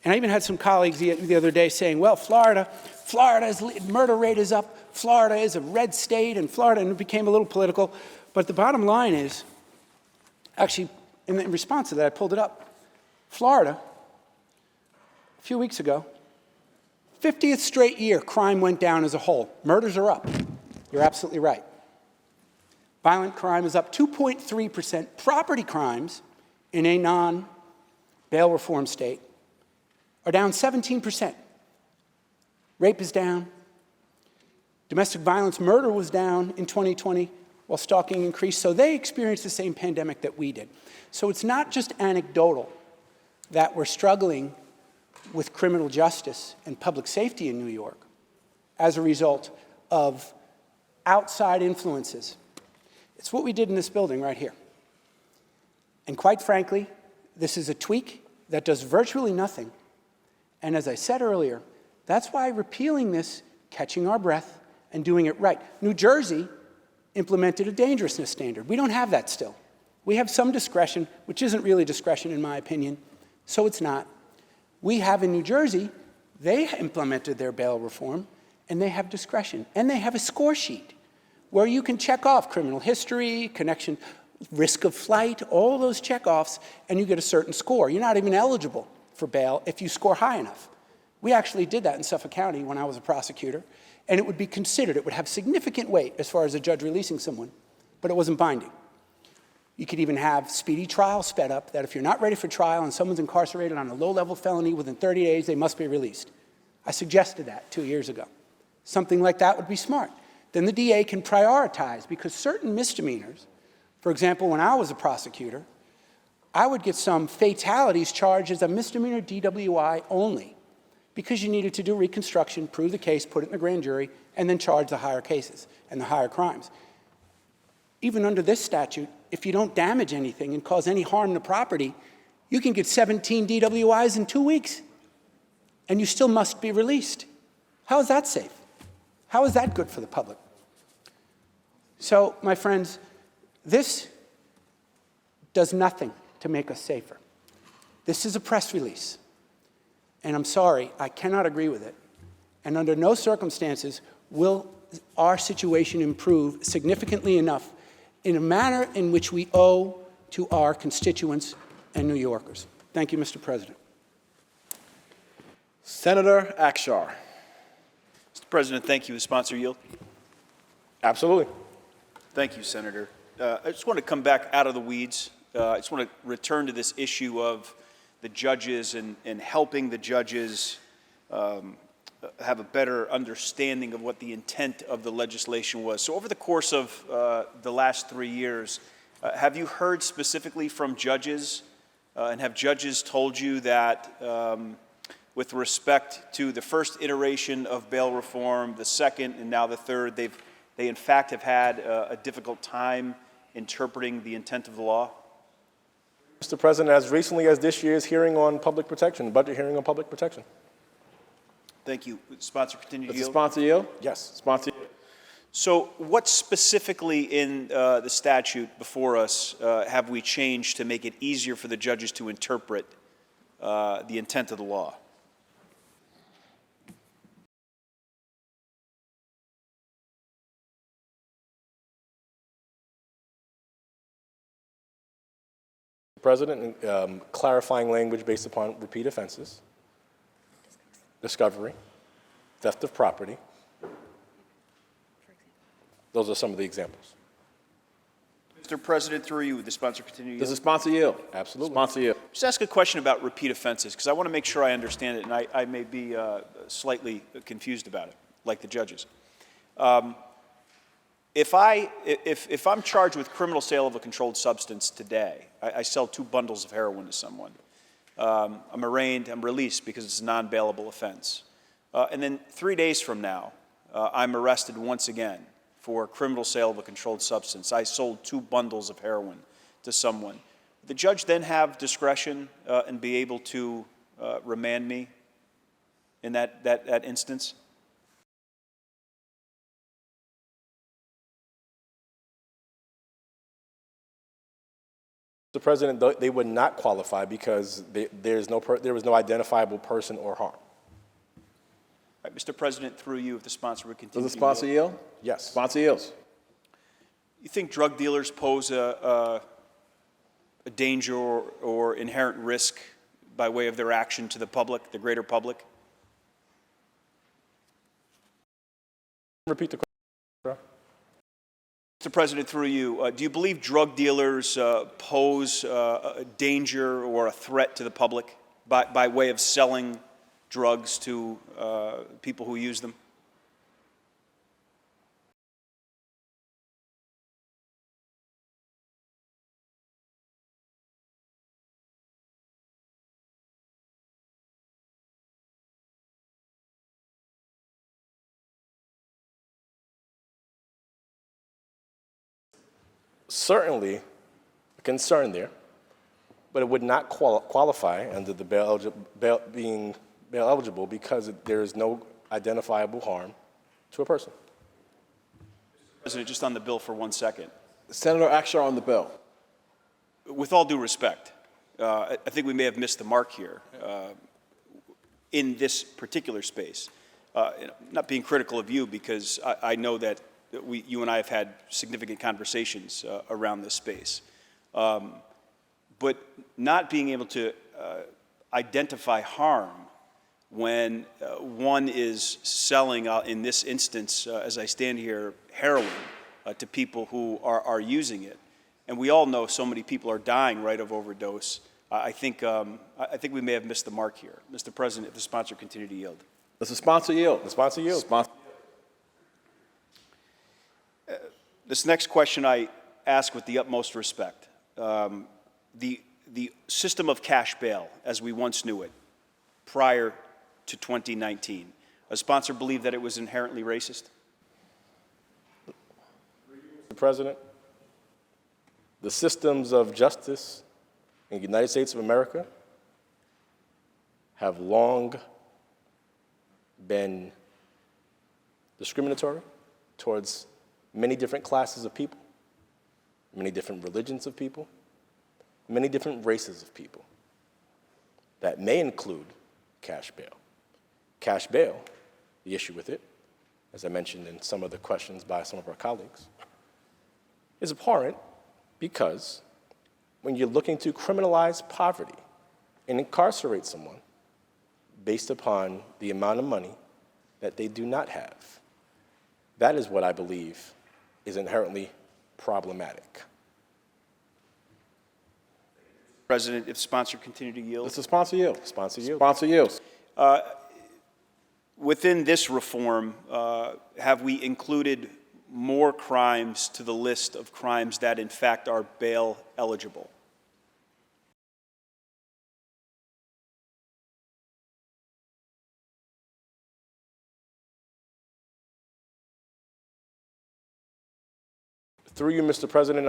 And I even had some colleagues the other day saying, well, Florida's murder rate is up, Florida is a red state, and it became a little political. But the bottom line is, actually, in response to that, I pulled it up. Florida, a few weeks ago, 50th straight year, crime went down as a whole. Murders are up. You're absolutely right. Violent crime is up 2.3%. Property crimes in a non-bail reform state are down 17%. Rape is down. Domestic violence, murder was down in 2020 while stalking increased. So they experienced the same pandemic that we did. So it's not just anecdotal that we're struggling with criminal justice and public safety in New York as a result of outside influences. It's what we did in this building right here. And quite frankly, this is a tweak that does virtually nothing. And as I said earlier, that's why repealing this, catching our breath, and doing it right. New Jersey implemented a dangerousness standard. We don't have that still. We have some discretion, which isn't really discretion in my opinion, so it's not. We have in New Jersey, they implemented their bail reform, and they have discretion. And they have a score sheet where you can check off criminal history, connection, risk of flight, all those checkoffs, and you get a certain score. You're not even eligible for bail if you score high enough. We actually did that in Suffolk County when I was a prosecutor, and it would be considered, it would have significant weight as far as a judge releasing someone, but it wasn't binding. You could even have speedy trial sped up, that if you're not ready for trial and someone's incarcerated on a low-level felony within 30 days, they must be released. I suggested that 2 years ago. Something like that would be smart. Then the DA can prioritize, because certain misdemeanors For example, when I was a prosecutor, I would get some fatalities charged as a misdemeanor DWI only because you needed to do reconstruction, prove the case, put it in the grand jury, and then charge the higher cases and the higher crimes. Even under this statute, if you don't damage anything and cause any harm to property, you can get 17 DWIs in 2 weeks, and you still must be released. How is that safe? How is that good for the public? So, my friends, this does nothing to make us safer. This is a press release, and I'm sorry, I cannot agree with it. And under no circumstances will our situation improve significantly enough in a manner in which we owe to our constituents and New Yorkers. Thank you, Mr. President. Senator Akshar. Mr. President, thank you. The sponsor yield. Absolutely. Thank you, Senator. I just want to come back out of the weeds. I just want to return to this issue of the judges and helping the judges have a better understanding of what the intent of the legislation was. So over the course of the last 3 years, have you heard specifically from judges, and have judges told you that with respect to the first iteration of bail reform, the second, and now the third, they in fact have had a difficult time interpreting the intent of the law? Mr. President, as recently as this year's hearing on public protection, budget hearing on public protection. Thank you. Sponsor, continue to Does the yield. sponsor yield? Yes, sponsor yield. So what specifically in the statute before us have we changed to make it easier for the judges to interpret the intent of the law? President, clarifying language based upon repeat offenses, discovery, theft of property. Those are some of the examples. Mr. President, through you, would the sponsor continue to yield? Does the sponsor yield? Absolutely. Sponsor yield. Just ask a question about repeat offenses, because I want to make sure I understand it, and I may be slightly confused about it, like the judges. If I'm charged with criminal sale of a controlled substance today, I sell 2 bundles of heroin to someone. I'm arraigned, I'm released because it's a non-bailable offense. And then 3 days from now, I'm arrested once again for criminal sale of a controlled substance. I sold 2 bundles of heroin to someone. The judge then have discretion and be able to remand me in that instance? Mr. President, they would not qualify because there was no identifiable person or harm. All right, Mr. President, through you, if the sponsor would continue. Does the sponsor yield? Yes. Sponsor yields. You think drug dealers pose a danger or inherent risk by way of their action to the public, the greater public? Repeat the question. Mr. President, through you, do you believe drug dealers pose a danger or a threat to the public by way of selling drugs to people who use them? Certainly a concern there, but it would not qualify under the being bail eligible because there is no identifiable harm to a person. President, just on the bill for 1 second. Senator Akshar on the bill. With all due respect, I think we may have missed the mark here in this particular space. Not being critical of you, because I know that you and I have had significant conversations around this space. But not being able to identify harm when one is selling, in this instance, as I stand here, heroin to people who are using it. And we all know so many people are dying, right, of overdose. I think we may have missed the mark here. Mr. President, if the sponsor continue to yield. Does the sponsor yield? The sponsor yield. Sponsor. This next question I ask with the utmost respect. The system of cash bail, as we once knew it, prior to 2019, a sponsor believed that it was inherently racist? Mr. President, the systems of justice in the United States of America have long been discriminatory towards many different classes of people, many different religions of people, many different races of people. That may include cash bail. Cash bail, the issue with it, as I mentioned in some of the questions by some of our colleagues, is abhorrent because when you're looking to criminalize poverty and incarcerate someone based upon the amount of money that they do not have, that is what I believe is inherently problematic. President, if sponsor continue to yield. Mr. Sponsor yield. Sponsor yield. Sponsor yield. Within this reform, have we included more crimes to the list of crimes that in fact are bail eligible? Through you, Mr. President,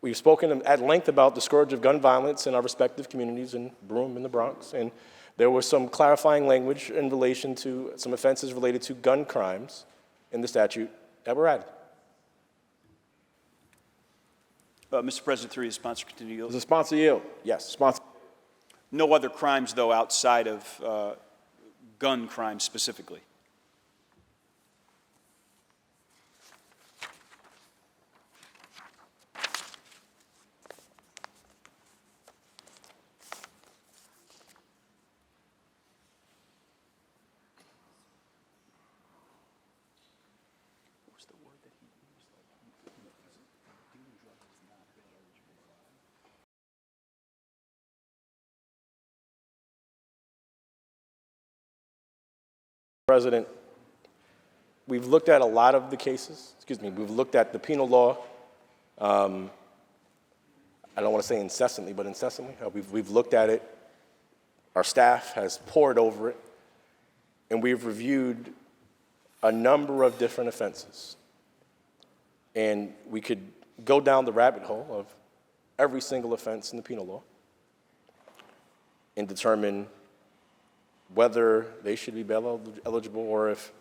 we've spoken at length about the scourge of gun violence in our respective communities in Broome and the Bronx, and there was some clarifying language in relation to some offenses related to gun crimes in the statute that were added. Mr. President, through you, sponsor continue to yield. Does the sponsor yield? Yes, sponsor. No other crimes, though, outside of gun crimes specifically? President, we've looked at a lot of the cases. We've looked at the penal law. I don't want to say incessantly, but incessantly. We've looked at it. Our staff has pored over it, and we've reviewed a number of different offenses. And we could go down the rabbit hole of every single offense in the penal law and determine whether they should be bail eligible, or if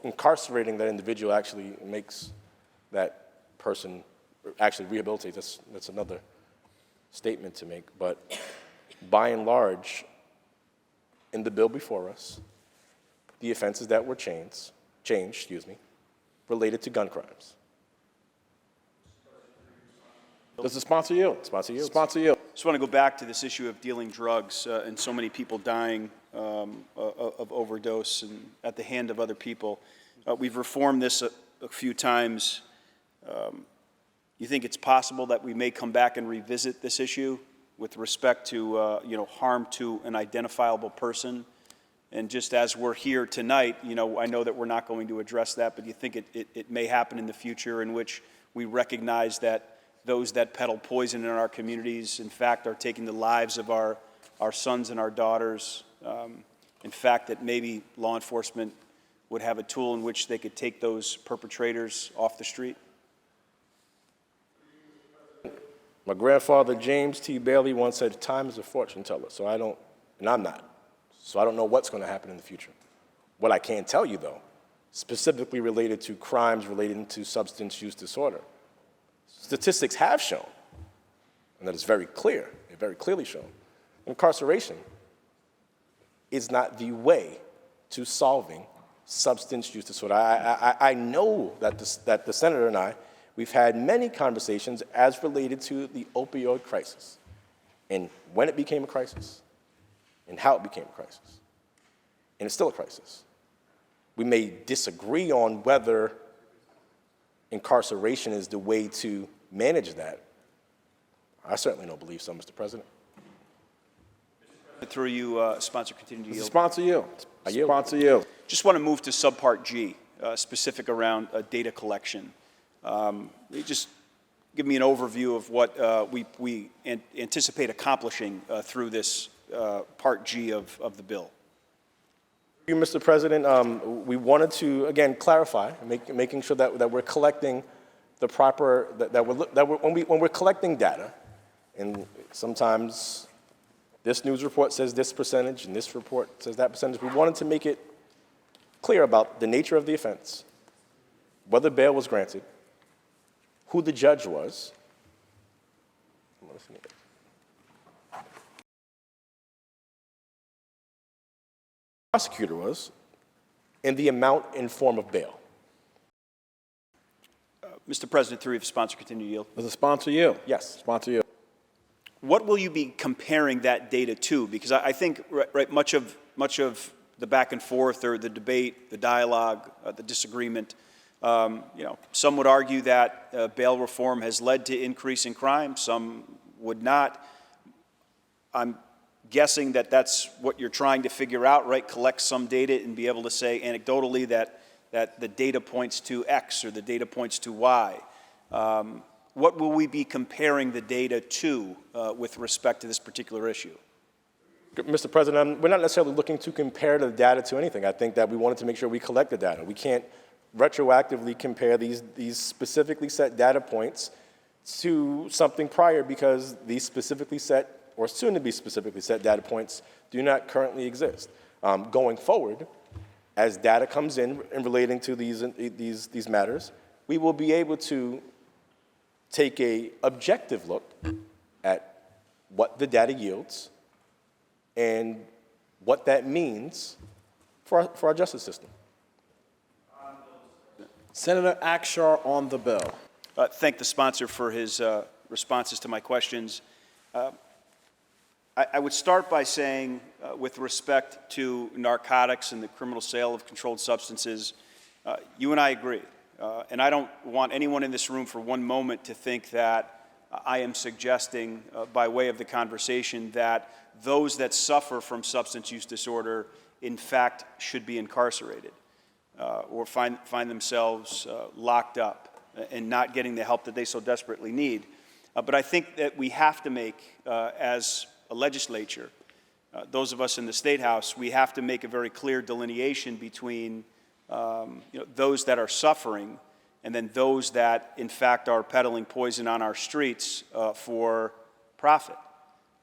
incarcerating that individual actually makes that person actually rehabilitate. That's another statement to make. But by and large, in the bill before us, the offenses that were changed, related to gun crimes. Does the sponsor yield? Sponsor yield. Sponsor yield. I just want to go back to this issue of dealing drugs and so many people dying of overdose and at the hand of other people. We've reformed this a few times. You think it's possible that we may come back and revisit this issue with respect to harm to an identifiable person? And just as we're here tonight, I know that we're not going to address that, but do you think it may happen in the future in which we recognize that those that peddle poison in our communities, in fact, are taking the lives of our sons and our daughters? In fact, that maybe law enforcement would have a tool in which they could take those perpetrators off the street? My grandfather, James T. Bailey, once said, "Time is a fortune teller," and I'm not. So I don't know what's going to happen in the future. What I can tell you, though, specifically related to crimes relating to substance use disorder, statistics have shown, and that is very clear, they're very clearly shown, incarceration is not the way to solving substance use disorder. I know that the senator and I, we've had many conversations as related to the opioid crisis and when it became a crisis and how it became a crisis. And it's still a crisis. We may disagree on whether incarceration is the way to manage that. I certainly don't believe so, Mr. President. Through you, sponsor, continue to yield. Sponsor yield. I yield. Sponsor yield. Just want to move to subpart G, specific around data collection. You just give me an overview of what we anticipate accomplishing through this Part G of the bill. You, Mr. President, we wanted to, again, clarify, making sure that we're collecting the proper, when we're collecting data, and sometimes this news report says this percentage and this report says that percentage, we wanted to make it clear about the nature of the offense, whether bail was granted, who the judge was, prosecutor was, and the amount and form of bail. Mr. President, through you, if sponsor continue to yield. Does the sponsor yield? Yes. Sponsor yield. What will you be comparing that data to? Because I think much of the back and forth or the debate, the dialogue, the disagreement, some would argue that bail reform has led to increase in crime. Some would not. I'm guessing that that's what you're trying to figure out, right? Collect some data and be able to say anecdotally that the data points to X or the data points to Y. What will we be comparing the data to with respect to this particular issue? Mr. President, we're not necessarily looking to compare the data to anything. I think that we wanted to make sure we collect the data. We can't retroactively compare these specifically set data points to something prior because these specifically set or soon to be specifically set data points do not currently exist. Going forward, as data comes in relating to these matters, we will be able to take an objective look at what the data yields and what that means for our justice system. Senator Akshar on the bill. Thank the sponsor for his responses to my questions. I would start by saying, with respect to narcotics and the criminal sale of controlled substances, you and I agree. And I don't want anyone in this room for one moment to think that I am suggesting, by way of the conversation, that those that suffer from substance use disorder, in fact, should be incarcerated or find themselves locked up and not getting the help that they so desperately need. But I think that we have to make, as a legislature, those of us in the State House, we have to make a very clear delineation between those that are suffering and then those that, in fact, are peddling poison on our streets for profit.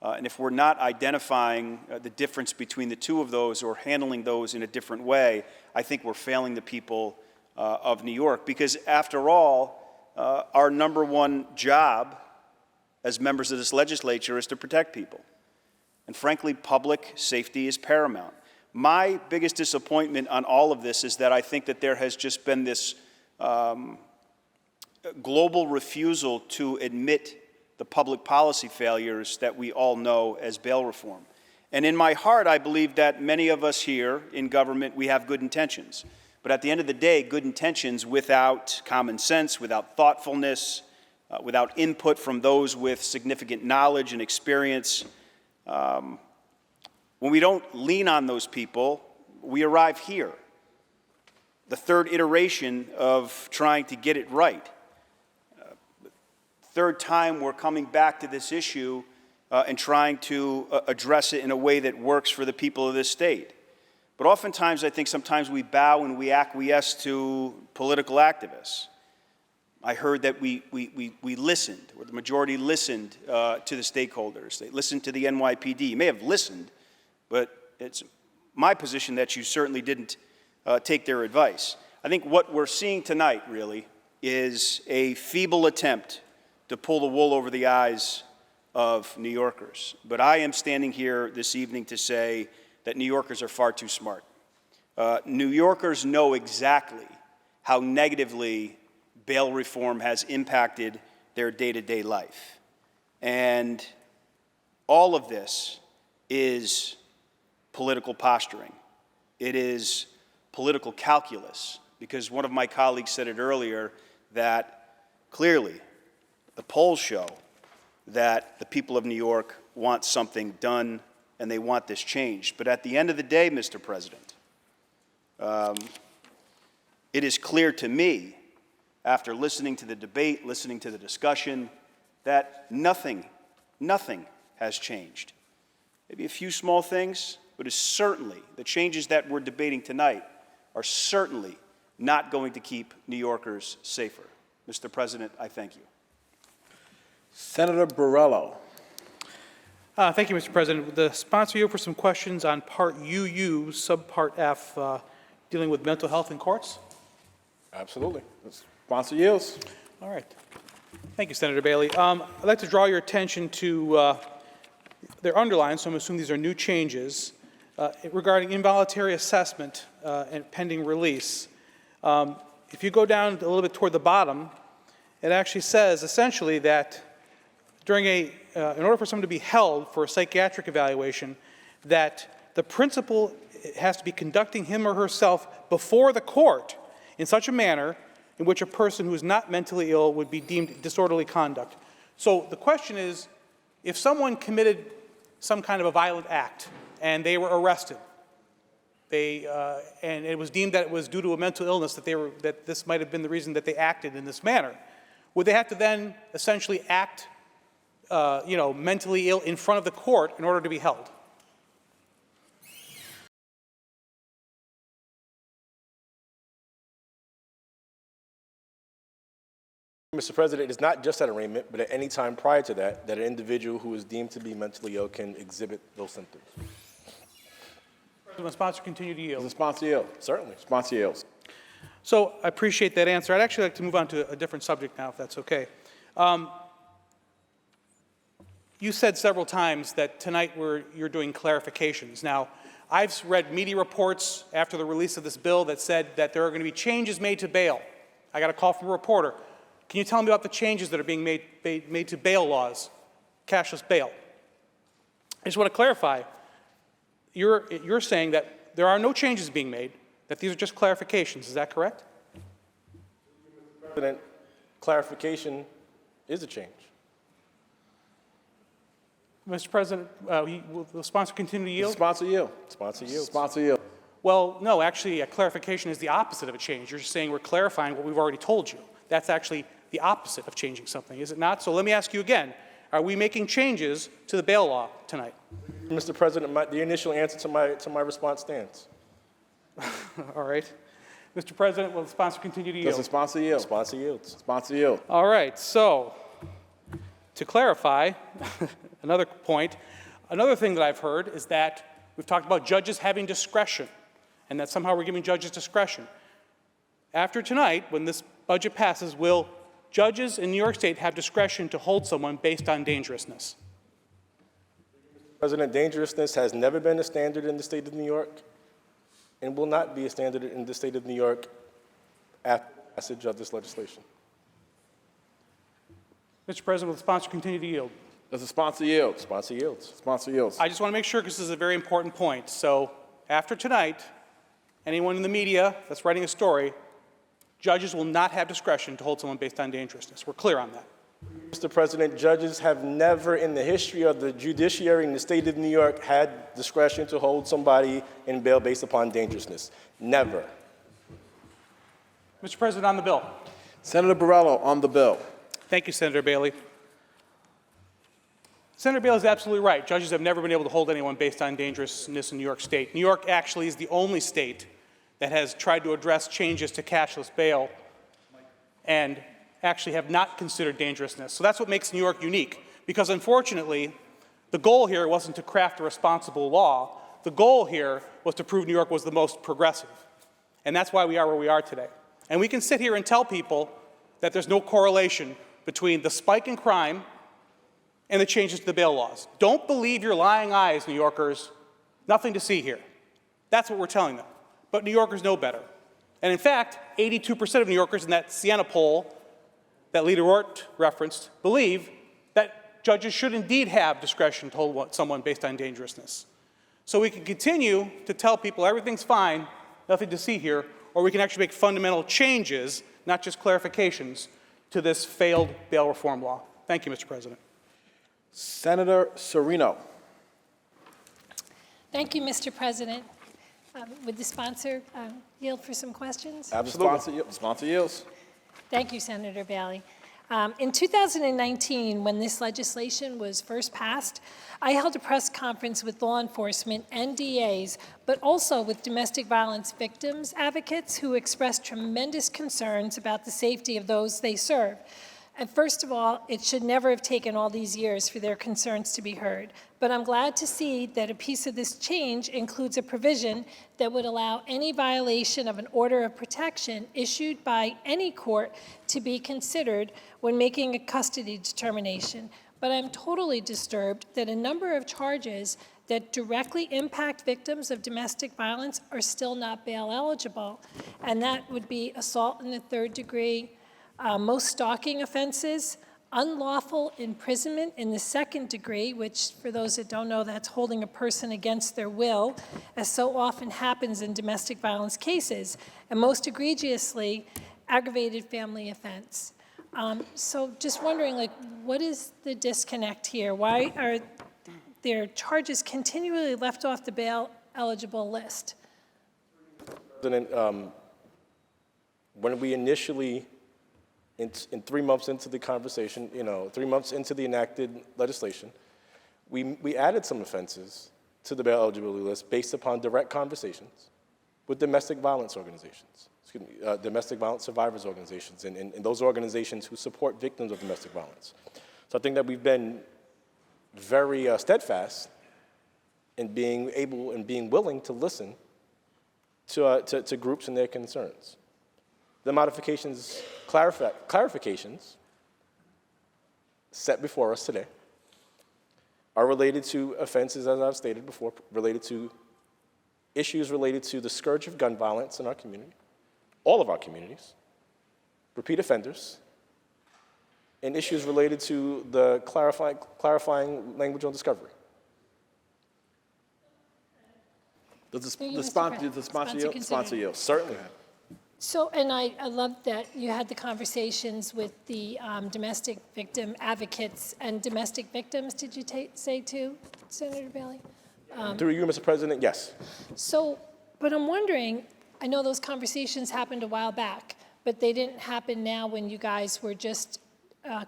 And if we're not identifying the difference between the two of those or handling those in a different way, I think we're failing the people of New York. Because after all, our number one job as members of this legislature is to protect people. And frankly, public safety is paramount. My biggest disappointment on all of this is that I think that there has just been this global refusal to admit the public policy failures that we all know as bail reform. And in my heart, I believe that many of us here in government, we have good intentions. But at the end of the day, good intentions without common sense, without thoughtfulness, without input from those with significant knowledge and experience, when we don't lean on those people, we arrive here. The third iteration of trying to get it right. Third time we're coming back to this issue and trying to address it in a way that works for the people of this state. But oftentimes, I think sometimes we bow and we acquiesce to political activists. I heard that we listened, or the majority listened to the stakeholders. They listened to the NYPD. You may have listened, but it's my position that you certainly didn't take their advice. I think what we're seeing tonight, really, is a feeble attempt to pull the wool over the eyes of New Yorkers. But I am standing here this evening to say that New Yorkers are far too smart. New Yorkers know exactly how negatively bail reform has impacted their day-to-day life. And all of this is political posturing. It is political calculus, because one of my colleagues said it earlier that clearly the polls show that the people of New York want something done and they want this changed. But at the end of the day, Mr. President, it is clear to me, after listening to the debate, listening to the discussion, that nothing has changed. Maybe a few small things, but it's certainly, the changes that we're debating tonight are certainly not going to keep New Yorkers safer. Mr. President, I thank you. Senator Borrello. Thank you, Mr. President. The sponsor yield for some questions on Part UU, Subpart F, dealing with mental health in courts. Absolutely. Sponsor yields. All right. Thank you, Senator Bailey. I'd like to draw your attention to, they're underlined, so I'm assuming these are new changes, regarding involuntary assessment and pending release. If you go down a little bit toward the bottom, it actually says essentially that during in order for someone to be held for a psychiatric evaluation, that the principal has to be conducting him or herself before the court in such a manner in which a person who is not mentally ill would be deemed disorderly conduct. So the question is, if someone committed some kind of a violent act and they were arrested, and it was deemed that it was due to a mental illness that this might have been the reason that they acted in this manner, would they have to then essentially act mentally ill in front of the court in order to be held? Mr. President, it's not just that arraignment, but at any time prior to that, that an individual who is deemed to be mentally ill can exhibit those symptoms. Will the sponsor continue to yield? Does the sponsor yield? Certainly. Sponsor yields. So I appreciate that answer. I'd actually like to move on to a different subject now, if that's okay. You said several times that tonight you're doing clarifications. Now, I've read media reports after the release of this bill that said that there are going to be changes made to bail. I got a call from a reporter. Can you tell me about the changes that are being made to bail laws, cashless bail? I just want to clarify. You're saying that there are no changes being made, that these are just clarifications. Is that correct? Mr. President, clarification is a change. Mr. President, will the sponsor continue to yield? Sponsor yield. Sponsor yield. Sponsor yield. Well, no, actually, a clarification is the opposite of a change. You're just saying we're clarifying what we've already told you. That's actually the opposite of changing something, is it not? So let me ask you again. Are we making changes to the bail law tonight? Mr. President, the initial answer to my response stands. All right. Mr. President, will the sponsor continue to yield? Does the sponsor yield? Sponsor yields. Sponsor yield. All right. So to clarify, another point, another thing that I've heard is that we've talked about judges having discretion and that somehow we're giving judges discretion. After tonight, when this budget passes, will judges in New York State have discretion to hold someone based on dangerousness? President, dangerousness has never been a standard in the state of New York and will not be a standard in the state of New York after passage of this legislation. Mr. President, will the sponsor continue to yield? Does the sponsor yield? Sponsor yields. Sponsor yields. I just want to make sure, because this is a very important point. So after tonight, anyone in the media that's writing a story, judges will not have discretion to hold someone based on dangerousness. We're clear on that. Mr. President, judges have never in the history of the judiciary in the state of New York had discretion to hold somebody in bail based upon dangerousness. Never. Mr. President, on the bill. Senator Borrello on the bill. Thank you, Senator Bailey. Senator Bailey is absolutely right. Judges have never been able to hold anyone based on dangerousness in New York State. New York actually is the only state that has tried to address changes to cashless bail and actually have not considered dangerousness. So that's what makes New York unique, because unfortunately, the goal here wasn't to craft a responsible law. The goal here was to prove New York was the most progressive. And that's why we are where we are today. And we can sit here and tell people that there's no correlation between the spike in crime and the changes to the bail laws. Don't believe your lying eyes, New Yorkers. Nothing to see here. That's what we're telling them. But New Yorkers know better. And in fact, 82% of New Yorkers in that Siena poll that Leader Ort referenced believe that judges should indeed have discretion to hold someone based on dangerousness. So we can continue to tell people everything's fine, nothing to see here, or we can actually make fundamental changes, not just clarifications, to this failed bail reform law. Thank you, Mr. President. Senator Serino. Thank you, Mr. President. Would the sponsor yield for some questions? Absolutely. Sponsor yields. Thank you, Senator Bailey. In 2019, when this legislation was first passed, I held a press conference with law enforcement and DAs, but also with domestic violence victims advocates who expressed tremendous concerns about the safety of those they serve. And first of all, it should never have taken all these years for their concerns to be heard. But I'm glad to see that a piece of this change includes a provision that would allow any violation of an order of protection issued by any court to be considered when making a custody determination. But I'm totally disturbed that a number of charges that directly impact victims of domestic violence are still not bail eligible. And that would be assault in the third degree, most stalking offenses, unlawful imprisonment in the second degree, which for those that don't know, that's holding a person against their will, as so often happens in domestic violence cases, and most egregiously, aggravated family offense. So just wondering, like, what is the disconnect here? Why are their charges continually left off the bail eligible list? President, when we initially, in 3 months into the conversation, 3 months into the enacted legislation, we added some offenses to the bail eligibility list based upon direct conversations with domestic violence organizations, domestic violence survivors organizations, and those organizations who support victims of domestic violence. So I think that we've been very steadfast in being able and being willing to listen to groups and their concerns. The modifications, clarifications set before us today are related to offenses, as I've stated before, related to issues related to the scourge of gun violence in our community, all of our communities, repeat offenders, and issues related to the clarifying language on discovery. Does the sponsor yield? Certainly. So, and I love that you had the conversations with the domestic victim advocates and domestic victims, did you say too, Senator Bailey? Through you, Mr. President, yes. So, but I'm wondering, I know those conversations happened a while back, but they didn't happen now when you guys were just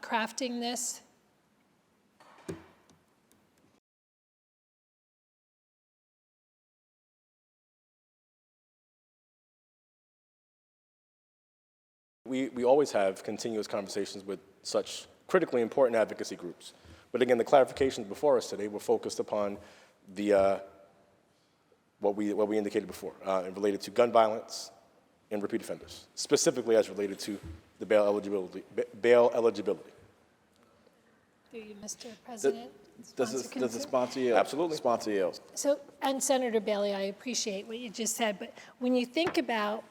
crafting this? We always have continuous conversations with such critically important advocacy groups. But again, the clarifications before us today were focused upon the, what we indicated before, and related to gun violence and repeat offenders, specifically as related to the bail eligibility. Through you, Mr. President. Does the sponsor yield? Absolutely. Sponsor yields. So, and Senator Bailey, I appreciate what you just said, but when you think about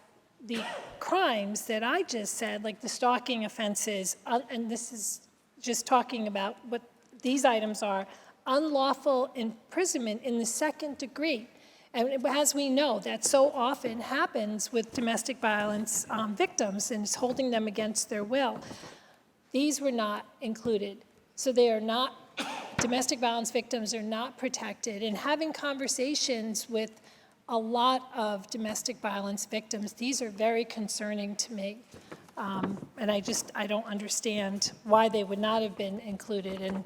the crimes that I just said, like the stalking offenses, and this is just talking about what these items are, unlawful imprisonment in the second degree. And as we know, that so often happens with domestic violence victims, and it's holding them against their will. These were not included. So they are not, domestic violence victims are not protected. And having conversations with a lot of domestic violence victims, these are very concerning to me. And I don't understand why they would not have been included. And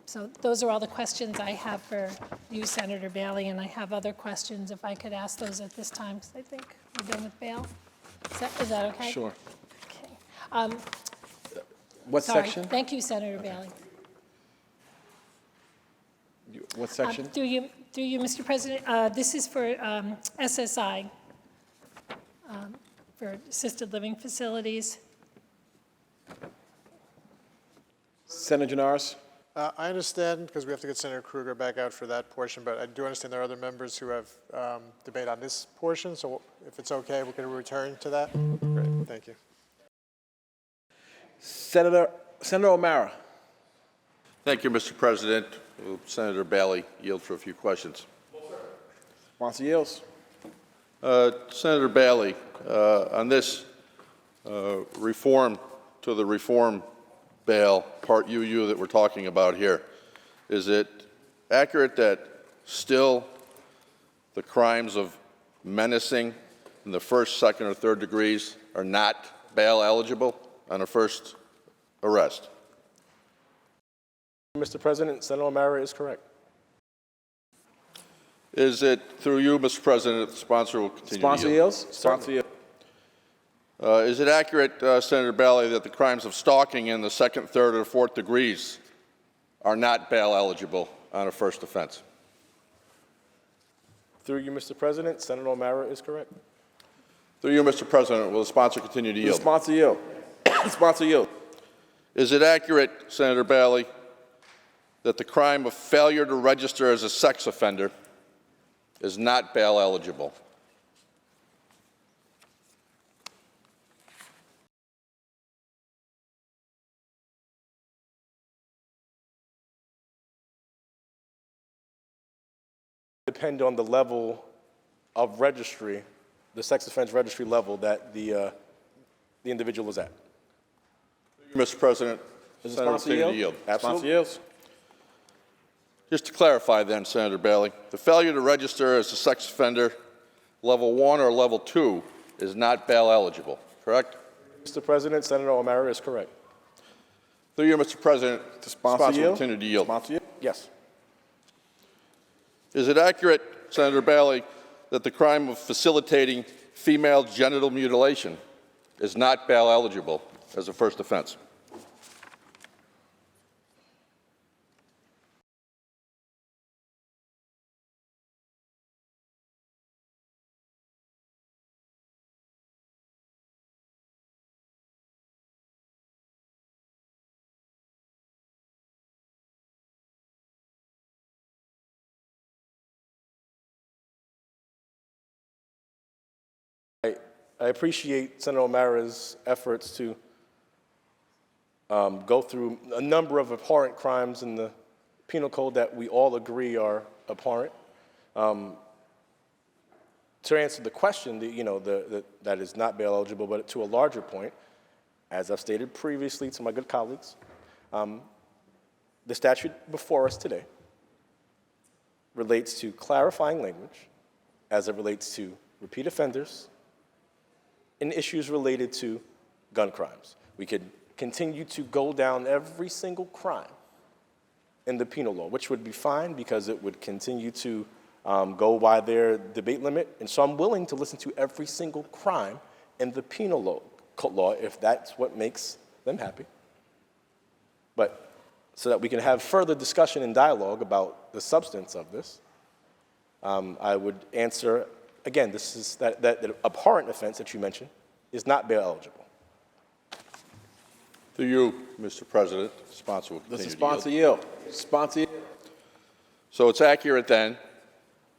so those are all the questions I have for you, Senator Bailey, and I have other questions if I could ask those at this time, because I think we're done with bail. Is that okay? Sure. Okay. What Sorry. section? Thank you, Senator Bailey. What section? Through you, Mr. President, this is for SSI, for assisted living facilities. Senator Janaris? I understand, because we have to get Senator Krueger back out for that portion, but I do understand there are other members who have debate on this portion, so if it's okay, we're going to return to that. Great, thank you. Senator O'Mara. Thank you, Mr. President. Will Senator Bailey yield for a few questions? Sponsor yields. Senator Bailey, on this reform to the reform bail, Part UU that we're talking about here, is it accurate that still the crimes of menacing in the first, second, or third degrees are not bail eligible on a first arrest? Mr. President, Senator O'Mara is correct. Is it through you, Mr. President, that the sponsor will continue Sponsor to yield? yields. Sponsor yields. Is it accurate, Senator Bally, that the crimes of stalking in the second, third, or fourth degrees are not bail eligible on a first offense? Through you, Mr. President, Senator O'Mara is correct. Through you, Mr. President, will the sponsor continue to yield? Sponsor yield. Sponsor yield. Is it accurate, Senator Bally, that the crime of failure to register as a sex offender is not bail eligible? Depend on the level of registry, the sex offense registry level that the individual is at. Mr. President, Is the Senator sponsor continue to yield? yield. Sponsor yields. Just to clarify then, Senator Bailey, the failure to register as a sex offender level 1 or level 2 is not bail eligible, correct? Mr. President, Senator O'Mara is correct. Through you, Mr. President, the sponsor will yield? continue to yield. Sponsor yield? Yes. Is it accurate, Senator Bailey, that the crime of facilitating female genital mutilation is not bail eligible as a first offense? I appreciate Senator O'Mara's efforts to go through a number of abhorrent crimes in the penal code that we all agree are abhorrent. To answer the question, that is not bail eligible, but to a larger point, as I've stated previously to my good colleagues, the statute before us today relates to clarifying language as it relates to repeat offenders and issues related to gun crimes. We could continue to go down every single crime in the penal law, which would be fine because it would continue to go by their debate limit. And so I'm willing to listen to every single crime in the penal law if that's what makes them happy. But so that we can have further discussion and dialogue about the substance of this, I would answer, again, this is that abhorrent offense that you mentioned is not bail eligible. Through you, Mr. President, the sponsor will continue This is to yield. sponsor yield. Sponsor yield. So it's accurate then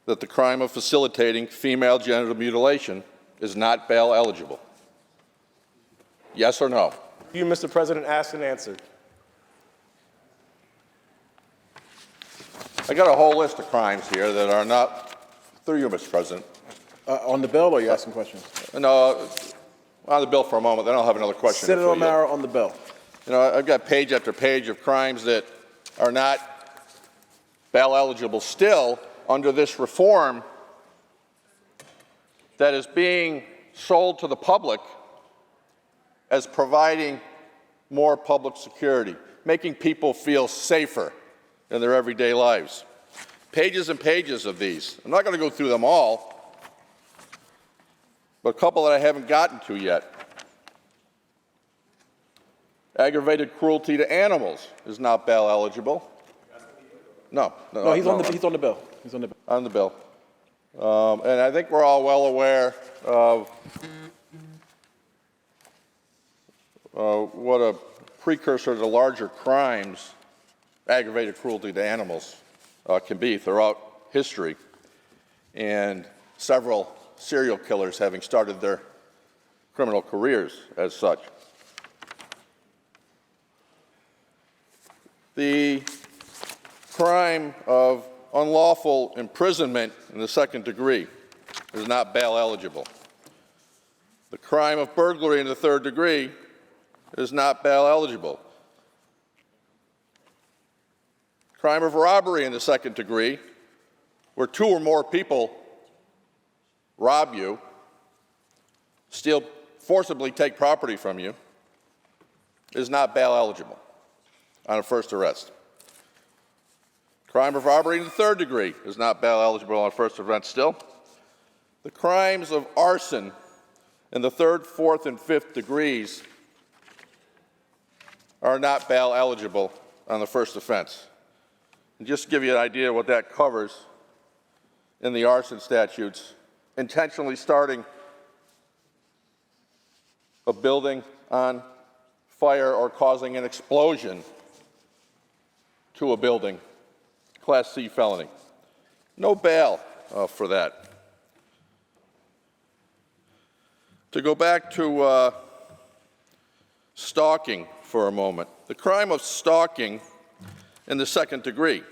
that the crime of facilitating female genital mutilation is not bail eligible? Yes or no? You, Mr. President, asked and answered. I got a whole list of crimes here that are not, through you, Mr. President. On the bill, or are you asking questions? No, on the bill for a moment, then I'll have another question. Senator if we, O'Mara on the bill. I've got page after page of crimes that are not bail eligible still under this reform that is being sold to the public as providing more public security, making people feel safer in their everyday lives. Pages and pages of these. I'm not going to go through them all, but a couple that I haven't gotten to yet. Aggravated cruelty to animals is not bail eligible. No, He's on the bill. He's on the bill. On the bill. And I think we're all well aware of what a precursor to larger crimes aggravated cruelty to animals can be throughout history, and several serial killers having started their criminal careers as such. The crime of unlawful imprisonment in the second degree is not bail eligible. The crime of burglary in the third degree is not bail eligible. Crime of robbery in the second degree, where two or more people rob you, steal forcibly take property from you is not bail eligible on a first arrest. Crime of robbery in the third degree is not bail eligible on a first arrest still. The crimes of arson in the third, fourth, and fifth degrees are not bail eligible on the first offense. And just to give you an idea of what that covers in the arson statutes, intentionally starting a building on fire or causing an explosion to a building, Class C felony. No bail for that. To go back to stalking for a moment, the crime of stalking in the second degree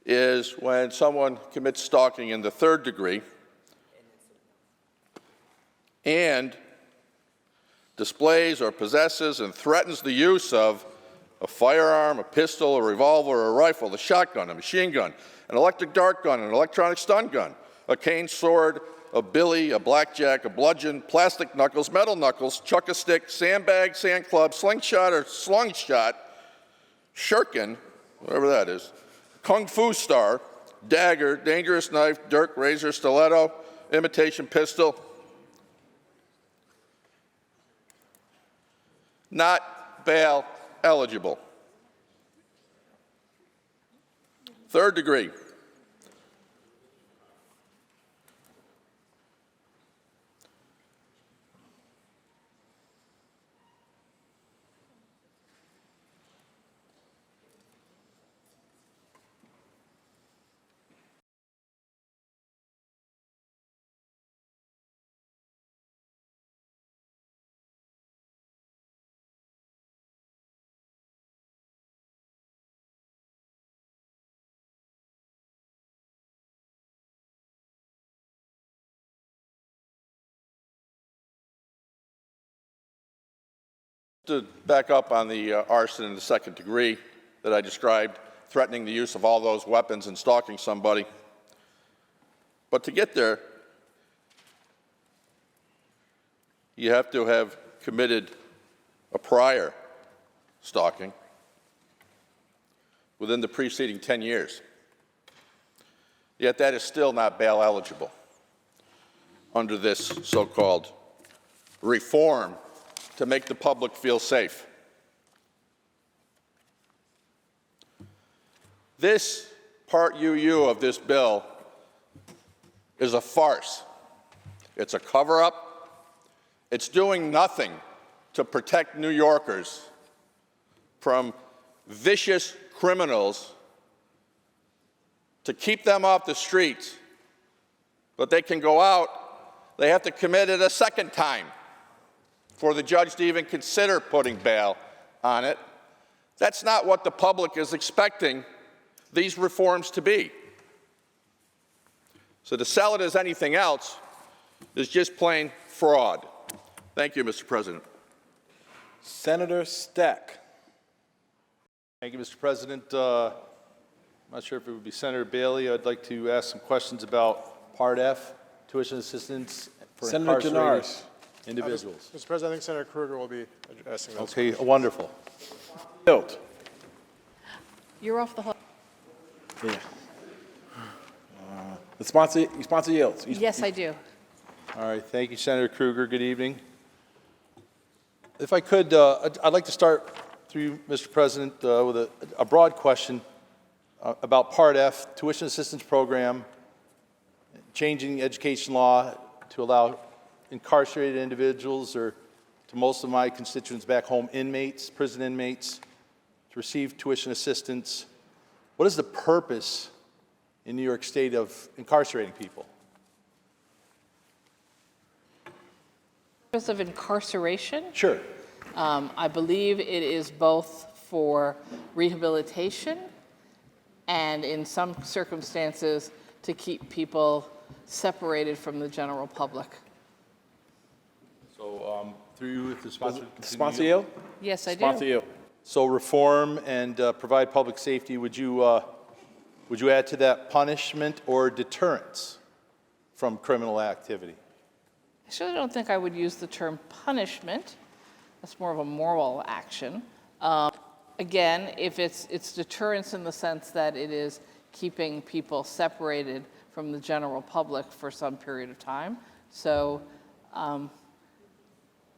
is when someone commits stalking in the third degree and displays or possesses and threatens the use of a firearm, a pistol, a revolver, a rifle, a shotgun, a machine gun, an electric dart gun, an electronic stun gun, a cane sword, a billy, a blackjack, a bludgeon, plastic knuckles, metal knuckles, chuck-a-stick, sandbag, sand club, slingshot or slungshot, shuriken, whatever that is, kung fu star, dagger, dangerous knife, dirk, razor, stiletto, imitation pistol. Not bail eligible. Third degree. To back up on the arson in the second degree that I described, threatening the use of all those weapons and stalking somebody. But to get there, you have to have committed a prior stalking within the preceding 10 years. Yet that is still not bail eligible under this so-called reform to make the public feel safe. This Part UU of this bill is a farce. It's a cover-up. It's doing nothing to protect New Yorkers from vicious criminals, to keep them off the streets, but they can go out, they have to commit it a second time for the judge to even consider putting bail on it. That's not what the public is expecting these reforms to be. So to sell it as anything else is just plain fraud. Thank you, Mr. President. Senator Stack. Thank you, Mr. President. I'm not sure if it would be Senator Bailey. I'd like to ask some questions about Part F, tuition assistance for Senator incarcerated Jannars. individuals. Mr. President, I think Senator Kruger will be addressing those. Okay, wonderful. Yield. You're off the hook. Yeah. You sponsor yields. Yes, I do. All right, thank you, Senator Kruger. Good evening. If I could, I'd like to start through you, Mr. President, with a broad question about Part F, tuition assistance program, changing education law to allow incarcerated individuals, or to most of my constituents back home, inmates, prison inmates, to receive tuition assistance. What is the purpose in New York State of incarcerating people? Purpose of incarceration? Sure. I believe it is both for rehabilitation and, in some circumstances, to keep people separated from the general public. So through you, if the sponsor... Sponsor yield? Yes, I do. Sponsor yield. So reform and provide public safety, would you add to that punishment or deterrence from criminal activity? I actually don't think I would use the term punishment. That's more of a moral action. Again, if it's deterrence in the sense that it is keeping people separated from the general public for some period of time. So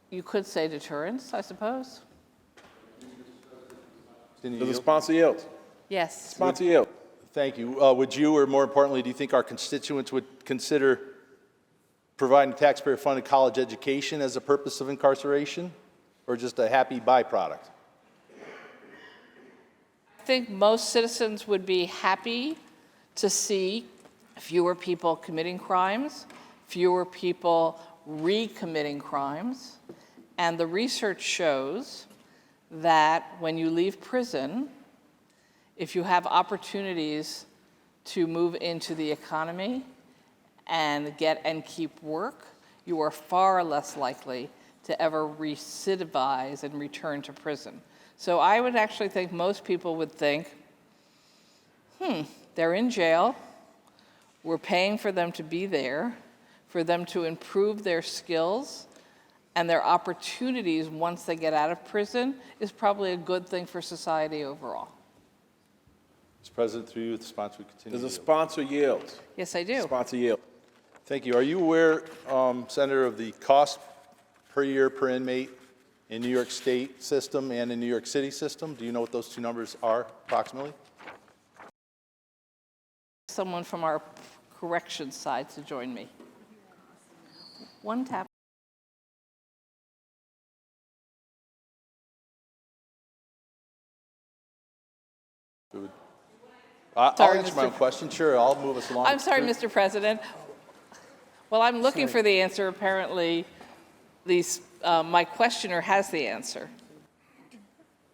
you could say deterrence, I suppose. Does the sponsor yield? Yes. Sponsor yield. Thank you. Would you, or more importantly, do you think our constituents would consider providing taxpayer-funded college education as a purpose of incarceration, or just a happy byproduct? I think most citizens would be happy to see fewer people committing crimes, fewer people recommitting crimes, and the research shows that when you leave prison, if you have opportunities to move into the economy and get and keep work, you are far less likely to ever recidivize and return to prison. So I would actually think most people would think, they're in jail, we're paying for them to be there, for them to improve their skills, and their opportunities once they get out of prison is probably a good thing for society overall. Mr. President, through you, the sponsor would continue. Does the sponsor yield? Yes, I do. Sponsor yield. Thank you. Are you aware, Senator, of the cost per year per inmate in New York State system and in New York City system? Do you know what those two numbers are approximately? Someone from our corrections side to join me. One tap. I'll Sorry, answer my own question. Sure, I'll move us along. I'm sorry, Mr. President. Well, I'm looking for the answer. Apparently, my questioner has the answer.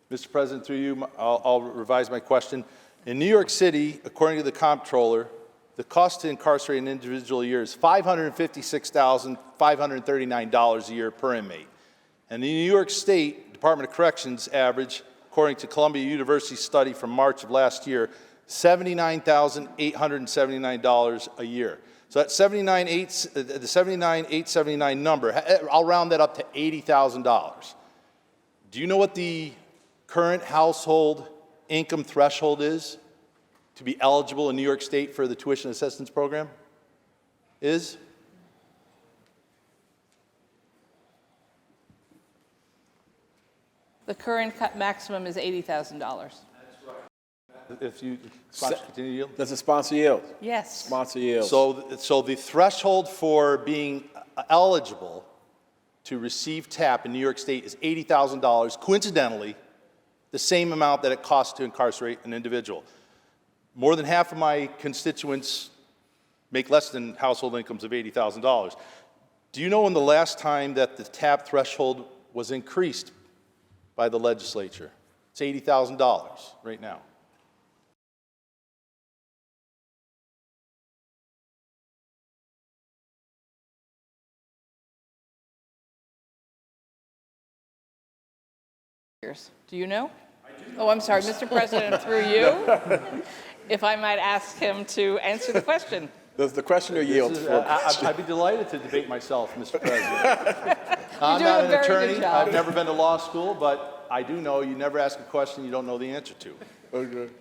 Mr. President, through you, I'll revise my question. In New York City, according to the comptroller, the cost to incarcerate an individual a year is $556,539 a year per inmate. And the New York State Department of Corrections average, according to Columbia University study from March of last year, $79,879 a year. So that the $79,879 number, I'll round that up to $80,000. Do you know what the current household income threshold is to be eligible in New York State for the tuition assistance program? The current maximum is $80,000. If you continue to yield. Does the sponsor yield? Yes. Sponsor yield. So the threshold for being eligible to receive TAP in New York State is $80,000, coincidentally, the same amount that it costs to incarcerate an individual. More than half of my constituents make less than household incomes of $80,000. Do you know when the last time that the TAP threshold was increased by the legislature? It's $80,000 right now. Do you know? I do. Oh, I'm sorry, Mr. President, through you, if I might ask him to answer the question. Does the questioner yield? I'd be delighted to debate myself, Mr. President. I'm not an attorney. I've never been to law school, but I do know you never ask a question you don't know the answer to. Okay.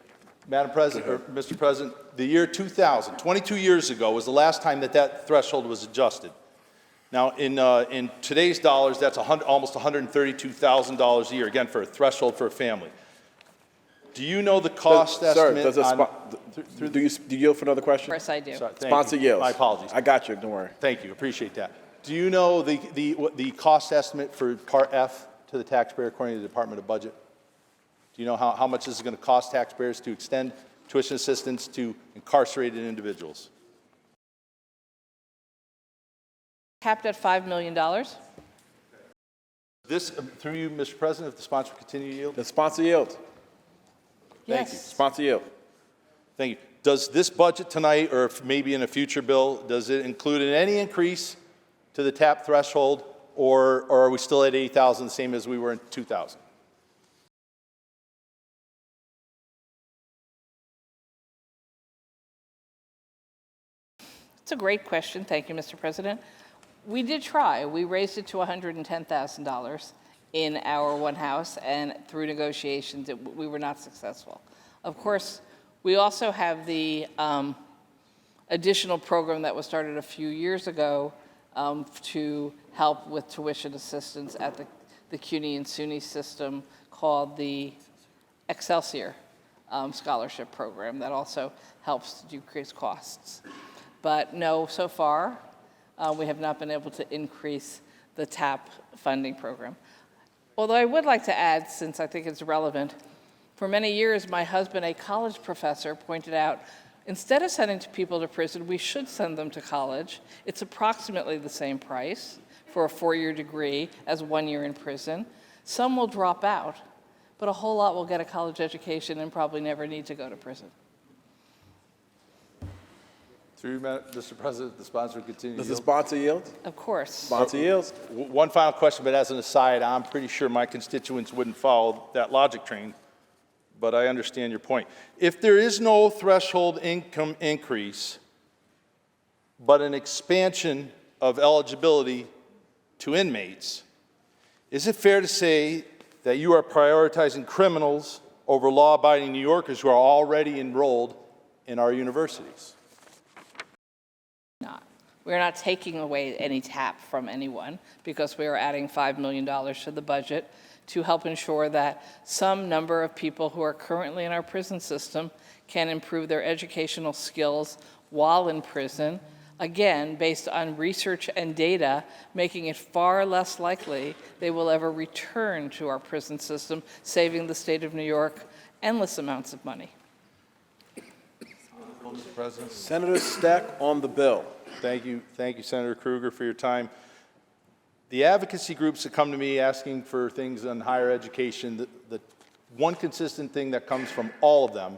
Madam President, or Mr. President, the year 2000, 22 years ago, was the last time that threshold was adjusted. Now, in today's dollars, that's almost $132,000 a year, again, for a threshold for a family. Do you know the cost estimate? Sir, do you yield for another question? Yes, I do. Sorry, Sponsor yields. My apologies. I got you, don't worry. Thank you, appreciate that. Do you know the cost estimate for Part F to the taxpayer according to the Department of Budget? Do you know how much this is going to cost taxpayers to extend tuition assistance to incarcerated individuals? Capped at $5 million. This, through you, Mr. President, if the sponsor will continue to yield. The sponsor yield. Thank you. Sponsor yield. Thank you. Does this budget tonight, or maybe in a future bill, does it include any increase to the TAP threshold, or are we still at 80,000, the same as we were in 2000? It's a great question. Thank you, Mr. President. We did try. We raised it to $110,000 in our one house, and through negotiations, we were not successful. Of course, we also have the additional program that was started a few years ago to help with tuition assistance at the CUNY and SUNY system called the Excelsior scholarship program that also helps to decrease costs. But no, so far, we have not been able to increase the TAP funding program. Although I would like to add, since I think it's relevant, for many years, my husband, a college professor, pointed out, instead of sending people to prison, we should send them to college. It's approximately the same price for a 4-year degree as 1 year in prison. Some will drop out, but a whole lot will get a college education and probably never need to go to prison. Through you, Mr. President, the sponsor continue to Does the yield. sponsor yield? Of course. Sponsor yields. One final question, but as an aside, I'm pretty sure my constituents wouldn't follow that logic train, but I understand your point. If there is no threshold income increase, but an expansion of eligibility to inmates, is it fair to say that you are prioritizing criminals over law-abiding New Yorkers who are already enrolled in our universities? We're not taking away any TAP from anyone because we are adding $5 million to the budget to help ensure that some number of people who are currently in our prison system can improve their educational skills while in prison, again, based on research and data, making it far less likely they will ever return to our prison system, saving the state of New York endless amounts of money. Mr. President. Senator Stack on the bill. Thank you, Senator Krueger, for your time. The advocacy groups that come to me asking for things on higher education, the one consistent thing that comes from all of them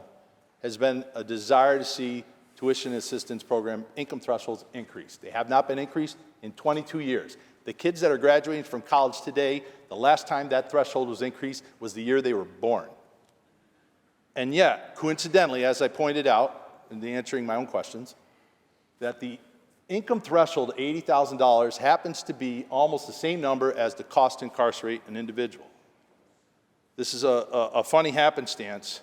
has been a desire to see tuition assistance program income thresholds increased. They have not been increased in 22 years. The kids that are graduating from college today, the last time that threshold was increased was the year they were born. And yet, coincidentally, as I pointed out in answering my own questions, that the income threshold, $80,000, happens to be almost the same number as the cost to incarcerate an individual. This is a funny happenstance,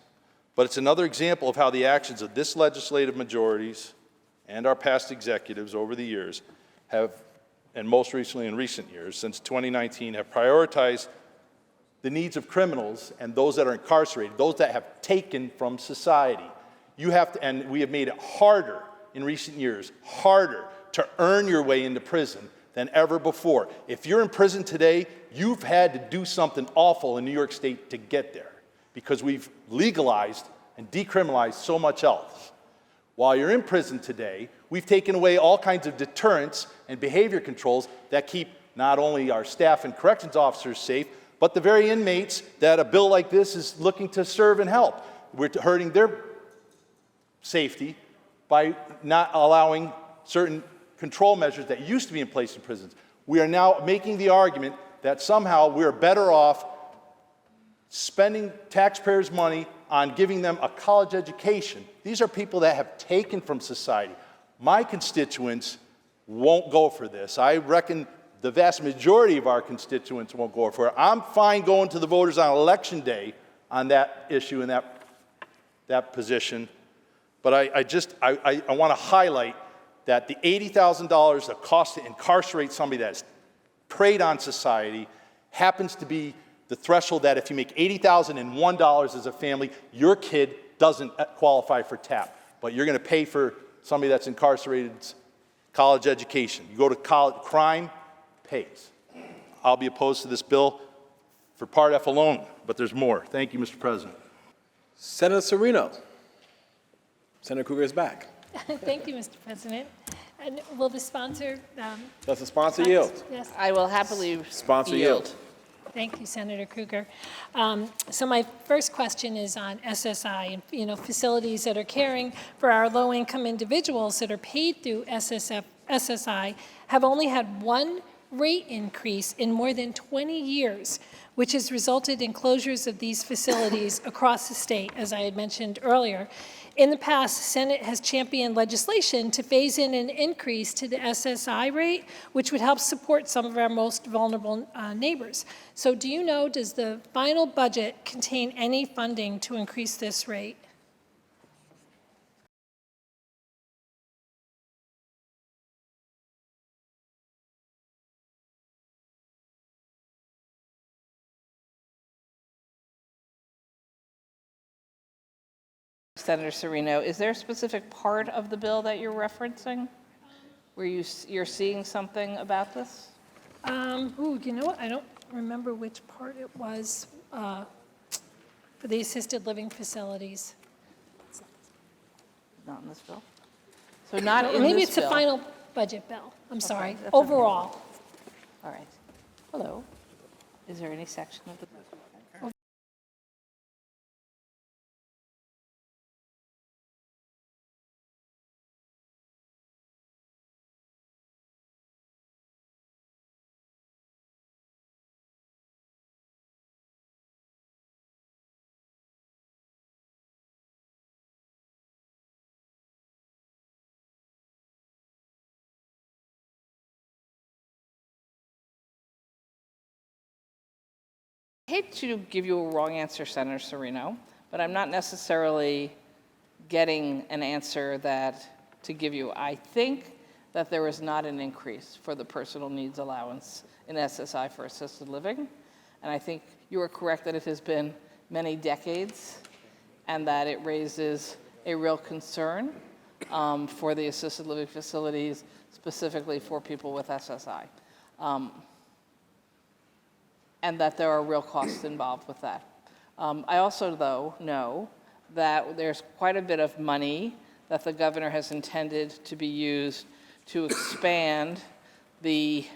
but it's another example of how the actions of this legislative majorities and our past executives over the years have, and most recently in recent years, since 2019, have prioritized the needs of criminals and those that are incarcerated, those that have taken from society. You have to, and we have made it harder in recent years, harder to earn your way into prison than ever before. If you're in prison today, you've had to do something awful in New York State to get there because we've legalized and decriminalized so much else. While you're in prison today, we've taken away all kinds of deterrents and behavior controls that keep not only our staff and corrections officers safe, but the very inmates that a bill like this is looking to serve and help. We're hurting their safety by not allowing certain control measures that used to be in place in prisons. We are now making the argument that somehow we're better off spending taxpayers' money on giving them a college education. These are people that have taken from society. My constituents won't go for this. I reckon the vast majority of our constituents won't go for it. I'm fine going to the voters on election day on that issue and that position. But I want to highlight that the $80,000 that costs to incarcerate somebody that's preyed on society happens to be the threshold that if you make $80,001 as a family, your kid doesn't qualify for TAP. But you're going to pay for somebody that's incarcerated's college education. You go to college, crime pays. I'll be opposed to this bill for Part F alone, but there's more. Thank you, Mr. President. Senator Serino. Senator Krueger is back. Thank you, Mr. President. And will the sponsor? Does the sponsor yield? Yes. I will happily Sponsor yield. Thank you, Senator Krueger. So my first question is on SSI, and facilities that are caring for our low-income individuals that are paid through SSI have only had one rate increase in more than 20 years, which has resulted in closures of these facilities across the state, as I had mentioned earlier. In the past, the Senate has championed legislation to phase in an increase to the SSI rate, which would help support some of our most vulnerable neighbors. So do you know, does the final budget contain any funding to increase this rate? Senator Serino, is there a specific part of the bill that you're referencing where you're seeing something about this? You know what? I don't remember which part it was for the assisted living facilities. Not in this bill? So not in this bill? Maybe it's the final budget bill. I'm sorry. that's okay. Overall. All right. Hello. Is there any section of the bill? I hate to give you a wrong answer, Senator Serino, but I'm not necessarily getting an answer to give you. I think that there is not an increase for the personal needs allowance in SSI for assisted living. And I think you are correct that it has been many decades and that it raises a real concern for the assisted living facilities, specifically for people with SSI. And that there are real costs involved with that. I also, though, know that there's quite a bit of money that the governor has intended to be used to expand the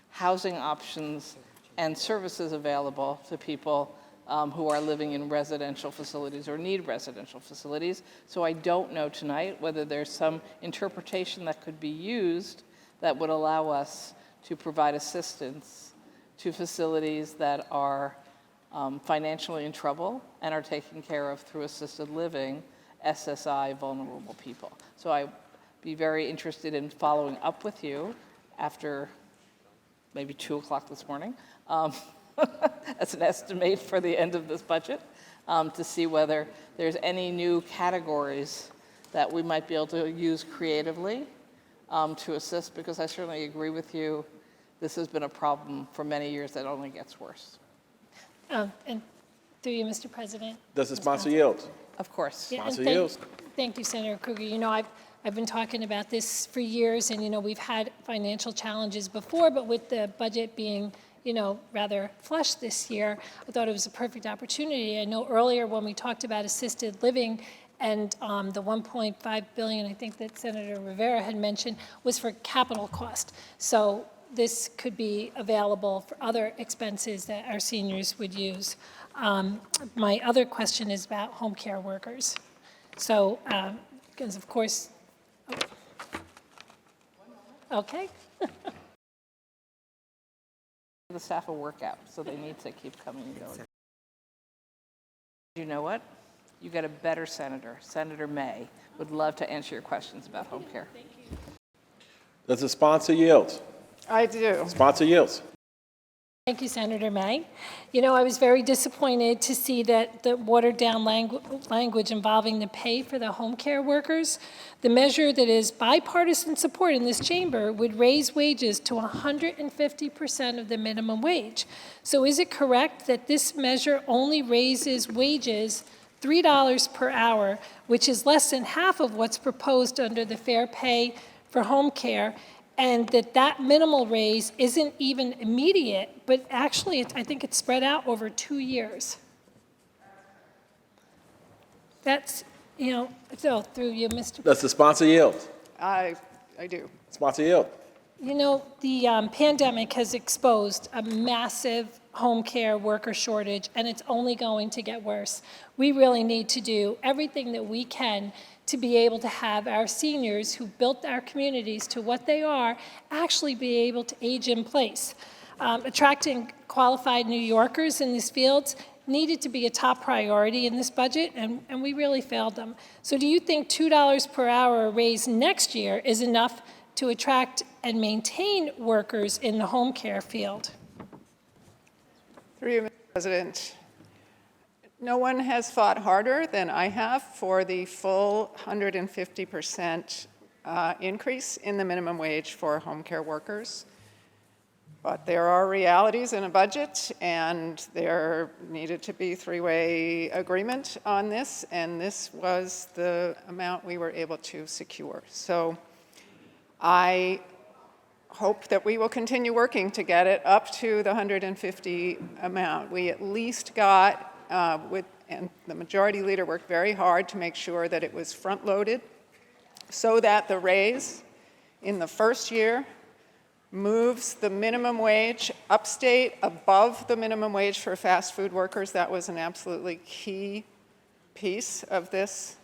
housing options and services available to people who are living in residential facilities or need residential facilities. So I don't know tonight whether there's some interpretation that could be used that would allow us to provide assistance to facilities that are financially in trouble and are taken care of through assisted living, SSI vulnerable people. So I'd be very interested in following up with you after maybe 2 o'clock this morning as an estimate for the end of this budget to see whether there's any new categories that we might be able to use creatively to assist, because I certainly agree with you. This has been a problem for many years that only gets worse. And through you, Mr. President. Does the sponsor yield? Of course. Yeah, Sponsor yields. Thank you, Senator Krueger. You know, I've been talking about this for years, and, you know, we've had financial challenges before, but with the budget being, you know, rather flush this year, I thought it was a perfect opportunity. I know earlier when we talked about assisted living and the $1.5 billion, I think that Senator Rivera had mentioned, was for capital cost. So this could be available for other expenses that our seniors would use. My other question is about home care workers. So, because of course, okay. The staff will work out, so they need to keep coming and going. You know what? You got a better senator. Senator May would love to answer your questions about home care. Thank you. Does the sponsor yield? I do. Sponsor yields. Thank you, Senator May. You know, I was very disappointed to see that the watered-down language involving the pay for the home care workers. The measure that is bipartisan support in this chamber would raise wages to 150% of the minimum wage. So is it correct that this measure only raises wages $3 per hour, which is less than half of what's proposed under the Fair Pay for Home Care, and that minimal raise isn't even immediate, but actually I think it's spread out over 2 years? That's, you know, so through you, Mr. Does the sponsor yield? I do. Sponsor yield. You know, the pandemic has exposed a massive home care worker shortage, and it's only going to get worse. We really need to do everything that we can to be able to have our seniors who built our communities to what they are actually be able to age in place. Attracting qualified New Yorkers in these fields needed to be a top priority in this budget, and we really failed them. So do you think $2 per hour raise next year is enough to attract and maintain workers in the home care field? Through you, Mr. President. No one has fought harder than I have for the full 150% increase in the minimum wage for home care workers. But there are realities in a budget, and there needed to be three-way agreement on this, and this was the amount we were able to secure. So I hope that we will continue working to get it up to the 150 amount. We at least got, and the majority leader worked very hard to make sure that it was front-loaded so that the raise in the first year moves the minimum wage upstate above the minimum wage for fast food workers. That was an absolutely key piece of this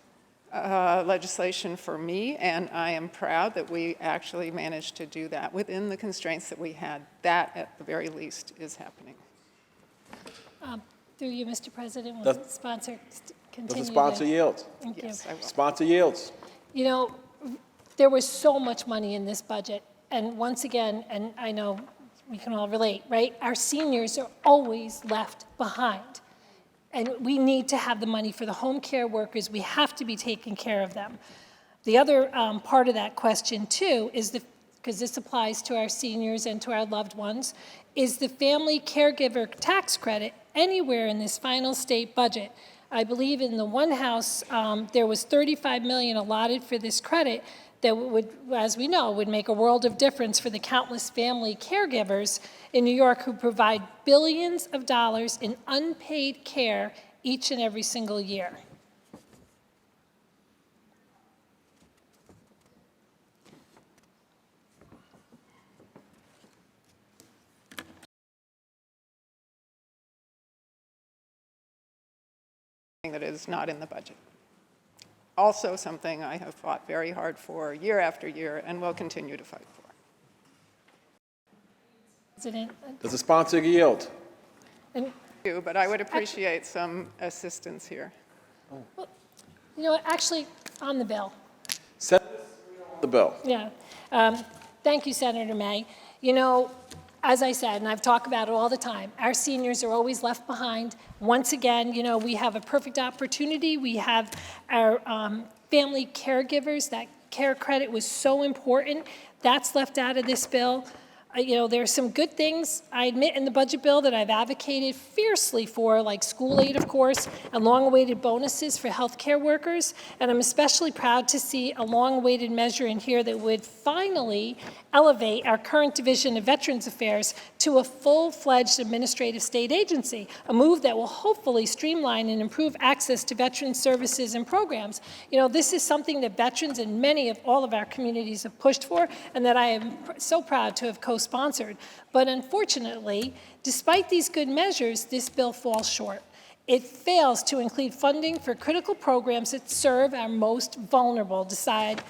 legislation for me, and I am proud that we actually managed to do that within the constraints that we had. That, at the very least, is happening. Through you, Mr. President, will the sponsor continue? Does the sponsor yield? Thank you. Yes, I will. Sponsor yields. You know, there was so much money in this budget. And once again, and I know we can all relate, right? Our seniors are always left behind. And we need to have the money for the home care workers. We have to be taking care of them. The other part of that question, too, is because this applies to our seniors and to our loved ones, is the family caregiver tax credit anywhere in this final state budget. I believe in the one house, there was $35 million allotted for this credit that would, as we know, would make a world of difference for the countless family caregivers in New York who provide billions of dollars in unpaid care each and every single year. That is not in the budget. Also something I have fought very hard for year after year and will continue to fight for. President, Does the sponsor yield? But I would appreciate some assistance here. Well, you know, actually, on the bill. The bill. Yeah. Thank you, Senator May. You know, as I said, and I've talked about it all the time, our seniors are always left behind. Once again, you know, we have a perfect opportunity. We have our family caregivers. That care credit was so important. That's left out of this bill. You know, there are some good things, I admit, in the budget bill that I've advocated fiercely for, like school aid, of course, and long-awaited bonuses for healthcare workers. And I'm especially proud to see a long-awaited measure in here that would finally elevate our current Division of Veterans Affairs to a full-fledged administrative state agency, a move that will hopefully streamline and improve access to veterans services and programs. You know, this is something that veterans and many of all of our communities have pushed for, and that I am so proud to have co-sponsored. But unfortunately, despite these good measures, this bill falls short. It fails to include funding for critical programs that serve our most vulnerable, despite,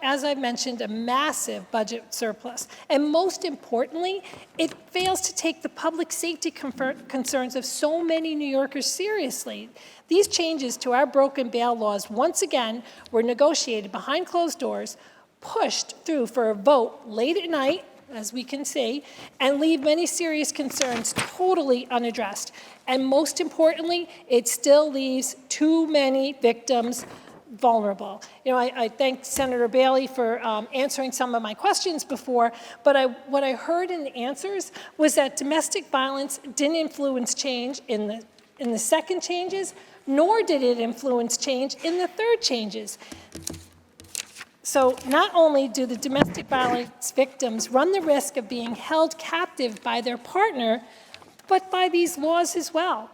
as I've mentioned, a massive budget surplus. And most importantly, it fails to take the public safety concerns of so many New Yorkers seriously. These changes to our broken bail laws, once again, were negotiated behind closed doors, pushed through for a vote late at night, as we can see, and leave many serious concerns totally unaddressed. And most importantly, it still leaves too many victims vulnerable. You know, I thank Senator Bailey for answering some of my questions before, but what I heard in the answers was that domestic violence didn't influence change in the second changes, nor did it influence change in the third changes. So not only do the domestic violence victims run the risk of being held captive by their partner, but by these laws as well.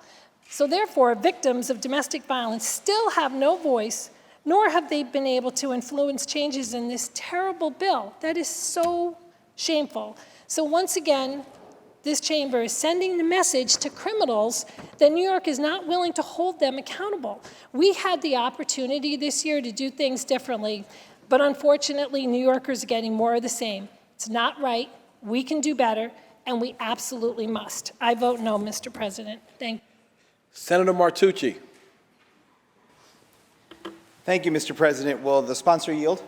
So therefore, victims of domestic violence still have no voice, nor have they been able to influence changes in this terrible bill. That is so shameful. So once again, this chamber is sending the message to criminals that New York is not willing to hold them accountable. We had the opportunity this year to do things differently, but unfortunately, New Yorkers are getting more of the same. It's not right. We can do better, and we absolutely must. I vote no, Mr. President. Thank you. Senator Martucci. Thank you, Mr. President. Will the sponsor yield?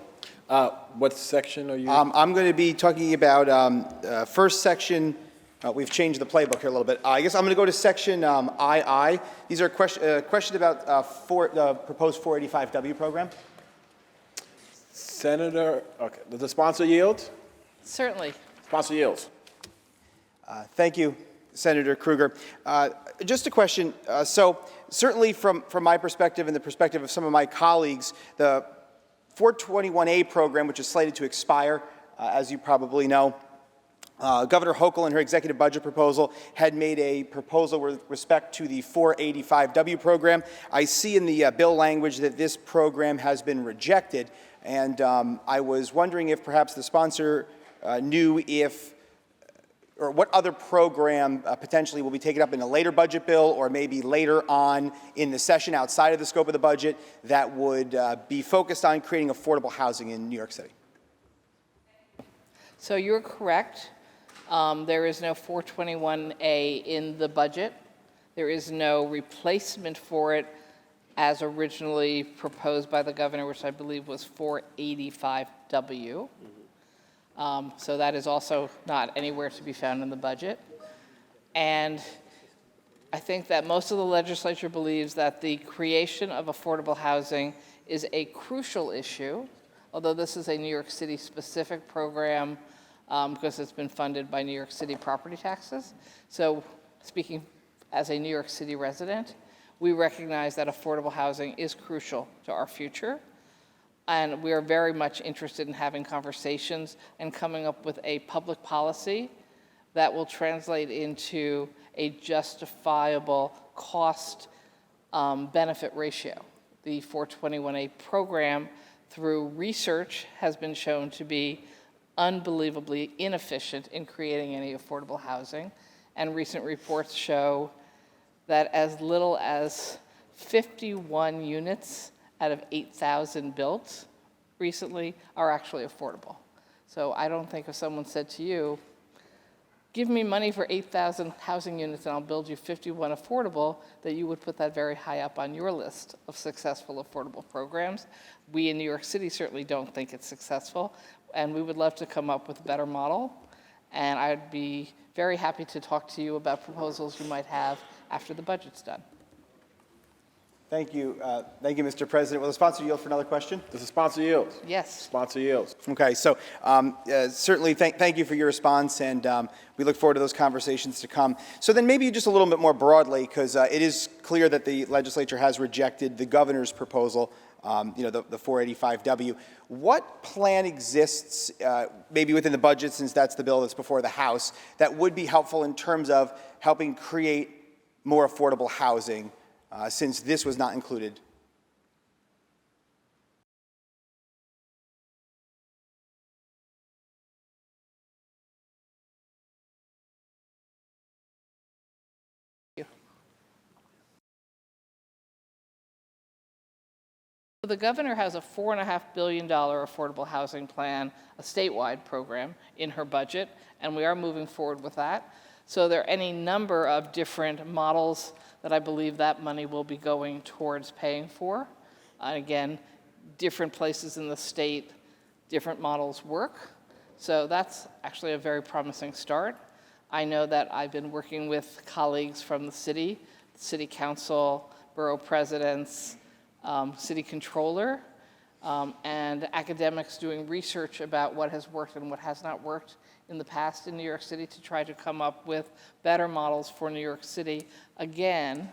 What section are you? I'm going to be talking about first section. We've changed the playbook here a little bit. I guess I'm going to go to section II. These are questions about the proposed 485W program. Senator, okay, does the sponsor yield? Certainly. Sponsor yields. Thank you, Senator Krueger. Just a question. So certainly from my perspective and the perspective of some of my colleagues, the 421A program, which is slated to expire, as you probably know, Governor Hochul in her executive budget proposal had made a proposal with respect to the 485W program. I see in the bill language that this program has been rejected, and I was wondering if perhaps the sponsor knew if or what other program potentially will be taken up in a later budget bill or maybe later on in the session outside of the scope of the budget that would be focused on creating affordable housing in New York City. So you're correct. There is no 421A in the budget. There is no replacement for it as originally proposed by the governor, which I believe was 485W. So that is also not anywhere to be found in the budget. And I think that most of the legislature believes that the creation of affordable housing is a crucial issue, although this is a New York City specific program because it's been funded by New York City property taxes. So speaking as a New York City resident, we recognize that affordable housing is crucial to our future. And we are very much interested in having conversations and coming up with a public policy that will translate into a justifiable cost benefit ratio. The 421A program, through research, has been shown to be unbelievably inefficient in creating any affordable housing. And recent reports show that as little as 51 units out of 8,000 built recently are actually affordable. So I don't think if someone said to you, give me money for 8,000 housing units and I'll build you 51 affordable, that you would put that very high up on your list of successful affordable programs. We in New York City certainly don't think it's successful, and we would love to come up with a better model. And I'd be very happy to talk to you about proposals you might have after the budget's done. Thank you, Mr. President. Will the sponsor yield for another question? Does the sponsor yield? Yes. Sponsor yields. Okay, so certainly thank you for your response, and we look forward to those conversations to come. So then maybe just a little bit more broadly, because it is clear that the legislature has rejected the governor's proposal, the 485W. What plan exists, maybe within the budget, since that's the bill that's before the House, that would be helpful in terms of helping create more affordable housing, since this was not included? The governor has a $4.5 billion affordable housing plan, a statewide program, in her budget, and we are moving forward with that. So there are any number of different models that I believe that money will be going towards paying for. Again, different places in the state, different models work. So that's actually a very promising start. I know that I've been working with colleagues from the city council, borough presidents, city controller, and academics doing research about what has worked and what has not worked in the past in New York City to try to come up with better models for New York City, again,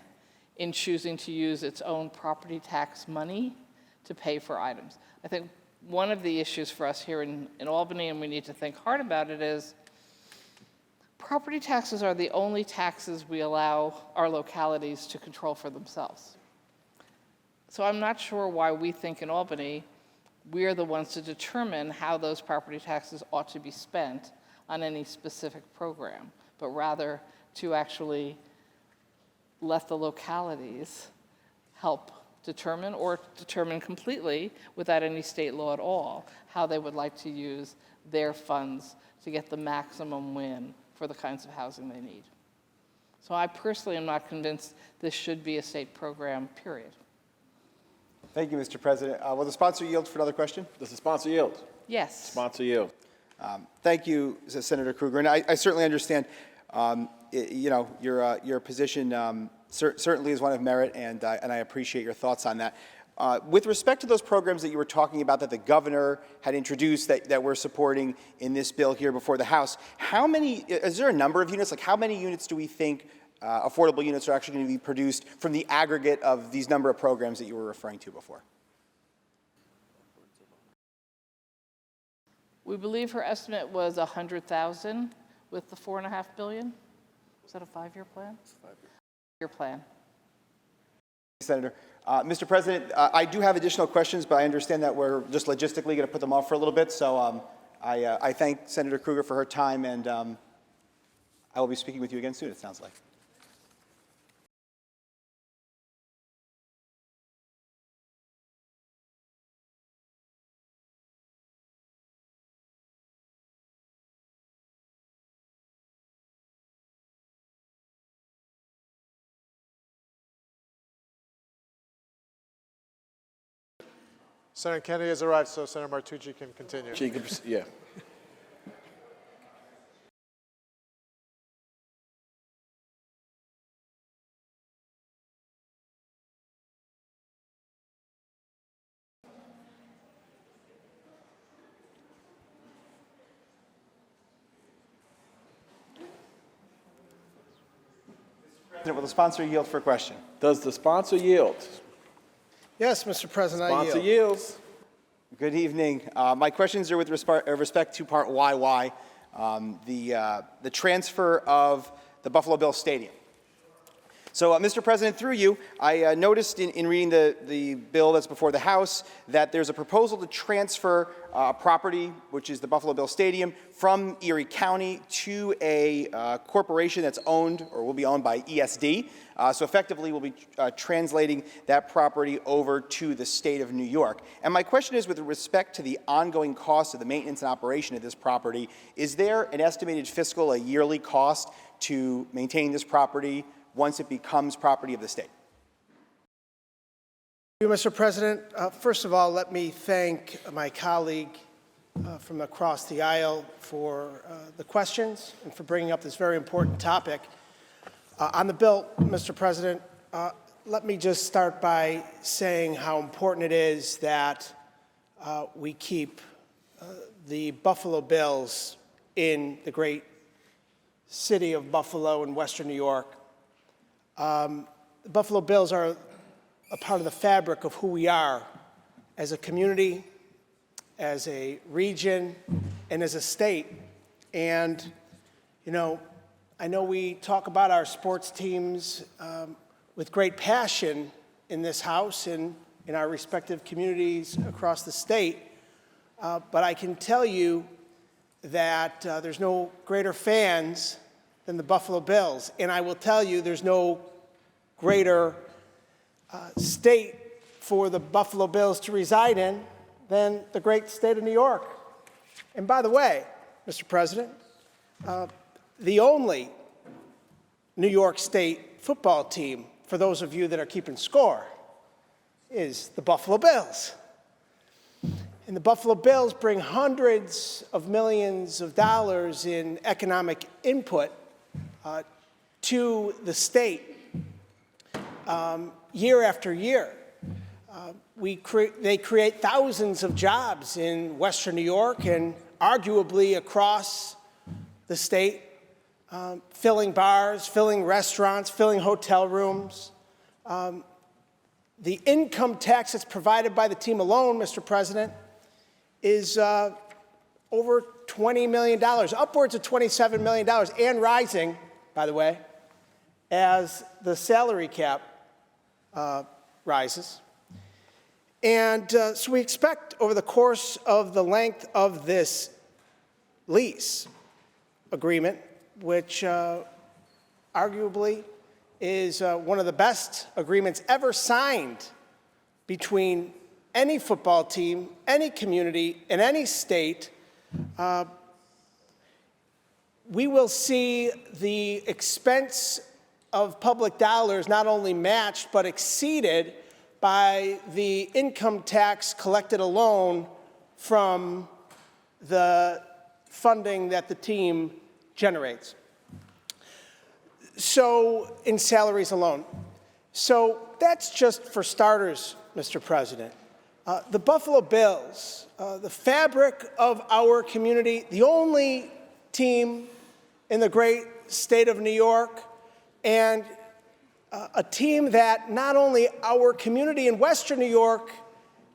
in choosing to use its own property tax money to pay for items. I think one of the issues for us here in Albany, and we need to think hard about it, is property taxes are the only taxes we allow our localities to control for themselves. So I'm not sure why we think in Albany we're the ones to determine how those property taxes ought to be spent on any specific program, but rather to actually let the localities help determine, or determine completely without any state law at all, how they would like to use their funds to get the maximum win for the kinds of housing they need. So I personally am not convinced this should be a state program, period. Thank you, Mr. President. Will the sponsor yield for another question? Does the sponsor yield? Yes. Sponsor yield. Thank you, Senator Krueger. And I certainly understand, your position certainly is one of merit, and I appreciate your thoughts on that. With respect to those programs that you were talking about that the governor had introduced that we're supporting in this bill here before the House, is there a number of units? Like how many units do we think affordable units are actually going to be produced from the aggregate of these number of programs that you were referring to before? We believe her estimate was 100,000 with the $4.5 billion. Was that a 5-year plan? It's a 5-year plan. Senator. Mr. President, I do have additional questions, but I understand that we're just logistically going to put them off for a little bit. So I thank Senator Krueger for her time, and I will be speaking with you again soon, it sounds like. Senator Kennedy has arrived, so Senator Martucci can continue. She can, yeah. Will the sponsor yield for a question? Does the sponsor yield? Yes, Mr. President, I Sponsor yield. yields. Good evening. My questions are with respect to Part YY, the transfer of the Buffalo Bills Stadium. So, Mr. President, through you, I noticed in reading the bill that's before the House that there's a proposal to transfer property, which is the Buffalo Bills Stadium, from Erie County to a corporation that's owned or will be owned by ESD. So effectively, we'll be translating that property over to the state of New York. And my question is, with respect to the ongoing cost of the maintenance and operation of this property, is there an estimated fiscal, a yearly cost to maintain this property once it becomes property of the state? Thank you, Mr. President. First of all, let me thank my colleague from across the aisle for the questions and for bringing up this very important topic. On the bill, Mr. President, let me just start by saying how important it is that we keep the Buffalo Bills in the great city of Buffalo in Western New York. The Buffalo Bills are a part of the fabric of who we are as a community, as a region, and as a state. And, I know we talk about our sports teams with great passion in this House and in our respective communities across the state, but I can tell you that there's no greater fans than the Buffalo Bills. And I will tell you there's no greater state for the Buffalo Bills to reside in than the great state of New York. And by the way, Mr. President, the only New York State football team, for those of you that are keeping score, is the Buffalo Bills. And the Buffalo Bills bring hundreds of millions of dollars in economic input to the state year after year. They create thousands of jobs in Western New York and arguably across the state, filling bars, filling restaurants, filling hotel rooms. The income tax that's provided by the team alone, Mr. President, is over $20 million, upwards of $27 million, and rising, by the way, as the salary cap rises. And so we expect over the course of the length of this lease agreement, which arguably is one of the best agreements ever signed between any football team, any community, in any state, we will see the expense of public dollars not only matched but exceeded by the income tax collected alone from the funding that the team generates. So, in salaries alone. So, that's just for starters, Mr. President. The Buffalo Bills, the fabric of our community, the only team in the great state of New York, and a team that not only our community in Western New York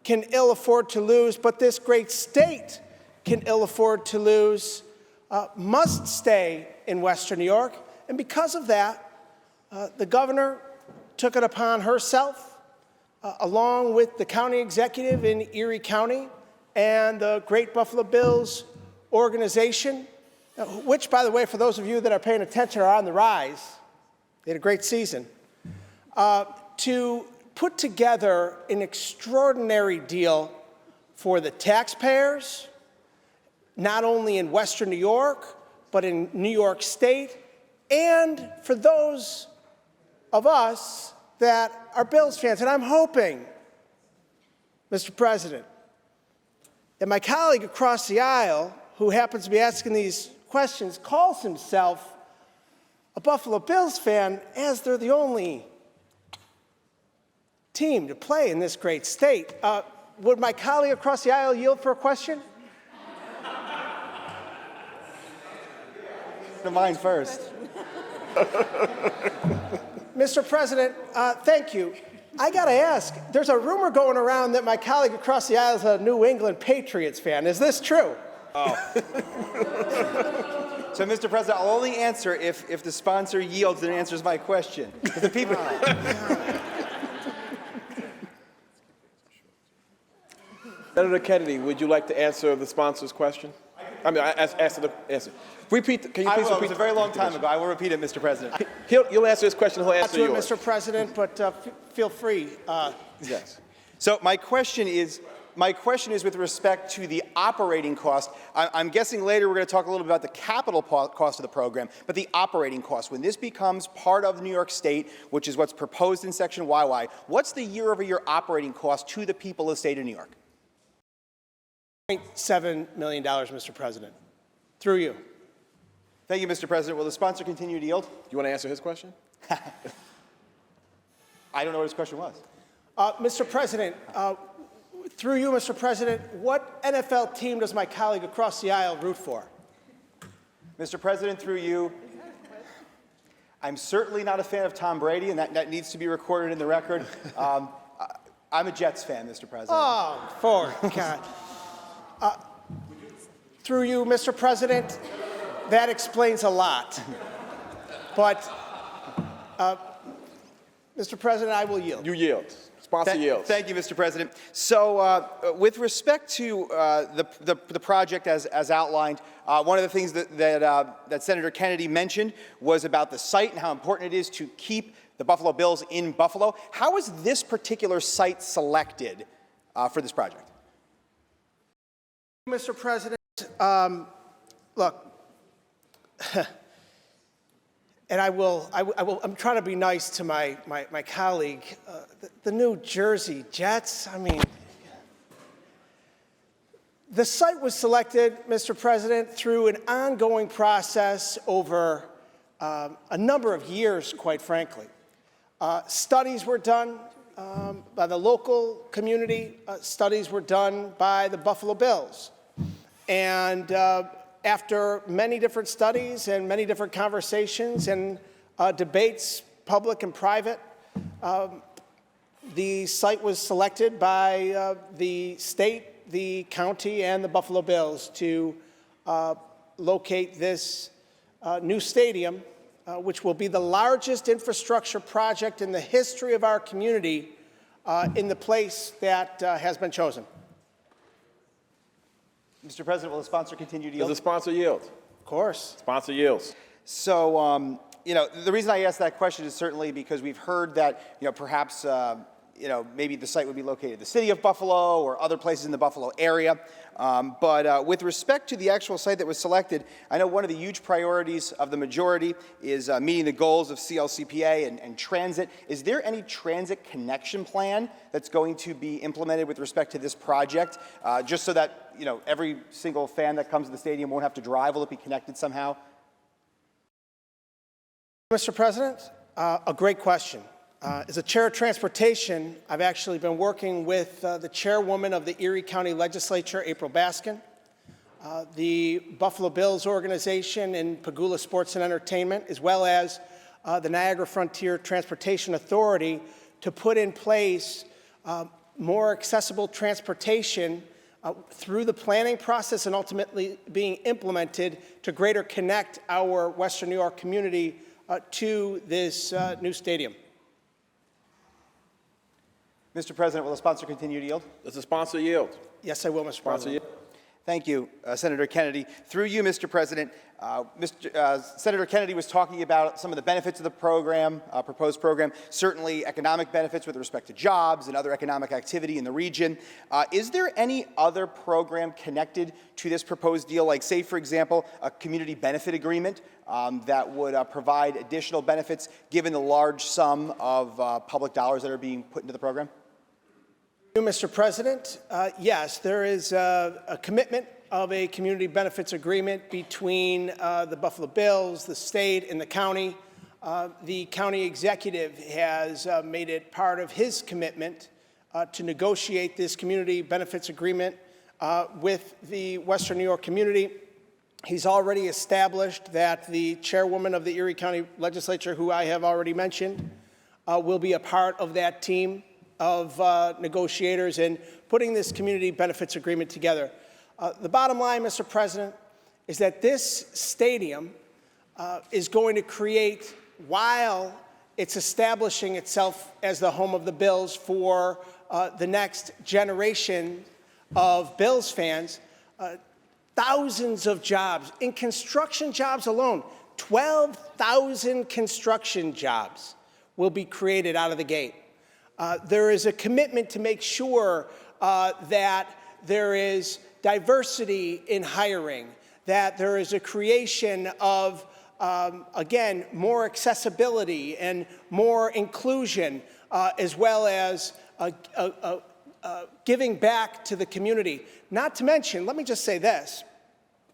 can ill afford to lose, but this great state can ill afford to lose, must stay in Western New York. And because of that, the governor took it upon herself, along with the county executive in Erie County and the Great Buffalo Bills organization, which, by the way, for those of you that are paying attention, are on the rise. They had a great season. To put together an extraordinary deal for the taxpayers, not only in Western New York, but in New York State, and for those of us that are Bills fans. And I'm hoping, Mr. President, that my colleague across the aisle, who happens to be asking these questions, calls himself a Buffalo Bills fan, as they're the only team to play in this great state. Would my colleague across the aisle yield for a question? Mine first. Mr. President, thank you. I got to ask, there's a rumor going around that my colleague across the aisle is a New England Patriots fan. Is this true? Oh. So, Mr. President, I'll only answer if the sponsor yields and answers my question. The people. Senator Kennedy, would you like to answer the sponsor's question? I mean, answer the answer. Repeat. Can you please repeat? It was a very long time ago. I will repeat it, Mr. President. You'll answer his question. He'll answer yours. Mr. President, but feel free. Yes. So my question is with respect to the operating cost. I'm guessing later we're going to talk a little bit about the capital cost of the program, but the operating cost. When this becomes part of New York State, which is what's proposed in Section YY, what's the year-over-year operating cost to the people of the state of New York? $0.7 million, Mr. President. Through you. Thank you, Mr. President. Will the sponsor continue to yield? Do you want to answer his question? I don't know what his question was. Mr. President, through you, Mr. President, what NFL team does my colleague across the aisle root for? Mr. President, through you, I'm certainly not a fan of Tom Brady, and that needs to be recorded in the record. I'm a Jets fan, Mr. President. Oh, for God. Through you, Mr. President, that explains a lot. But, Mr. President, I will yield. You yield. Sponsor yields. Thank you, Mr. President. So, with respect to the project as outlined, one of the things that Senator Kennedy mentioned was about the site and how important it is to keep the Buffalo Bills in Buffalo. How was this particular site selected for this project? Mr. President, look, and I'm trying to be nice to my colleague. The New Jersey Jets, I mean, the site was selected, Mr. President, through an ongoing process over a number of years, quite frankly. Studies were done by the local community. Studies were done by the Buffalo Bills. And after many different studies and many different conversations and debates, public and private, the site was selected by the state, the county, and the Buffalo Bills to locate this new stadium, which will be the largest infrastructure project in the history of our community in the place that has been chosen. Mr. President, will the sponsor continue to yield? Does the sponsor yield? Of course. Sponsor yields. So, the reason I asked that question is certainly because we've heard that, perhaps, maybe the site would be located in the city of Buffalo or other places in the Buffalo area. But with respect to the actual site that was selected, I know one of the huge priorities of the majority is meeting the goals of CLCPA and transit. Is there any transit connection plan that's going to be implemented with respect to this project, just so that every single fan that comes to the stadium won't have to drive? Will it be connected somehow? Mr. President, a great question. As a chair of transportation, I've actually been working with the chairwoman of the Erie County Legislature, April Baskin, the Buffalo Bills organization and Pagula Sports and Entertainment, as well as the Niagara Frontier Transportation Authority to put in place more accessible transportation through the planning process and ultimately being implemented to greater connect our Western New York community to this new stadium. Mr. President, will the sponsor continue to yield? Does the sponsor yield? Yes, I will, Mr. President. Thank you, Senator Kennedy. Through you, Mr. President, Senator Kennedy was talking about some of the benefits of the program, proposed program, certainly economic benefits with respect to jobs and other economic activity in the region. Is there any other program connected to this proposed deal, like, say, for example, a community benefit agreement that would provide additional benefits given the large sum of public dollars that are being put into the program? Mr. President, yes, there is a commitment of a community benefits agreement between the Buffalo Bills, the state, and the county. The county executive has made it part of his commitment to negotiate this community benefits agreement with the Western New York community. He's already established that the chairwoman of the Erie County Legislature, who I have already mentioned, will be a part of that team of negotiators in putting this community benefits agreement together. The bottom line, Mr. President, is that this stadium is going to create, while it's establishing itself as the home of the Bills for the next generation of Bills fans, thousands of jobs. In construction jobs alone, 12,000 construction jobs will be created out of the gate. There is a commitment to make sure that there is diversity in hiring, that there is a creation of, again, more accessibility and more inclusion, as well as giving back to the community. Not to mention, let me just say this,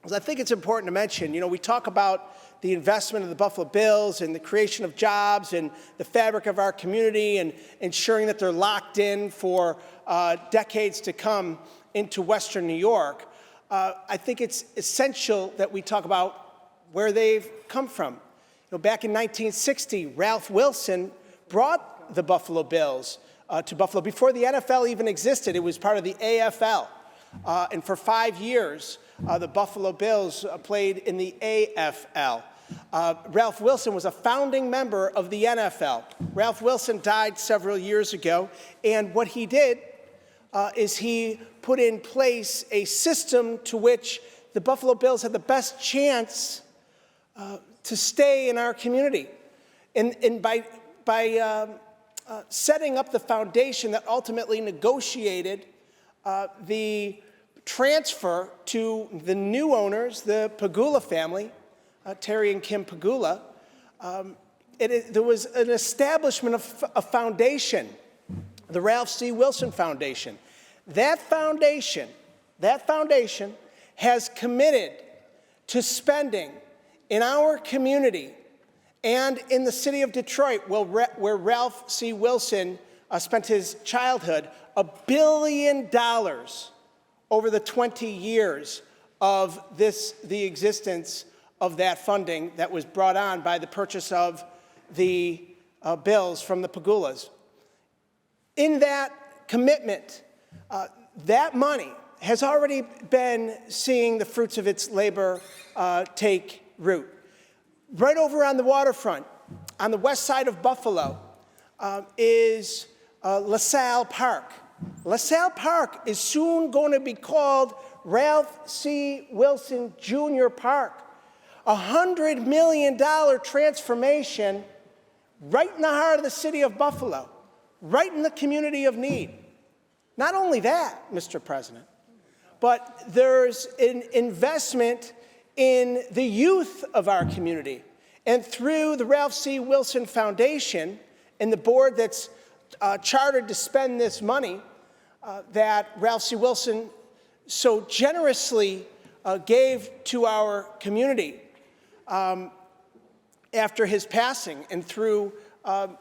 because I think it's important to mention, we talk about the investment of the Buffalo Bills and the creation of jobs and the fabric of our community and ensuring that they're locked in for decades to come into Western New York. I think it's essential that we talk about where they've come from. Back in 1960, Ralph Wilson brought the Buffalo Bills to Buffalo. Before the NFL even existed, it was part of the AFL. And for 5 years, the Buffalo Bills played in the AFL. Ralph Wilson was a founding member of the NFL. Ralph Wilson died several years ago, and what he did is he put in place a system to which the Buffalo Bills had the best chance to stay in our community. And by setting up the foundation that ultimately negotiated the transfer to the new owners, the Pagula family, Terry and Kim Pagula, there was an establishment of a foundation, the Ralph C. Wilson Foundation. That foundation has committed to spending in our community and in the city of Detroit, where Ralph C. Wilson spent his childhood, $1 billion over the 20 years of the existence of that funding that was brought on by the purchase of the Bills from the Pagulas. In that commitment, that money has already been seeing the fruits of its labor take root. Right over on the waterfront, on the west side of Buffalo, is LaSalle Park. LaSalle Park is soon going to be called Ralph C. Wilson Jr. Park. $100 million transformation right in the heart of the city of Buffalo. right in the community of need. Not only that, Mr. President, but there's an investment in the youth of our community. And through the Ralph C. Wilson Foundation and the board that's chartered to spend this money that Ralph C. Wilson so generously gave to our community after his passing, and through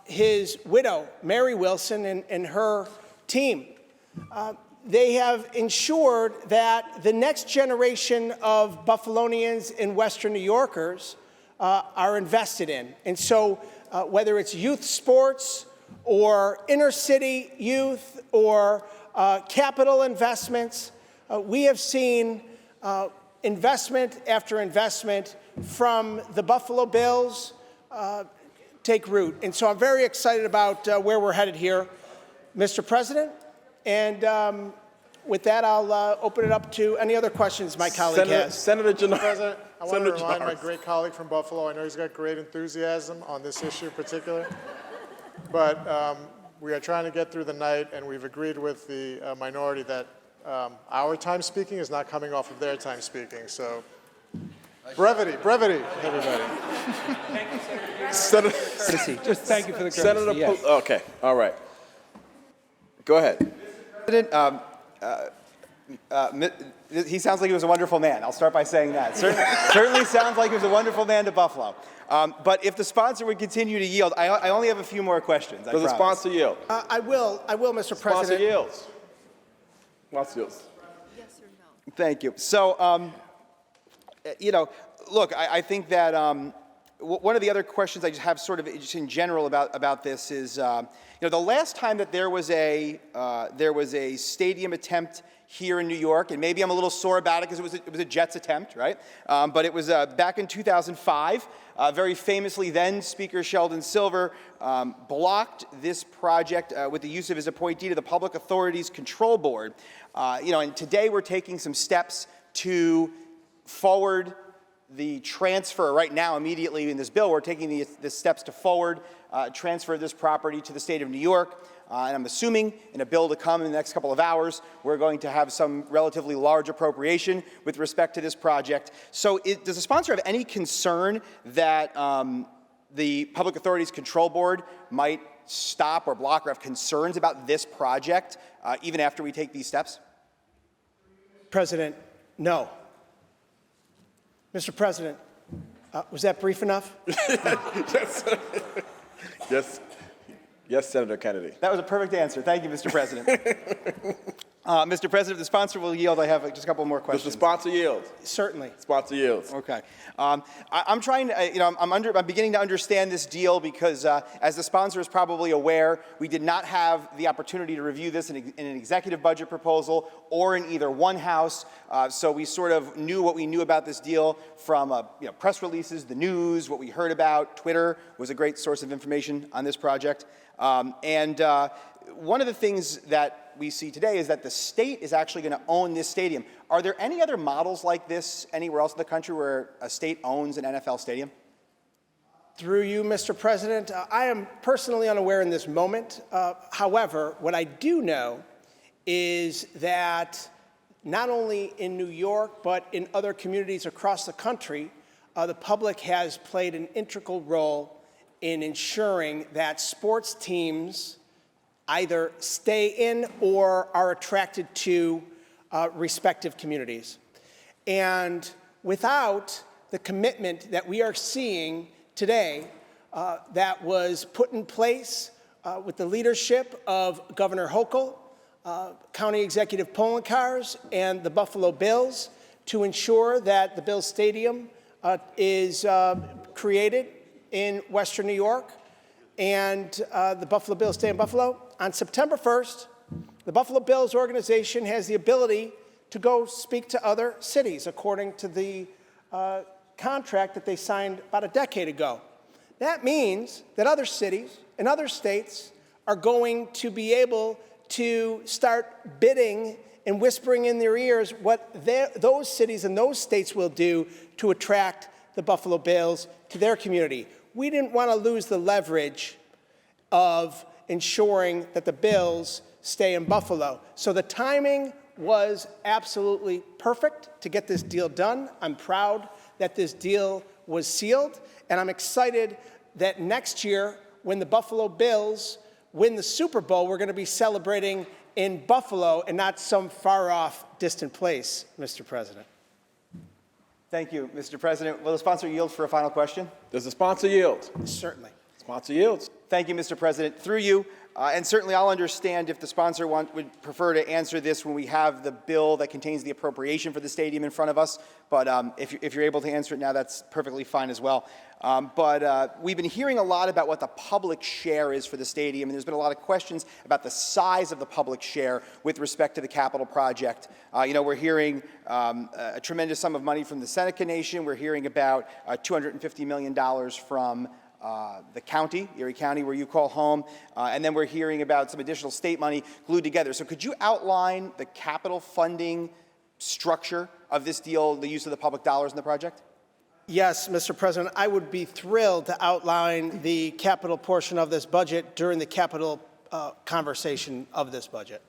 his widow, Mary Wilson, and her team. They have ensured that the next generation of Buffalonians and Western New Yorkers are invested in. And so whether it's youth sports or inner city youth or capital investments, we have seen investment after investment from the Buffalo Bills take root. And so I'm very excited about where we're headed here, Mr. President. And with that, I'll open it up to any other questions my colleague has. Senator Gennaro. President, I want to remind my great colleague from Buffalo, I know he's got great enthusiasm on this issue in particular, but we are trying to get through the night, and we've agreed with the minority that our time speaking is not coming off of their time speaking. So brevity, everybody. Thank you, Senator. Just thank you for the courtesy. Senator, yes. okay, all right. Go ahead. President, he sounds like he was a wonderful man. I'll start by saying that. Certainly sounds like he was a wonderful man to Buffalo. But if the sponsor would continue to yield, I only have a few more questions. Does the sponsor yield? I will, Mr. Sponsor President. yields. Sponsor yields. Thank you. So, look, I think that one of the other questions I just have sort of just in general about this is, the last time that there was a stadium attempt here in New York, and maybe I'm a little sore about it because it was a Jets attempt, right? But it was back in 2005. Very famously, then Speaker Sheldon Silver blocked this project with the use of his appointee to the Public Authorities Control Board. And today we're taking some steps to forward the transfer right now, immediately in this bill. We're taking the steps to forward transfer this property to the state of New York. And I'm assuming in a bill to come in the next couple of hours, we're going to have some relatively large appropriation with respect to this project. So does the sponsor have any concern that the Public Authorities Control Board might stop or block or have concerns about this project even after we take these steps? President, no. Mr. President, was that brief enough? Yes, Senator Kennedy. That was a perfect answer. Thank you, Mr. President. Mr. President, if the sponsor will yield, I have just a couple more questions. Does the sponsor yield? Certainly. Sponsor yields. Okay. I'm trying to, I'm beginning to understand this deal because, as the sponsor is probably aware, we did not have the opportunity to review this in an executive budget proposal or in either one house. So we sort of knew what we knew about this deal from press releases, the news, what we heard about. Twitter was a great source of information on this project. One of the things that we see today is that the state is actually going to own this stadium. Are there any other models like this anywhere else in the country where a state owns an NFL stadium? Through you, Mr. President, I am personally unaware in this moment. However, what I do know is that not only in New York, but in other communities across the country, the public has played an integral role in ensuring that sports teams either stay in or are attracted to respective communities. And without the commitment that we are seeing today that was put in place with the leadership of Governor Hochul, County Executive Poloncarz, and the Buffalo Bills to ensure that the Bills Stadium is created in Western New York, and the Buffalo Bills stay in Buffalo. On September 1st, the Buffalo Bills organization has the ability to go speak to other cities according to the contract that they signed about a decade ago. That means that other cities and other states are going to be able to start bidding and whispering in their ears what those cities and those states will do to attract the Buffalo Bills to their community. We didn't want to lose the leverage of ensuring that the Bills stay in Buffalo. So the timing was absolutely perfect to get this deal done. I'm proud that this deal was sealed, and I'm excited that next year, when the Buffalo Bills win the Super Bowl, we're going to be celebrating in Buffalo and not some far-off, distant place, Mr. President. Thank you, Mr. President. Will the sponsor yield for a final question? Does the sponsor yield? Certainly. Sponsor yields. Thank you, Mr. President. Through you, and certainly I'll understand if the sponsor would prefer to answer this when we have the bill that contains the appropriation for the stadium in front of us. But if you're able to answer it now, that's perfectly fine as well. But we've been hearing a lot about what the public share is for the stadium, and there's been a lot of questions about the size of the public share with respect to the capital project. We're hearing a tremendous sum of money from the Seneca Nation. We're hearing about $250 million from the county, Erie County, where you call home, and then we're hearing about some additional state money glued together. So could you outline the capital funding structure of this deal, the use of the public dollars in the project? Yes, Mr. President, I would be thrilled to outline the capital portion of this budget during the capital conversation of this budget.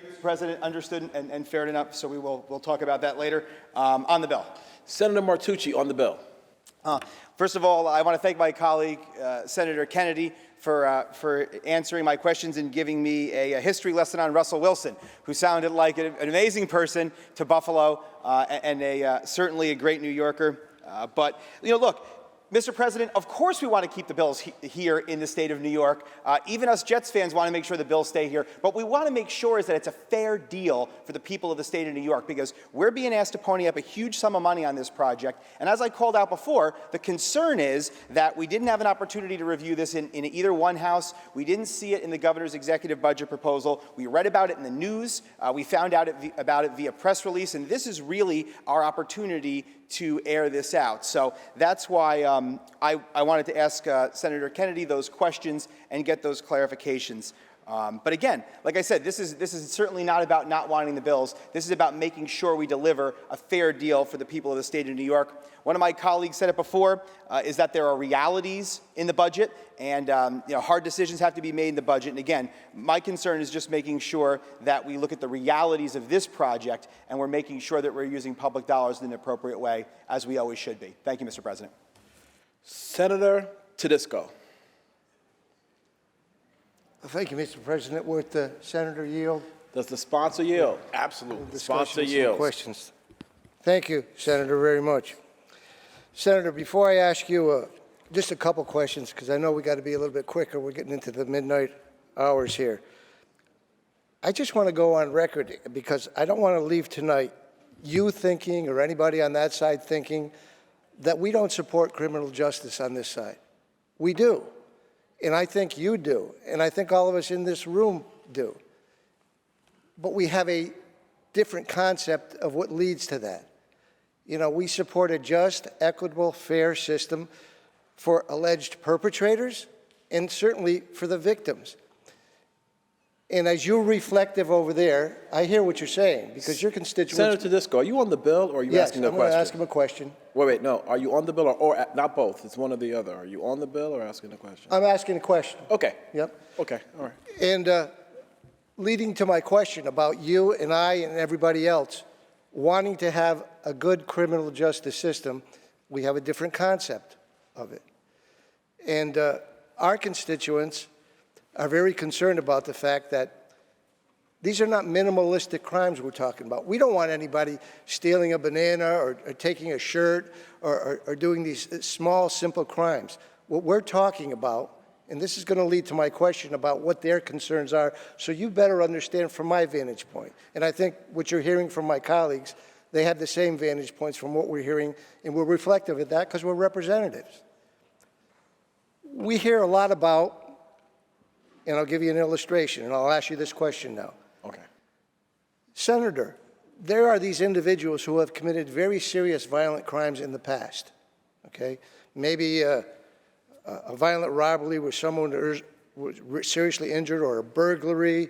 Mr. President, understood and fair enough, so we'll talk about that later. On the bill. Senator Martucci on the bill. First of all, I want to thank my colleague, Senator Kennedy, for answering my questions and giving me a history lesson on Russell Wilson, who sounded like an amazing person to Buffalo and certainly a great New Yorker. But, look, Mr. President, of course we want to keep the Bills here in the state of New York. Even us Jets fans want to make sure the Bills stay here. But we want to make sure is that it's a fair deal for the people of the state of New York, because we're being asked to pony up a huge sum of money on this project. And as I called out before, the concern is that we didn't have an opportunity to review this in either one house. We didn't see it in the governor's executive budget proposal. We read about it in the news. We found out about it via press release. And this is really our opportunity to air this out. So that's why I wanted to ask Senator Kennedy those questions and get those clarifications. But again, like I said, this is certainly not about not wanting the Bills. This is about making sure we deliver a fair deal for the people of the state of New York. One of my colleagues said it before, is that there are realities in the budget, and hard decisions have to be made in the budget. And again, my concern is just making sure that we look at the realities of this project, and we're making sure that we're using public dollars in an appropriate way, as we always should be. Thank you, Mr. President. Senator Tedisco. Thank you, Mr. President. With the senator yield. Does the sponsor yield? Absolutely. Sponsor yields. Questions. Thank you, Senator, very much. Senator, before I ask you just a couple questions, because I know we got to be a little bit quicker. We're getting into the midnight hours here. I just want to go on record, because I don't want to leave tonight you thinking, or anybody on that side thinking, that we don't support criminal justice on this side. We do. And I think you do. And I think all of us in this room do. But we have a different concept of what leads to that. We support a just, equitable, fair system for alleged perpetrators and certainly for the victims. And as you're reflective over there, I hear what you're saying, because your constituents... Senator Tedisco, are you on the bill, or are you asking a question? Yes, I'm going to ask him a question. Wait, no. Are you on the bill, or not both? It's one or the other. Are you on the bill or asking a question? I'm asking a question. Okay. Yep. Okay, all right. And leading to my question about you and I and everybody else wanting to have a good criminal justice system, we have a different concept of it. And our constituents are very concerned about the fact that these are not minimalistic crimes we're talking about. We don't want anybody stealing a banana or taking a shirt or doing these small, simple crimes. What we're talking about, and this is going to lead to my question about what their concerns are, so you better understand from my vantage point. And I think what you're hearing from my colleagues, they have the same vantage points from what we're hearing, and we're reflective of that because we're representatives. We hear a lot about, and I'll give you an illustration, and I'll ask you this question now. Okay. Senator, there are these individuals who have committed very serious violent crimes in the past, okay? Maybe a violent robbery where someone was seriously injured, or a burglary,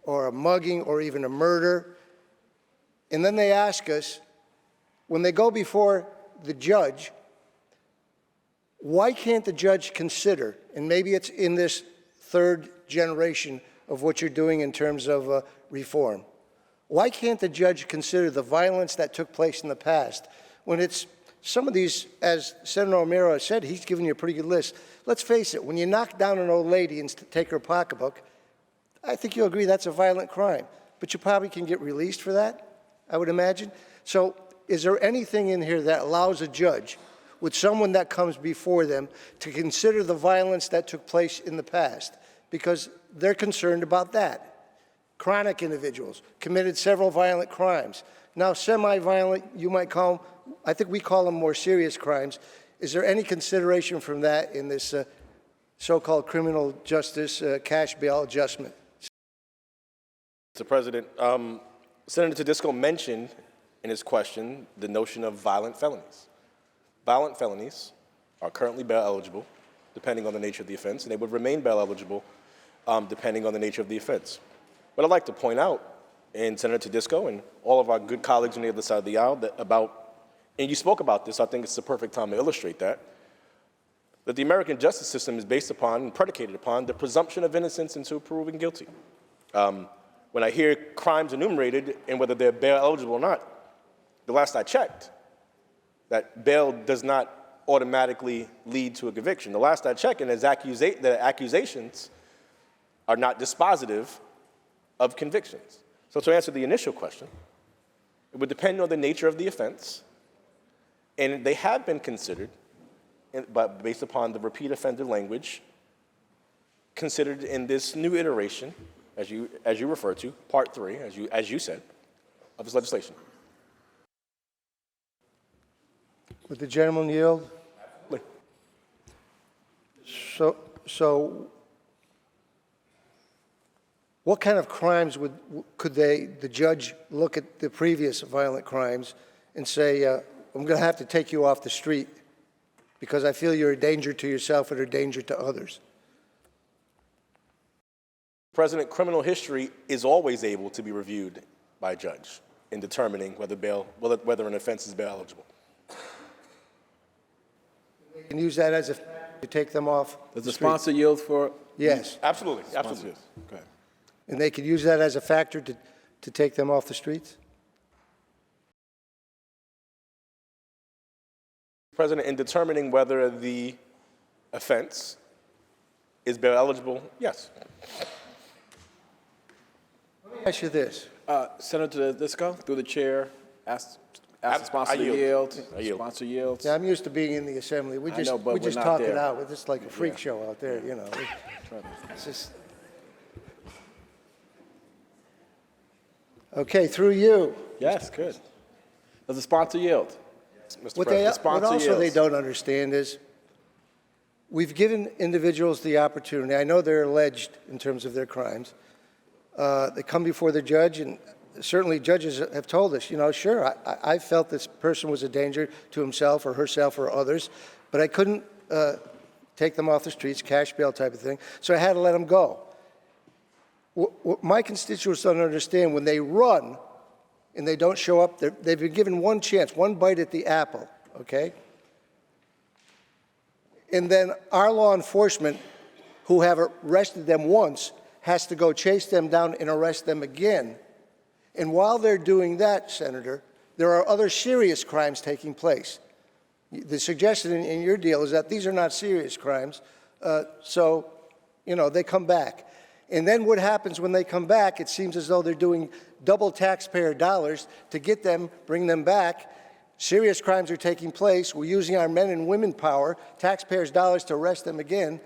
or a mugging, or even a murder. And then they ask us, when they go before the judge, why can't the judge consider, and maybe it's in this third generation of what you're doing in terms of reform. Why can't the judge consider the violence that took place in the past when it's some of these, as Senator O'Meara said, he's given you a pretty good list. Let's face it, when you knock down an old lady and take her pocketbook, I think you'll agree that's a violent crime. But you probably can get released for that, I would imagine. So is there anything in here that allows a judge, with someone that comes before them, to consider the violence that took place in the past? Because they're concerned about that. Chronic individuals committed several violent crimes. Now, semi-violent, you might call them, I think we call them more serious crimes. Is there any consideration from that in this so-called criminal justice cash bail adjustment? Mr. President, Senator Tedisco mentioned in his question the notion of violent felonies. Violent felonies are currently bail eligible, depending on the nature of the offense, and they would remain bail eligible depending on the nature of the offense. But I'd like to point out, and Senator Tedisco and all of our good colleagues on the other side of the aisle, that and you spoke about this, I think it's the perfect time to illustrate that the American justice system is based upon and predicated upon the presumption of innocence until proven guilty. When I hear crimes enumerated and whether they're bail eligible or not, the last I checked, that bail does not automatically lead to a conviction. The last I checked, and the accusations are not dispositive of convictions. So to answer the initial question, it would depend on the nature of the offense, and they have been considered, but based upon the repeat offender language, considered in this new iteration, as you refer to, Part 3, as you said, of this legislation. Would the gentleman yield? So what kind of crimes could the judge look at the previous violent crimes and say, I'm going to have to take you off the street because I feel you're a danger to yourself and a danger to others? President, criminal history is always able to be reviewed by a judge in determining whether an offense is bail eligible. They can use that as a to take them off. Does the sponsor yield for? Yes. Absolutely. Absolutely. Go ahead. And they could use that as a factor to take them off the streets? President, in determining whether the offense is bail eligible, yes. Let me ask you this. Senator Tedisco, through the chair, ask the sponsor to yield. Sponsor yields. Yeah, I'm used to being in the assembly. We just talk it out. It's just like a freak show out there, you know. It's just... Okay, through you. Yes, good. Does the sponsor yield? What also they don't understand is we've given individuals the opportunity. I know they're alleged in terms of their crimes. They come before the judge, and certainly judges have told us, you know, sure, I felt this person was a danger to himself or herself or others, but I couldn't take them off the streets, cash bail type of thing, so I had to let them go. What my constituents don't understand, when they run and they don't show up, they've been given one chance, one bite at the apple, okay? And then our law enforcement, who have arrested them once, has to go chase them down and arrest them again. And while they're doing that, Senator, there are other serious crimes taking place. The suggestion in your deal is that these are not serious crimes, so, you know, they come back. And then what happens when they come back, it seems as though they're doing double taxpayer dollars to get them, bring them back. Serious crimes are taking place. We're using our men and women power, taxpayers' dollars to arrest them again.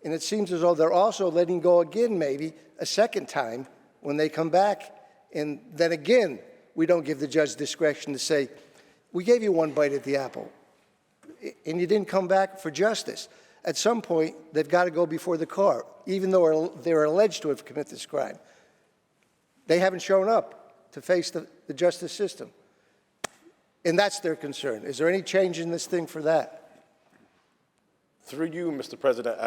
And it seems as though they're also letting go again, maybe, a second time when they come back. And then again, we don't give the judge discretion to say, we gave you one bite at the apple, and you didn't come back for justice. At some point, they've got to go before the court, even though they're alleged to have committed this crime. They haven't shown up to face the justice system. And that's their concern. Is there any change in this thing for that? Through you, Mr. President,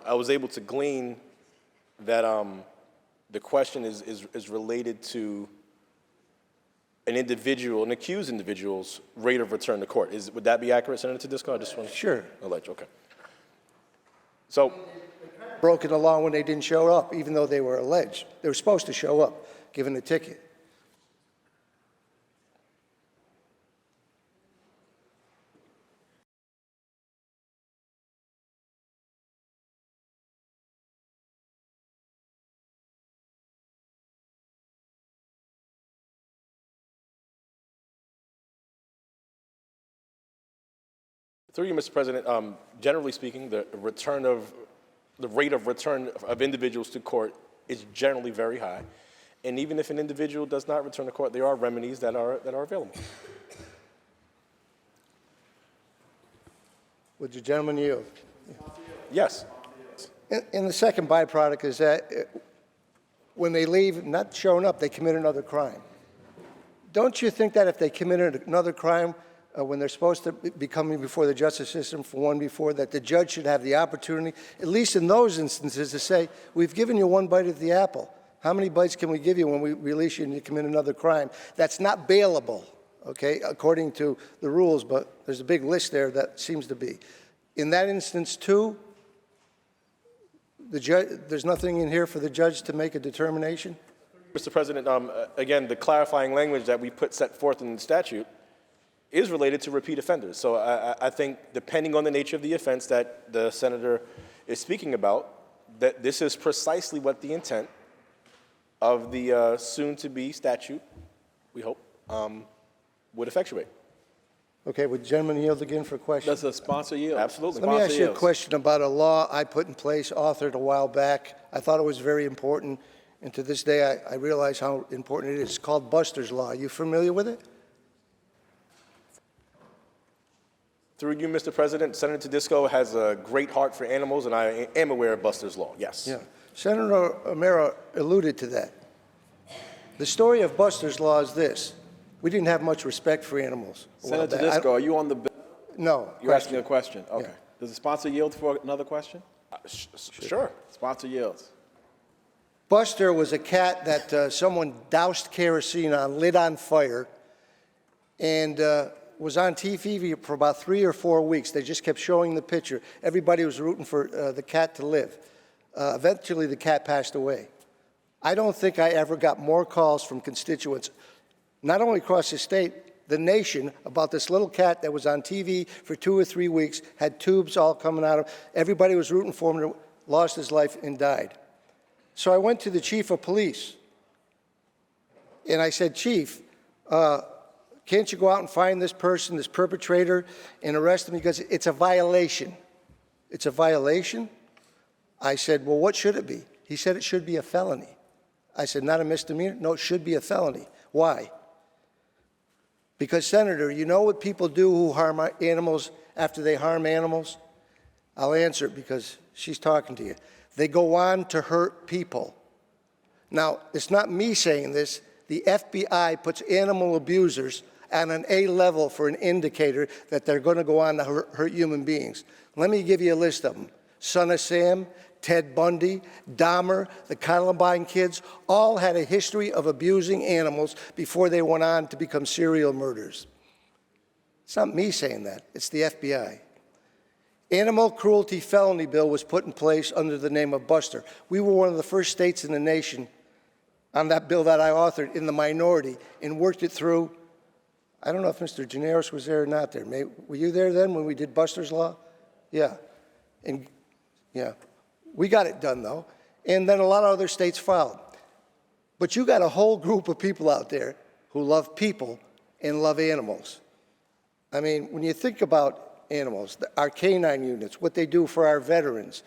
I was able to glean that the question is related to an individual, an accused individual's rate of return to court. Would that be accurate, Senator Tedisco? I just want to... Sure. Allege, okay. So... broken the law when they didn't show up, even though they were alleged. They were supposed to show up, given the ticket. Through you, Mr. President, generally speaking, the rate of return of individuals to court is generally very high. And even if an individual does not return to court, there are remedies that are available. Would the gentleman yield? Yes. And the second byproduct is that when they leave, not showing up, they commit another crime. Don't you think that if they committed another crime, when they're supposed to be coming before the justice system for one before, that the judge should have the opportunity, at least in those instances, to say, we've given you one bite at the apple. How many bites can we give you when we release you and you commit another crime? That's not bailable, okay, according to the rules, but there's a big list there that seems to be. In that instance, too, there's nothing in here for the judge to make a determination? Mr. President, again, the clarifying language that we set forth in the statute is related to repeat offenders. So I think, depending on the nature of the offense that the senator is speaking about, that this is precisely what the intent of the soon-to-be statute, we hope, would effectuate. Okay, would the gentleman yield again for a question? Does the sponsor yield? Absolutely. Let me ask you a question about a law I put in place, authored a while back. I thought it was very important, and to this day I realize how important it is. It's called Buster's Law. Are you familiar with it? Through you, Mr. President, Senator Tedisco has a great heart for animals, and I am aware of Buster's Law, yes. Yeah. Senator O'Mara alluded to that. The story of Buster's Law is this. We didn't have much respect for animals. Senator Tedisco, are you on the bill? No. You're asking a question? Okay. Yeah. Does the sponsor yield for another question? Sure. Sponsor yields. Buster was a cat that someone doused kerosene on, lit on fire, and was on TV for about 3 or 4 weeks. They just kept showing the picture. Everybody was rooting for the cat to live. Eventually, the cat passed away. I don't think I ever got more calls from constituents, not only across the state, the nation, about this little cat that was on TV for 2 or 3 weeks, had tubes all coming out of him. Everybody was rooting for him, lost his life and died. So I went to the chief of police, and I said, Chief, can't you go out and find this person, this perpetrator, and arrest him because it's a violation? It's a violation? I said, well, what should it be? He said it should be a felony. I said, not a misdemeanor? No, it should be a felony. Why? Because, Senator, you know what people do who harm animals after they harm animals? I'll answer it because she's talking to you. They go on to hurt people. Now, it's not me saying this. The FBI puts animal abusers on an A level for an indicator that they're going to go on to hurt human beings. Let me give you a list of them. Son of Sam, Ted Bundy, Dahmer, the Columbine kids, all had a history of abusing animals before they went on to become serial murderers. It's not me saying that. It's the FBI. Animal cruelty felony bill was put in place under the name of Buster. We were one of the first states in the nation on that bill that I authored in the minority and worked it through. I don't know if Mr. Gineros was there or not there. Were you there then when we did Buster's Law? Yeah. And yeah. We got it done, though. And then a lot of other states followed. But you got a whole group of people out there who love people and love animals. I mean, when you think about animals, our canine units, what they do for our veterans.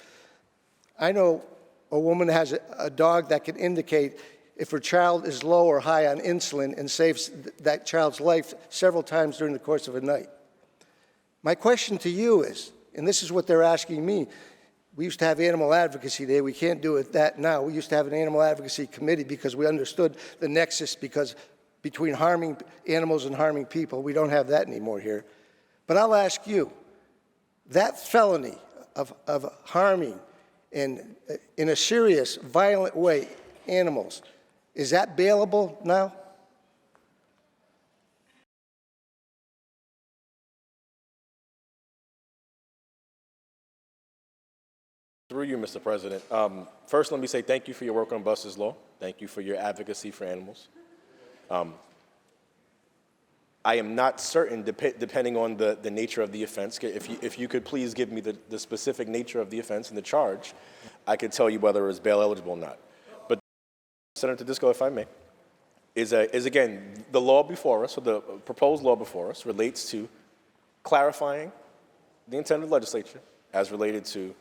I know a woman has a dog that can indicate if her child is low or high on insulin and saves that child's life several times during the course of a night. My question to you is, and this is what they're asking me, we used to have Animal Advocacy Day. We can't do it that now. We used to have an Animal Advocacy Committee because we understood the nexus between harming animals and harming people. We don't have that anymore here. But I'll ask you, that felony of harming in a serious, violent way animals, is that bailable now? Through Through you, Mr. President. First, let me say thank you for your work on Buster's Law. Thank you for your advocacy for animals. I am not certain, depending on the nature of the offense, if you could please give me the specific nature of the offense and the charge, I could tell you whether it was bail eligible or not. But Senator Disco, if I may, is again, the law before us, or the proposed law before us, relates to clarifying the intent of the legislature as related to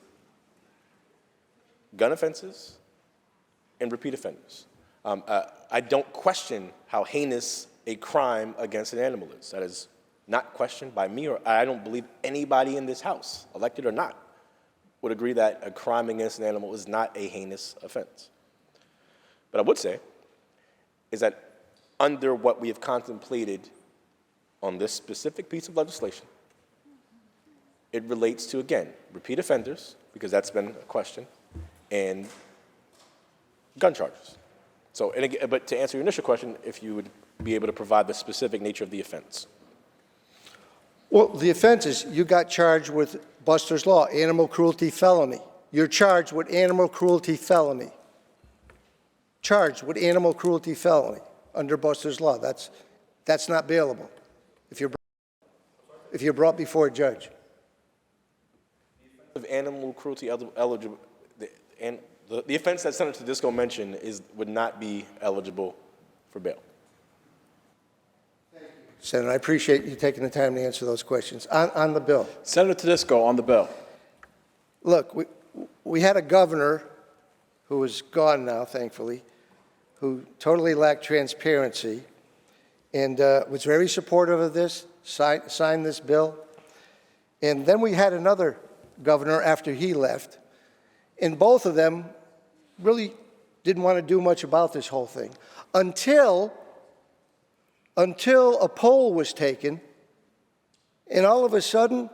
gun offenses and repeat offenders. I don't question how heinous a crime against an animal is. That is not questioned by me, or I don't believe anybody in this House, elected or not, would agree that a crime against an animal is not a heinous offense. But I would say is that under what we have contemplated on this specific piece of legislation, it relates to, again, repeat offenders, because that's been a question, and gun charges. So, and again, but to answer your initial question, if you would be able to provide the specific nature of the offense. Well, the offense is you got charged with Buster's Law, animal cruelty felony. You're charged with animal cruelty felony. Charged with animal cruelty felony under Buster's Law. That's not bailable if you're brought before a judge. Of animal cruelty eligible, and the offense that Senator Disco mentioned would not be eligible for bail. Senator, I appreciate you taking the time to answer those questions. On the bill. Senator Tedisco on the bill. Look, we had a governor who is gone now, thankfully, who totally lacked transparency and was very supportive of this, signed this bill. And then we had another governor after he left, and both of them really didn't want to do much about this whole thing until a poll was taken, and all of a sudden,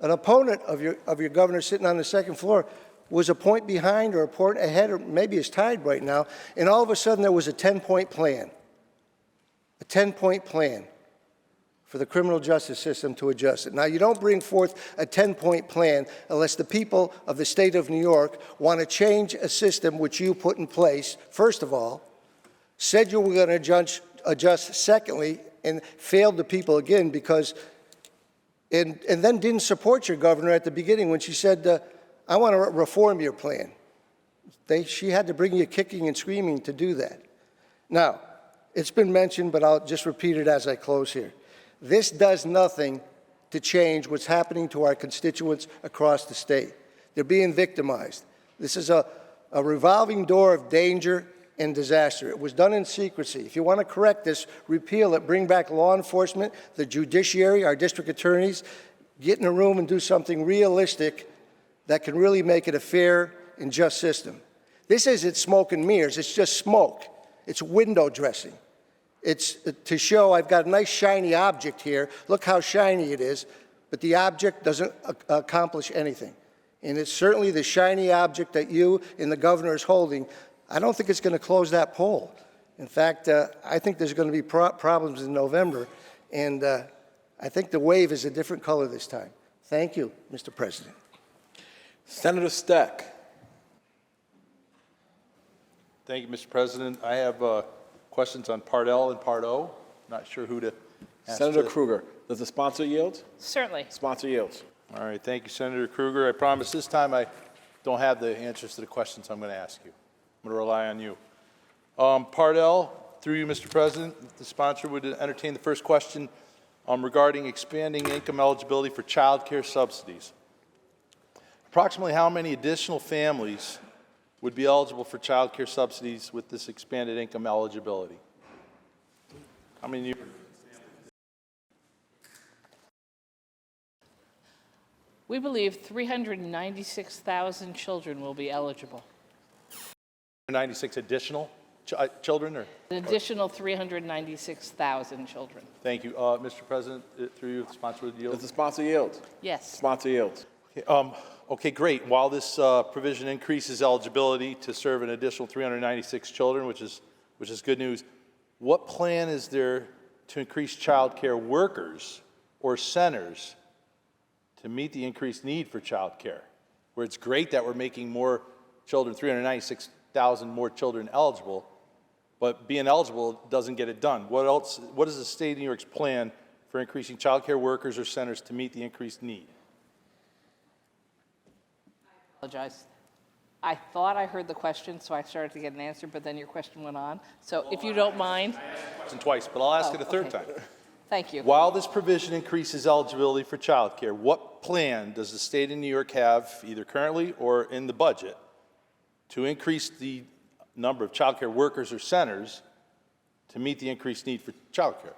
an opponent of your governor sitting on the second floor was a point behind or a point ahead, or maybe is tied right now, and all of a sudden there was a 10-point plan. A 10-point plan for the criminal justice system to adjust it. Now, you don't bring forth a 10-point plan unless the people of the state of New York want to change a system which you put in place, first of all, said you were going to adjust secondly, and failed the people again because, and then didn't support your governor at the beginning when she said, I want to reform your plan. She had to bring you kicking and screaming to do that. Now, it's been mentioned, but I'll just repeat it as I close here. This does nothing to change what's happening to our constituents across the state. They're being victimized. This is a revolving door of danger and disaster. It was done in secrecy. If you want to correct this, repeal it, bring back law enforcement, the judiciary, our district attorneys, get in a room and do something realistic that can really make it a fair and just system. This isn't smoke and mirrors. It's just smoke. It's window dressing. It's to show I've got a nice shiny object here. Look how shiny it is. But the object doesn't accomplish anything. And it's certainly the shiny object that you and the governor is holding. I don't think it's going to close that poll. In fact, I think there's going to be problems in November, and I think the wave is a different color this time. Thank you, Mr. President. Senator Steck. Thank you, Mr. President. I have questions on Part L and Part O. Not sure who to ask. Senator Krueger, does the sponsor yield? Certainly. Sponsor yields. All right, thank you, Senator Krueger. I promise this time I don't have the answers to the questions I'm going to ask you. I'm going to rely on you. Part L, through you, Mr. President, the sponsor would entertain the first question regarding expanding income eligibility for child care subsidies. Approximately how many additional families would be eligible for child care subsidies with this expanded income eligibility? How many? We believe 396,000 children will be eligible. 96 additional children? Or? An additional 396,000 children. Thank you. Mr. President, through you, the sponsor would yield. Does the sponsor yield? Yes. Sponsor yields. Okay, great. While this provision increases eligibility to serve an additional 396 children, which is good news, what plan is there to increase child care workers or centers to meet the increased need for child care? where it's great that we're making more children, 396,000 more children eligible, but being eligible doesn't get it done. What else? What is the state of New York's plan for increasing child care workers or centers to meet the increased need? Apologize. I thought I heard the question, so I started to get an answer, but then your question went on. So if you don't mind. Twice, but I'll ask Oh, it a third okay. time. Thank you. While this provision increases eligibility for child care, what plan does the state of New York have, either currently or in the budget, to increase the number of child care workers or centers to meet the increased need for child care?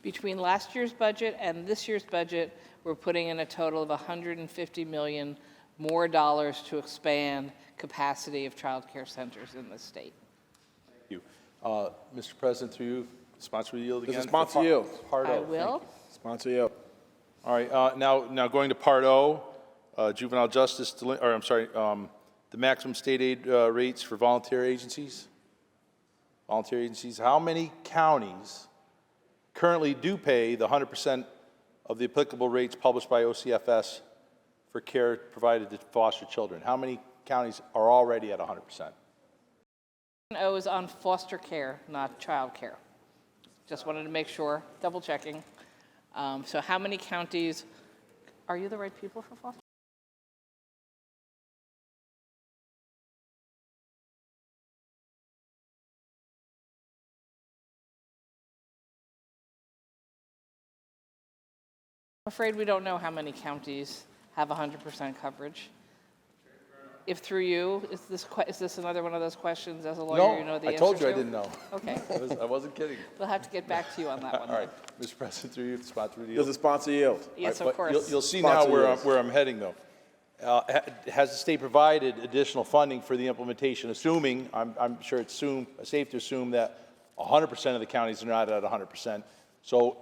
Between last year's budget and this year's budget, we're putting in a total of $150 million more dollars to expand capacity of child care centers in the state. Thank you. Mr. President, through you, sponsor yield again. Does the sponsor yield? Part O. I will. Sponsor yield. All right, now going to Part O, juvenile justice, the maximum state aid rates for volunteer agencies. Volunteer agencies, how many counties currently do pay the 100% of the applicable rates published by OCFS for care provided to foster children? How many counties are already at 100%? O is on foster care, not child care. Just wanted to make sure, double checking. So how many counties, are you the right people for foster? I'm afraid we don't know how many counties have 100% coverage. If through you, is this another one of those questions as a lawyer you know the I answer told you to? I didn't know. Okay. I wasn't kidding. We'll have to get back to you on that one. All right, Mr. President, through you, the sponsor yield. Does the sponsor yield? Yes, All right, of but course. You'll see Sponsor now yields. where I'm heading, though. Has the state provided additional funding for the implementation, assuming, I'm sure it's safe to assume that 100% of the counties are not at 100%. So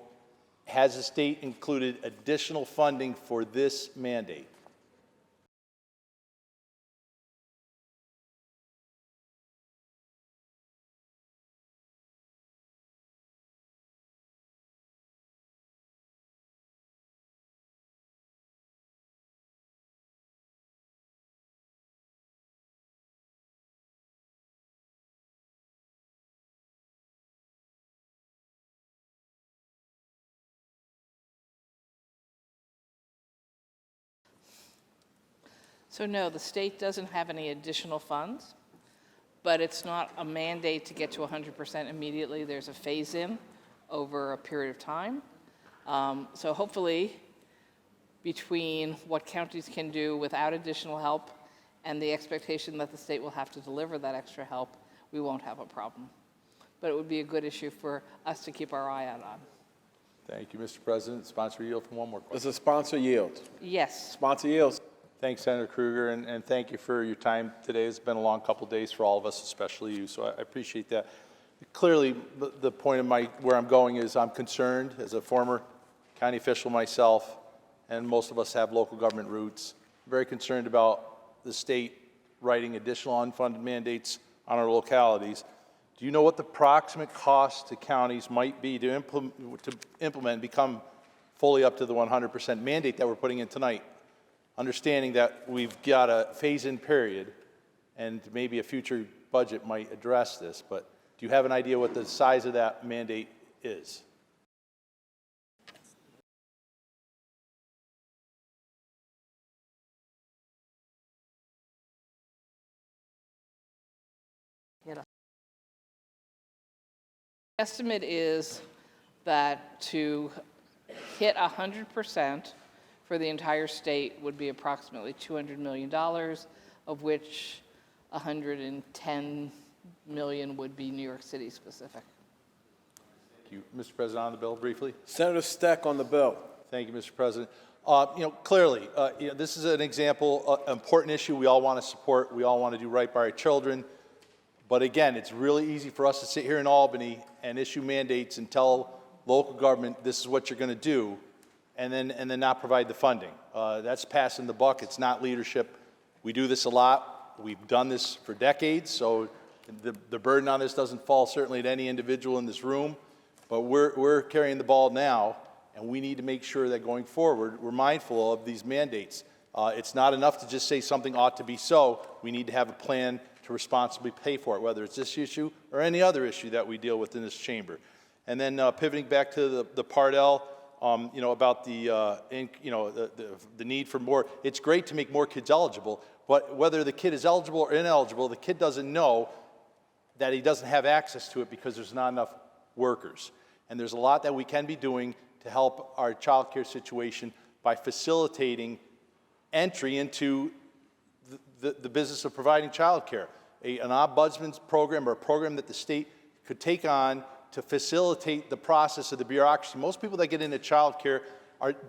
has the state included additional funding for this mandate? So no, the state doesn't have any additional funds, but it's not a mandate to get to 100% immediately. There's a phase-in over a period of time. So hopefully, between what counties can do without additional help and the expectation that the state will have to deliver that extra help, we won't have a problem. But it would be a good issue for us to keep our eye out on. Thank you, Mr. President. Sponsor yield for one more question. Does the sponsor yield? Yes. Sponsor yields. Thanks, Senator Krueger, and thank you for your time today. It's been a long couple of days for all of us, especially you, so I appreciate that. Clearly, the point of where I'm going is I'm concerned as a former county official myself, and most of us have local government roots. I'm very concerned about the state writing additional unfunded mandates on our localities. Do you know what the approximate cost to counties might be to implement and become fully up to the 100% mandate that we're putting in tonight? Understanding that we've got a phase-in period, and maybe a future budget might address this, but do you have an idea what the size of that mandate is? Estimate is that to hit 100% for the entire state would be approximately $200 million, of which $110 million would be New York City specific. Thank you. Mr. President, on the bill briefly. Senator Steck on the bill. Thank you, Mr. President. Clearly, this is an example, an important issue we all want to support. We all want to do right by our children. But again, it's really easy for us to sit here in Albany and issue mandates and tell local government, this is what you're going to do, and then not provide the funding. That's passing the buck. It's not leadership. We do this a lot. We've done this for decades, so the burden on this doesn't fall certainly to any individual in this room, but we're carrying the ball now, and we need to make sure that going forward, we're mindful of these mandates. It's not enough to just say something ought to be so. We need to have a plan to responsibly pay for it, whether it's this issue or any other issue that we deal with in this chamber. And then pivoting back to the Part L, about the need for more. It's great to make more kids eligible, but whether the kid is eligible or ineligible, the kid doesn't know that he doesn't have access to it because there's not enough workers. And there's a lot that we can be doing to help our child care situation by facilitating entry into the business of providing child care. An ombudsman's program or a program that the state could take on to facilitate the process of the bureaucracy. Most people that get into child care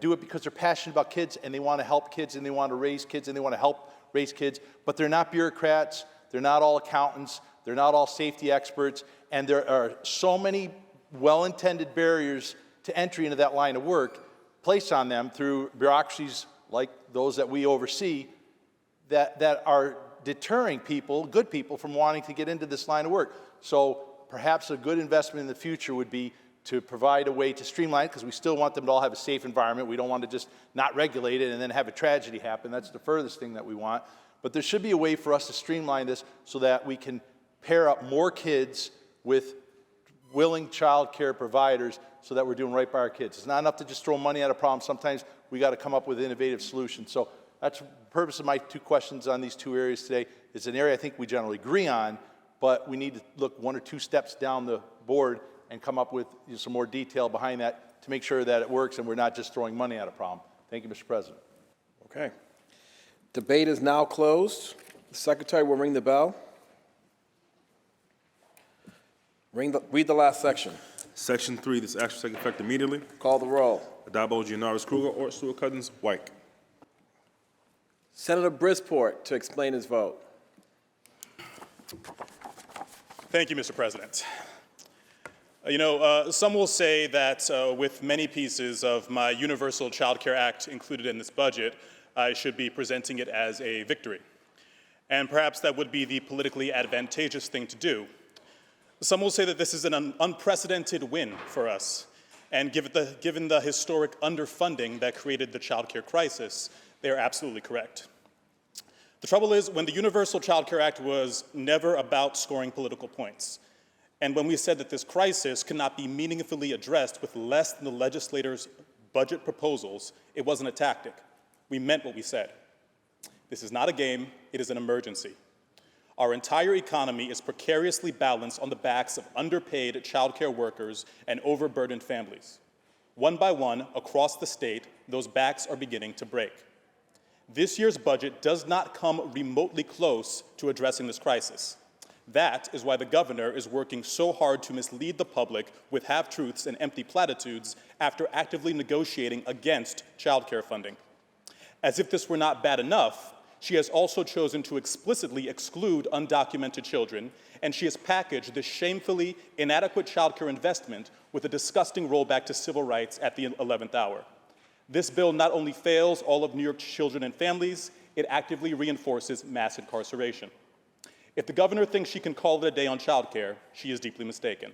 do it because they're passionate about kids and they want to help kids and they want to raise kids and they want to help raise kids, but they're not bureaucrats, they're not all accountants, they're not all safety experts, and there are so many well-intended barriers to entry into that line of work placed on them through bureaucracies like those that we oversee that are deterring people, good people, from wanting to get into this line of work. So perhaps a good investment in the future would be to provide a way to streamline it, because we still want them to all have a safe environment. We don't want to just not regulate it and then have a tragedy happen. That's the furthest thing that we want. But there should be a way for us to streamline this so that we can pair up more kids with willing child care providers so that we're doing right by our kids. It's not enough to just throw money at a problem. Sometimes we got to come up with innovative solutions. So that's the purpose of my two questions on these two areas today. It's an area I think we generally agree on, but we need to look one or two steps down the board and come up with some more detail behind that to make sure that it works and we're not just throwing money at a problem. Thank you, Mr. President. Okay. Debate is now closed. The Secretary will ring the bell. Read the last section. Section 3, this action will take effect immediately. Call the roll. Addabbo, Gianaris, Kruger, Ort, Stewart, Cousins, White. Senator Brisport to explain his vote. Thank you, Mr. President. Some will say that with many pieces of my Universal Child Care Act included in this budget, I should be presenting it as a victory. And perhaps that would be the politically advantageous thing to do. Some will say that this is an unprecedented win for us. And given the historic underfunding that created the child care crisis, they are absolutely correct. The trouble is, when the Universal Child Care Act was never about scoring political points, and when we said that this crisis could not be meaningfully addressed with less than the legislators' budget proposals, it wasn't a tactic. We meant what we said. This is not a game, it is an emergency. Our entire economy is precariously balanced on the backs of underpaid child care workers and overburdened families. One by one, across the state, those backs are beginning to break. This year's budget does not come remotely close to addressing this crisis. That is why the governor is working so hard to mislead the public with half-truths and empty platitudes after actively negotiating against child care funding. As if this were not bad enough, she has also chosen to explicitly exclude undocumented children, and she has packaged this shamefully inadequate child care investment with a disgusting rollback to civil rights at the 11th hour. This bill not only fails all of New York's children and families, it actively reinforces mass incarceration. If the governor thinks she can call it a day on child care, she is deeply mistaken.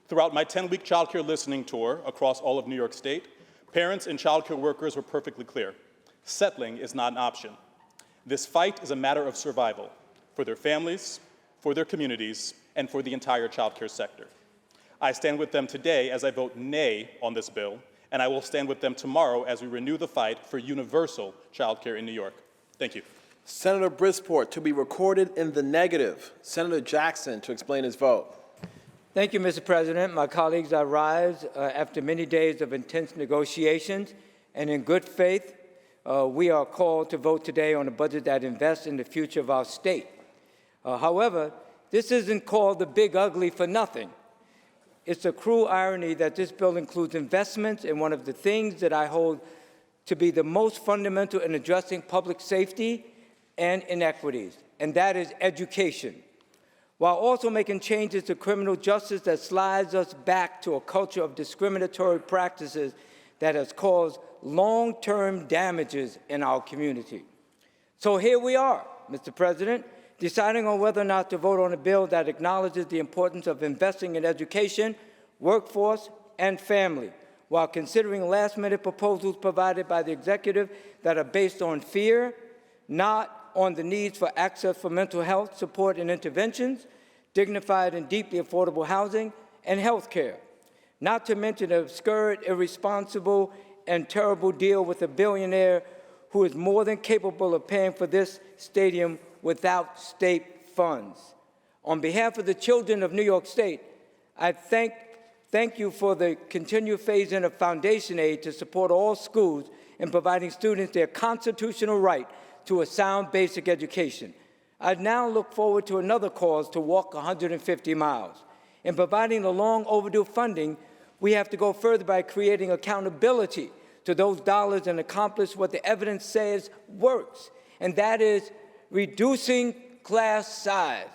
Throughout my 10-week child care listening tour across all of New York State, parents and child care workers were perfectly clear. Settling is not an option. This fight is a matter of survival for their families, for their communities, and for the entire child care sector. I stand with them today as I vote nay on this bill, and I will stand with them tomorrow as we renew the fight for universal child care in New York. Thank you. Senator Brisport to be recorded in the negative. Senator Jackson to explain his vote. Thank you, Mr. President. My colleagues, I rise after many days of intense negotiations, and in good faith, we are called to vote today on a budget that invests in the future of our state. However, this isn't called the big ugly for nothing. It's a cruel irony that this bill includes investments in one of the things that I hold to be the most fundamental in addressing public safety and inequities, and that is education. while also making changes to criminal justice that slides us back to a culture of discriminatory practices that has caused long-term damages in our community. So here we are, Mr. President, deciding on whether or not to vote on a bill that acknowledges the importance of investing in education, workforce, and family, while considering last-minute proposals provided by the executive that are based on fear, not on the needs for access for mental health support and interventions, dignified and deeply affordable housing, and health care. Not to mention the absurd, irresponsible, and terrible deal with a billionaire who is more than capable of paying for this stadium without state funds. On behalf of the children of New York State, I thank you for the continued phase-in of foundation aid to support all schools in providing students their constitutional right to a sound basic education. I now look forward to another cause to walk 150 miles. In providing the long overdue funding, we have to go further by creating accountability to those dollars and accomplish what the evidence says works, and that is reducing class size.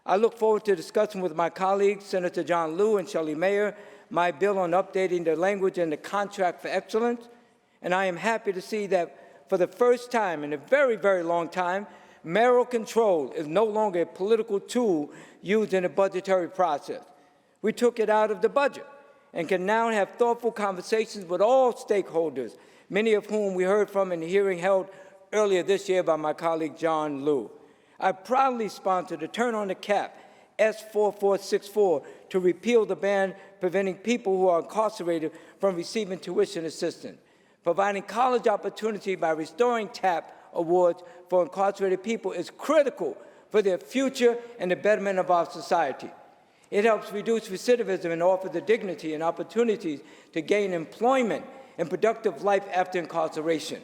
I look forward to discussing with my colleagues, Senator John Liu and Shelley Mayer, my bill on updating the language in the Contract for Excellence, and I am happy to see that for the first time in a very, very long time, mayoral control is no longer a political tool used in the budgetary process. We took it out of the budget and can now have thoughtful conversations with all stakeholders, many of whom we heard from in the hearing held earlier this year by my colleague John Liu. I proudly sponsored a Turn on the Cap, S4464, to repeal the ban preventing people who are incarcerated from receiving tuition assistance, providing college opportunity by restoring TAP awards for incarcerated people is critical for their future and the betterment of our society. It helps reduce recidivism and offers the dignity and opportunities to gain employment and productive life after incarceration.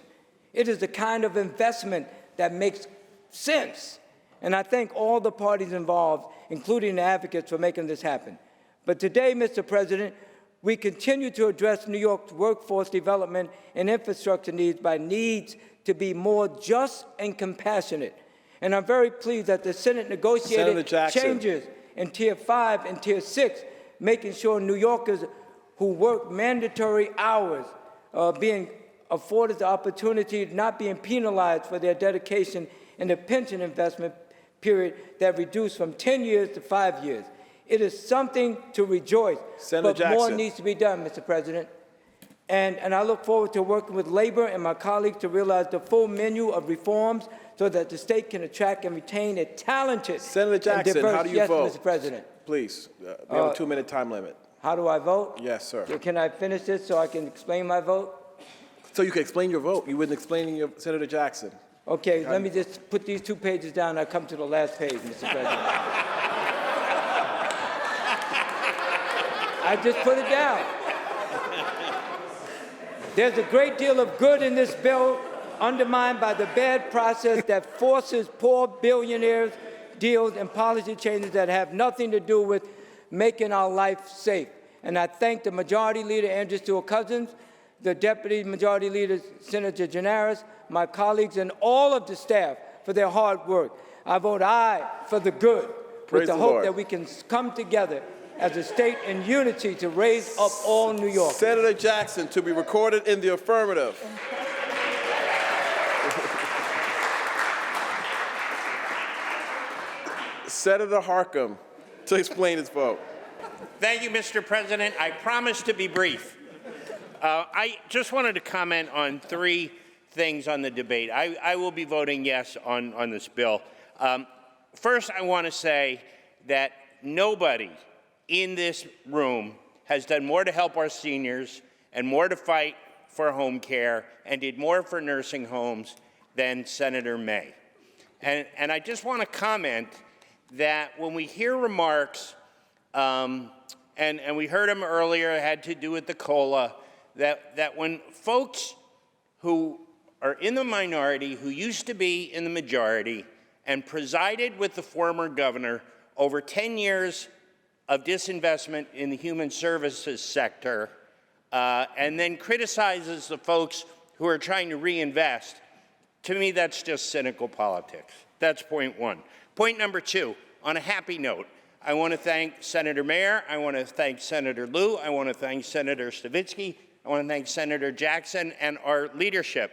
It is the kind of investment that makes sense, and I thank all the parties involved, including the advocates, for making this happen. But today, Mr. President, we continue to address New York's workforce development and infrastructure needs by needs to be more just and compassionate. And I'm very pleased that the Senate negotiated changes in Tier 5 and Tier 6, making sure New Yorkers who work mandatory hours being afforded the opportunity of not being penalized for their dedication in the pension investment period that reduced from 10 years to 5 years. It is something to rejoice, but more needs to be done, Mr. President. And I look forward to working with Labor and my colleagues to realize the full menu of reforms so that the state can attract and retain a talented Senator Jackson, and diverse, how do you yes, vote? Mr. President. Please, we have a 2-minute time limit. How do I vote? Yes, sir. Can I finish this so I can explain my vote? So you can explain your vote. You wasn't explaining your Senator Jackson. Okay, let me just put these 2 pages down. I come to the last page, Mr. President. I just put it down. There's a great deal of good in this bill, undermined by the bad process that forces poor billionaires deals and policy changes that have nothing to do with making our life safe. And I thank the Majority Leader, Andrew Stewart-Cousins, the Deputy Majority Leader, Senator Gianaris, my colleagues, and all of the staff for their hard work. I vote aye for the good, with the hope that we can come together as a state in unity to raise up all New York. Senator Jackson, to be recorded in the affirmative. Senator Harckham, to explain his vote. Thank you, Mr. President. I promise to be brief. I just wanted to comment on 3 things on the debate. I will be voting yes on this bill. First, I want to say that nobody in this room has done more to help our seniors and more to fight for home care and did more for nursing homes than Senator May. And I just want to comment that when we hear remarks, and we heard them earlier, it had to do with the COLA, that when folks who are in the minority, who used to be in the majority, and presided with the former governor over 10 years of disinvestment in the human services sector, and then criticizes the folks who are trying to reinvest, to me that's just cynical politics. That's point 1. Point number 2, on a happy note. I want to thank Senator Mayer. I want to thank Senator Lieu. I want to thank Senator Stavisky. I want to thank Senator Jackson and our leadership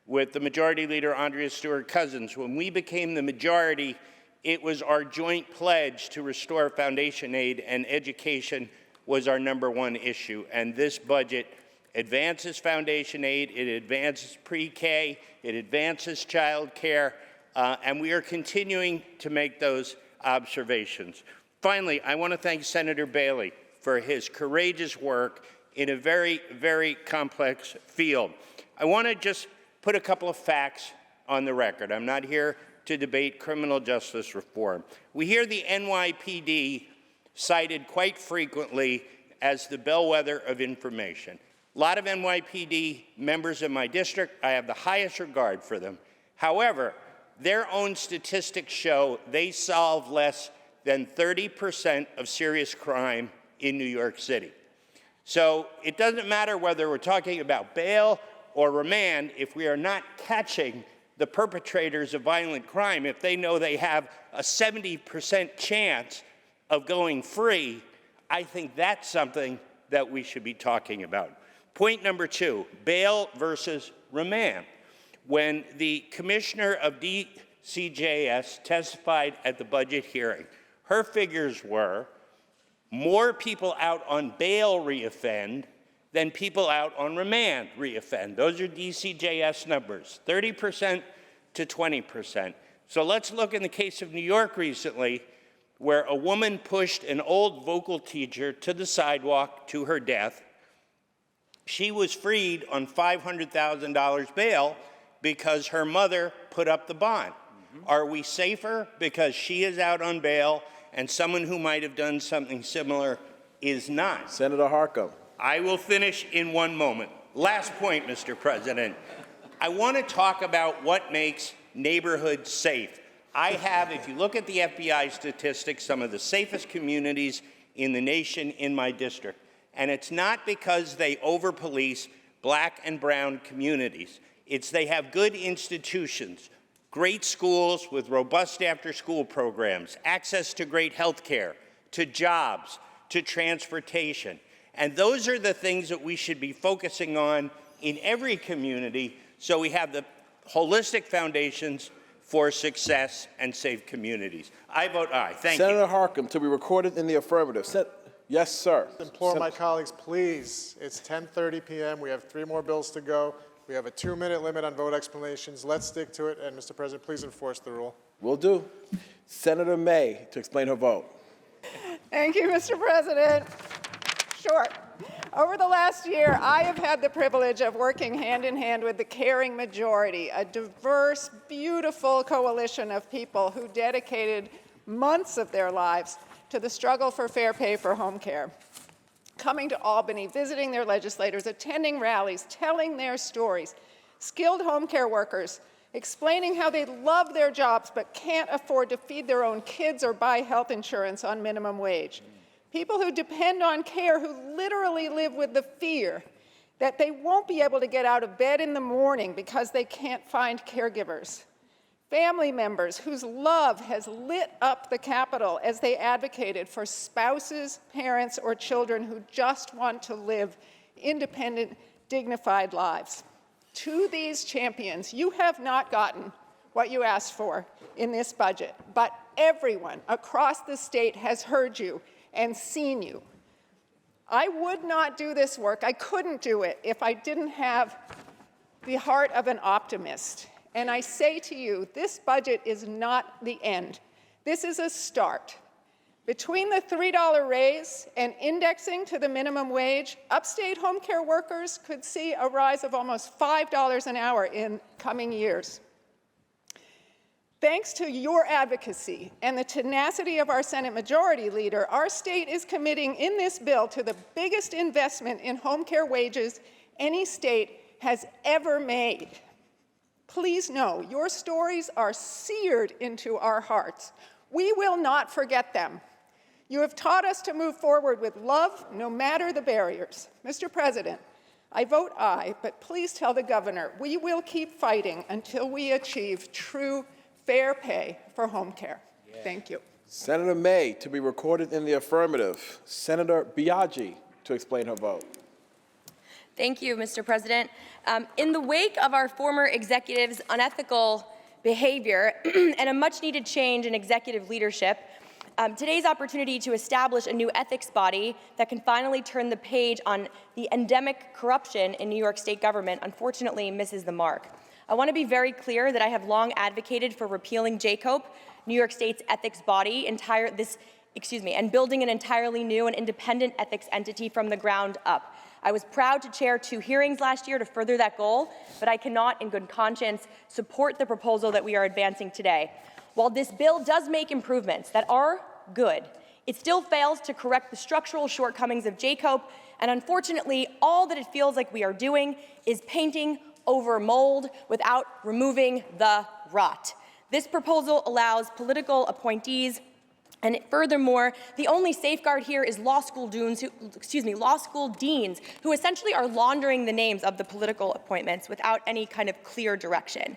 with the Majority Leader Andrea Stewart-Cousins. When we became the majority, it was our joint pledge to restore foundation aid, and education was our #1 issue. And this budget advances foundation aid, it advances pre-K, it advances child care, and we are continuing to make those observations. Finally, I want to thank Senator Bailey for his courageous work in a very, very complex field. I want to just put a couple of facts on the record. I'm not here to debate criminal justice reform. We hear the NYPD cited quite frequently as the bellwether of information. A lot of NYPD members in my district, I have the highest regard for them. However, their own statistics show they solve less than 30% of serious crime in New York City. So it doesn't matter whether we're talking about bail or remand if we are not catching the perpetrators of violent crime, if they know they have a 70% chance of going free. I think that's something that we should be talking about. Point number 2, bail versus remand. When the commissioner of DCJS testified at the budget hearing, her figures were more people out on bail reoffend than people out on remand reoffend. Those are DCJS numbers, 30% to 20%. So let's look in the case of New York recently, where a woman pushed an old vocal teacher to the sidewalk to her death. She was freed on $500,000 bail because her mother put up the bond. Are we safer because she is out on bail and someone who might have done something similar is not? Senator Harkin. I will finish in one moment. Last point, Mr. President. I want to talk about what makes neighborhoods safe. I have, if you look at the FBI statistics, some of the safest communities in the nation in my district. And it's not because they over-police black and brown communities. It's they have good institutions, great schools with robust after-school programs, access to great health care, to jobs, to transportation. And those are the things that we should be focusing on in every community so we have the holistic foundations for success and safe communities. I vote aye. Thank you. Senator Harkin, to be recorded in the affirmative. Yes, sir. Implore my colleagues, please. It's 10:30 p.m. We have 3 more bills to go. We have a 2-minute limit on vote explanations. Let's stick to it. And, Mr. President, please enforce the rule. Will do. Senator May to explain her vote. Thank you, Mr. President. Short. Over the last year, I have had the privilege of working hand in hand with the Caring Majority, a diverse, beautiful coalition of people who dedicated months of their lives to the struggle for fair pay for home care. Coming to Albany, visiting their legislators, attending rallies, telling their stories, skilled home care workers explaining how they love their jobs but can't afford to feed their own kids or buy health insurance on minimum wage. People who depend on care, who literally live with the fear that they won't be able to get out of bed in the morning because they can't find caregivers. Family members whose love has lit up the Capitol as they advocated for spouses, parents, or children who just want to live independent, dignified lives. To these champions, you have not gotten what you asked for in this budget, but everyone across the state has heard you and seen you. I would not do this work, I couldn't do it if I didn't have the heart of an optimist. And I say to you, this budget is not the end. This is a start. Between the $3 raise and indexing to the minimum wage, upstate home care workers could see a rise of almost $5 an hour in coming years. Thanks to your advocacy and the tenacity of our Senate Majority Leader, our state is committing in this bill to the biggest investment in home care wages any state has ever made. Please know, your stories are seared into our hearts. We will not forget them. You have taught us to move forward with love, no matter the barriers. Mr. President, I vote aye, but please tell the governor we will keep fighting until we achieve true fair pay for home care. Thank you. Senator May to be recorded in the affirmative. Senator Biaggi to explain her vote. Thank you, Mr. President. In the wake of our former executive's unethical behavior and a much-needed change in executive leadership, today's opportunity to establish a new ethics body that can finally turn the page on the endemic corruption in New York State government unfortunately misses the mark. I want to be very clear that I have long advocated for repealing JCOPE, New York State's ethics body, and building an entirely new and independent ethics entity from the ground up. I was proud to chair 2 hearings last year to further that goal, but I cannot, in good conscience, support the proposal that we are advancing today. While this bill does make improvements that are good, it still fails to correct the structural shortcomings of JCOPE, and unfortunately, all that it feels like we are doing is painting over mold without removing the rot. This proposal allows political appointees, and furthermore, the only safeguard here is law school deans who essentially are laundering the names of the political appointments without any kind of clear direction.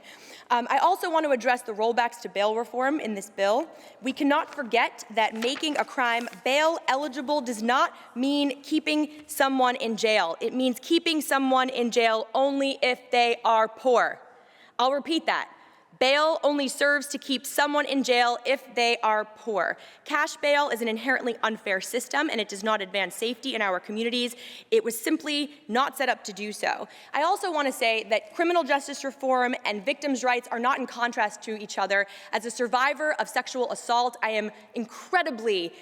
I also want to address the rollbacks to bail reform in this bill. We cannot forget that making a crime bail eligible does not mean keeping someone in jail. It means keeping someone in jail only if they are poor. I'll repeat that. Bail only serves to keep someone in jail if they are poor. Cash bail is an inherently unfair system, and it does not advance safety in our communities. It was simply not set up to do so. I also want to say that criminal justice reform and victims' rights are not in contrast to each other. As a survivor of sexual assault, I am incredibly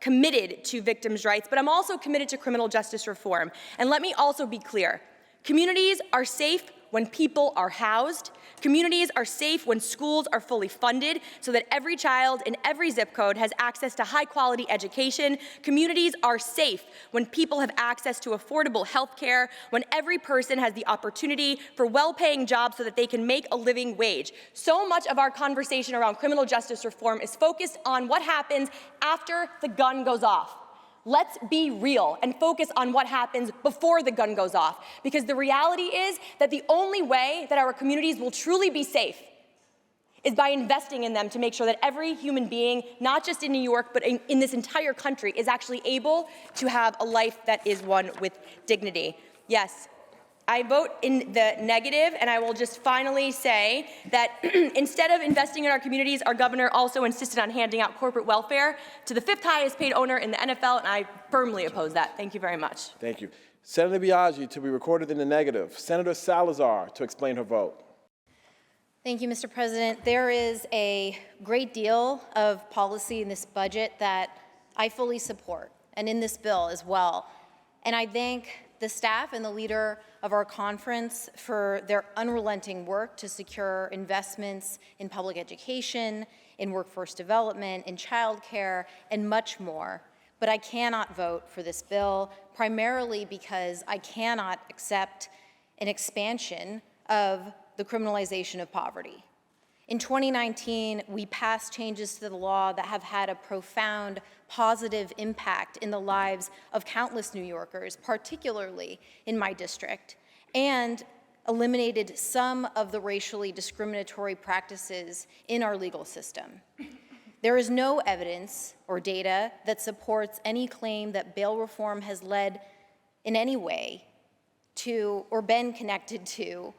committed to victims' rights, but I'm also committed to criminal justice reform. And let me also be clear. Communities are safe when people are housed. Communities are safe when schools are fully funded so that every child in every zip code has access to high-quality education. Communities are safe when people have access to affordable health care, when every person has the opportunity for well-paying jobs so that they can make a living wage. So much of our conversation around criminal justice reform is focused on what happens after the gun goes off. Let's be real and focus on what happens before the gun goes off, because the reality is that the only way that our communities will truly be safe is by investing in them to make sure that every human being, not just in New York, but in this entire country, is actually able to have a life that is one with dignity. Yes, I vote in the negative, and I will just finally say that instead of investing in our communities, our governor also insisted on handing out corporate welfare to the 5th highest paid owner in the NFL, and I firmly oppose that. Thank you very much. Thank you. Senator Biaggi to be recorded in the negative. Senator Salazar to explain her vote. Thank you, Mr. President. There is a great deal of policy in this budget that I fully support, and in this bill as well. And I thank the staff and the leader of our conference for their unrelenting work to secure investments in public education, in workforce development, in childcare, and much more. But I cannot vote for this bill, primarily because I cannot accept an expansion of the criminalization of poverty. In 2019, we passed changes to the law that have had a profound positive impact in the lives of countless New Yorkers, particularly in my district, and eliminated some of the racially discriminatory practices in our legal system. There is no evidence or data that supports any claim that bail reform has led in any way to or been connected to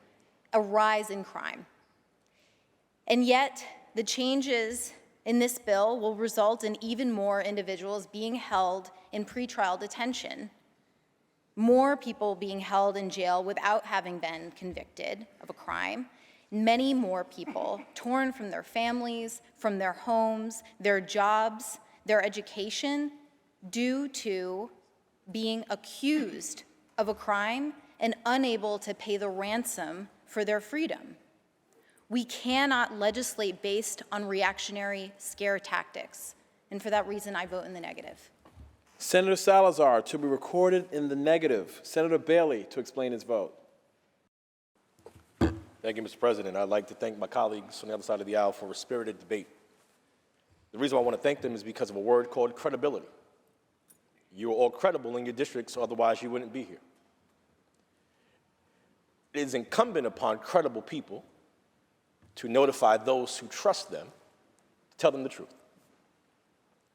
a rise in crime. And yet, the changes in this bill will result in even more individuals being held in pretrial detention, more people being held in jail without having been convicted of a crime, many more people torn from their families, from their homes, their jobs, their education, due to being accused of a crime and unable to pay the ransom for their freedom. We cannot legislate based on reactionary scare tactics, and for that reason, I vote in the negative. Senator Salazar to be recorded in the negative. Senator Bailey to explain his vote. Thank you, Mr. President. I'd like to thank my colleagues on the other side of the aisle for a spirited debate. The reason I want to thank them is because of a word called credibility. You are all credible in your districts, otherwise you wouldn't be here. It is incumbent upon credible people to notify those who trust them, to tell them the truth.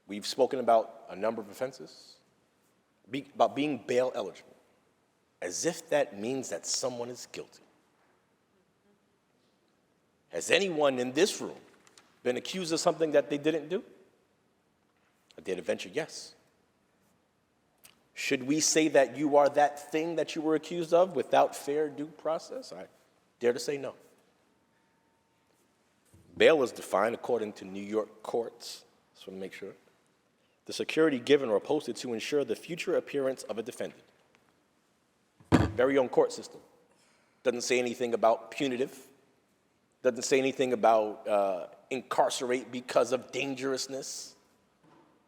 We've spoken about a number of offenses, about being bail eligible, as if that means that someone is guilty. Has anyone in this room been accused of something that they didn't do? I dare to venture yes. Should we say that you are that thing that you were accused of without fair due process? I dare to say no. Bail is defined according to New York courts, just want to make sure. The security given or posted to ensure the future appearance of a defendant. Very own court system. Doesn't say anything about punitive. Doesn't say anything about incarcerate because of dangerousness.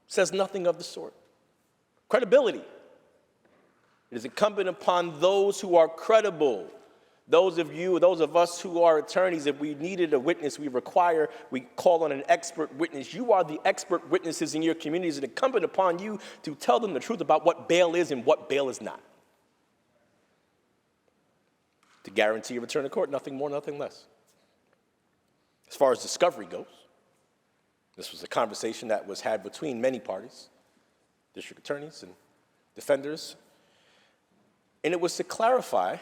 Says nothing of the sort. Credibility. It is incumbent upon those who are credible. Those of us who are attorneys, if we needed a witness, we call on an expert witness. You are the expert witnesses in your communities. It's incumbent upon you to tell them the truth about what bail is and what bail is not. To guarantee a return to court, nothing more, nothing less. As far as discovery goes, this was a conversation that was had between many parties, district attorneys and defenders, and it was to clarify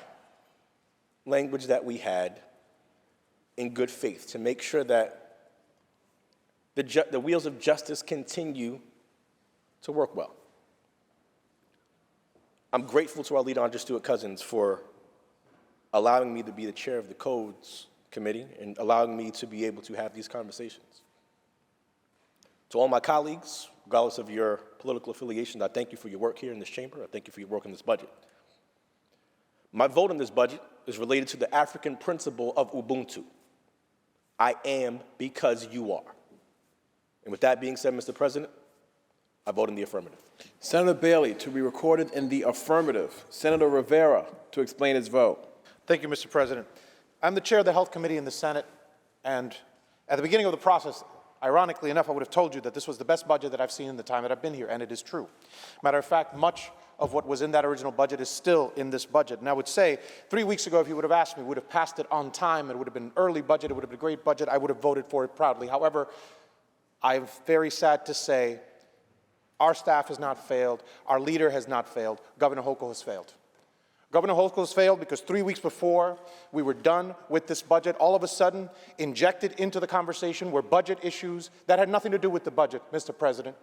language that we had in good faith to make sure that the wheels of justice continue to work well. I'm grateful to our leader, Andre Stewart-Cousins, for allowing me to be the chair of the Codes Committee and allowing me to be able to have these conversations. To all my colleagues, regardless of your political affiliation, I thank you for your work here in this chamber. I thank you for your work on this budget. My vote on this budget is related to the African principle of Ubuntu. I am because you are. And with that being said, Mr. President, I vote in the affirmative. Senator Bailey to be recorded in the affirmative. Senator Rivera to explain his vote. Thank you, Mr. President. I'm the chair of the Health Committee in the Senate, and at the beginning of the process, ironically enough, I would have told you that this was the best budget that I've seen in the time that I've been here, and it is true. Matter of fact, much of what was in that original budget is still in this budget. And I would say, 3 weeks ago, if you would have asked me, we would have passed it on time, it would have been an early budget, it would have been a great budget, I would have voted for it proudly. However, I'm very sad to say, our staff has not failed, our leader has not failed, Governor Hochul has failed. Governor Hochul has failed because 3 weeks before we were done with this budget, all of a sudden injected into the conversation were budget issues that had nothing to do with the budget, Mr. President.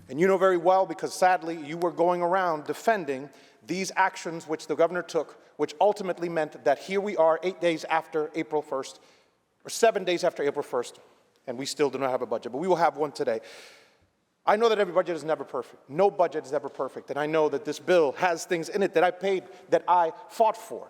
And you know very well, because sadly you were going around defending these actions which the governor took, which ultimately meant that here we are 8 days after April 1st, or 7 days after April 1st, and we still do not have a budget, but we will have one today. I know that every budget is never perfect. No budget is ever perfect, and I know that this bill has things in it that I fought for.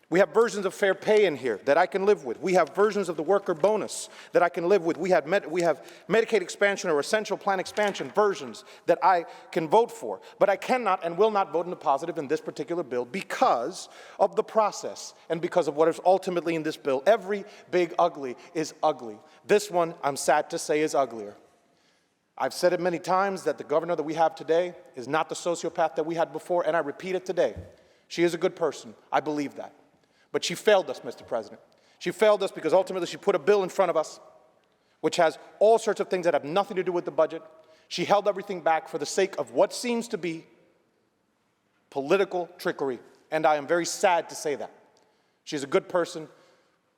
We have versions of fair pay in here that I can live with. We have versions of the worker bonus that I can live with. We have Medicaid expansion or essential plan expansion versions that I can vote for. But I cannot and will not vote in the positive in this particular bill because of the process and because of what is ultimately in this bill. Every big ugly is ugly. This one, I'm sad to say, is uglier. I've said it many times that the governor that we have today is not the sociopath that we had before, and I repeat it today. She is a good person. I believe that. But she failed us, Mr. President. She failed us because ultimately she put a bill in front of us which has all sorts of things that have nothing to do with the budget. She held everything back for the sake of what seems to be political trickery, and I am very sad to say that. She's a good person,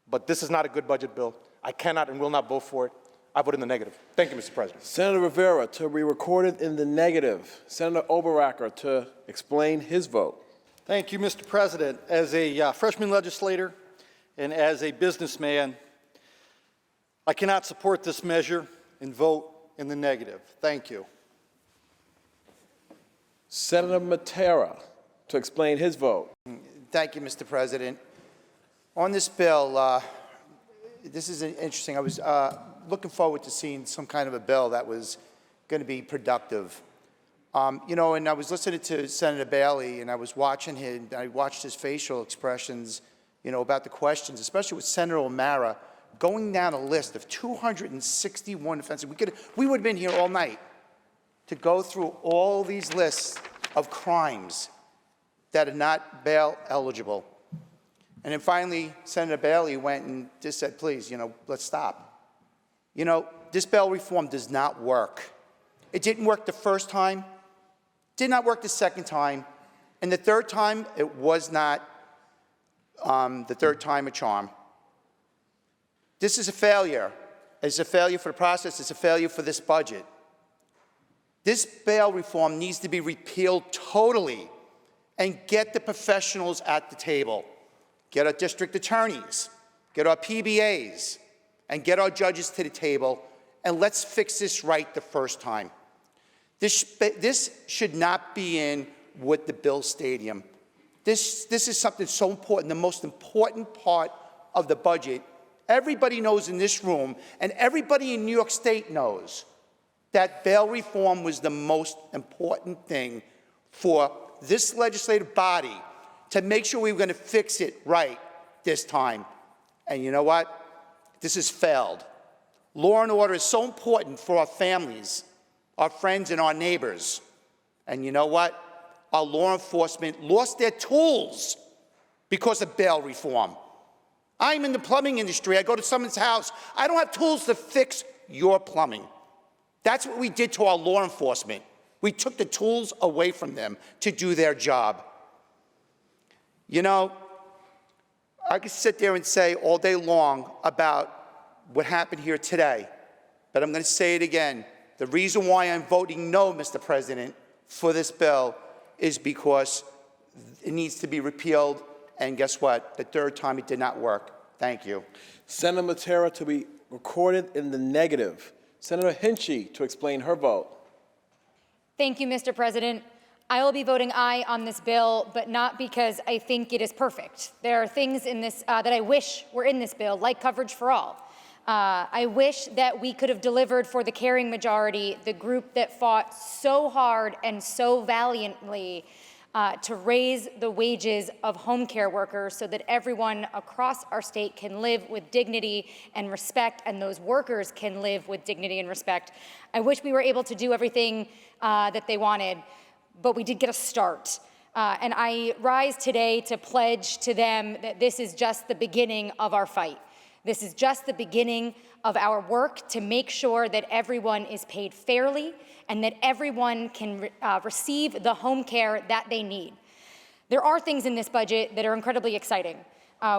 but this is not a good budget bill. I cannot and will not vote for it. I vote in the negative. Thank you, Mr. President. Senator Rivera to be recorded in the negative. Senator Oberacker to explain his vote. Thank you, Mr. President. As a freshman legislator and as a businessman, I cannot support this measure and vote in the negative. Thank you. Senator Matera to explain his vote. Thank you, Mr. President. On this bill, this is interesting. I was looking forward to seeing some kind of a bill that was going to be productive. You know, and I was listening to Senator Bailey, and I was watching him, I watched his facial expressions, you know, about the questions, especially with Senator O'Mara, going down a list of 261 offenses. We would have been here all night to go through all these lists of crimes that are not bail eligible. And then finally, Senator Bailey went and just said, please, you know, let's stop. You know, this bail reform does not work. It didn't work the first time, did not work the second time, and the third time, it was not the third time a charm. This is a failure. It's a failure for the process. It's a failure for this budget. This bail reform needs to be repealed totally and get the professionals at the table. Get our district attorneys, get our PBAs, and get our judges to the table, and let's fix this right the first time. This should not be in with the Bill Stadium. This is something so important, the most important part of the budget. Everybody knows in this room, and everybody in New York State knows, that bail reform was the most important thing for this legislative body to make sure we were going to fix it right this time. And you know what? This has failed. Law and order is so important for our families, our friends, and our neighbors. And you know what? Our law enforcement lost their tools because of bail reform. I'm in the plumbing industry. I go to someone's house. I don't have tools to fix your plumbing. That's what we did to our law enforcement. We took the tools away from them to do their job. You know, I could sit there and say all day long about what happened here today, but I'm going to say it again. The reason why I'm voting no, Mr. President, for this bill is because it needs to be repealed, and guess what? The third time it did not work. Thank you. Senator Matera to be recorded in the negative. Senator Hinchey to explain her vote. Thank you, Mr. President. I will be voting aye on this bill, but not because I think it is perfect. There are things in this that I wish were in this bill, like coverage for all. I wish that we could have delivered for the caring majority, the group that fought so hard and so valiantly to raise the wages of home care workers so that everyone across our state can live with dignity and respect, and those workers can live with dignity and respect. I wish we were able to do everything that they wanted, but we did get a start. And I rise today to pledge to them that this is just the beginning of our fight. This is just the beginning of our work to make sure that everyone is paid fairly and that everyone can receive the home care that they need. There are things in this budget that are incredibly exciting.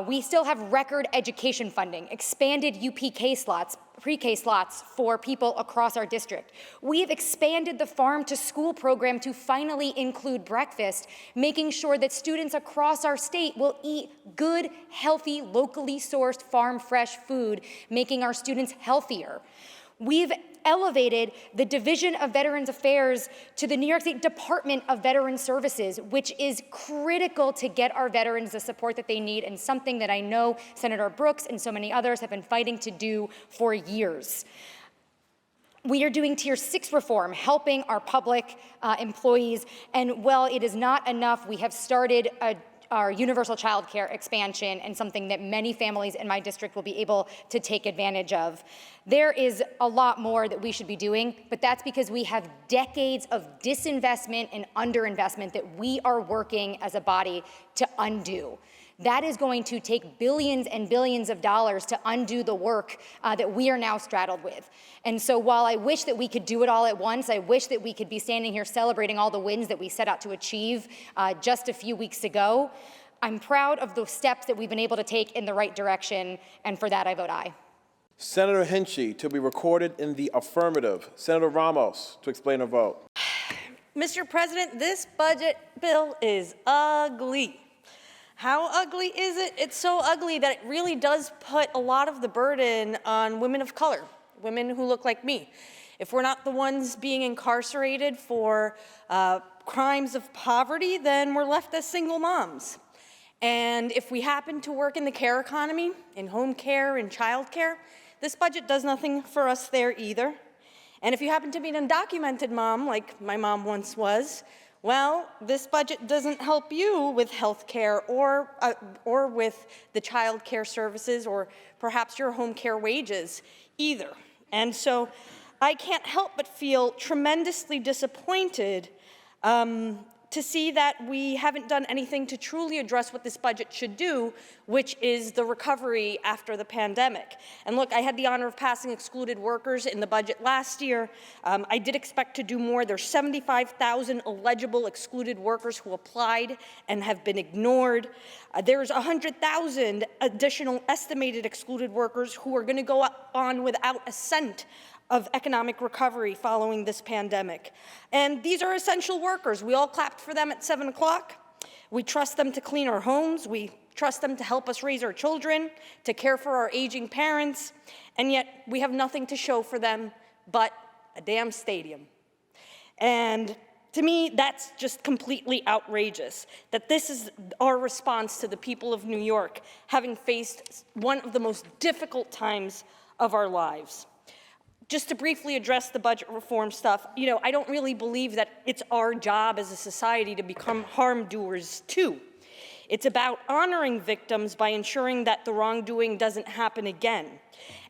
We still have record education funding, expanded UPK slots, pre-K slots for people across our district. We have expanded the Farm to School program to finally include breakfast, making sure that students across our state will eat good, healthy, locally sourced farm fresh food, making our students healthier. We've elevated the Division of Veterans Affairs to the New York State Department of Veteran Services, which is critical to get our veterans the support that they need, and something that I know Senator Brooks and so many others have been fighting to do for years. We are doing Tier 6 reform, helping our public employees, and while it is not enough, we have started our universal child care expansion, and something that many families in my district will be able to take advantage of. There is a lot more that we should be doing, but that's because we have decades of disinvestment and underinvestment that we are working as a body to undo. That is going to take billions and billions of dollars to undo the work that we are now straddled with. And so while I wish that we could do it all at once, I wish that we could be standing here celebrating all the wins that we set out to achieve just a few weeks ago, I'm proud of the steps that we've been able to take in the right direction, and for that I vote aye. Senator Hinchey to be recorded in the affirmative. Senator Ramos to explain her vote. Mr. President, this budget bill is ugly. How ugly is it? It's so ugly that it really does put a lot of the burden on women of color, women who look like me. If we're not the ones being incarcerated for crimes of poverty, then we're left as single moms. And if we happen to work in the care economy, in home care and child care, this budget does nothing for us there either. And if you happen to be an undocumented mom, like my mom once was, well, this budget doesn't help you with health care or with the child care services or perhaps your home care wages either. And so I can't help but feel tremendously disappointed to see that we haven't done anything to truly address what this budget should do, which is the recovery after the pandemic. And look, I had the honor of passing excluded workers in the budget last year. I did expect to do more. There's 75,000 eligible excluded workers who applied and have been ignored. There's 100,000 additional estimated excluded workers who are going to go on without a cent of economic recovery following this pandemic. And these are essential workers. We all clapped for them at 7 o'clock. We trust them to clean our homes. We trust them to help us raise our children, to care for our aging parents. And yet we have nothing to show for them but a damn stadium. And to me, that's just completely outrageous, that this is our response to the people of New York, having faced one of the most difficult times of our lives. Just to briefly address the budget reform stuff, I don't really believe that it's our job as a society to become harm doers too. It's about honoring victims by ensuring that the wrongdoing doesn't happen again.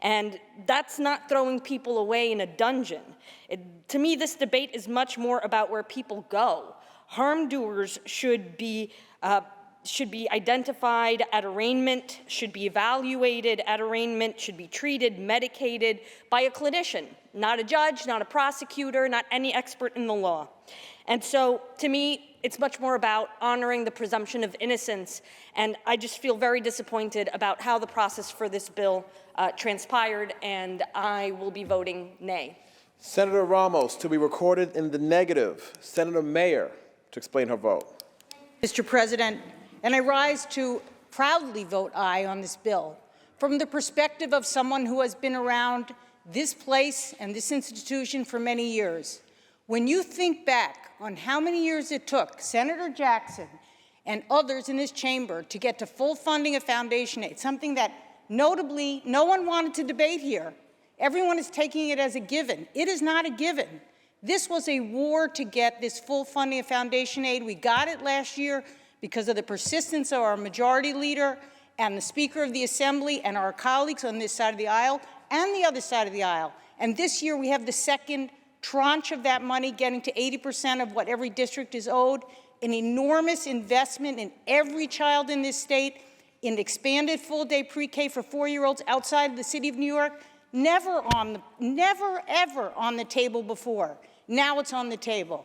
And that's not throwing people away in a dungeon. To me, this debate is much more about where people go. Harm doers should be identified at arraignment, should be evaluated at arraignment, should be treated, medicated by a clinician, not a judge, not a prosecutor, not any expert in the law. And so, to me, it's much more about honoring the presumption of innocence, and I just feel very disappointed about how the process for this bill transpired, and I will be voting nay. Senator Ramos, to be recorded in the negative. Senator Mayer, to explain her vote. Mr. President, and I rise to proudly vote aye on this bill from the perspective of someone who has been around this place and this institution for many years. When you think back on how many years it took Senator Jackson and others in this chamber to get to full funding of Foundation Aid, something that notably no one wanted to debate here, everyone is taking it as a given. It is not a given. This was a war to get this full funding of Foundation Aid. We got it last year because of the persistence of our majority leader and the Speaker of the Assembly and our colleagues on this side of the aisle and the other side of the aisle. And this year we have the second tranche of that money getting to 80% of what every district is owed, an enormous investment in every child in this state, in expanded full-day pre-K for 4-year-olds outside of the city of New York, never ever on the table before. Now it's on the table.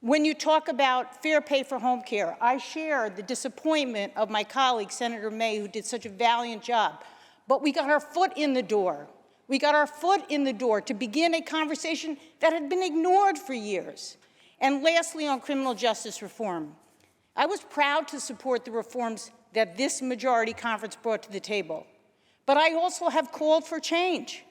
When you talk about fair pay for home care, I share the disappointment of my colleague, Senator May, who did such a valiant job. But we got our foot in the door. We got our foot in the door to begin a conversation that had been ignored for years. And lastly, on criminal justice reform, I was proud to support the reforms that this majority conference brought to the table. But I also have called for change.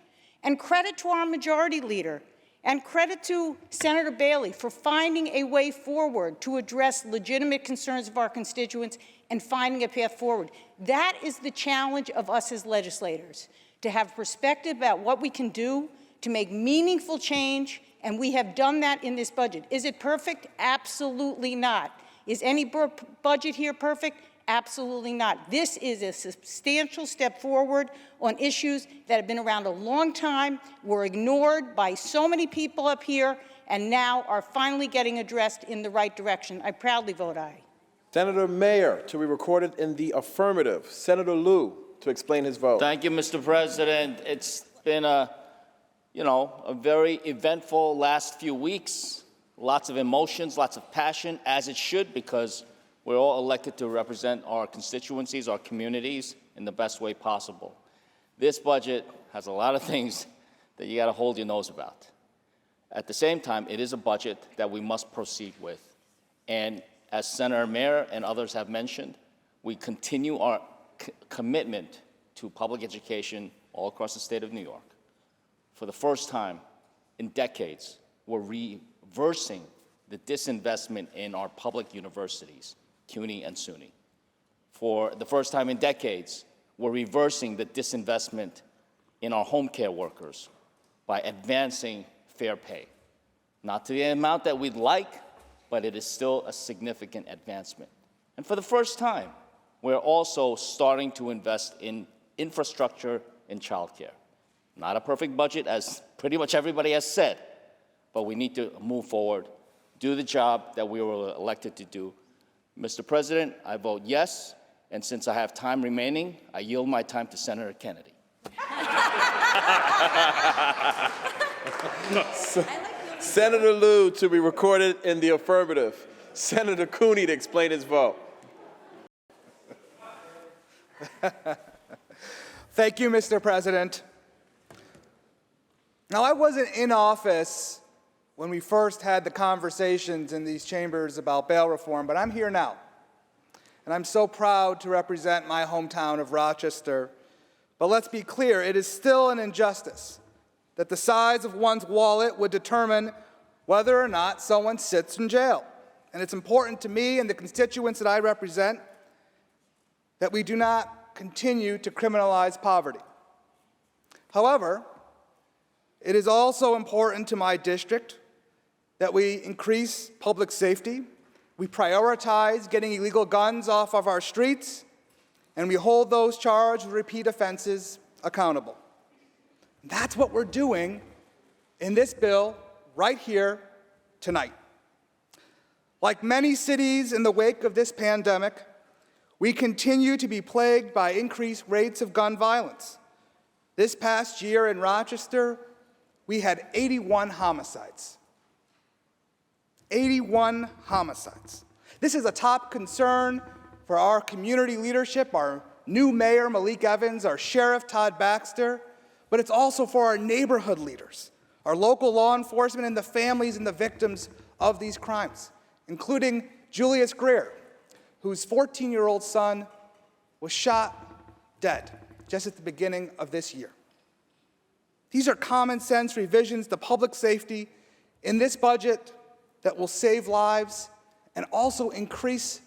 And credit to our majority leader, and credit to Senator Bailey for finding a way forward to address legitimate concerns of our constituents and finding a path forward. That is the challenge of us as legislators, to have perspective about what we can do to make meaningful change, and we have done that in this budget. Is it perfect? Absolutely not. Is any budget here perfect? Absolutely not. This is a substantial step forward on issues that have been around a long time, were ignored by so many people up here, and now are finally getting addressed in the right direction. I proudly vote aye. Senator Mayer, to be recorded in the affirmative. Senator Lieu, to explain his vote. Thank you, Mr. President. It's been a very eventful last few weeks. Lots of emotions, lots of passion, as it should, because we're all elected to represent our constituencies, our communities, in the best way possible. This budget has a lot of things that you got to hold your nose about. At the same time, it is a budget that we must proceed with. And as Senator Mayer and others have mentioned, we continue our commitment to public education all across the state of New York. For the first time in decades, we're reversing the disinvestment in our public universities, CUNY and SUNY. For the first time in decades, we're reversing the disinvestment in our home care workers by advancing fair pay. Not to the amount that we'd like, but it is still a significant advancement. And for the first time, we're also starting to invest in infrastructure in childcare. Not a perfect budget, as pretty much everybody has said, but we need to move forward do the job that we were elected to do. Mr. President, I vote yes, and since I have time remaining, I yield my time to Senator Kennedy. Senator Liu to be recorded in the affirmative. Senator Cooney to explain his vote. Thank you, Mr. President. Now, I wasn't in office when we first had the conversations in these chambers about bail reform, but I'm here now. And I'm so proud to represent my hometown of Rochester. But let's be clear, it is still an injustice that the size of one's wallet would determine whether or not someone sits in jail. And it's important to me and the constituents that I represent that we do not continue to criminalize poverty. However, it is also important to my district that we increase public safety, we prioritize getting illegal guns off of our streets, and we hold those charged with repeat offenses accountable. That's what we're doing in this bill right here tonight. Like many cities in the wake of this pandemic, we continue to be plagued by increased rates of gun violence. This past year in Rochester, we had 81 homicides. 81 homicides. This is a top concern for our community leadership, our new mayor, Malik Evans, our sheriff, Todd Baxter, but it's also for our neighborhood leaders, our local law enforcement, and the families and the victims of these crimes, including Julius Greer, whose 14-year-old son was shot dead just at the beginning of this year. These are common sense revisions to public safety in this budget that will save lives and also increase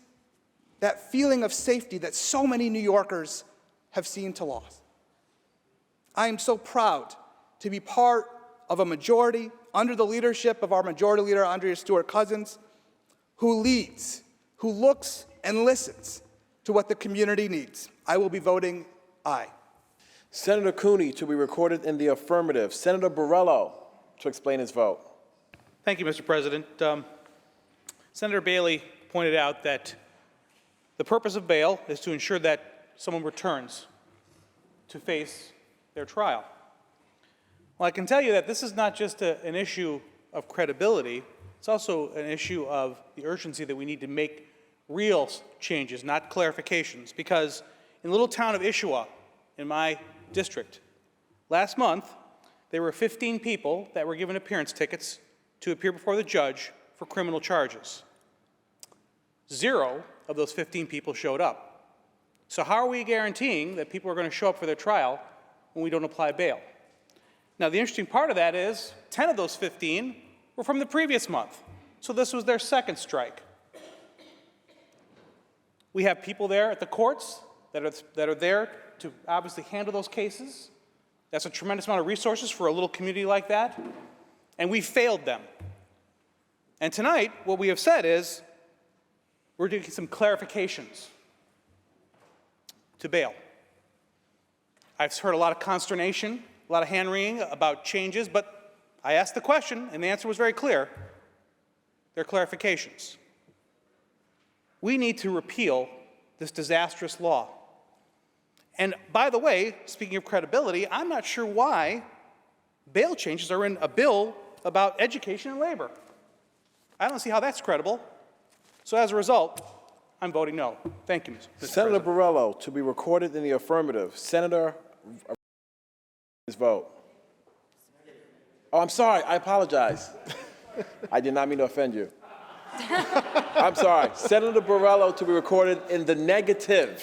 that feeling of safety that so many New Yorkers have seen to loss. I am so proud to be part of a majority under the leadership of our Majority Leader, Andrea Stewart-Cousins, who leads, who looks and listens to what the community needs. I will be voting aye. Senator Cooney to be recorded in the affirmative. Senator Borrello to explain his vote. Thank you, Mr. President. Senator Bailey pointed out that the purpose of bail is to ensure that someone returns to face their trial. Well, I can tell you that this is not just an issue of credibility, it's also an issue of the urgency that we need to make real changes, not clarifications, because in the little town of Issaquah, in my district, last month, there were 15 people that were given appearance tickets to appear before the judge for criminal charges. 0 of those 15 people showed up. So how are we guaranteeing that people are going to show up for their trial when we don't apply bail? Now, the interesting part of that is 10 of those 15 were from the previous month. So this was their second strike. We have people there at the courts that are there to obviously handle those cases. That's a tremendous amount of resources for a little community like that. And we failed them. And tonight, what we have said is we're doing some clarifications to bail. I've heard a lot of consternation, a lot of hand-wringing about changes, but I asked the question, and the answer was very clear. They're clarifications. We need to repeal this disastrous law. And by the way, speaking of credibility, I'm not sure why bail changes are in a bill about education and labor. I don't see how that's credible. So as a result, I'm voting no. Thank you, Mr. Senator President. Borrello to be recorded in the affirmative. Senator, his vote. Oh, I'm sorry. I apologize. I did not mean to offend you. I'm sorry. Senator Borrello to be recorded in the negative.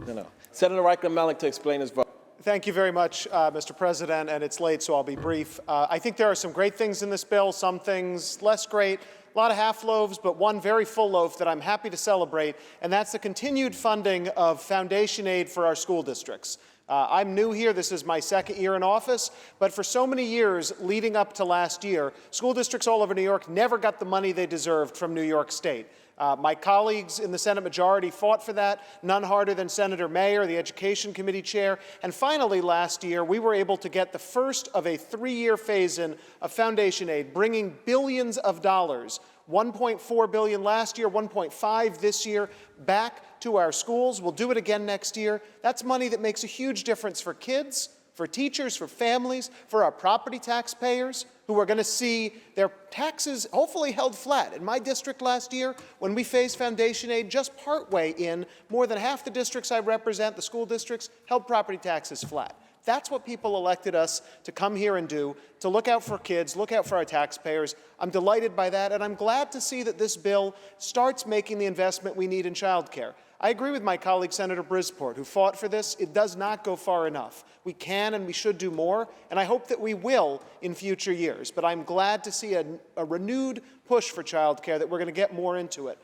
No. Senator Reichler-Melnick to explain his vote. Thank you very much, Mr. President, and it's late, so I'll be brief. I think there are some great things in this bill, some things less great, a lot of half loaves, but one very full loaf that I'm happy to celebrate, and that's the continued funding of foundation aid for our school districts. I'm new here. This is my second year in office, but for so many years leading up to last year, school districts all over New York never got the money they deserved from New York State. My colleagues in the Senate majority fought for that, none harder than Senator Mayer, the Education Committee chair. And finally, last year, we were able to get the first of a 3-year phase-in of foundation aid, bringing billions of dollars, $1.4 billion last year, $1.5 this year, back to our schools. We'll do it again next year. That's money that makes a huge difference for kids, for teachers, for families, for our property taxpayers who are going to see their taxes hopefully held flat. In my district last year, when we phased foundation aid, just partway in, more than half the districts I represent, the school districts, held property taxes flat. That's what people elected us to come here and do, to look out for kids, look out for our taxpayers. I'm delighted by that, and I'm glad to see that this bill starts making the investment we need in child care. I agree with my colleague, Senator Brisport, who fought for this. It does not go far enough. We can and we should do more, and I hope that we will in future years. But I'm glad to see a renewed push for child care, that we're going to get more into it.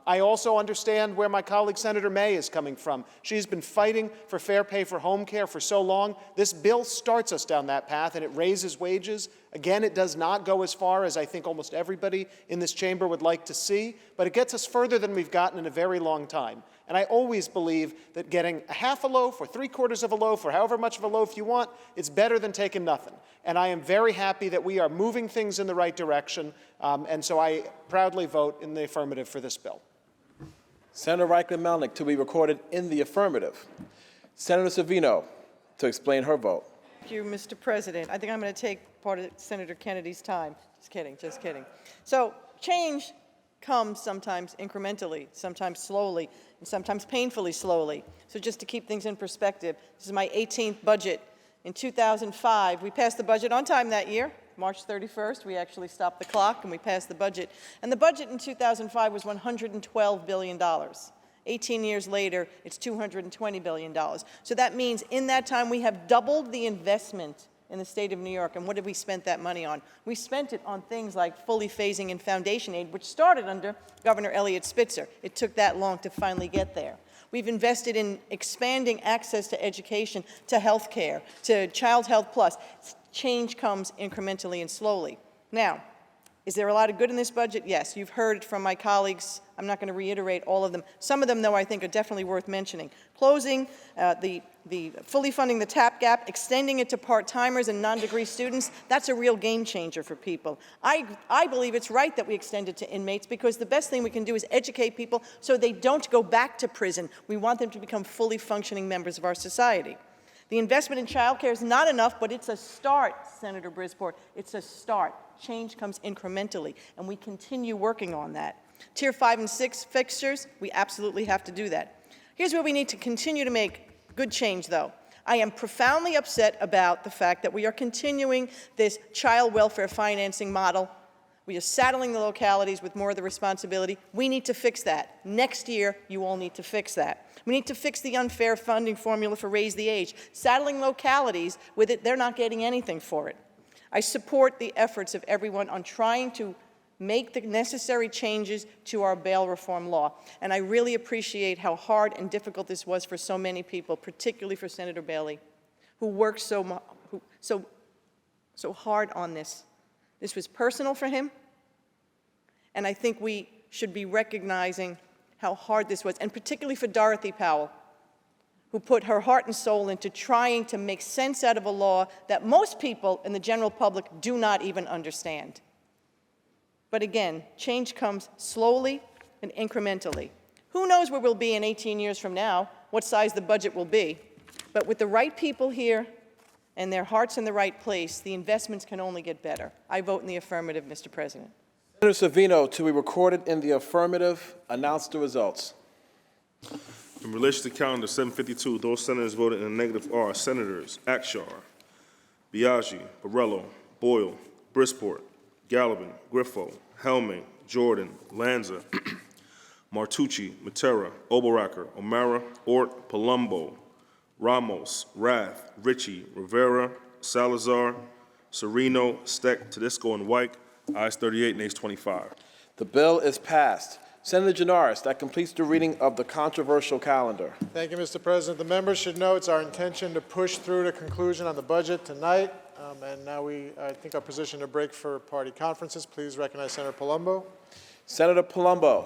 I also understand where my colleague Senator May is coming from. She's been fighting for fair pay for home care for so long. This bill starts us down that path, and it raises wages. Again, it does not go as far as I think almost everybody in this chamber would like to see, but it gets us further than we've gotten in a very long time. And I always believe that getting a half a loaf or 3/4 of a loaf or however much of a loaf you want, it's better than taking nothing. And I am very happy that we are moving things in the right direction, and so I proudly vote in the affirmative for this bill. Senator Reichman-Melnick to be recorded in the affirmative. Senator Savino to explain her vote. Thank you, Mr. President. I think I'm going to take part of Senator Kennedy's time. Just kidding, just kidding. So change comes sometimes incrementally, sometimes slowly, and sometimes painfully slowly. So just to keep things in perspective, this is my 18th budget. In 2005, we passed the budget on time that year. March 31st, we actually stopped the clock and we passed the budget. And the budget in 2005 was $112 billion. 18 years later, it's $220 billion. So that means in that time, we have doubled the investment in the state of New York. And what did we spend that money on? We spent it on things like fully phasing in foundation aid, which started under Governor Eliot Spitzer. It took that long to finally get there. We've invested in expanding access to education, to health care, to Child Health Plus. Change comes incrementally and slowly. Now, is there a lot of good in this budget? Yes. You've heard from my colleagues. I'm not going to reiterate all of them. Some of them, though, I think are definitely worth mentioning. Closing fully funding the TAP gap, extending it to part-timers and non-degree students, that's a real game changer for people. I believe it's right that we extend it to inmates, because the best thing we can do is educate people so they don't go back to prison. We want them to become fully functioning members of our society. The investment in child care is not enough, but it's a start, Senator Brisport. It's a start. Change comes incrementally, and we continue working on that. Tier 5 and 6 fixtures, we absolutely have to do that. Here's where we need to continue to make good change, though. I am profoundly upset about the fact that we are continuing this child welfare financing model. We are saddling the localities with more of the responsibility. We need to fix that. Next year, you all need to fix that. We need to fix the unfair funding formula for Raise the Age. Saddling localities with it, they're not getting anything for it. I support the efforts of everyone on trying to make the necessary changes to our bail reform law. And I really appreciate how hard and difficult this was for so many people, particularly for Senator Bailey, who worked so hard on this. This was personal for him, and I think we should be recognizing how hard this was, and particularly for Dorothy Powell, who put her heart and soul into trying to make sense out of a law that most people in the general public do not even understand. But again, change comes slowly and incrementally. Who knows where we'll be in 18 years from now, what size the budget will be. But with the right people here and their hearts in the right place, the investments can only get better. I vote in the affirmative, Mr. President. Senator Savino to be recorded in the affirmative. Announce the results. In relation to calendar 752, those senators voted in the negative are Senators Akshar, Biaggi, Borrello, Boyle, Brisport, Gallivan, Griffo, Helming, Jordan, Lanza, Martucci, Matera, Oberacker, O'Mara, Ort, Palumbo, Ramos, Rath, Ritchie, Rivera, Salazar, Sereno, Steck, Tedisco, and White. Ayes 38, nays 25. The bill is passed. Senator Janaris, that completes the reading of the controversial calendar. Thank you, Mr. President. The members should know it's our intention to push through to conclusion on the budget tonight. And now I think, our position to break for party conferences. Please recognize Senator Palumbo. Senator Palumbo,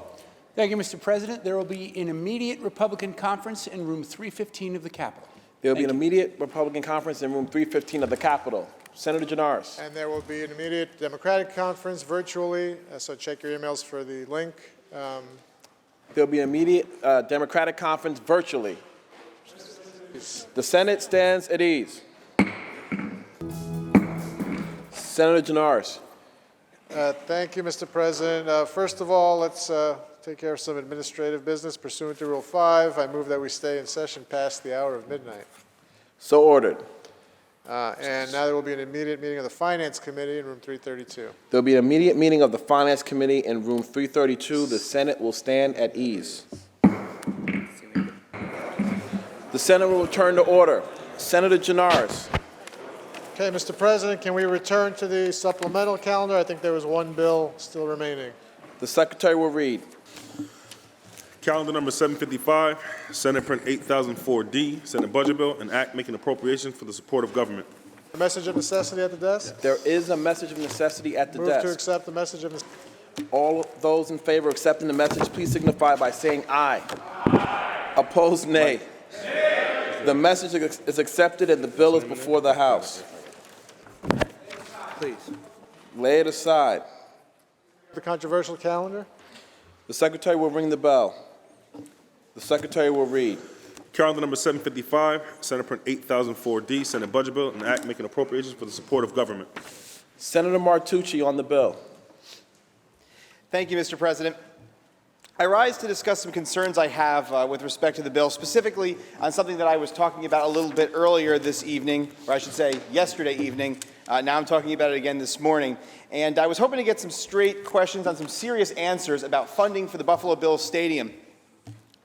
Thank you, Mr. President. There will be an immediate Republican conference in room 315 of the Capitol. There will be an immediate Republican conference in room 315 of the Capitol. Senator Janaris. And there will be an immediate Democratic conference virtually, so check your emails for the link. There will be an immediate Democratic conference virtually. The Senate stands at ease. Senator Janaris. Thank you, Mr. President. First of all, let's take care of some administrative business pursuant to Rule 5. I move that we stay in session past the hour of midnight. So ordered. And now there will be an immediate meeting of the Finance Committee in room 332. There will be an immediate meeting of the Finance Committee in room 332. The Senate will stand at ease. The Senate will return to order. Senator Janaris. Okay, Mr. President, can we return to the supplemental calendar? I think there was one bill still remaining. The Secretary will read. Calendar number 755, Senate Print 8004D, Senate Budget Bill, an act making appropriations for the support of government. A message of necessity at the desk? There is a message of necessity at the Move desk. to accept the message of necessity. All those in favor of accepting the message, please signify by saying aye. Opposed, nay. The message is accepted and the bill is before the House. Please. Lay it aside. The controversial calendar? The Secretary will ring the bell. The Secretary will read. Calendar number 755, Senate Print 8004D, Senate Budget Bill, an act making appropriations for the support of government. Senator Martucci on the bill. Thank you, Mr. President. I rise to discuss some concerns I have with respect to the bill, specifically on something that I was talking about a little bit earlier this evening, or I should say yesterday evening. Now I'm talking about it again this morning. And I was hoping to get some straight questions on some serious answers about funding for the Buffalo Bills Stadium.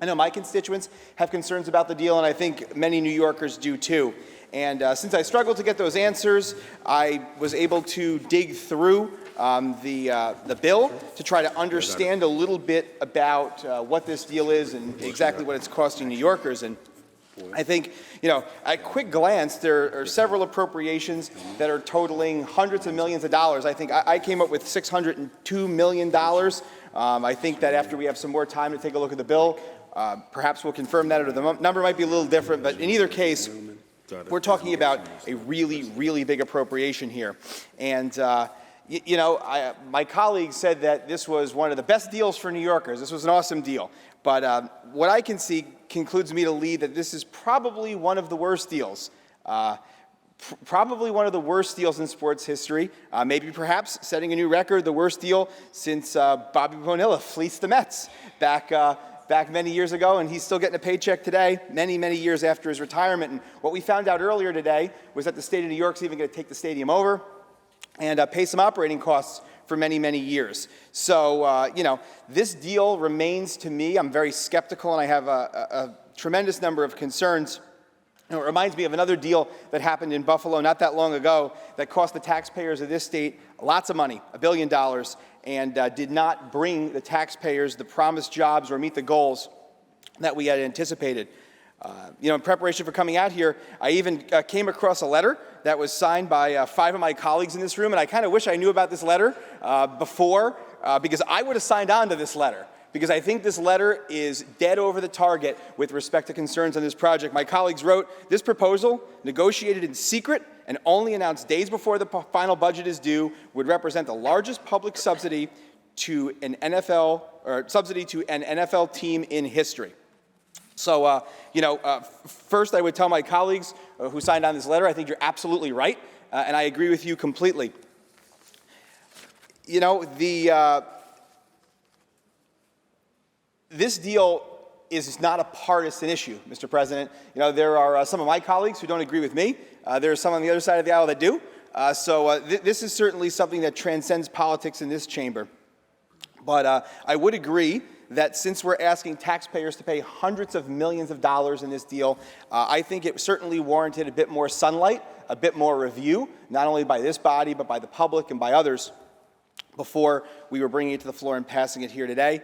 I know my constituents have concerns about the deal, and I think many New Yorkers do too. And since I struggled to get those answers, I was able to dig through the bill to try to understand a little bit about what this deal is and exactly what it's costing New Yorkers. And I think, at quick glance, there are several appropriations that are totaling hundreds of millions of dollars. I think I came up with $602 million. I think that after we have some more time to take a look at the bill, perhaps we'll confirm that, or the number might be a little different. But in either case, we're talking about a really, really big appropriation here. And my colleague said that this was one of the best deals for New Yorkers. This was an awesome deal. But what I can see concludes me to lead that this is probably one of the worst deals. Probably one of the worst deals in sports history. Maybe perhaps setting a new record, the worst deal since Bobby Bonilla fleeced the Mets back many years ago, and he's still getting a paycheck today, many, many years after his retirement. And what we found out earlier today was that the state of New York's even going to take the stadium over and pay some operating costs for many, many years. So, this deal remains, to me, I'm very skeptical, and I have a tremendous number of concerns. It reminds me of another deal that happened in Buffalo not that long ago that cost the taxpayers of this state lots of money, $1 billion, and did not bring the taxpayers the promised jobs or meet the goals that we had anticipated. In preparation for coming out here, I even came across a letter that was signed by 5 of my colleagues in this room, and I kind of wish I knew about this letter before, because I would have signed on to this letter, because I think this letter is dead over the target with respect to concerns on this project. My colleagues wrote, "This proposal, negotiated in secret and only announced days before the final budget is due, would represent the largest public subsidy to an NFL team in history." So, first I would tell my colleagues who signed on this letter, I think you're absolutely right, and I agree with you completely. This deal is not a partisan issue, Mr. President. There are some of my colleagues who don't agree with me. There are some on the other side of the aisle that do. This is certainly something that transcends politics in this chamber. But I would agree that since we're asking taxpayers to pay hundreds of millions of dollars in this deal, I think it certainly warranted a bit more sunlight, a bit more review, not only by this body, but by the public and by others, before we were bringing it to the floor and passing it here today.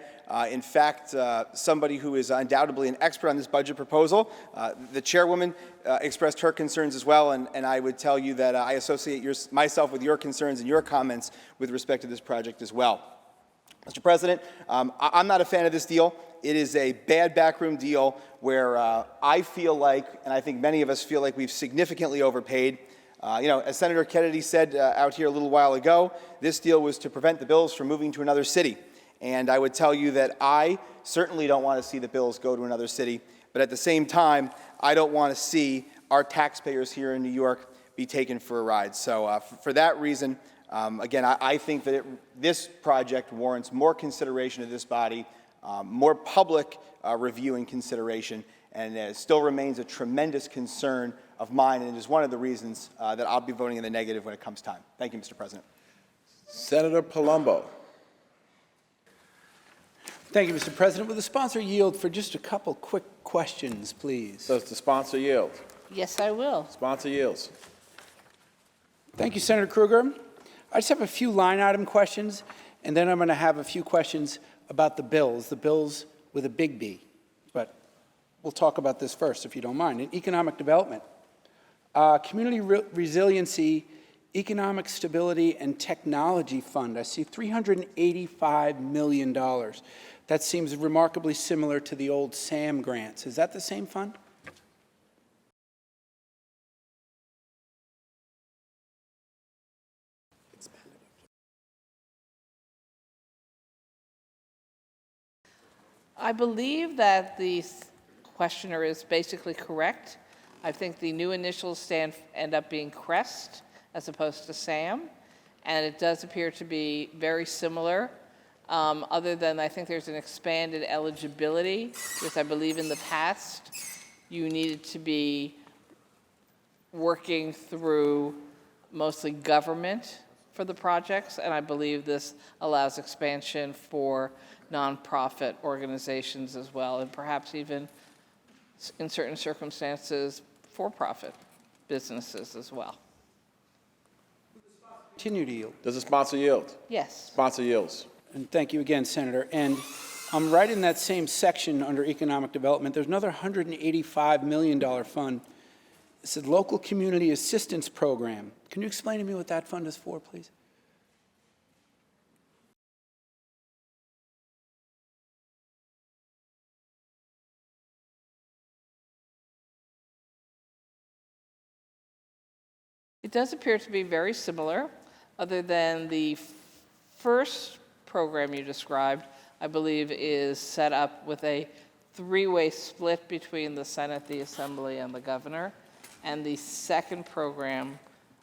In fact, somebody who is undoubtedly an expert on this budget proposal, the chairwoman expressed her concerns as well, and I would tell you that I associate myself with your concerns and your comments with respect to this project as well. Mr. President, I'm not a fan of this deal. It is a bad backroom deal where I feel like, and I think many of us feel like, we've significantly overpaid. As Senator Kennedy said out here a little while ago, this deal was to prevent the bills from moving to another city. And I would tell you that I certainly don't want to see the bills go to another city, but at the same time, I don't want to see our taxpayers here in New York be taken for a ride. So for that reason, again, I think that this project warrants more consideration of this body, more public review and consideration, and it still remains a tremendous concern of mine, and it is one of the reasons that I'll be voting in the negative when it comes time. Thank you, Mr. President. Senator Palumbo. Thank you, Mr. President. Will the sponsor yield for just a couple quick questions, please? Does the sponsor yield? Yes, I will. Sponsor yields. Thank you, Senator Krueger. I just have a few line item questions, and then I'm going to have a few questions about the bills with a big B. But we'll talk about this first, if you don't mind. In economic development, community resiliency, economic stability, and technology fund. I see $385 million. That seems remarkably similar to the old SAM grants. Is that the same fund? I believe that the questioner is basically correct. I think the new initials end up being CREST as opposed to SAM, and it does appear to be very similar, other than I think there's an expanded eligibility, because I believe in the past you needed to be working through mostly government for the projects, and I believe this allows expansion for nonprofit organizations as well, and perhaps even in certain circumstances for-profit businesses as well. Continue to yield. Does the sponsor yield? Yes. Sponsor yields. And thank you again, Senator. And I'm right in that same section under economic development. There's another $185 million fund. It's a local community assistance program. Can you explain to me what that fund is for, please? It does appear to be very similar, other than the first program you described, I believe, is set up with a three-way split between the Senate, the Assembly, and the governor. And the second program,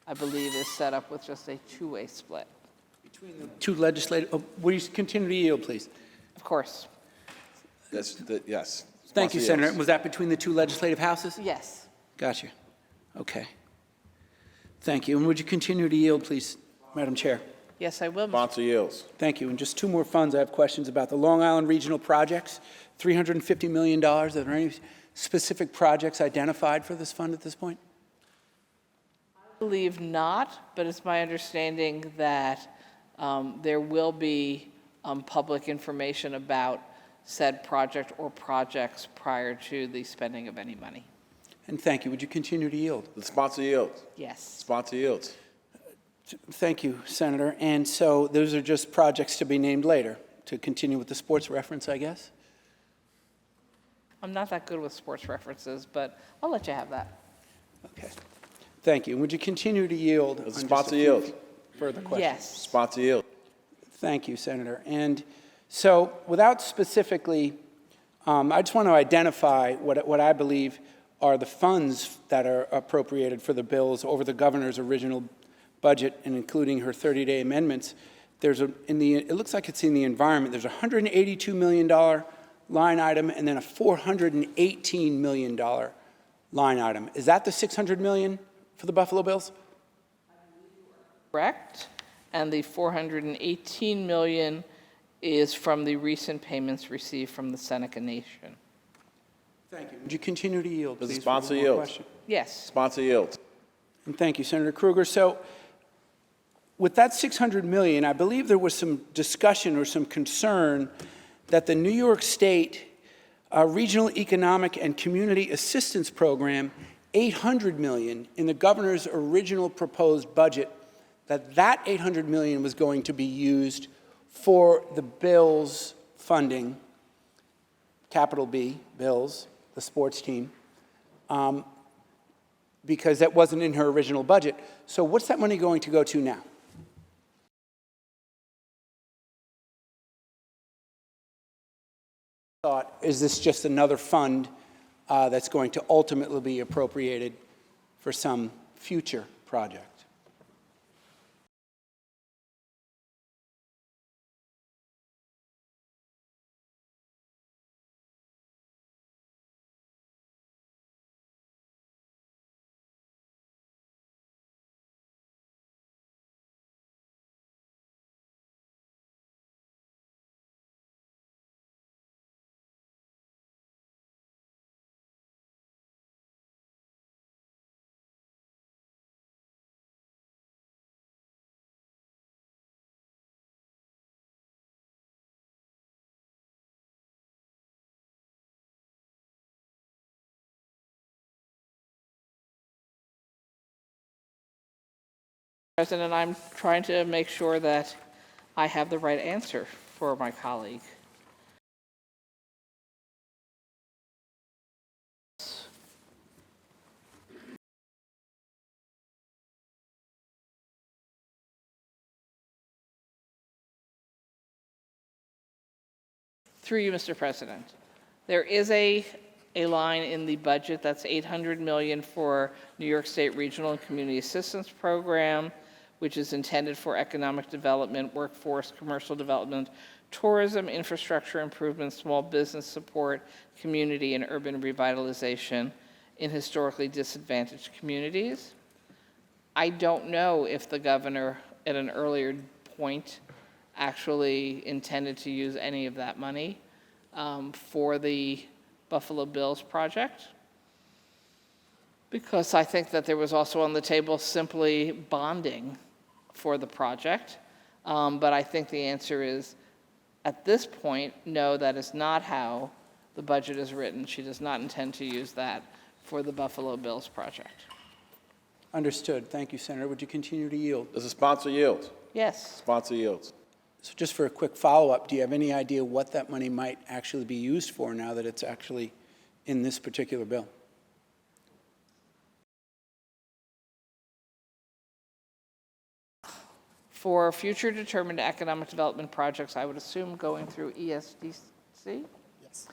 I believe, is set up with just a two-way split. Between the two legislative, will you continue to yield, please? Of course. Yes. Thank you, Sponsor Senator. yields. Was that between the two legislative houses? Yes. Gotcha. Okay. Thank you. And would you continue to yield, please, Madam Chair? Yes, I will. Sponsor yields. Thank you. And just two more funds I have questions about. The Long Island Regional Projects, $350 million. Are there any specific projects identified for this fund at this point? I believe not, but it's my understanding that there will be public information about said project or projects prior to the spending of any money. And thank you. Would you continue to yield? The sponsor yields. Yes. Sponsor yields. Thank you, Senator. And so those are just projects to be named later, to continue with the sports reference, I guess? I'm not that good with sports references, but I'll let you have that. Okay. Thank you. And would you continue to yield? Does the sponsor yield? Further questions? Yes. Sponsor yield. Thank you, Senator. And so without specifically, I just want to identify what I believe are the funds that are appropriated for the bills over the governor's original budget, and including her 30-day amendments. It looks like it's in the environment. There's a $182 million line item and then a $418 million line item. Is that the $600 million for the Buffalo Bills? Correct. And the $418 million is from the recent payments received from the Seneca Nation. Thank you. Would you continue to yield, Does please? the sponsor for one more yield? question? Yes. Sponsor yields. And thank you, Senator Krueger. So with that $600 million, I believe there was some discussion or some concern that the New York State Regional Economic and Community Assistance Program, $800 million in the governor's original proposed budget, that $800 million was going to be used for the Bills funding, capital B, Bills, the sports team, because that wasn't in her original budget. So what's that money going to go to now? Is this just another fund that's going to ultimately be appropriated for some future project? President, I'm trying to make sure that I have the right answer for my colleague. Through you, Mr. President. There is a line in the budget that's $800 million for New York State Regional and Community Assistance Program, which is intended for economic development, workforce, commercial development, tourism, infrastructure improvement, small business support, community and urban revitalization in historically disadvantaged communities. I don't know if the governor at an earlier point actually intended to use any of that money for the Buffalo Bills project, because I think that there was also on the table simply bonding for the project. But I think the answer is, at this point, no, that is not how the budget is written. She does not intend to use that for the Buffalo Bills project. Understood. Thank you, Senator. Would you continue to yield? Does the sponsor yield? Yes. Sponsor yields. So just for a quick follow-up, do you have any idea what that money might actually be used for now that it's actually in this particular bill? For future determined economic development projects, I would assume going through ESDC? Yes.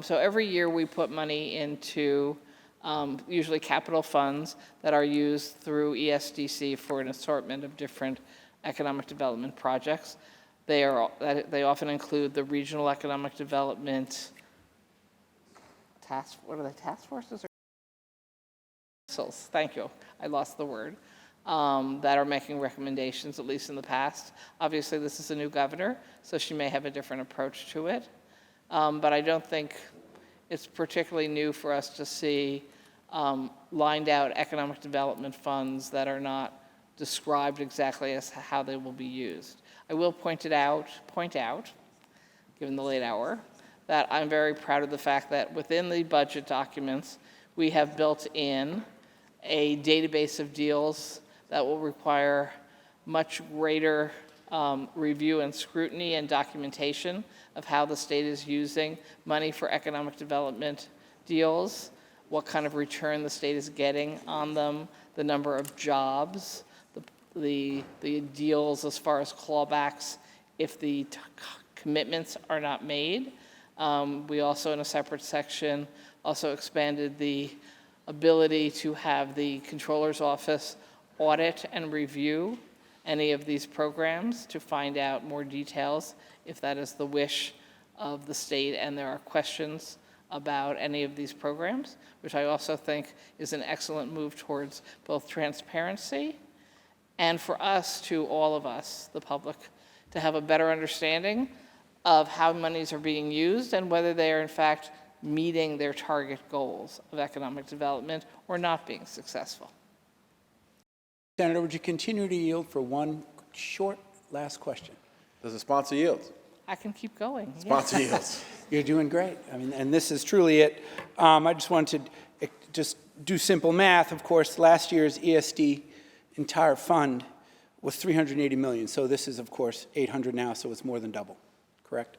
So every year we put money into usually capital funds that are used through ESDC for an assortment of different economic development projects. They often include the regional economic development task forces? Thank you. I lost the word. That are making recommendations, at least in the past. Obviously, this is a new governor, so she may have a different approach to it. But I don't think it's particularly new for us to see lined out economic development funds that are not described exactly as how they will be used. I will point out, given the late hour, that I'm very proud of the fact that within the budget documents, we have built in a database of deals that will require much greater review and scrutiny and documentation of how the state is using money for economic development deals, what kind of return the state is getting on them, the number of jobs, the deals as far as clawbacks if the commitments are not made. We also, in a separate section, also expanded the ability to have the Comptroller's Office audit and review any of these programs to find out more details if that is the wish of the state and there are questions about any of these programs, which I also think is an excellent move towards both transparency and for us to all of us, the public, to have a better understanding of how monies are being used and whether they are in fact meeting their target goals of economic development or not being successful. Senator, would you continue to yield for one short last question? Does the sponsor yield? I can keep going. Sponsor yields. You're doing great. I mean, and this is truly it. I just wanted to just do simple math. Of course, last year's ESD entire fund was 380 million. So this is, of course, 800 now, so it's more than double, correct?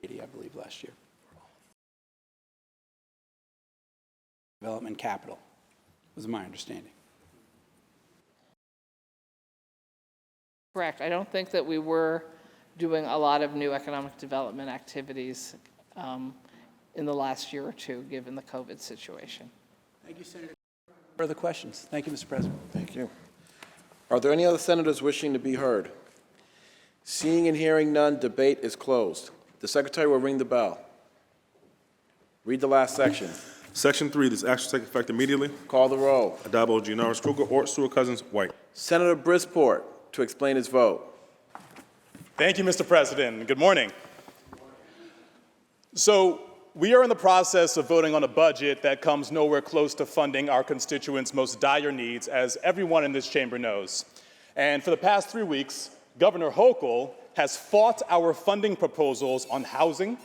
80, I believe, last year. Development capital, was my understanding. Correct. I don't think that we were doing a lot of new economic development activities in the last year or two, given the COVID situation. Thank you, Senator. Further questions? Thank you, Mr. President. Thank you. Are there any other senators wishing to be heard? Seeing and hearing none, debate is closed. The Secretary will ring the bell. Read the last section. Section 3, this action will take effect immediately. Call the roll. Addabbo, Gianaris, Kruger, Ort, Stewart Cousins, White. Senator Brisport to explain his vote. Thank you, Mr. President. Good morning. So, we are in the process of voting on a budget that comes nowhere close to funding our constituents' most dire needs, as everyone in this chamber knows. And for the past 3 weeks, Governor Hochul has fought our funding proposals on housing,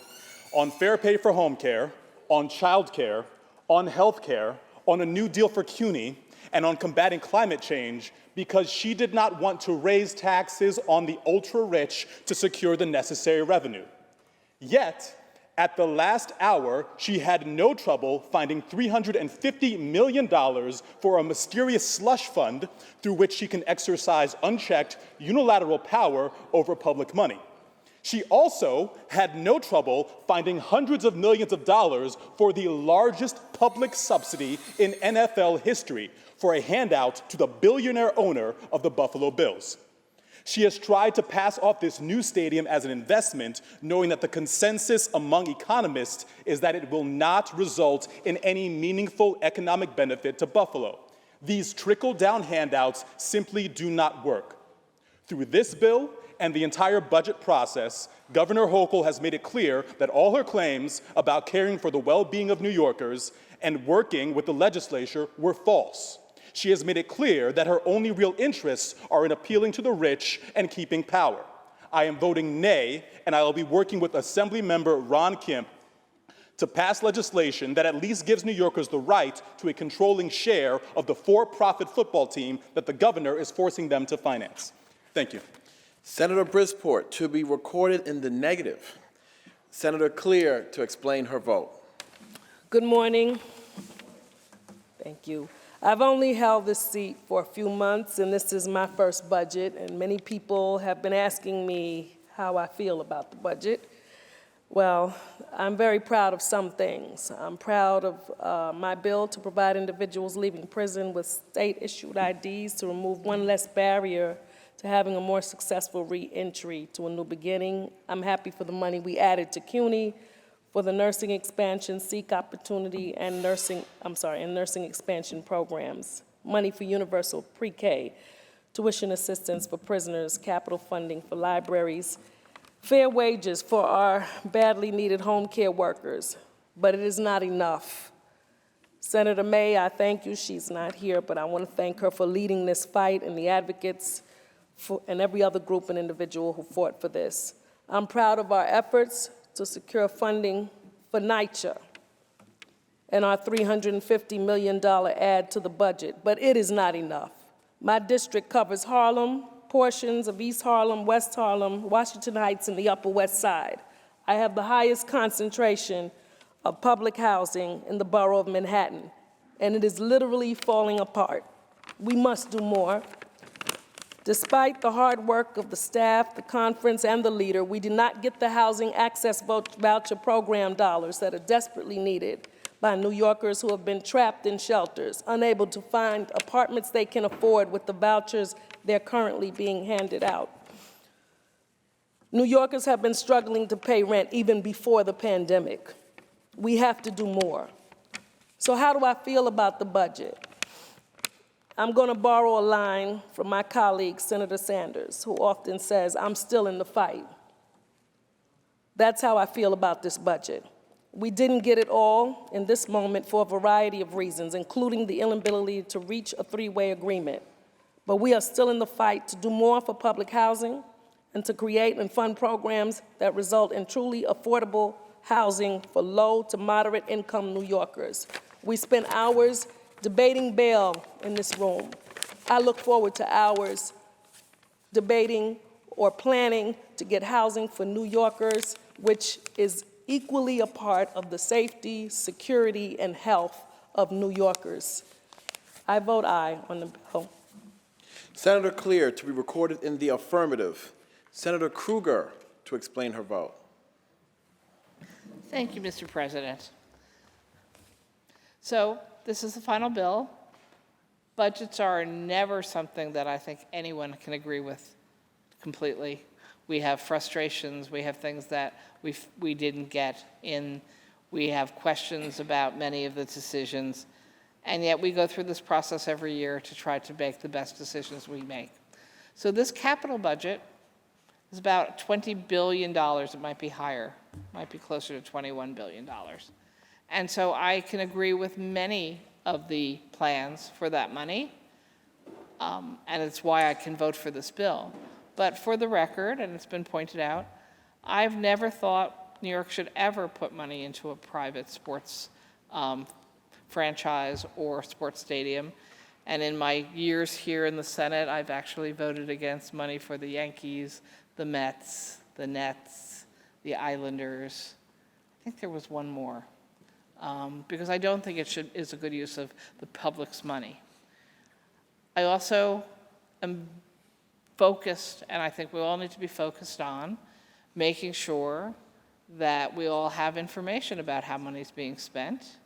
on fair pay for home care, on child care, on health care, on a new deal for CUNY, and on combating climate change because she did not want to raise taxes on the ultra-rich to secure the necessary revenue. Yet, at the last hour, she had no trouble finding $350 million for a mysterious slush fund through which she can exercise unchecked unilateral power over public money. She also had no trouble finding hundreds of millions of dollars for the largest public subsidy in NFL history for a handout to the billionaire owner of the Buffalo Bills. She has tried to pass off this new stadium as an investment, knowing that the consensus among economists is that it will not result in any meaningful economic benefit to Buffalo. These trickle-down handouts simply do not work. Through this bill and the entire budget process, Governor Hochul has made it clear that all her claims about caring for the well-being of New Yorkers and working with the legislature were false. She has made it clear that her only real interests are in appealing to the rich and keeping power. I am voting nay, and I will be working with Assemblymember Ron Kemp to pass legislation that at least gives New Yorkers the right to a controlling share of the for-profit football team that the governor is forcing them to finance. Thank you. Senator Brisport to be recorded in the negative. Senator Clear to explain her vote. Good morning. Thank you. I've only held this seat for a few months, and this is my first budget, and many people have been asking me how I feel about the budget. Well, I'm very proud of some things. I'm proud of my bill to provide individuals leaving prison with state-issued IDs to remove one less barrier to having a more successful re-entry to a new beginning. I'm happy for the money we added to CUNY for the nursing expansion, SEEK opportunity, and nursing expansion programs, money for universal pre-K, tuition assistance for prisoners, capital funding for libraries, fair wages for our badly needed home care workers, but it is not enough. Senator May, I thank you. She's not here, but I want to thank her for leading this fight and the advocates and every other group and individual who fought for this. I'm proud of our efforts to secure funding for NYCHA and our $350 million add to the budget, but it is not enough. My district covers Harlem, portions of East Harlem, West Harlem, Washington Heights, and the Upper West Side. I have the highest concentration of public housing in the borough of Manhattan, and it is literally falling apart. We must do more. Despite the hard work of the staff, the conference, and the leader, we did not get the housing access voucher program dollars that are desperately needed by New Yorkers who have been trapped in shelters, unable to find apartments they can afford with the vouchers they're currently being handed out. New Yorkers have been struggling to pay rent even before the pandemic. We have to do more. So how do I feel about the budget? I'm going to borrow a line from my colleague, Senator Sanders, who often says, "I'm still in the fight." That's how I feel about this budget. We didn't get it all in this moment for a variety of reasons, including the inability to reach a three-way agreement. But we are still in the fight to do more for public housing and to create and fund programs that result in truly affordable housing for low to moderate income New Yorkers. We spent hours debating bail in this room. I look forward to hours debating or planning to get housing for New Yorkers, which is equally a part of the safety, security, and health of New Yorkers. I vote aye on the bill. Senator Clear to be recorded in the affirmative. Senator Krueger to explain her vote. Thank you, Mr. President. So this is the final bill. Budgets are never something that I think anyone can agree with completely. We have frustrations, we have things that we didn't get in, we have questions about many of the decisions, and yet we go through this process every year to try to make the best decisions we make. So this capital budget is about $20 billion. It might be higher, might be closer to $21 billion. And so I can agree with many of the plans for that money, and it's why I can vote for this bill. But for the record, and it's been pointed out, I've never thought New York should ever put money into a private sports franchise or sports stadium. And in my years here in the Senate, I've actually voted against money for the Yankees, the Mets, the Nets, the Islanders. I think there was one more, because I don't think it is a good use of the public's money. I also am focused, and I think we all need to be focused on making sure that we all have information about how money is being spent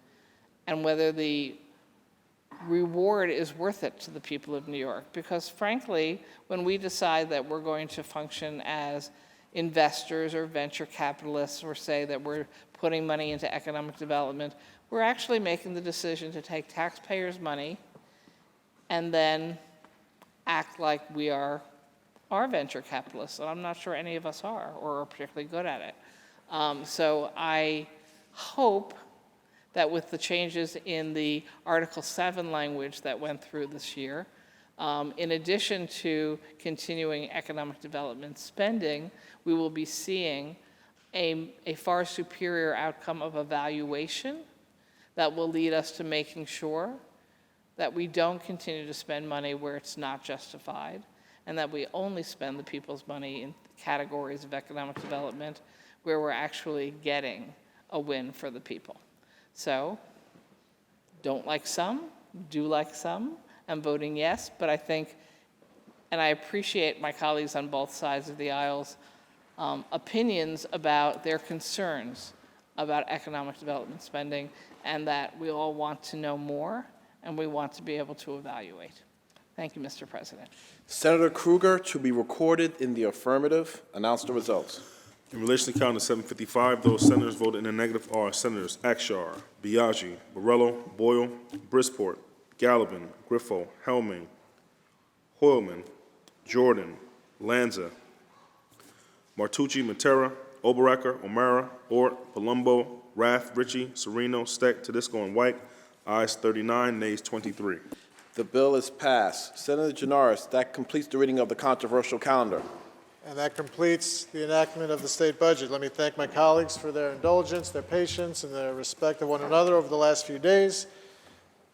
and whether the reward is worth it to the people of New York. Because frankly, when we decide that we're going to function as investors or venture capitalists or say that we're putting money into economic development, we're actually making the decision to take taxpayers' money and then act like we are venture capitalists, and I'm not sure any of us are or are particularly good at it. So I hope that with the changes in the Article 7 language that went through this year, in addition to continuing economic development spending, we will be seeing a far superior outcome of evaluation that will lead us to making sure that we don't continue to spend money where it's not justified, and that we only spend the people's money in categories of economic development where we're actually getting a win for the people. So, don't like some, do like some. I'm voting yes, but I think, and I appreciate my colleagues on both sides of the aisles' opinions about their concerns about economic development spending, and that we all want to know more, and we want to be able to evaluate. Thank you, Mr. President. Senator Krueger to be recorded in the affirmative. Announce the results. In relation to Count 755, those senators voted in the negative are Senators Akshar, Biaggi, Borrello, Boyle, Brisport, Gallivan, Griffo, Helming, Hoylman, Jordan, Lanza, Martucci, Matera, Oberacker, O'Mara, Ort, Palumbo, Rath, Ritchie, Sereno, Steck, Tedisco, and White. Ayes 39, nays 23. The bill is passed. Senator Janaris, that completes the reading of the controversial calendar. And that completes the enactment of the state budget. Let me thank my colleagues for their indulgence, their patience, and their respect of one another over the last few days.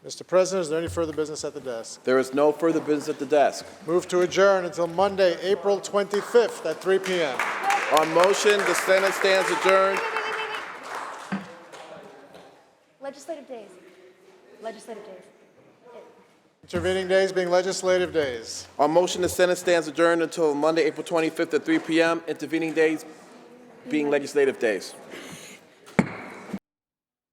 Mr. President, is there any further business at the desk? There is no further business at the desk. Move to adjourn until Monday, April 25th at 3 p.m. On motion, the Senate stands adjourned. Legislative days. Legislative days. Intervening days being legislative days. On motion, the Senate stands adjourned until Monday, April 25th at 3 p.m. Intervening days being legislative days.